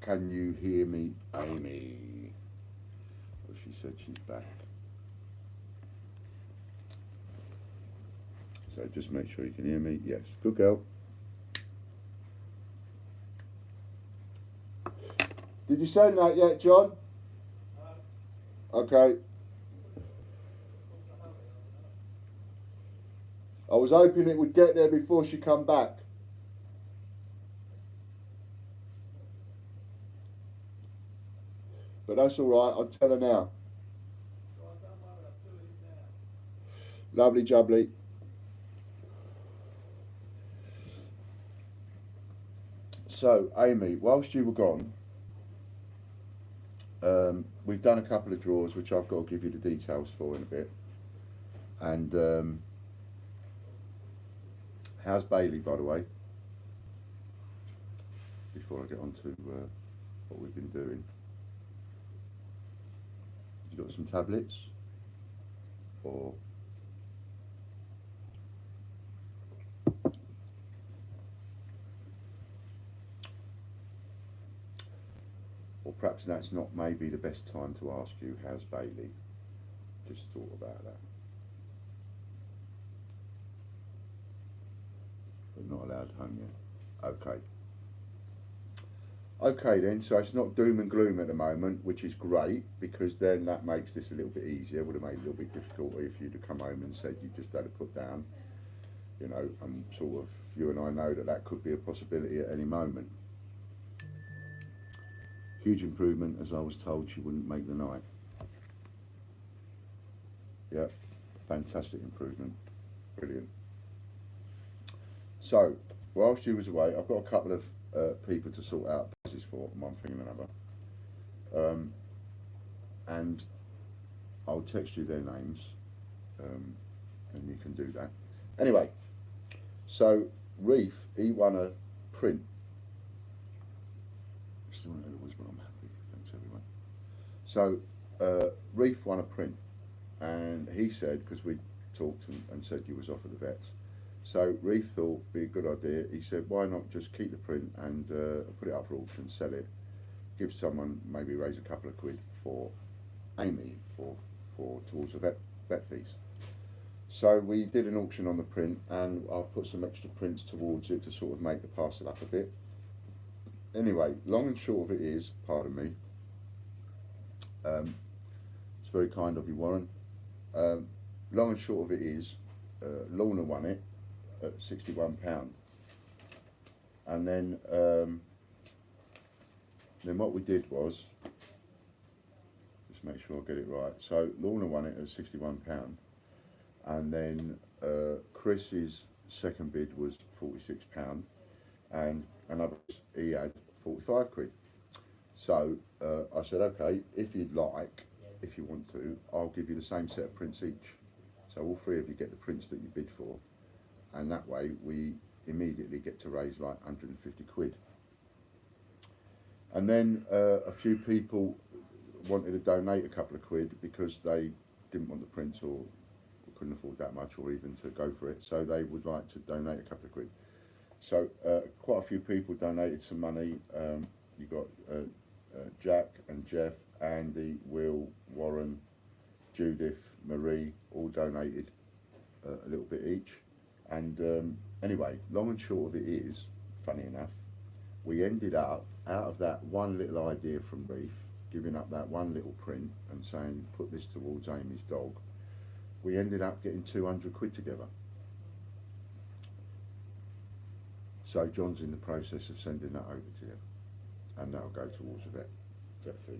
Can you hear me, Amy? Well, she said she's back. So just make sure you can hear me. Yes, good girl. Did you send that yet, John? Okay. I was hoping it would get there before she come back. But that's all right, I'll tell her now. Lovely jubbly. So, Amy, whilst you were gone, we've done a couple of draws, which I've got to give you the details for in a bit. And how's Bailey, by the way? Before I get on to what we've been doing. You got some tablets? Or perhaps that's not maybe the best time to ask you, how's Bailey? Just thought about that. But not allowed home yet. Okay. Okay then, so it's not doom and gloom at the moment, which is great, because then that makes this a little bit easier. Would have made it a little bit difficult if you'd have come home and said you just had to put down, you know, and sort of, you and I know that that could be a possibility at any moment. Huge improvement, as I was told she wouldn't make the night. Yep, fantastic improvement, brilliant. So, whilst she was away, I've got a couple of people to sort out prices for, one thing and another. And I'll text you their names, and you can do that. Anyway, so Reef, he won a print. Still not it was, but I'm happy. Thanks everyone. So Reef won a print, and he said, because we talked and said you was off at the vets, so Reef thought it'd be a good idea. He said, why not just keep the print and put it up for auction, sell it, give someone, maybe raise a couple of quid for Amy for towards the vet fees. So we did an auction on the print, and I've put some extra prints towards it to sort of make the parcel up a bit. Anyway, long and short of it is, pardon me, it's very kind of you, Warren. Long and short of it is, Lorna won it at £61, and then what we did was, just make sure I get it right. So Lorna won it at £61, and then Chris's second bid was £46, and another he had 45 quid. So I said, okay, if you'd like, if you want to, I'll give you the same set of prints each. So all three of you get the prints that you bid for, and that way we immediately get to raise like 150 quid. And then a few people wanted to donate a couple of quid because they didn't want the prints or couldn't afford that much, or even to go for it, so they would like to donate a couple of quid. So quite a few people donated some money. You got Jack and Jeff, Andy, Will, Warren, Judith, Marie, all donated a little bit each. And anyway, long and short of it is, funny enough, we ended up, out of that one little idea from Reef, giving up that one little print and saying, put this towards Amy's dog, we ended up getting 200 quid together. So John's in the process of sending that over to you, and that'll go towards the vet fees.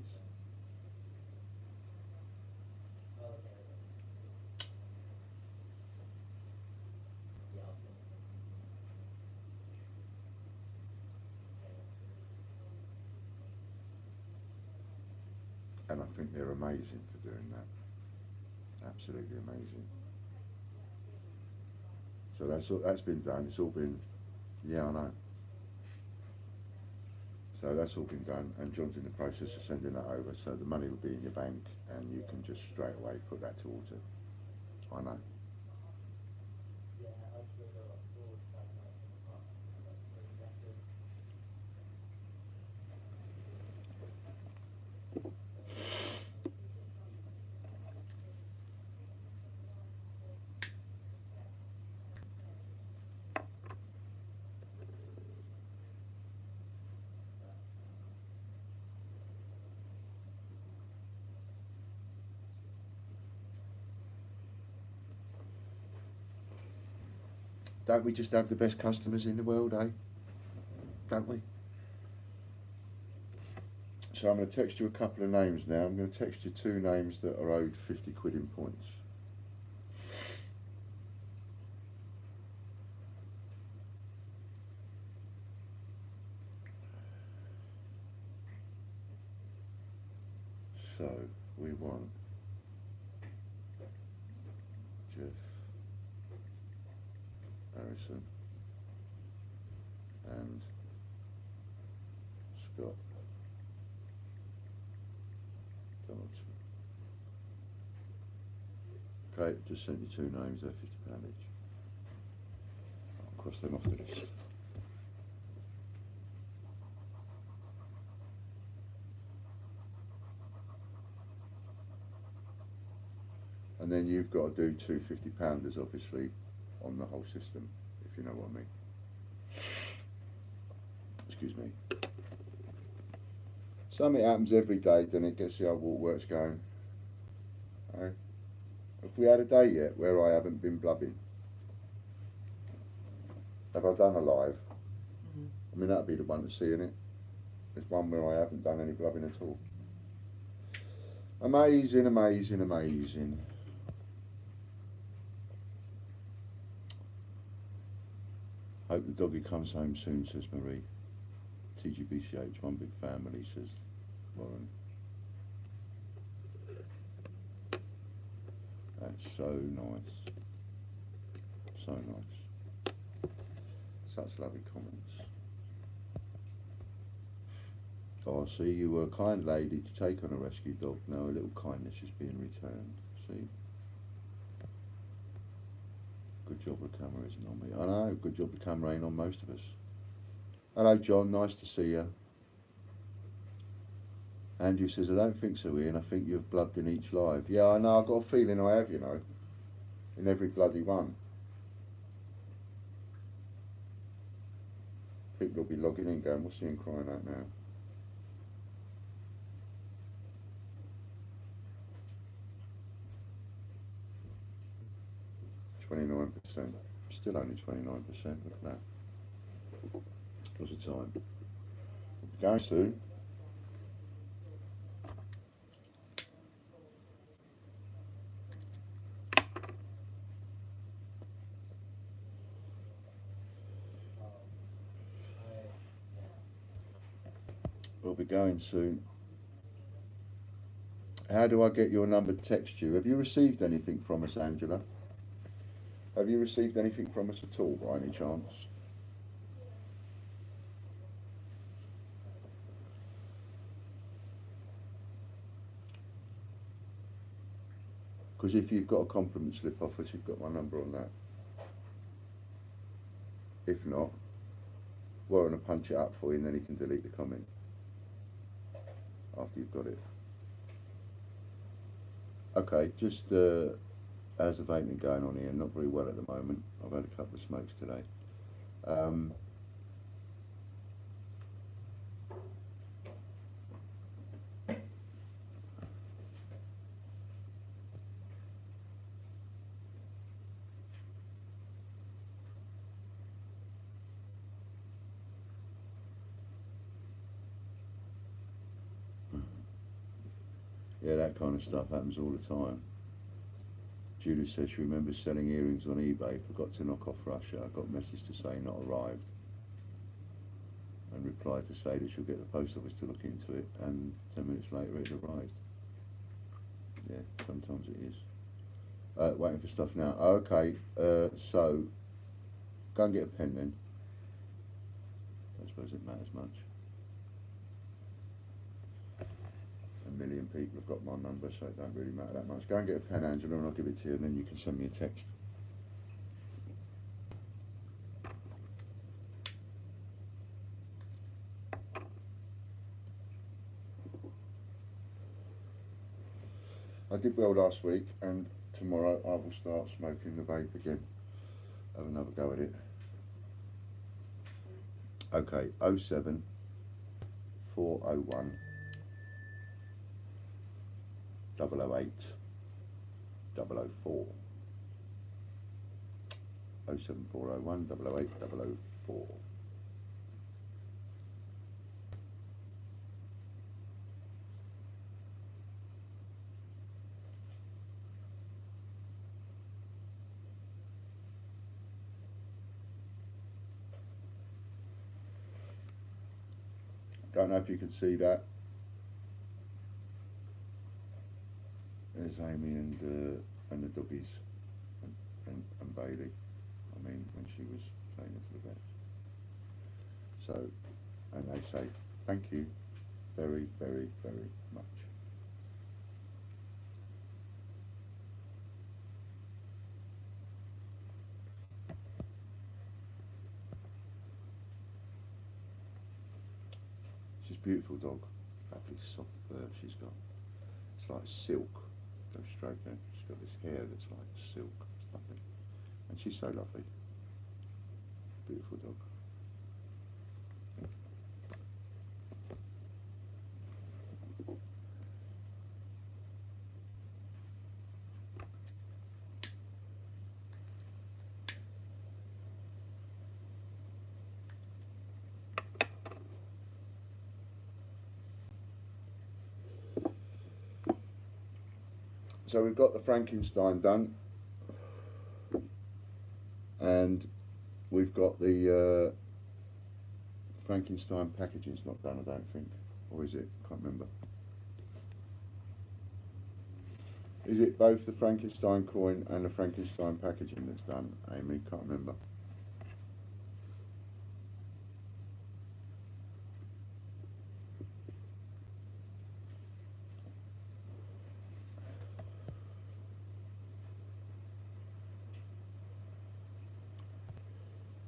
And I think they're amazing for doing that. Absolutely amazing. So that's been done. It's all been, yeah, I know. So that's all been done, and John's in the process of sending that over. So the money will be in your bank, and you can just straight away put that towards it. I know. Don't we just have the best customers in the world, eh? Don't we? So I'm going to text you a couple of names now. I'm going to text you two names that are owed 50 quid in points. So we want Jeff Harrison and Scott Donaldson. Okay, just sent you two names, they're £50 each. I'll cross them off the list. And then you've got to do two £50-pounders, obviously, on the whole system, if you know what I mean. Excuse me. Something happens every day, then it gets the old waterworks going. Have we had a day yet where I haven't been blubbing? Have I done a live? I mean, that'd be the one to see, innit? There's one where I haven't done any blubbing at all. Amazing, amazing, amazing. Hope the doggy comes home soon, says Marie. TGBCH, one big family, says Warren. That's so nice. So nice. Such lovely comments. Oh, see, you were a kind lady to take on a rescue dog. Now a little kindness is being returned. See? Good job the camera isn't on me. I know, good job the camera ain't on most of us. Hello John, nice to see you. Andrew says, I don't think so, Ian. I think you've blubbed in each live. Yeah, I know, I've got a feeling I have, you know. In every bloody one. People will be logging in going, what's Ian crying out now? %. Still only 29%, look at that. What's the time? We'll be going soon. We'll be going soon. How do I get your number to text you? Have you received anything from us, Angela? Have you received anything from us at all, by any chance? Because if you've got a compliment slip off us, you've got my number on that. If not, Warren will punch it up for you and then he can delete the comment after you've got it. Okay, just how's the vaping going on here? Not very well at the moment. I've had a couple of smokes today. Yeah, that kind of stuff happens all the time. Judith says she remembers selling earrings on eBay, forgot to knock off Russia. I got a message to say not arrived. And replied to say that she'll get the post office to look into it, and 10 minutes later it arrived. Yeah, sometimes it is. Waiting for stuff now. Okay, so go and get a pen then. I suppose it matters much. 1 million people have got my number, so it don't really matter that much. Go and get a pen, Angela, and I'll give it to you, and then you can send me a text. I did well last week, and tomorrow I will start smoking the vape again. Have another go at it. Okay, 07 401 008 004 07401 008 004. Don't know if you can see that. There's Amy and the doggies and Bailey. I mean, when she was taken to the vet. So, and they say thank you very, very, very much. She's a beautiful dog. Lovely soft fur she's got. It's like silk. Go straight down. She's got this hair that's like silk. It's lovely. And she's so lovely. Beautiful dog. So we've got the Frankenstein done, and we've got the Frankenstein packaging's not done, I don't think, or is it? Can't remember. Is it both the Frankenstein coin and the Frankenstein packaging that's done, Amy? Can't remember.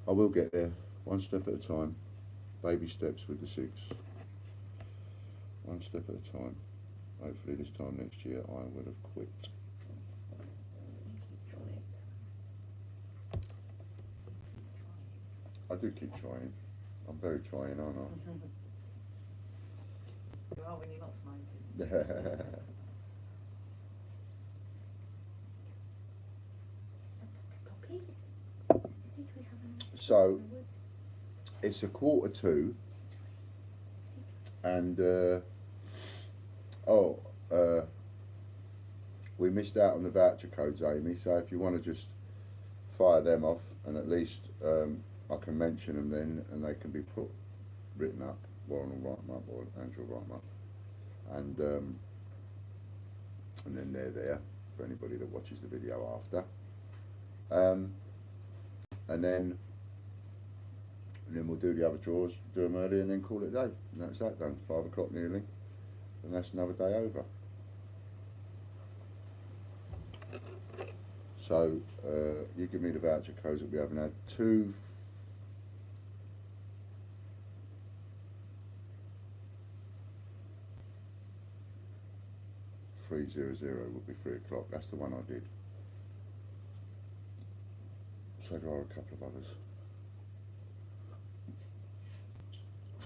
I will get there, one step at a time, baby steps with the 6. One step at a time. Hopefully this time next year I will have quit. I do keep trying. I'm very trying, aren't I? You are when you're not smoking. Poppy? Did we have a So, it's 1:45, and we missed out on the voucher codes, Amy, so if you want to just fire them off, and at least I can mention them then, and they can be written up. Warren will write them up, or Andrew will write them up, and then they're there for anybody that watches the video after. And then we'll do the other drawers, do them early, and then call it a day. And that's that done. 5 o'clock nearly, and that's another day over. So you give me the voucher codes that we haven't had. 2 300 would be 3 o'clock. That's the one I did. So there are a couple of others.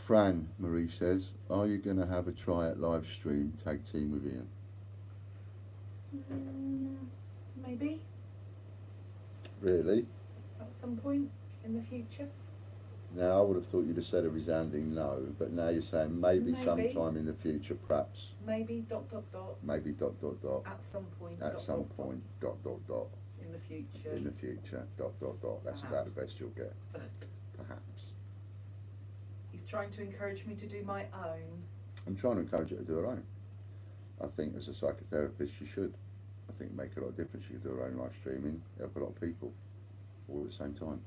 Fran, Marie says, are you going to have a try at live stream tag team with Ian? Maybe Really? at some point in the future. Now I would have thought you'd have said a resounding no, but now you're saying maybe Maybe. sometime in the future, perhaps. Maybe ... Maybe ... At some point. At some point ... In the future. In the future ... That's about the best you'll get. Perhaps. He's trying to encourage me to do my own. I'm trying to encourage you to do her own. I think as a psychotherapist you should. I think it makes a lot of difference. You can do her own live streaming, help a lot of people all at the same time.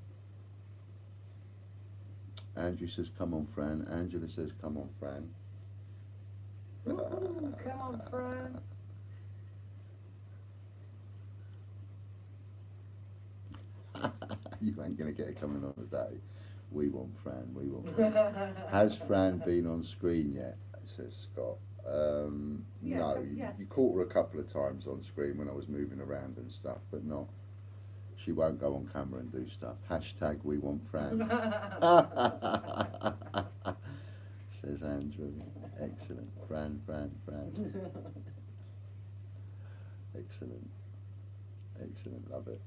Andrew says come on Fran. Angela says come on Fran. Ooh, come on, Fran. You ain't going to get it coming on today. We want Fran, we want Fran. Has Fran been on screen yet? Says Scott. Yeah, No, yes. you caught her a couple of times on screen when I was moving around and stuff, but not. She won't go on camera and do stuff. Hashtag we want Fran. Says Andrew. Excellent. Fran. Excellent, love it.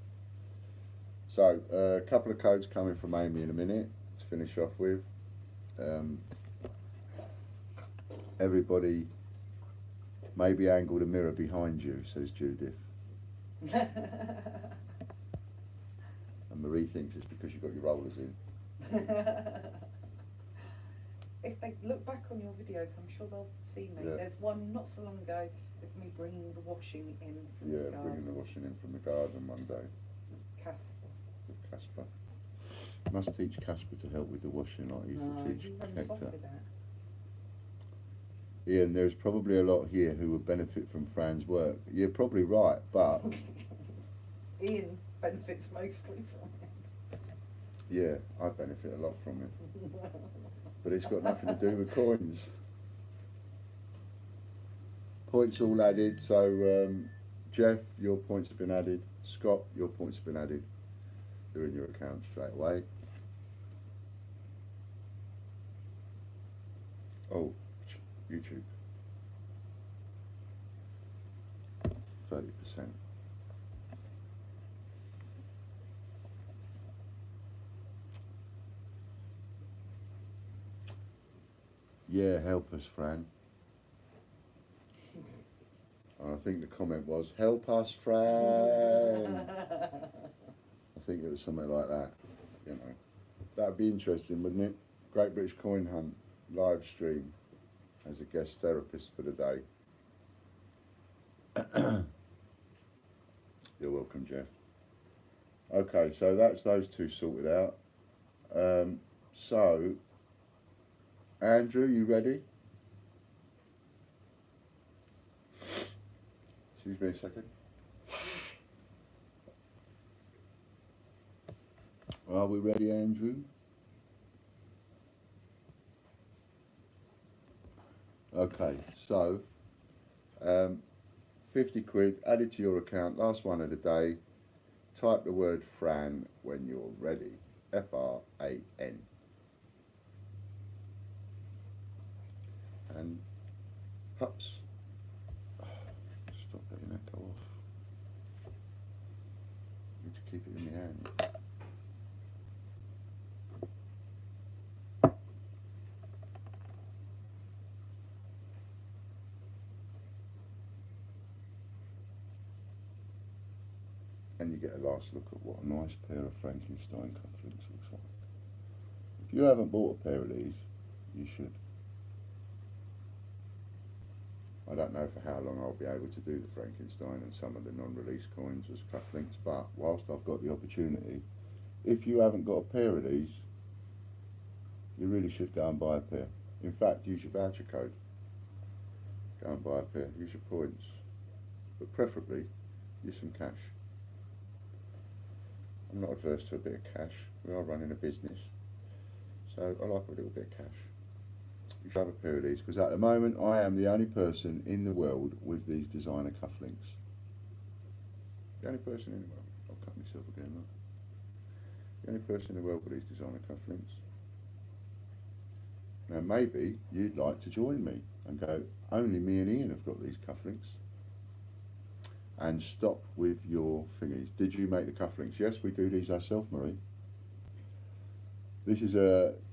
So, a couple of codes coming from Amy in a minute to finish off with. Everybody, maybe angle the mirror behind you, says Judith. And Marie thinks it's because you've got your rollers in. if they look back on your videos, I'm sure they'll see me. Yeah. There's one not so long ago of me bringing the washing in from the Yeah, garden. bringing the washing in from the garden one day Casper. with Casper. Must teach Casper to help with the washing like I used No, to teach he runs off Hector. with that. Ian, there's probably a lot here who would benefit from Fran's work. You're probably right, but Ian benefits mostly from it. yeah, I benefit a lot from it. But it's got nothing to do with coins. Points all added, so Jeff, your points have been added. Scott, your points have been added. They're in your account straight away. Oh, YouTube. 30%. Yeah, help us, Fran. And I think the comment was, help us, Fran. I think it was something like that, you know. That'd be interesting, wouldn't it? Great British Coin Hunt live stream as a guest therapist for the day. You're welcome, Jeff. Okay, so that's those two sorted out. So, Andrew, you ready? Excuse me a second. Are we ready, Andrew? Okay, so 50 quid added to your account, last one of the day. Type the word Fran when you're ready. F-R-A-N. And hups. Stop letting that go off. Need to keep it in my hand. And you get a last look at what a nice pair of Frankenstein cufflinks looks like. If you haven't bought a pair of these, you should. I don't know for how long I'll be able to do the Frankenstein and some of the non-release coins as cufflinks, but whilst I've got the opportunity, if you haven't got a pair of these, you really should go and buy a pair. In fact, use your voucher code. Go and buy a pair, use your points, but preferably use some cash. I'm not adverse to a bit of cash. We are running a business, so I like a little bit of cash. You should have a pair of these, because at the moment I am the only person in the world with these designer cufflinks. The only person in the world. I'll cut myself again, look. The only person in the world with these designer cufflinks. Now maybe you'd like to join me and go, only me and Ian have got these cufflinks. And stop with your thingies. Did you make the cufflinks? Yes, we do these ourselves, Marie. This is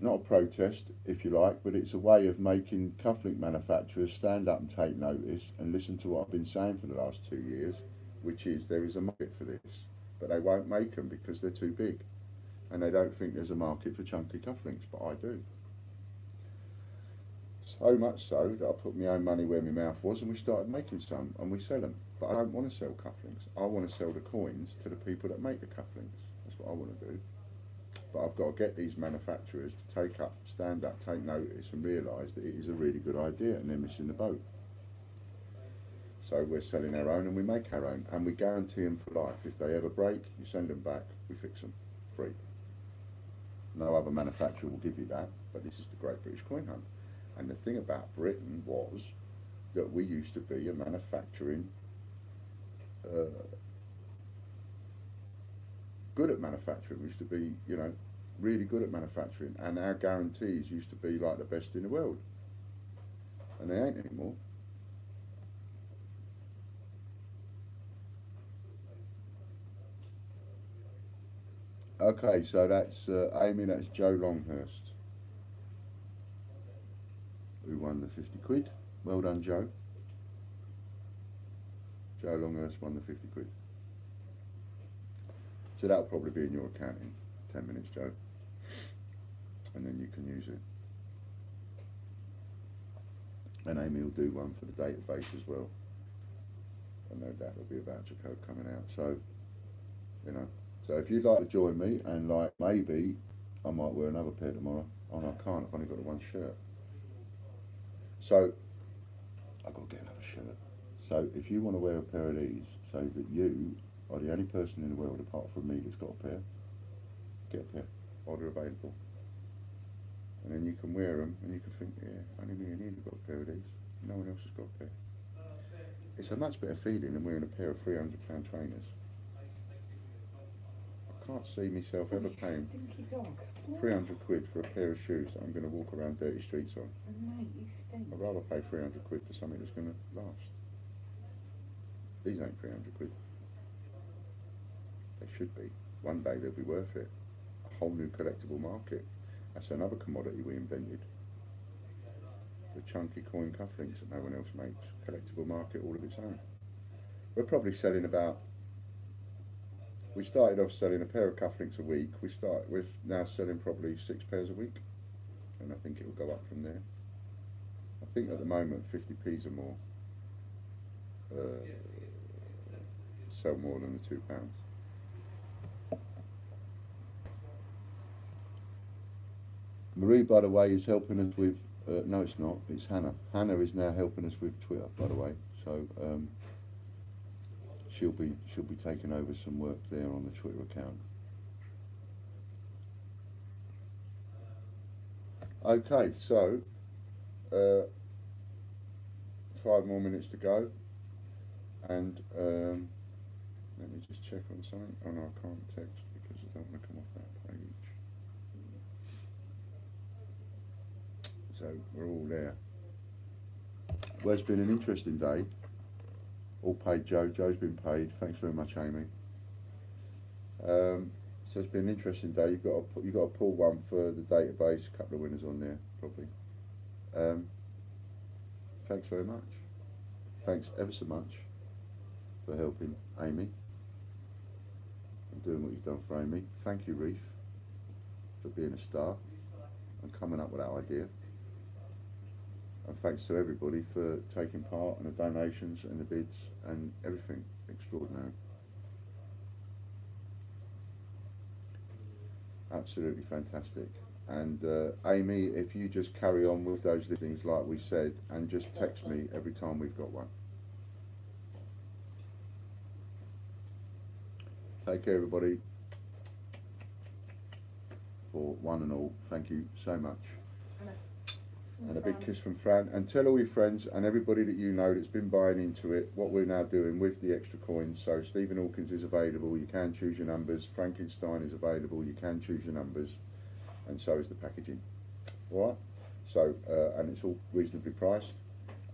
not a protest, if you like, but it's a way of making cufflink manufacturers stand up and take notice and listen to what I've been saying for the last 2 years, which is there is a market for this, but they won't make them because they're too big. And they don't think there's a market for chunky cufflinks, but I do. So much so that I put my own money where my mouth was and we started making some and we sell them. But I don't want to sell cufflinks. I want to sell the coins to the people that make the cufflinks. That's what I want to do. But I've got to get these manufacturers to take up, stand up, take notice and realise that it is a really good idea and they're missing the boat. So we're selling our own and we make our own and we guarantee them for life. If they ever break, you send them back, we fix them, free. No other manufacturer will give you that, but this is the Great British Coin Hunt. And the thing about Britain was that we used to be a manufacturing, good at manufacturing. We used to be, you know, really good at manufacturing, and our guarantees used to be like the best in the world. And they ain't anymore. Okay, so that's Amy, that's Joe Longhurst, who won the 50 quid. Well done, Joe. Joe Longhurst won the 50 quid. So that'll probably be in your account in 10 minutes, Joe. And then you can use it. And Amy will do one for the database as well. And no doubt there'll be a voucher code coming out. So, you know. So if you'd like to join me, and like maybe I might wear another pair tomorrow. Oh no, I can't. I've only got the one shirt. So I've got to get another shirt. So if you want to wear a pair of these, so that you are the only person in the world apart from me that's got a pair, get a pair. Order available. And then you can wear them, and you can think, yeah, only me and Ian have got a pair of these. No one else has got a pair. It's a much better feeling than wearing a pair of £300 trainers. I can't see myself ever paying Stinky dog. 300 quid for a pair of shoes that I'm going to walk around dirty streets on. Mate, you stink. I'd rather pay 300 quid for something that's going to last. These ain't 300 quid. They should be. One day they'll be worth it. A whole new collectible market. That's another commodity we invented. The chunky coin cufflinks that no one else makes. Collectible market all of its own. We're probably selling about... We started off selling a pair of cufflinks a week. We're now selling probably 6 pairs a week. And I think it will go up from there. I think at the moment 50p's or more sell more than the £2. Marie, by the way, is helping us with, no it's not, it's Hannah. Hannah is now helping us with Twitter, by the way, so she'll be taking over some work there on the Twitter account. Okay, so 5 more minutes to go, and let me just check on something. Oh no, I can't text because I don't want to come off that page. So we're all there. Well, it's been an interesting day. All paid Joe. Joe's been paid. Thanks very much, Amy. So it's been an interesting day. You've got to pull one for the database. A couple of winners on there, probably. Thanks very much. Thanks ever so much for helping Amy and doing what you've done for Amy. Thank you, Reef, for being a star and coming up with that idea. And thanks to everybody for taking part and the donations and the bids and everything. Extraordinary. Absolutely fantastic. And Amy, if you just carry on with those listings like we said, and just text me every time we've got one. Take care, everybody. For one and all, thank you so much. And a big kiss from Fran. And tell all your friends and everybody that you know that's been buying into it what we're now doing with the extra coins. So Stephen Hawkins is available, you can choose your numbers. Frankenstein is available, you can choose your numbers. And so is the packaging. Alright? So, and it's all reasonably priced.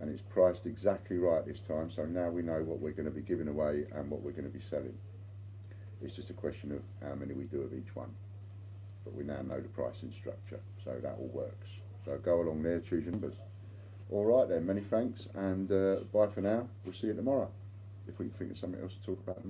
And it's priced exactly right this time. So now we know what we're going to be giving away and what we're going to be selling. It's just a question of how many we do of each one. But we now know the pricing structure. So that all works. So go along there, choose your numbers. All right then, many thanks, and bye for now. We'll see you tomorrow, if we can think of something else to talk about tomorrow.